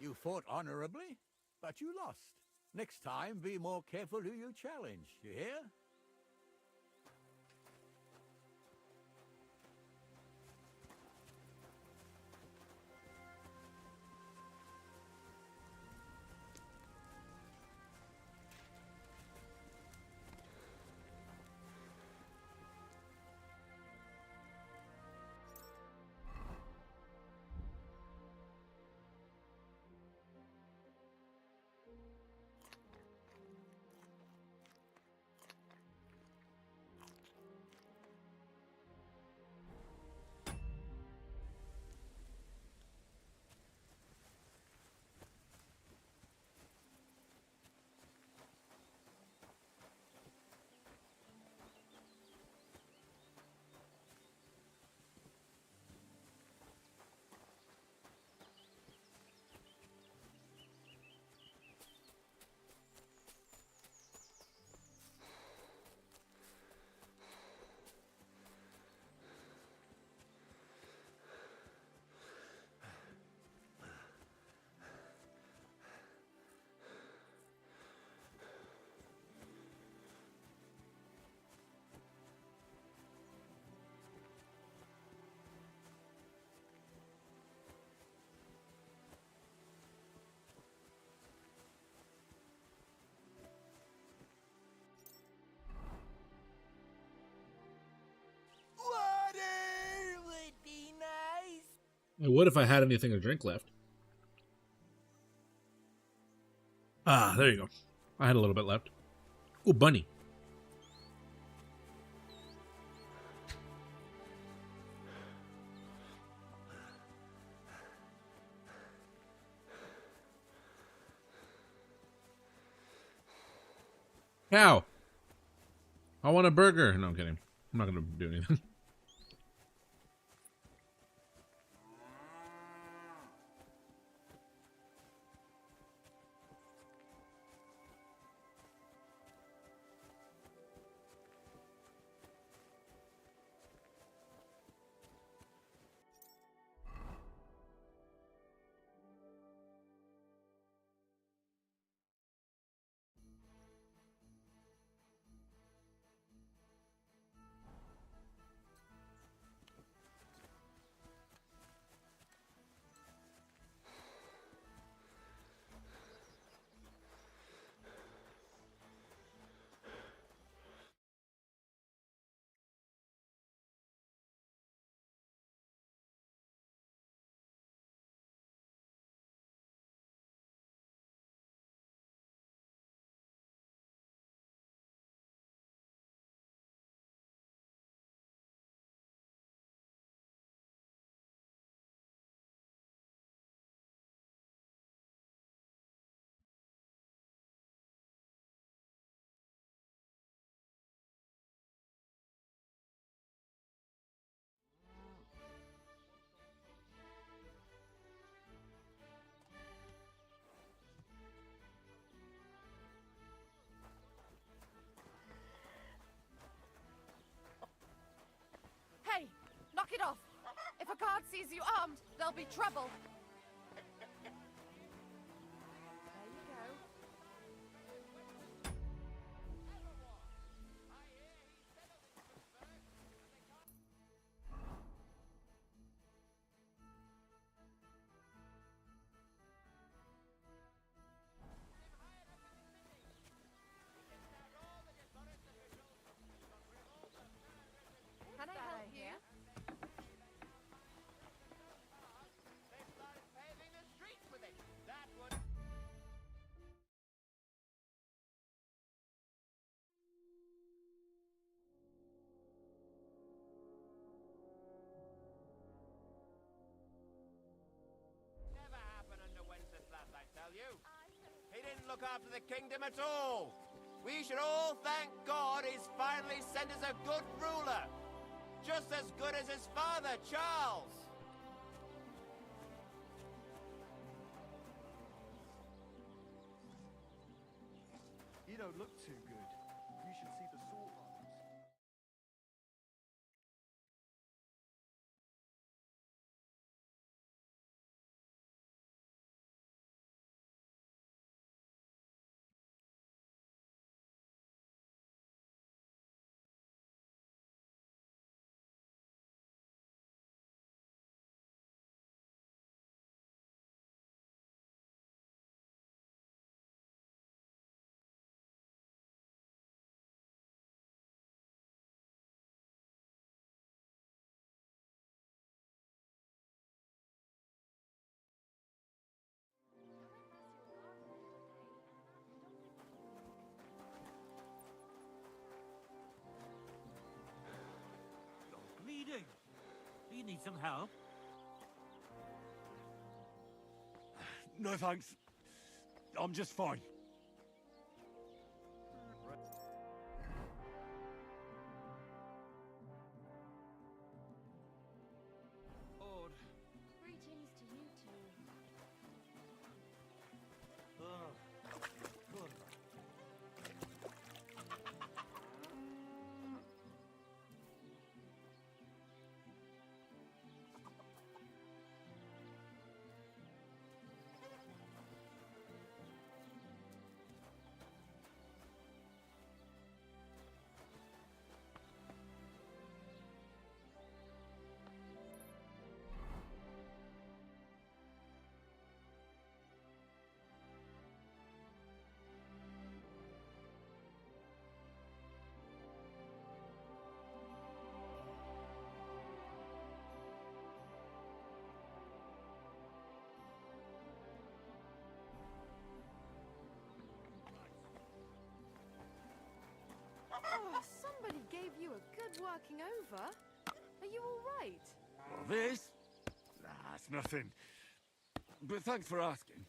You fought honorably, but you lost. Next time, be more careful who you challenge, you hear? I would if I had anything to drink left. Ah, there you go. I had a little bit left. Oh, bunny. Cow. I want a burger. No, I'm kidding. I'm not going to do anything. Hey, knock it off. If a guard sees you armed, there'll be trouble. There you go. Can I help you? Never happened under Wenceslas, I tell you. He didn't look after the kingdom at all. We should all thank God he's finally sent us a good ruler. Just as good as his father, Charles. You don't look too good. You should see the sore arms. Bleeding. Do you need some help? No thanks. I'm just fine. Lord. Greetings to you two. Good. working over? Are you all right? Well, this? Nah, it's nothing. But thanks for asking.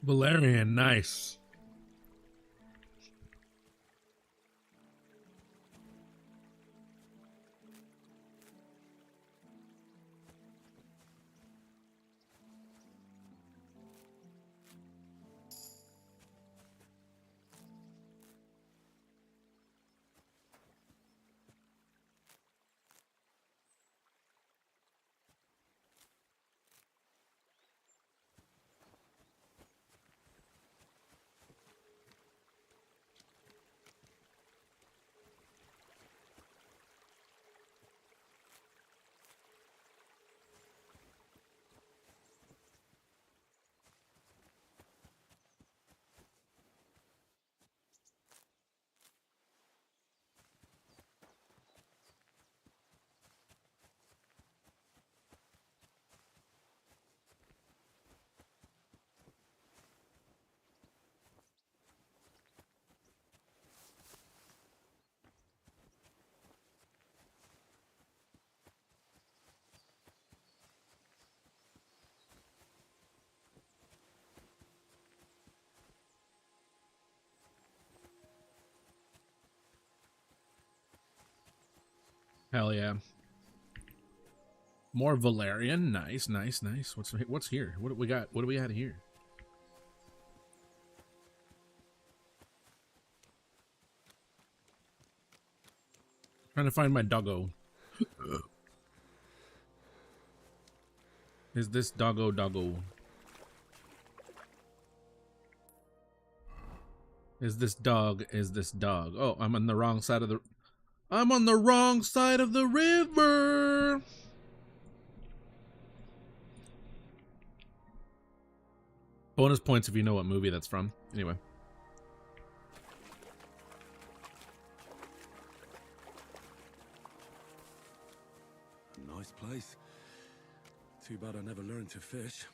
Valerian, nice. Hell yeah. More Valerian. Nice, nice, nice. What's here? What do we got? What do we got here? Trying to find my doggo. Is this doggo? Is this dog? Oh, I'm on the wrong side of the... I'm on the wrong side of the river! Bonus points if you know what movie that's from. Anyway. Nice place. Too bad I never learned to fish.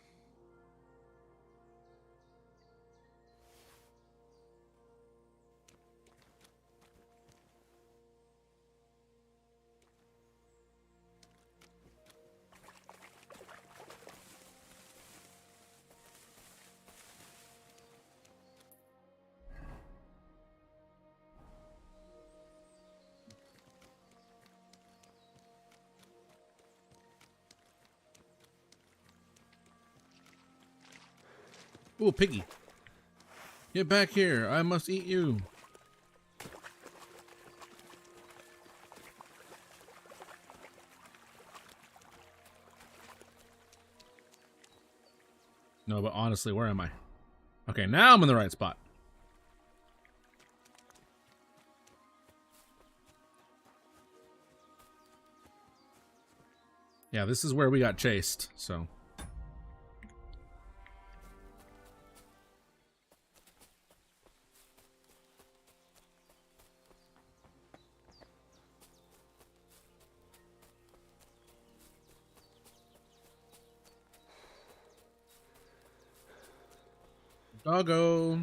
Ooh, piggy. Get back here. I must eat you. No, but honestly, where am I? Okay, now I'm in the right spot. Yeah, this is where we got chased, so. Doggo.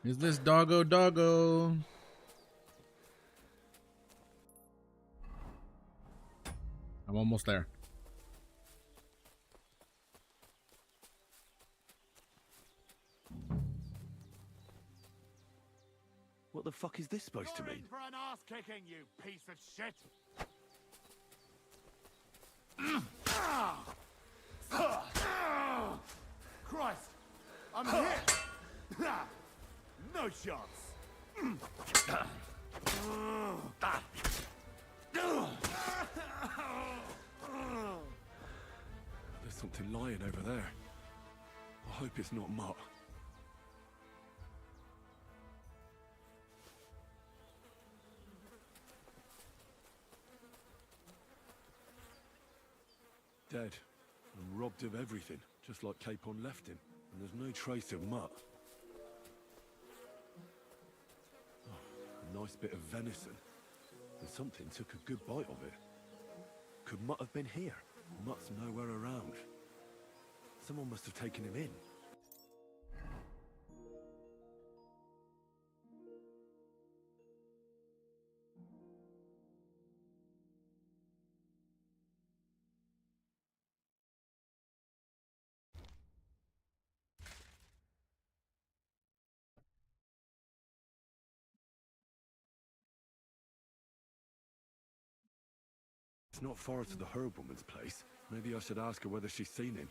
Is this doggo? I'm almost there. What the fuck is this supposed to mean? For an ass kicking, you piece of shit! Christ! I'm here! No chance! There's something lying over there. I hope it's not Mutt. Dead and robbed of everything, just like Capon left him. And there's no trace of Mutt. Oh, a nice bit of venison. And something took a good bite of it. Could Mutt have been here? Mutt's nowhere around. Someone must have taken him in. It's not far to the herb woman's place. Maybe I should ask her whether she's seen him.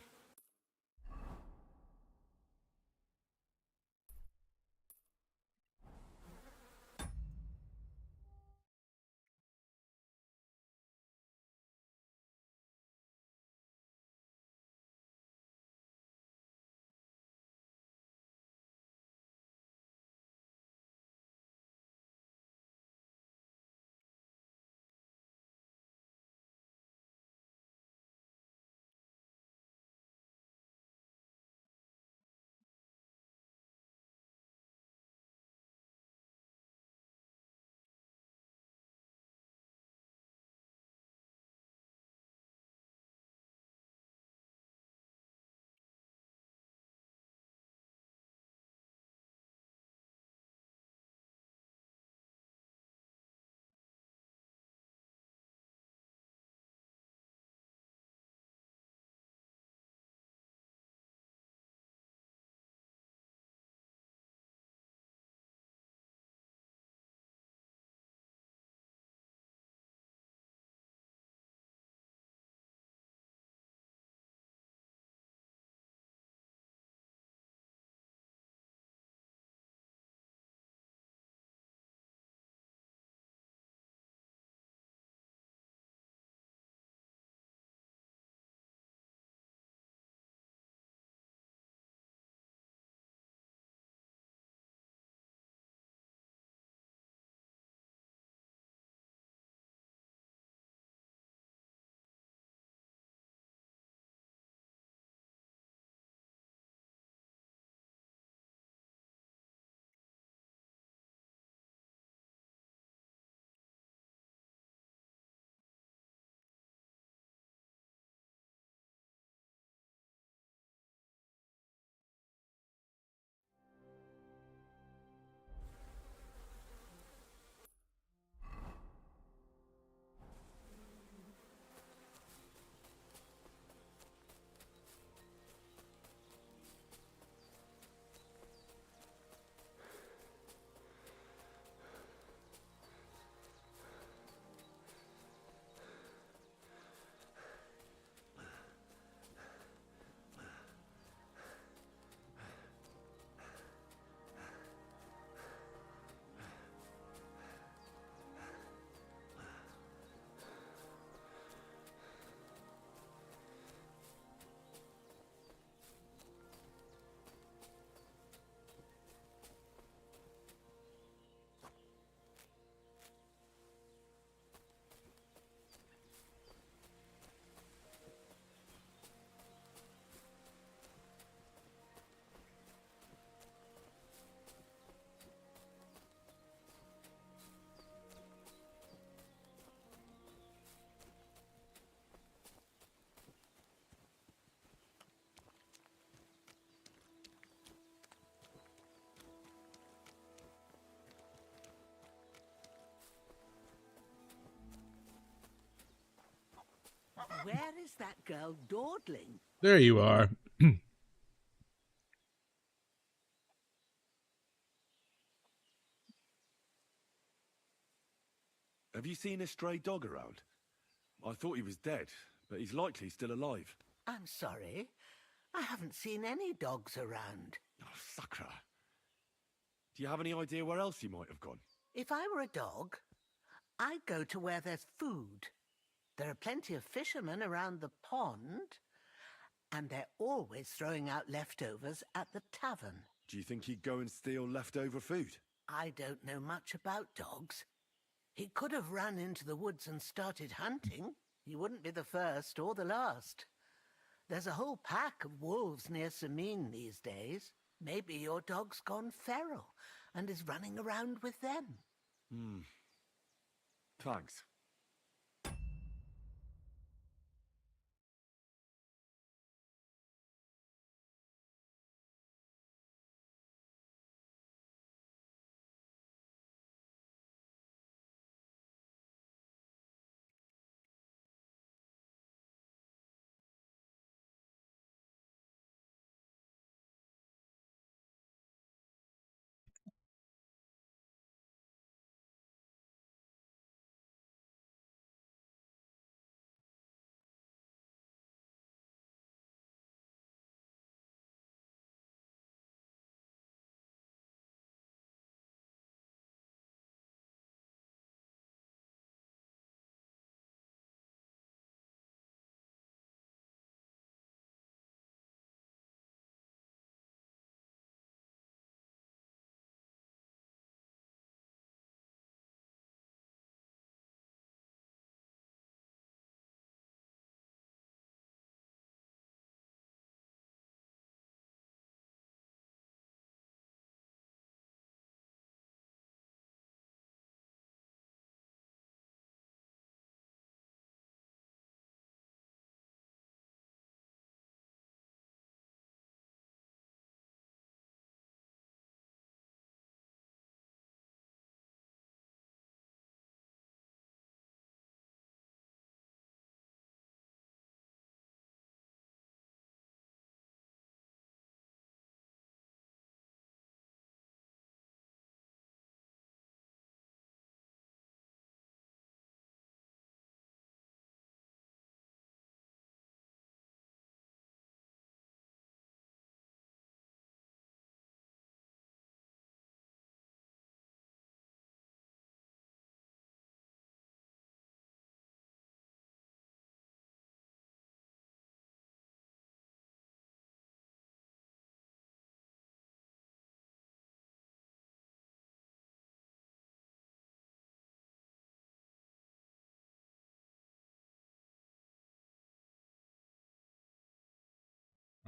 Where is that girl dawdling? There you are. Have you seen a stray dog around? I thought he was dead, but he's likely still alive. I'm sorry. I haven't seen any dogs around. Oh, sucker. Do you have any idea where else he might have gone? If I were a dog, I'd go to where there's food. There are plenty of fishermen around the pond, and they're always throwing out leftovers at the tavern. Do you think he'd go and steal leftover food? I don't know much about dogs. He could have run into the woods and started hunting. He wouldn't be the first or the last. There's a whole pack of wolves near Sameen these days. Maybe your dog's gone feral and is running around with them. Thanks.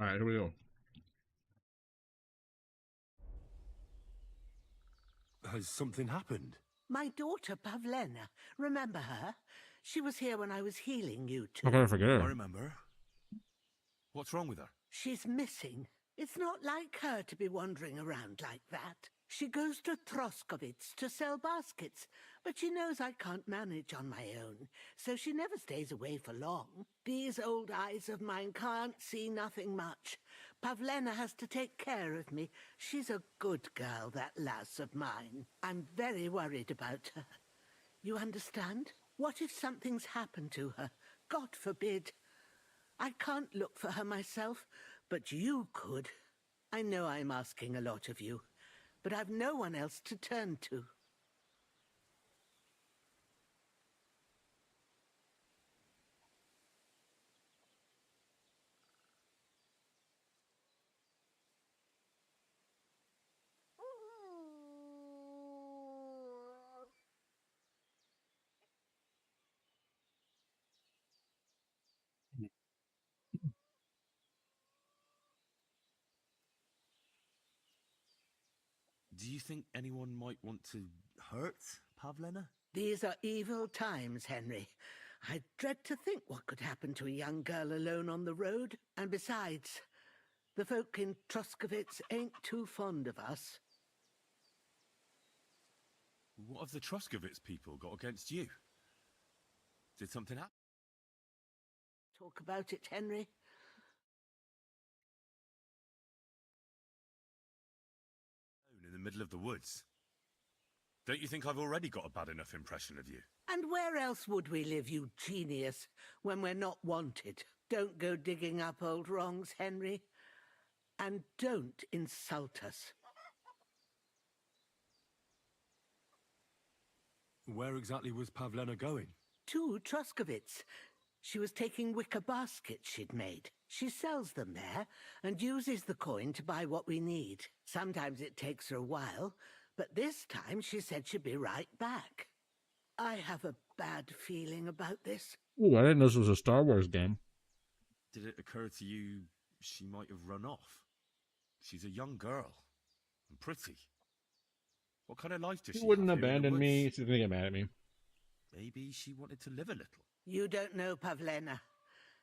All right, here we go. Has something happened? My daughter, Pavlena. Remember her? She was here when I was healing you two. How can I forget her? I remember. What's wrong with her? She's missing. It's not like her to be wandering around like that. She goes to Troskovitz to sell baskets, but she knows I can't manage on my own, so she never stays away for long. These old eyes of mine can't see nothing much. Pavlena has to take care of me. She's a good girl, that lass of mine. I'm very worried about her. You understand? What if something's happened to her? God forbid. I can't look for her myself, but you could. I know I'm asking a lot of you, but I've no one else to turn to. Do you think anyone might want to hurt Pavlena? These are evil times, Henry. I dread to think what could happen to a young girl alone on the road. And besides, the folk in Troskovitz ain't too fond of us. What have the Troskovitz people got against you? Did something happen? talk about it, Henry. In the middle of the woods. Don't you think I've already got a bad enough impression of you? And where else would we live, you genius, when we're not wanted? Don't go digging up old wrongs, Henry. And don't insult us. Where exactly was Pavlena going? To Troskovitz. She was taking wicker baskets she'd made. She sells them there and uses the coin to buy what we need. Sometimes it takes her a while, but this time she said she'd be right back. I have a bad feeling about this. Ooh, I didn't know this was a Star Wars game. Did it occur to you she might have run off? She's a young girl. And pretty. What kind of life does she She wouldn't have here in the abandon me. woods? She's gonna get mad at me. Maybe she wanted to live a little. You don't know Pavlena.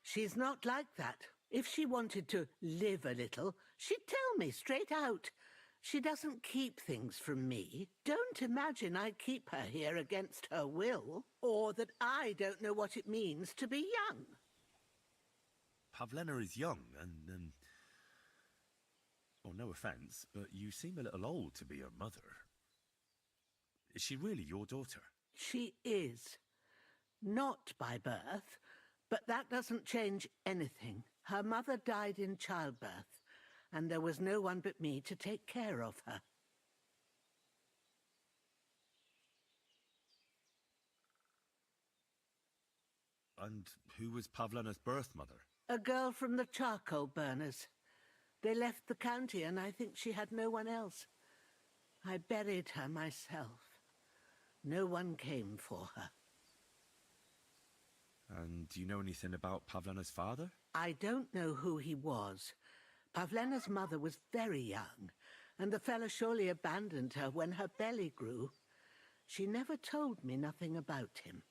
She's not like that. If she wanted to live a little, she'd tell me straight out. She doesn't keep things from me. Don't imagine I keep her here against her will, or that I don't know what it means to be young. Pavlena is young and, well, no offence, but you seem a little old to be her mother. Is she really your daughter? She is. Not by birth, but that doesn't change anything. Her mother died in childbirth, and there was no one but me to take care of her. And who was Pavlena's birth mother? A girl from the charcoal burners. They left the county, and I think she had no one else. I buried her myself. No one came for her. And do you know anything about Pavlena's father? I don't know who he was. Pavlena's mother was very young, and the fella surely abandoned her when her belly grew. She never told me nothing about him.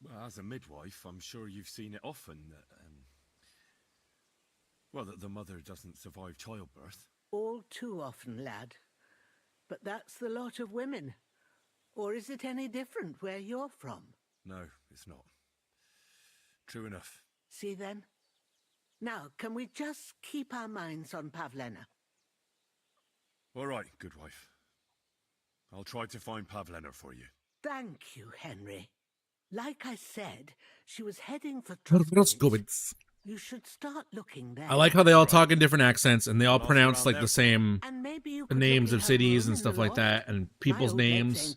Well, as a midwife, I'm sure you've seen it often that, well, that the mother doesn't survive childbirth. All too often, lad. But that's the lot of women. Or is it any different where you're from? No, it's not. True enough. See then? Now, can we just keep our minds on Pavlena? All right, good wife. I'll try to find Pavlena for you. Thank you, Henry. Like I said, she was heading for Troskovitz. You should start looking there. I like how they all talk in different accents and they all pronounce like the same names of cities and stuff like that, and people's names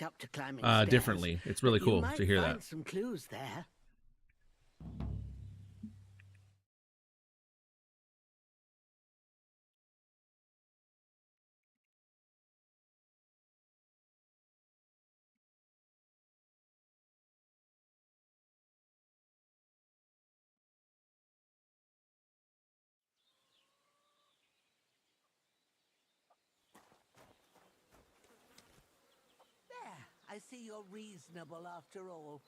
differently. It's really cool to hear that. Some clues there. I see you're reasonable after all.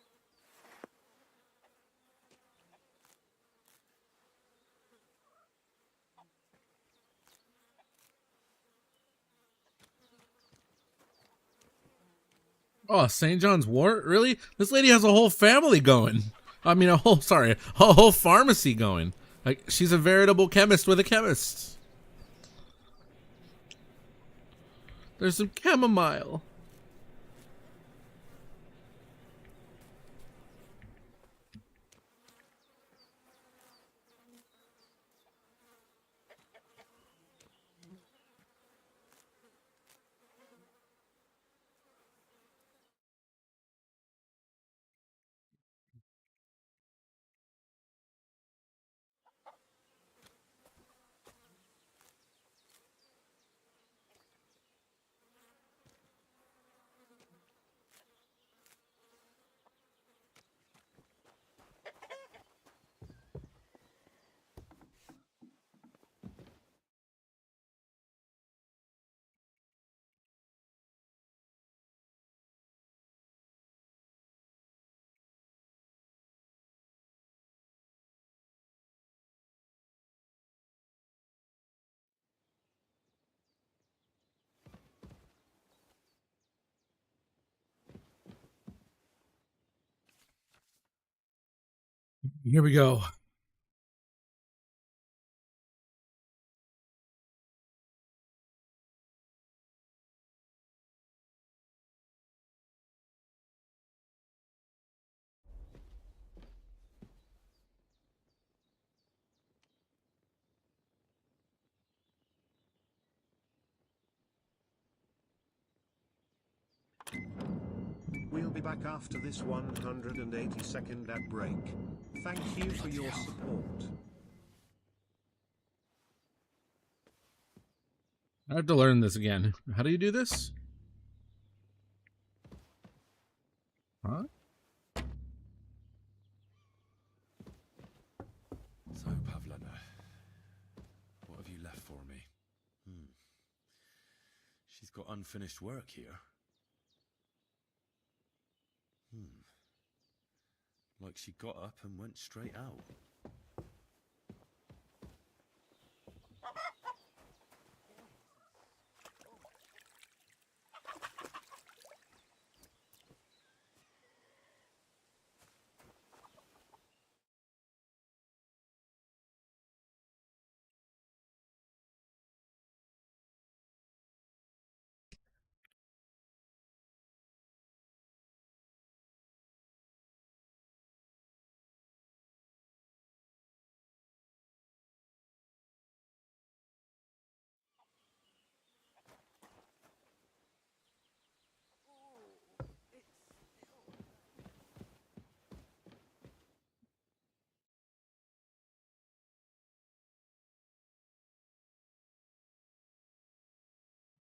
Oh, St. John's Wort? Really? This lady has a whole family going. I mean, a whole pharmacy going. Like, she's a veritable chemist with a chemist. There's some chamomile. Here we go. We'll be back after this 180-second ad break. Thank you for your support. I have to learn this again. How do you do this? Huh? So, Pavlena, what have you left for me? She's got unfinished work here. Like she got up and went straight out.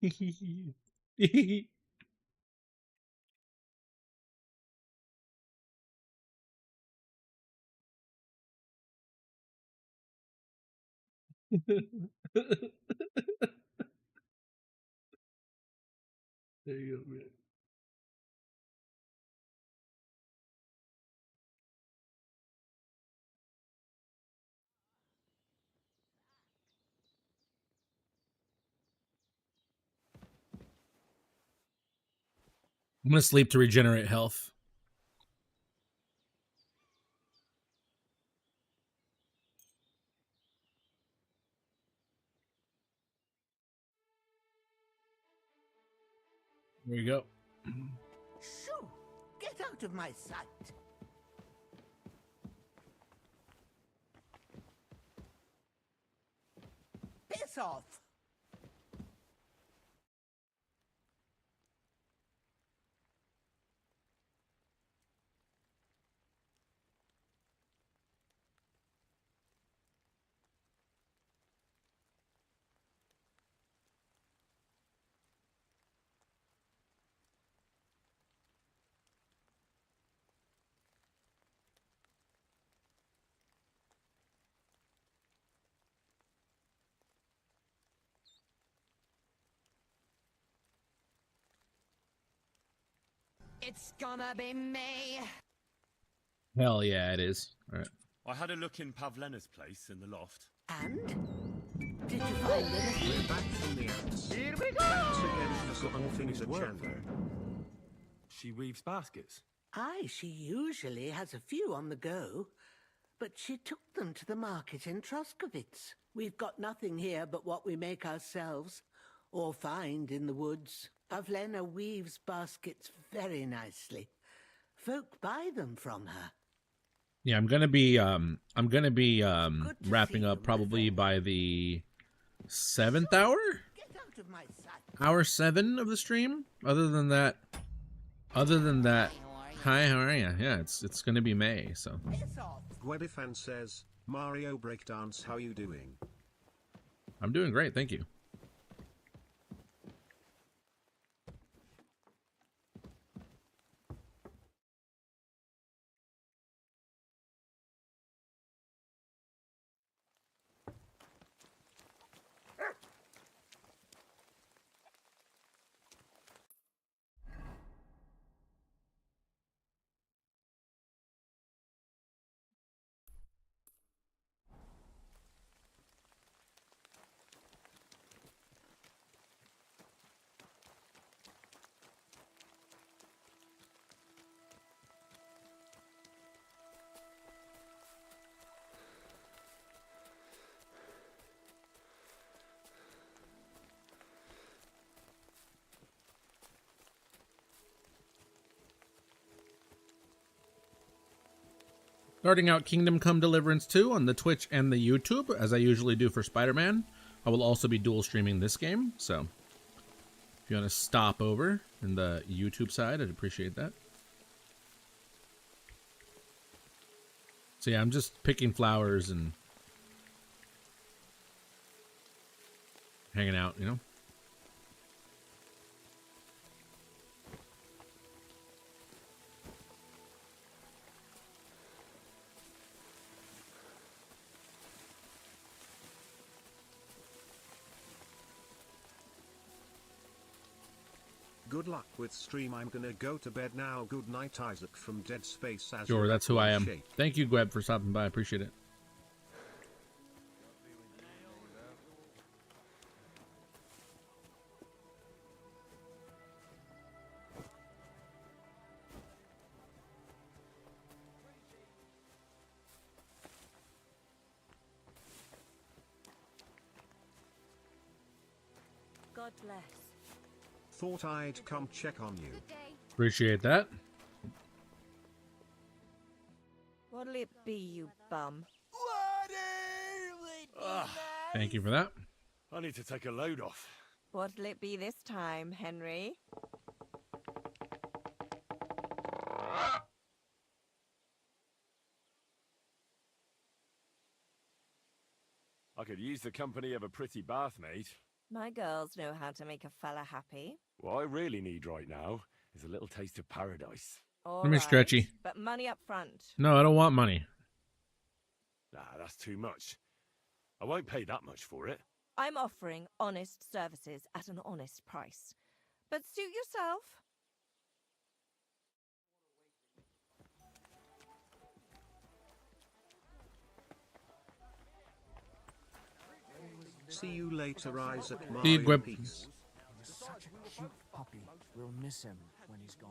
There you go, man. I'm gonna sleep to regenerate health. There you go. Shoo! Get out of my sight! Piss off! It's gonna be me. Hell yeah, it is. All right. I had a look in Pavlena's place in the loft. And? Did you find anything? We're back from the ads. Here we go! Thanks again for supporting the channel. She weaves baskets. Aye, she usually has a few on the go, but she took them to the market in Troskovitz. We've got nothing here but what we make ourselves, or find in the woods. Pavlena weaves baskets very nicely. Folk buy them from her. Yeah, I'm gonna be wrapping up probably by the 7th hour? Hour 7 of the stream. Other than that, hi, how are you? Yeah, it's gonna be May, so. Gwedifan says, Mario Breakdance, how you doing? I'm doing great, thank you. Starting out Kingdom Come Deliverance 2 on the Twitch and the YouTube, as I usually do for Spider-Man. I will also be dual streaming this game, so if you want to stop over in the YouTube side, I'd appreciate that. So yeah, I'm just picking flowers and hanging out, you know? Good luck with stream. I'm gonna go to bed now. Good night, Isaac from Dead Space. As Sure, you're that's who I am. shape. Thank you, Gweb, for stopping by. I appreciate it. God bless. Thought I'd come check on you. Appreciate that. What'll it be, you bum? Thank you for that. I need to take a load off. What'll it be this time, Henry? I could use the company of a pretty bath, mate. My girls know how to make a fella happy. What I really need right now is a little taste of paradise. All Let me right, stretchy. but money up front. No, I don't want money. Nah, that's too much. I won't pay that much for it. I'm offering honest services at an honest price. But suit yourself. See you later, Isaac. See you, Mario, Gweb. peace. Such a cute puppy. We'll miss him when he's gone.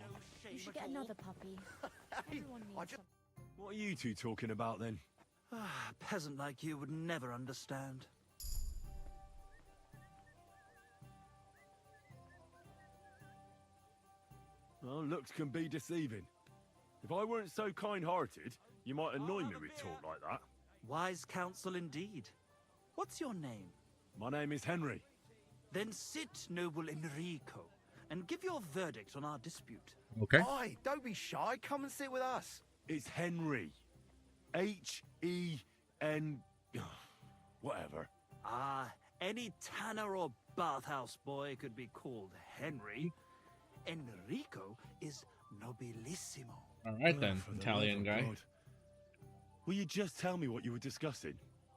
You should get another puppy. Everyone needs some. What are you two talking about then? A peasant like you would never understand. Well, looks can be deceiving. If I weren't so kind-hearted, you might annoy me with talk like that. Wise counsel indeed. What's your name? My name is Henry. Then sit, noble Enrico, and give your verdict on our dispute. Okay. Oi, don't be shy. Come and sit with us. It's Henry. H-E-N... whatever. Ah, any tanner or bathhouse boy could be called Henry. Enrico is nobilissimo. All right then, For the Italian love of guy. God. Will you just tell me what you were discussing?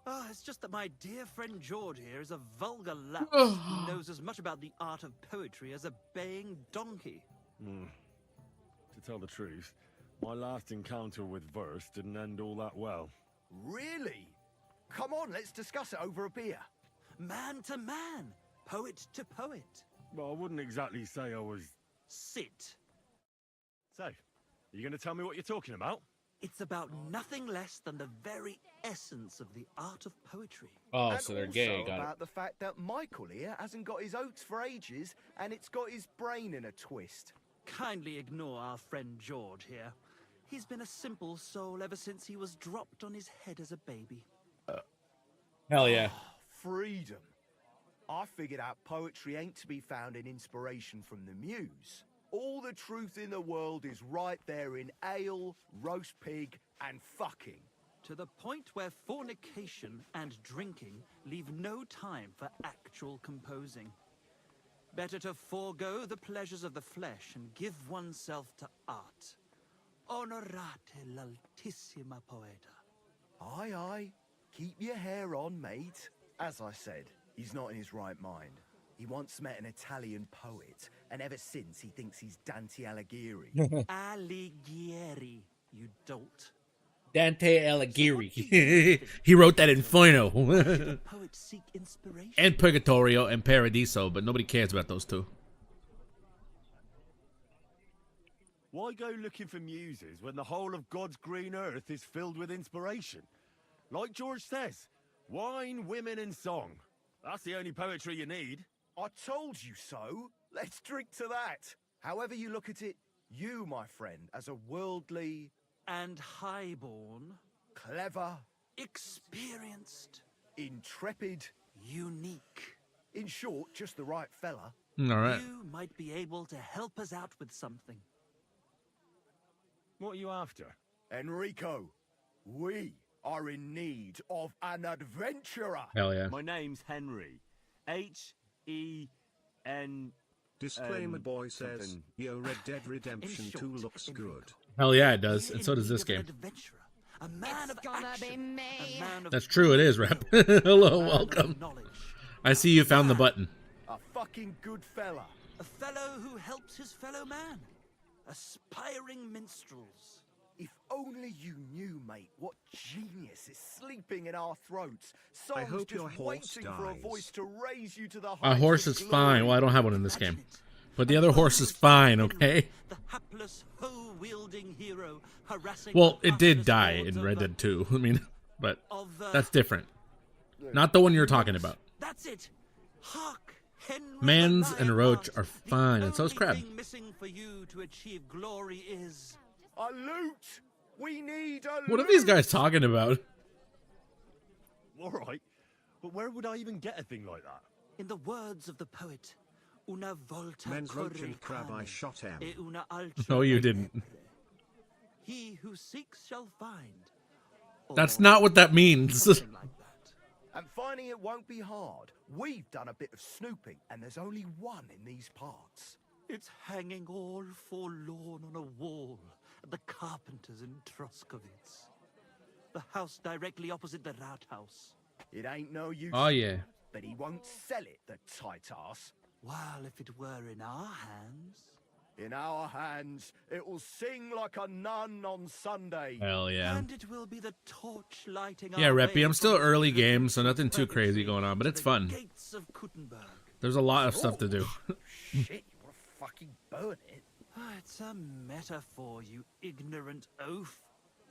Ah, it's just that my dear friend George here is a vulgar lout who knows as much about the art of poetry as a baying donkey. To tell the truth, my last encounter with verse didn't end all that well. Really? Come on, let's discuss it over a beer. Man to man, poet to poet. Well, I wouldn't exactly say I was... Sit. So, are you going to tell me what you're talking about? It's about nothing less than the very essence of the art of poetry. Oh, And so they're also gay. Got about the fact that Michael here hasn't got his oats for ages, and it's got his brain in a twist. Kindly ignore our friend George here. He's been a simple soul ever since he was dropped on his head as a baby. Hell yeah. Freedom. I figured out poetry ain't to be found in inspiration from the muse. All the truth in the world is right there in ale, roast pig, and fucking. To the point where fornication and drinking leave no time for actual composing. Better to forego the pleasures of the flesh and give oneself to art. Honorate l'altissima poeta. Aye, aye. Keep your hair on, mate. As I said, he's not in his right mind. He once met an Italian poet, and ever since he thinks he's Dante Alighieri. Alighieri, you dolt. Dante Alighieri. He wrote that Inferno. Poets seek inspiration. And Purgatorio and Paradiso, but nobody cares about those two. Why go looking for muses when the whole of God's green earth is filled with inspiration? Like George says, wine, women, and song. That's the only poetry you need. I told you so. Let's drink to that. However you look at it, you, my friend, as a worldly... and highborn. Clever. Experienced. Intrepid. Unique. In short, just the right fella. All right. You might be able to help us out with something. What are you after? Enrico, we are in need of an adventurer. Hell yeah. My name's Henry. H-E-N... Disclaimer boy says, something. yo, Red Dead Redemption 2 looks good. Hell yeah, it does. And so does this game. A man of action. A man of That's true, it is, Rep. Hello, welcome. I see you found the button. A fucking good fella. A fellow who helps his fellow man. Aspiring minstrels. If only you knew, mate, what genius is sleeping in our throats. I Someone's hope your just horse waiting for a dies. voice to raise you to the My heights horse of is glory. fine. Well, I don't have one in this game. But the other horse is fine, okay? The hapless hoe-wielding hero harassing Well, the it did fastest die lords in of Red the- Dead 2. I mean, but of the- that's different. Not the one you're talking about. That's it. Hark, Henry Mans the and Lion Roach Heart. are fine, and so is The Crab. only thing missing for you to achieve glory is a loot. We need a What are these guys talking about? All right, but where would I even get a thing like that? in the words of the poet, una volta Men's Roach and Crab, I corricane, shot him. e una altra No, you didn't. He who seeks shall find. That's not what that means. And finding it won't be hard. We've done a bit of snooping, and there's only one in these parts. It's hanging all forlorn on a wall at the carpenters in Troskowitz. The house directly opposite the Rathaus. It ain't no use. Oh, yeah. But he won't sell it, the tight ass. While if it were in our hands... In our hands, it will sing like a nun on Sunday. Hell yeah. And it will be the torch lighting Yeah, our Reppy, way I'm still from early the game, so nothing too crazy going on, but it's fun. gates of Kuttenberg. There's a lot of stuff to do. Shit, you wanna fucking burn it? It's a metaphor, you ignorant oaf.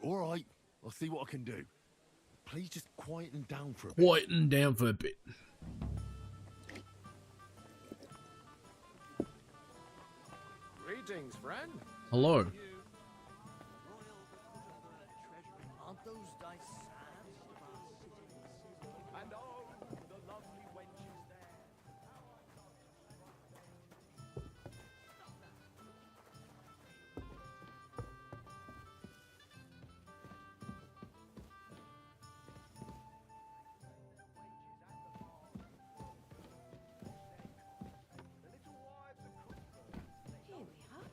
All right, I'll see what I can do. Please just quieten down for a bit. Quieten down for a bit. Greetings, friend. Hello. Aren't those dice sad? And oh, the lovely wenches there. Here we are.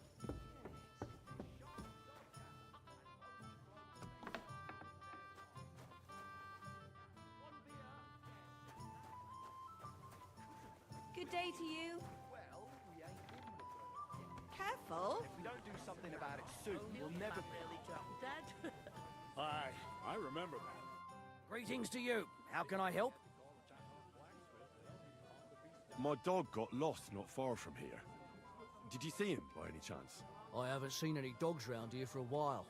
Good day to you. Well, we ain't in the burn. Careful. If we don't do something about it soon, we'll never be. Dad? Aye, I remember that. Greetings to you. How can I help? My dog got lost not far from here. Did you see him by any chance? I haven't seen any dogs round here for a while,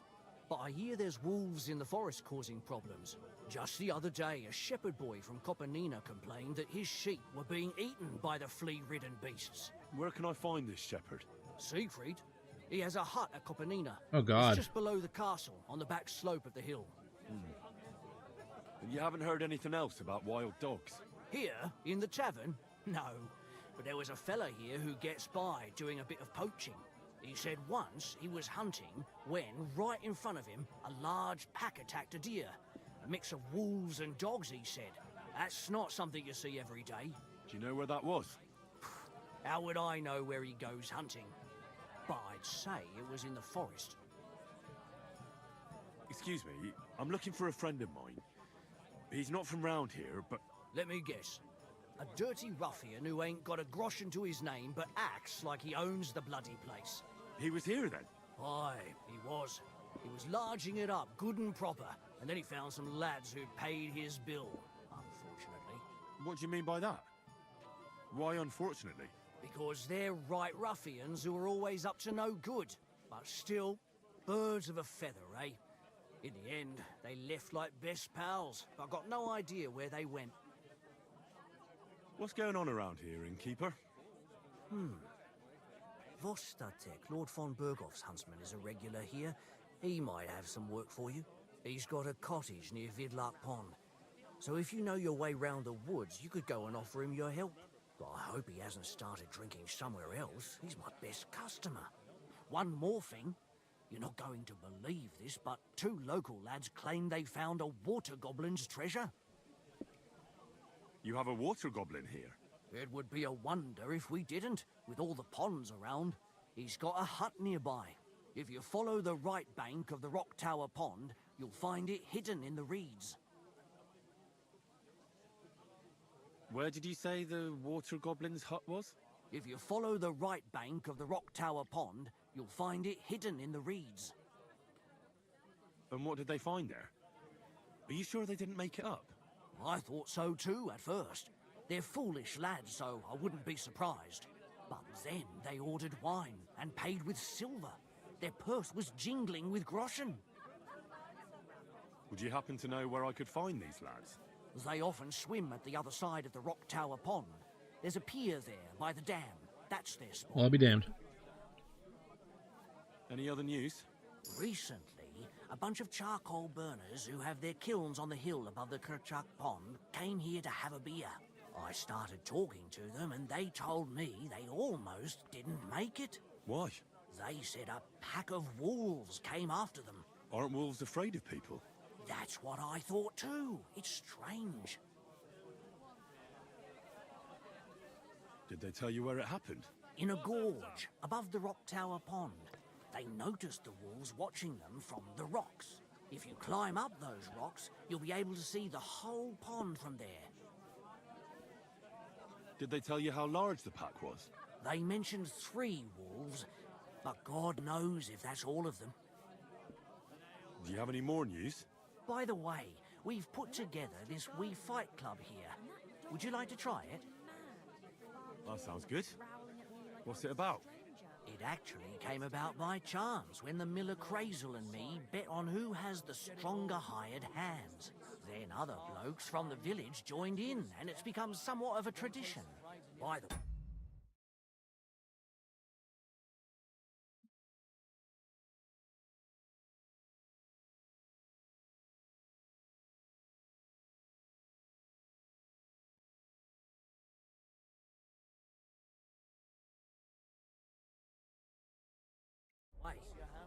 but I hear there's wolves in the forest causing problems. Just the other day, a shepherd boy from Kopanina complained that his sheep were being eaten by the flea-ridden beasts. Where can I find this shepherd? Siegfried? He has a hut at Kopanina. Oh, God. It's just below the castle, on the back slope of the hill. And you haven't heard anything else about wild dogs? Here, in the tavern? No. But there was a fella here who gets by doing a bit of poaching. He said once he was hunting when, right in front of him, a large pack attacked a deer. A mix of wolves and dogs, he said. That's not something you see every day. Do you know where that was? How would I know where he goes hunting? But I'd say it was in the forest. Excuse me, I'm looking for a friend of mine. He's not from round here, but... Let me guess. A dirty ruffian who ain't got a groschen to his name but acts like he owns the bloody place. He was here then? Aye, he was. He was larging it up, good and proper, and then he found some lads who'd paid his bill, unfortunately. What do you mean by that? Why unfortunately? Because they're right ruffians who are always up to no good, but still, birds of a feather, eh? In the end, they left like best pals, but got no idea where they went. What's going on around here, innkeeper? Vostatek, Lord von Berghoff's huntsman, is a regular here. He might have some work for you. He's got a cottage near Vidlark Pond. So if you know your way round the woods, you could go and offer him your help. But I hope he hasn't started drinking somewhere else. He's my best customer. One more thing. You're not going to believe this, but 2 local lads claim they found a water goblin's treasure. You have a water goblin here? It would be a wonder if we didn't, with all the ponds around. He's got a hut nearby. If you follow the right bank of the Rock Tower Pond, you'll find it hidden in the reeds. Where did you say the water goblin's hut was? If you follow the right bank of the Rock Tower Pond, you'll find it hidden in the reeds. And what did they find there? Are you sure they didn't make it up? I thought so too at first. They're foolish lads, so I wouldn't be surprised. But then they ordered wine and paid with silver. Their purse was jingling with groschen. Would you happen to know where I could find these lads? They often swim at the other side of the Rock Tower Pond. There's a pier there by the dam. That's their spot. I'll be damned. Any other news? Recently, a bunch of charcoal burners who have their kilns on the hill above the Kerchuk Pond came here to have a beer. I started talking to them and they told me they almost didn't make it. Why? They said a pack of wolves came after them. Aren't wolves afraid of people? That's what I thought too. It's strange. Did they tell you where it happened? In a gorge above the Rock Tower Pond. They noticed the wolves watching them from the rocks. If you climb up those rocks, you'll be able to see the whole pond from there. Did they tell you how large the pack was? They mentioned 3 wolves, but God knows if that's all of them. Do you have any more news? By the way, we've put together this wee fight club here. Would you like to try it? That sounds good. What's it about? It actually came about by chance when the miller Crazel and me bet on who has the stronger hired hands. Then other blokes from the village joined in, and it's become somewhat of a tradition. By the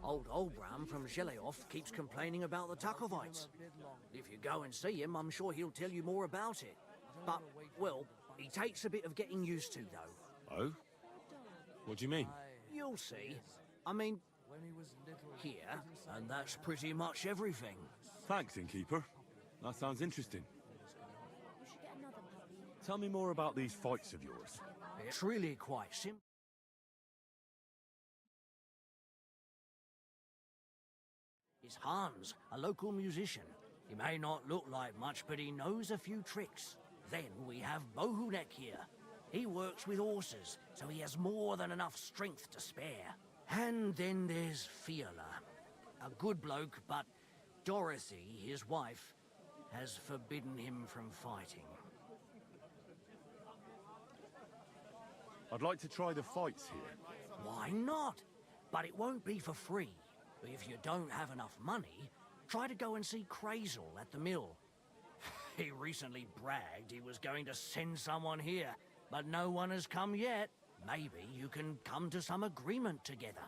Old Olbram from Zheleoth keeps complaining about the Takovites. If you go and see him, I'm sure he'll tell you more about it. But, well, he takes a bit of getting used to, though. Oh? What do you mean? You'll see. I mean, here, and that's pretty much everything. Thanks, innkeeper. That sounds interesting. Tell me more about these fights of yours. It's really quite simple. Is Hans, a local musician. He may not look like much, but he knows a few tricks. Then we have Bohunek here. He works with horses, so he has more than enough strength to spare. And then there's Fiala. A good bloke, but Dorothy, his wife, has forbidden him from fighting. I'd like to try the fights here. Why not? But it won't be for free. If you don't have enough money, try to go and see Crazel at the mill. He recently bragged he was going to send someone here, but no one has come yet. Maybe you can come to some agreement together.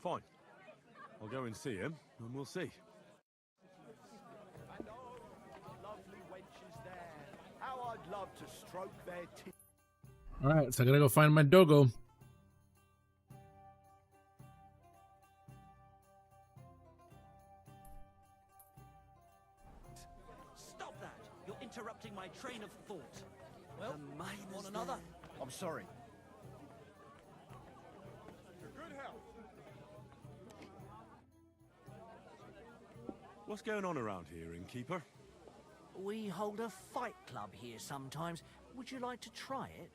Fine. I'll go and see him, and we'll see. And oh, lovely wenches there. How I'd love to stroke their teeth. Alright, so I gotta go find my dogo. Stop that! You're interrupting my train of thought. Well, one another. I'm sorry. What's going on around here, innkeeper? We hold a fight club here sometimes. Would you like to try it?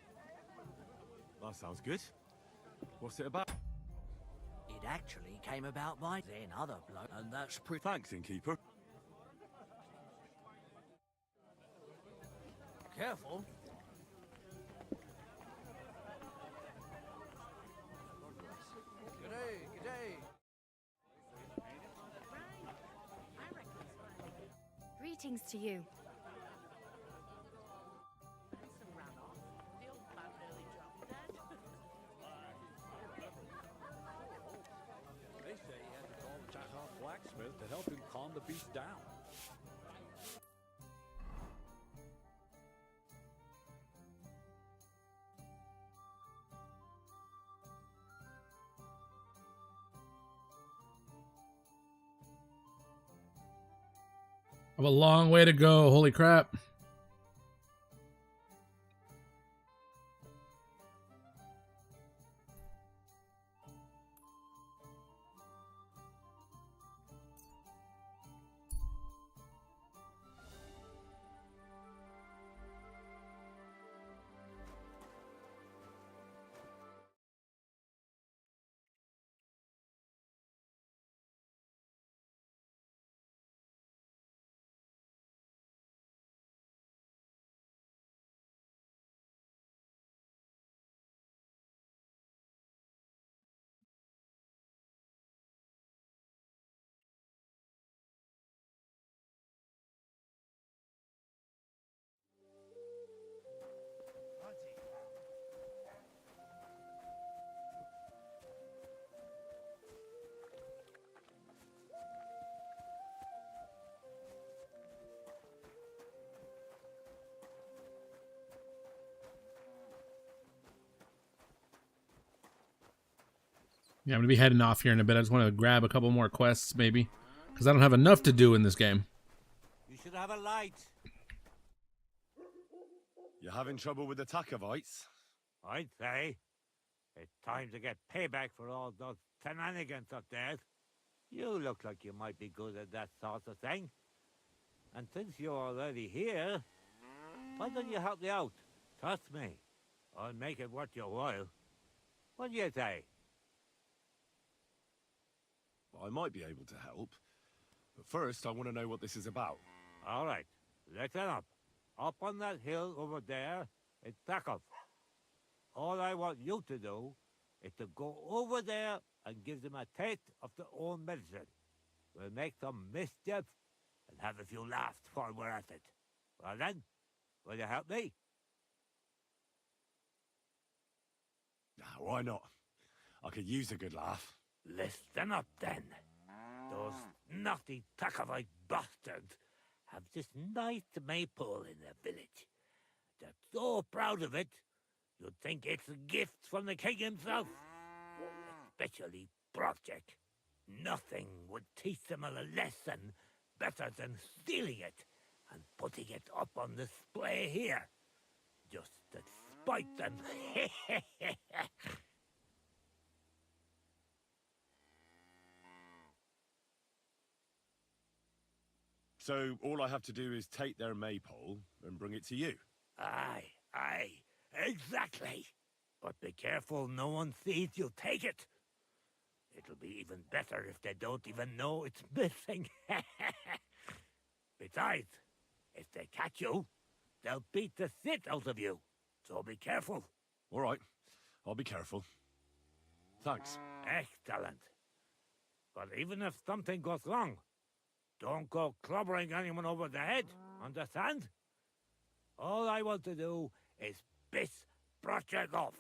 That sounds good. What's it about? It actually came about by then other bloke, and that's pretty... Thanks, innkeeper. Careful. Greetings to you. They say he had to call the Chakov blacksmith to help him calm the beast down. I have a long way to go. Holy crap. Yeah, I'm going to be heading off here in a bit. I just want to grab a couple more quests, maybe. Because I don't have enough to do in this game. You should have a light. You having trouble with the Takovites? I'd say. It's time to get payback for all those shenanigans up there. You look like you might be good at that sort of thing. And since you're already here, why don't you help me out? Trust me, I'll make it worth your while. What do you say? I might be able to help. But first, I want to know what this is about. All right, listen up. Up on that hill over there, it's Takov. All I want you to do is to go over there and give them a taste of their own medicine. We'll make some mischief and have a few laughs while we're at it. Well then, will you help me? Why not? I could use a good laugh. Listen up then. Those naughty Takovite bastards have this nice maypole in their village. They're so proud of it, you'd think it's a gift from the king himself. Especially Project. Nothing would teach them a lesson better than stealing it and putting it up on display here. Just to spite them. So all I have to do is take their maypole and bring it to you? Aye, exactly. But be careful no one sees you take it. It'll be even better if they don't even know it's missing. Besides, if they catch you, they'll beat the shit out of you. So be careful. All right, I'll be careful. Thanks. Excellent. But even if something goes wrong, don't go clobbering anyone over the head, understand? All I want to do is piss Prochegov.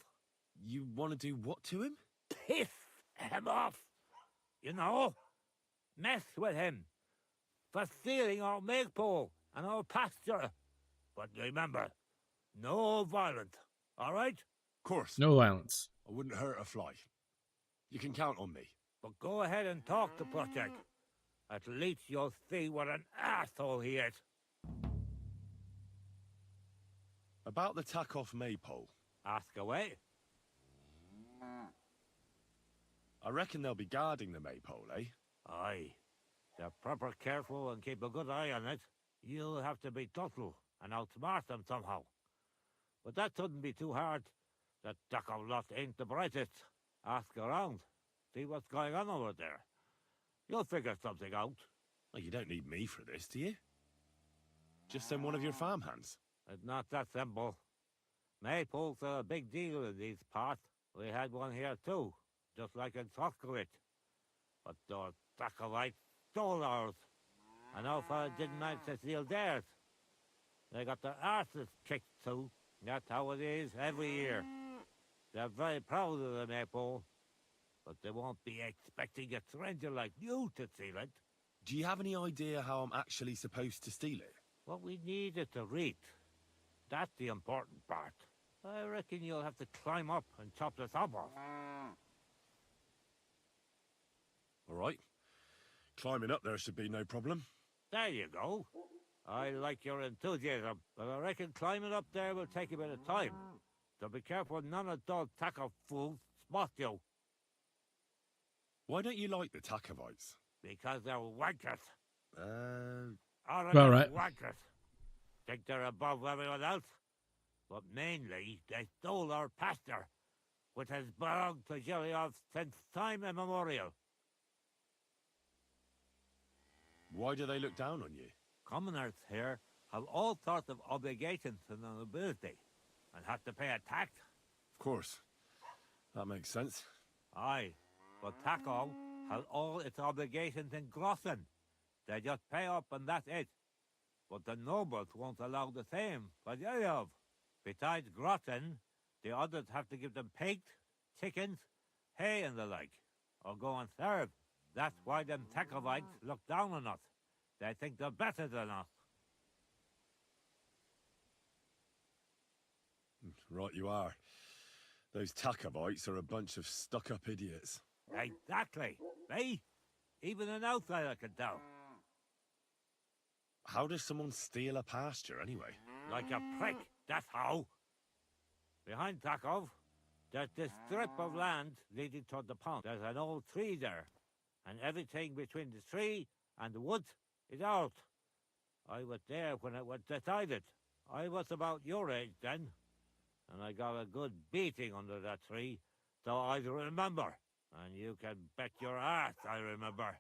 You want to do what to him? Piss him off. You know, mess with him for stealing our maypole and our pasture. But remember, no violence, all right? Of course. No violence. I wouldn't hurt a fly. You can count on me. But go ahead and talk to Project. At least you'll see what an asshole he is. About the Takov maypole. Ask away. I reckon they'll be guarding the maypole, eh? Aye. They're proper careful and keep a good eye on it. You'll have to be subtle and outsmart them somehow. But that shouldn't be too hard. That Takov lot ain't the brightest. Ask around. See what's going on over there. You'll figure something out. Well, you don't need me for this, do you? Just send one of your farmhands. It's not that simple. Maypoles are a big deal in these parts. We had one here too, just like in Soskowitz. But those Takovites stole ours. and our fella didn't manage to steal theirs. They got their arses kicked too. That's how it is every year. They're very proud of the maypole, but they won't be expecting a stranger like you to steal it. Do you have any idea how I'm actually supposed to steal it? What we need is the wreath. That's the important part. I reckon you'll have to climb up and chop the top off. All right. Climbing up there should be no problem. There you go. I like your enthusiasm, but I reckon climbing up there will take a bit of time. So be careful none of those taco fools spot you. Why don't you like the Takovites? Because they're wankers. All right. Wankers. Think they're above everyone else? But mainly, they stole our pasture, which has belonged to Giliov since time immemorial. Why do they look down on you? Commoners here have all sorts of obligations to the nobility, and have to pay a tax. Of course. That makes sense. Aye, but Takov has all its obligations in Grossen. They just pay up and that's it. But the nobles won't allow the same for Giliov. Besides Grossen, the others have to give them pigs, chickens, hay and the like, or go and serve. That's why them Takovites look down on us. They think they're better than us. Right you are. Those Takovites are a bunch of stuck-up idiots. Exactly. Me? Even an outsider can tell. How does someone steal a pasture, anyway? Like a prick, that's how. Behind Takov, there's this strip of land leading toward the pond. There's an old tree there, and everything between the tree and the woods is ours. I was there when it was decided. I was about your age then, and I got a good beating under that tree, so I remember. And you can bet your ass I remember.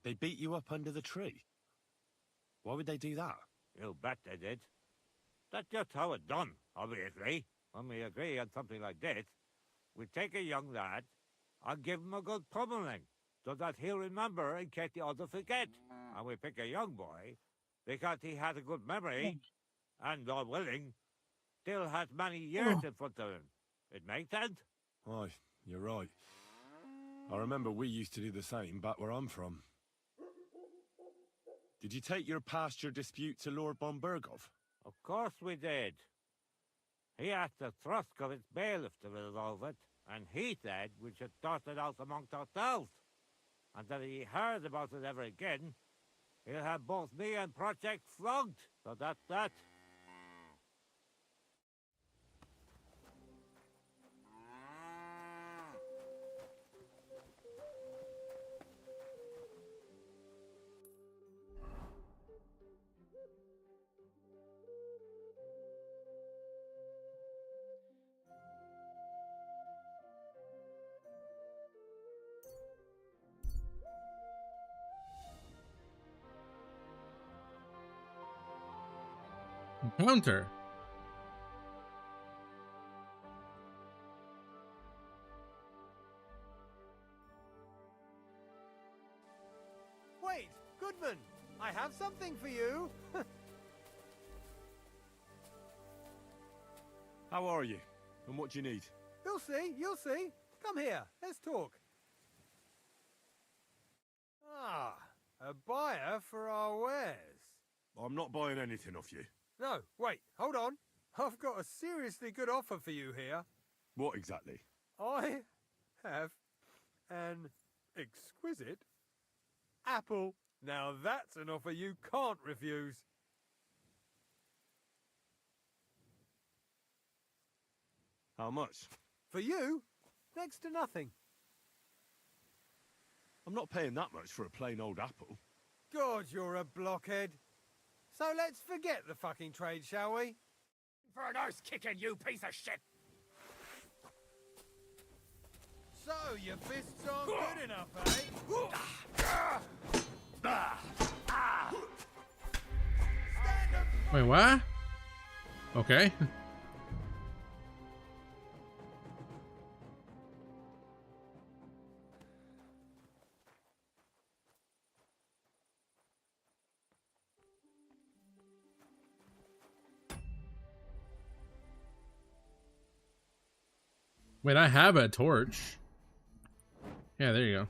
They beat you up under the tree? Why would they do that? You bet they did. That's just how it's done, obviously. When we agree on something like this, we take a young lad and give him a good pummeling, so that he'll remember in case the others forget. And we pick a young boy because he has a good memory, and, God willing, still has many years in front of him. It makes sense? Aye, you're right. I remember we used to do the same back where I'm from. Did you take your pasture dispute to Lord Bombergov? Of course we did. He asked the Truskovitz bailiff to resolve it, and he said we should sort it out amongst ourselves. And that if he heard about it ever again, he'll have both me and Project flogged. So that's that. Encounter. Wait, Goodman, I have something for you. How are you? And what do you need? You'll see, you'll see. Come here, let's talk. Ah, a buyer for our wares. I'm not buying anything off you. No, wait, hold on. I've got a seriously good offer for you here. What exactly? I have an exquisite apple. Now that's an offer you can't refuse. How much? For you, next to nothing. I'm not paying that much for a plain old apple. God, you're a blockhead. So let's forget the fucking trade, shall we? For an arse kicking, you piece of shit! So, your fists aren't good enough, eh? Wait, what? Okay. Wait, I have a torch. Yeah, there you go.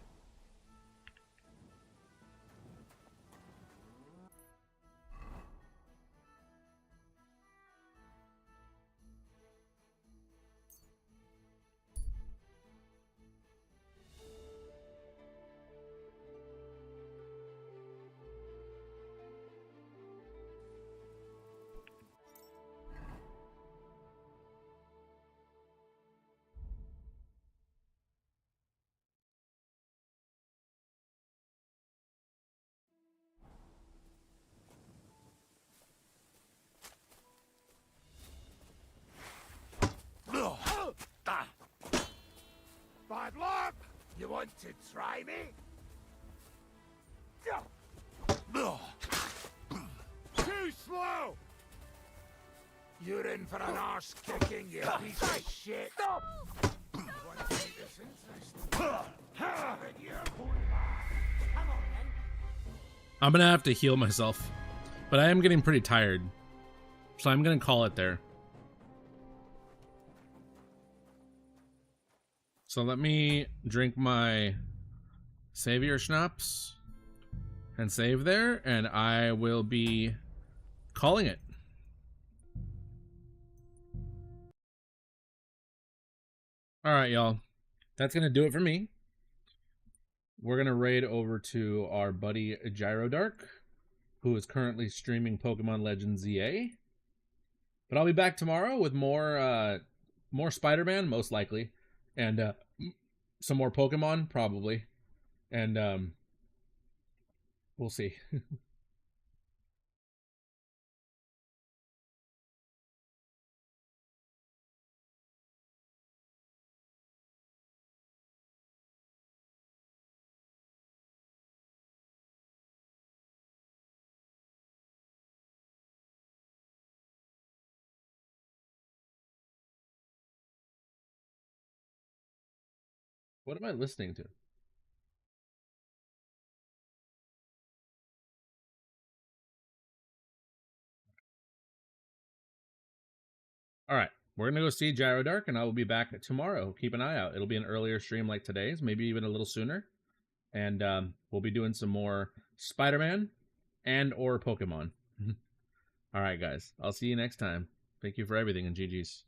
Bad luck! You want to try me? Too slow! You're in for an arse kicking, you piece of shit! Stop! You want to make this interesting? I'm gonna have to heal myself, but I am getting pretty tired, so I'm gonna call it there. So let me drink my savior schnapps and save there, and I will be calling it. All right, y'all. That's going to do it for me. We're going to raid over to our buddy Gyrodark, who is currently streaming Pokemon Legends ZA. But I'll be back tomorrow with more Spider-Man, most likely, and some more Pokemon, probably. And we'll see. What am I listening to? All right, we're gonna go see Gyrodark, and I will be back tomorrow. Keep an eye out. It'll be an earlier stream like today's, maybe even a little sooner. And we'll be doing some more Spider-Man and or Pokemon. All right, guys. I'll see you next time. Thank you for everything, and GG's.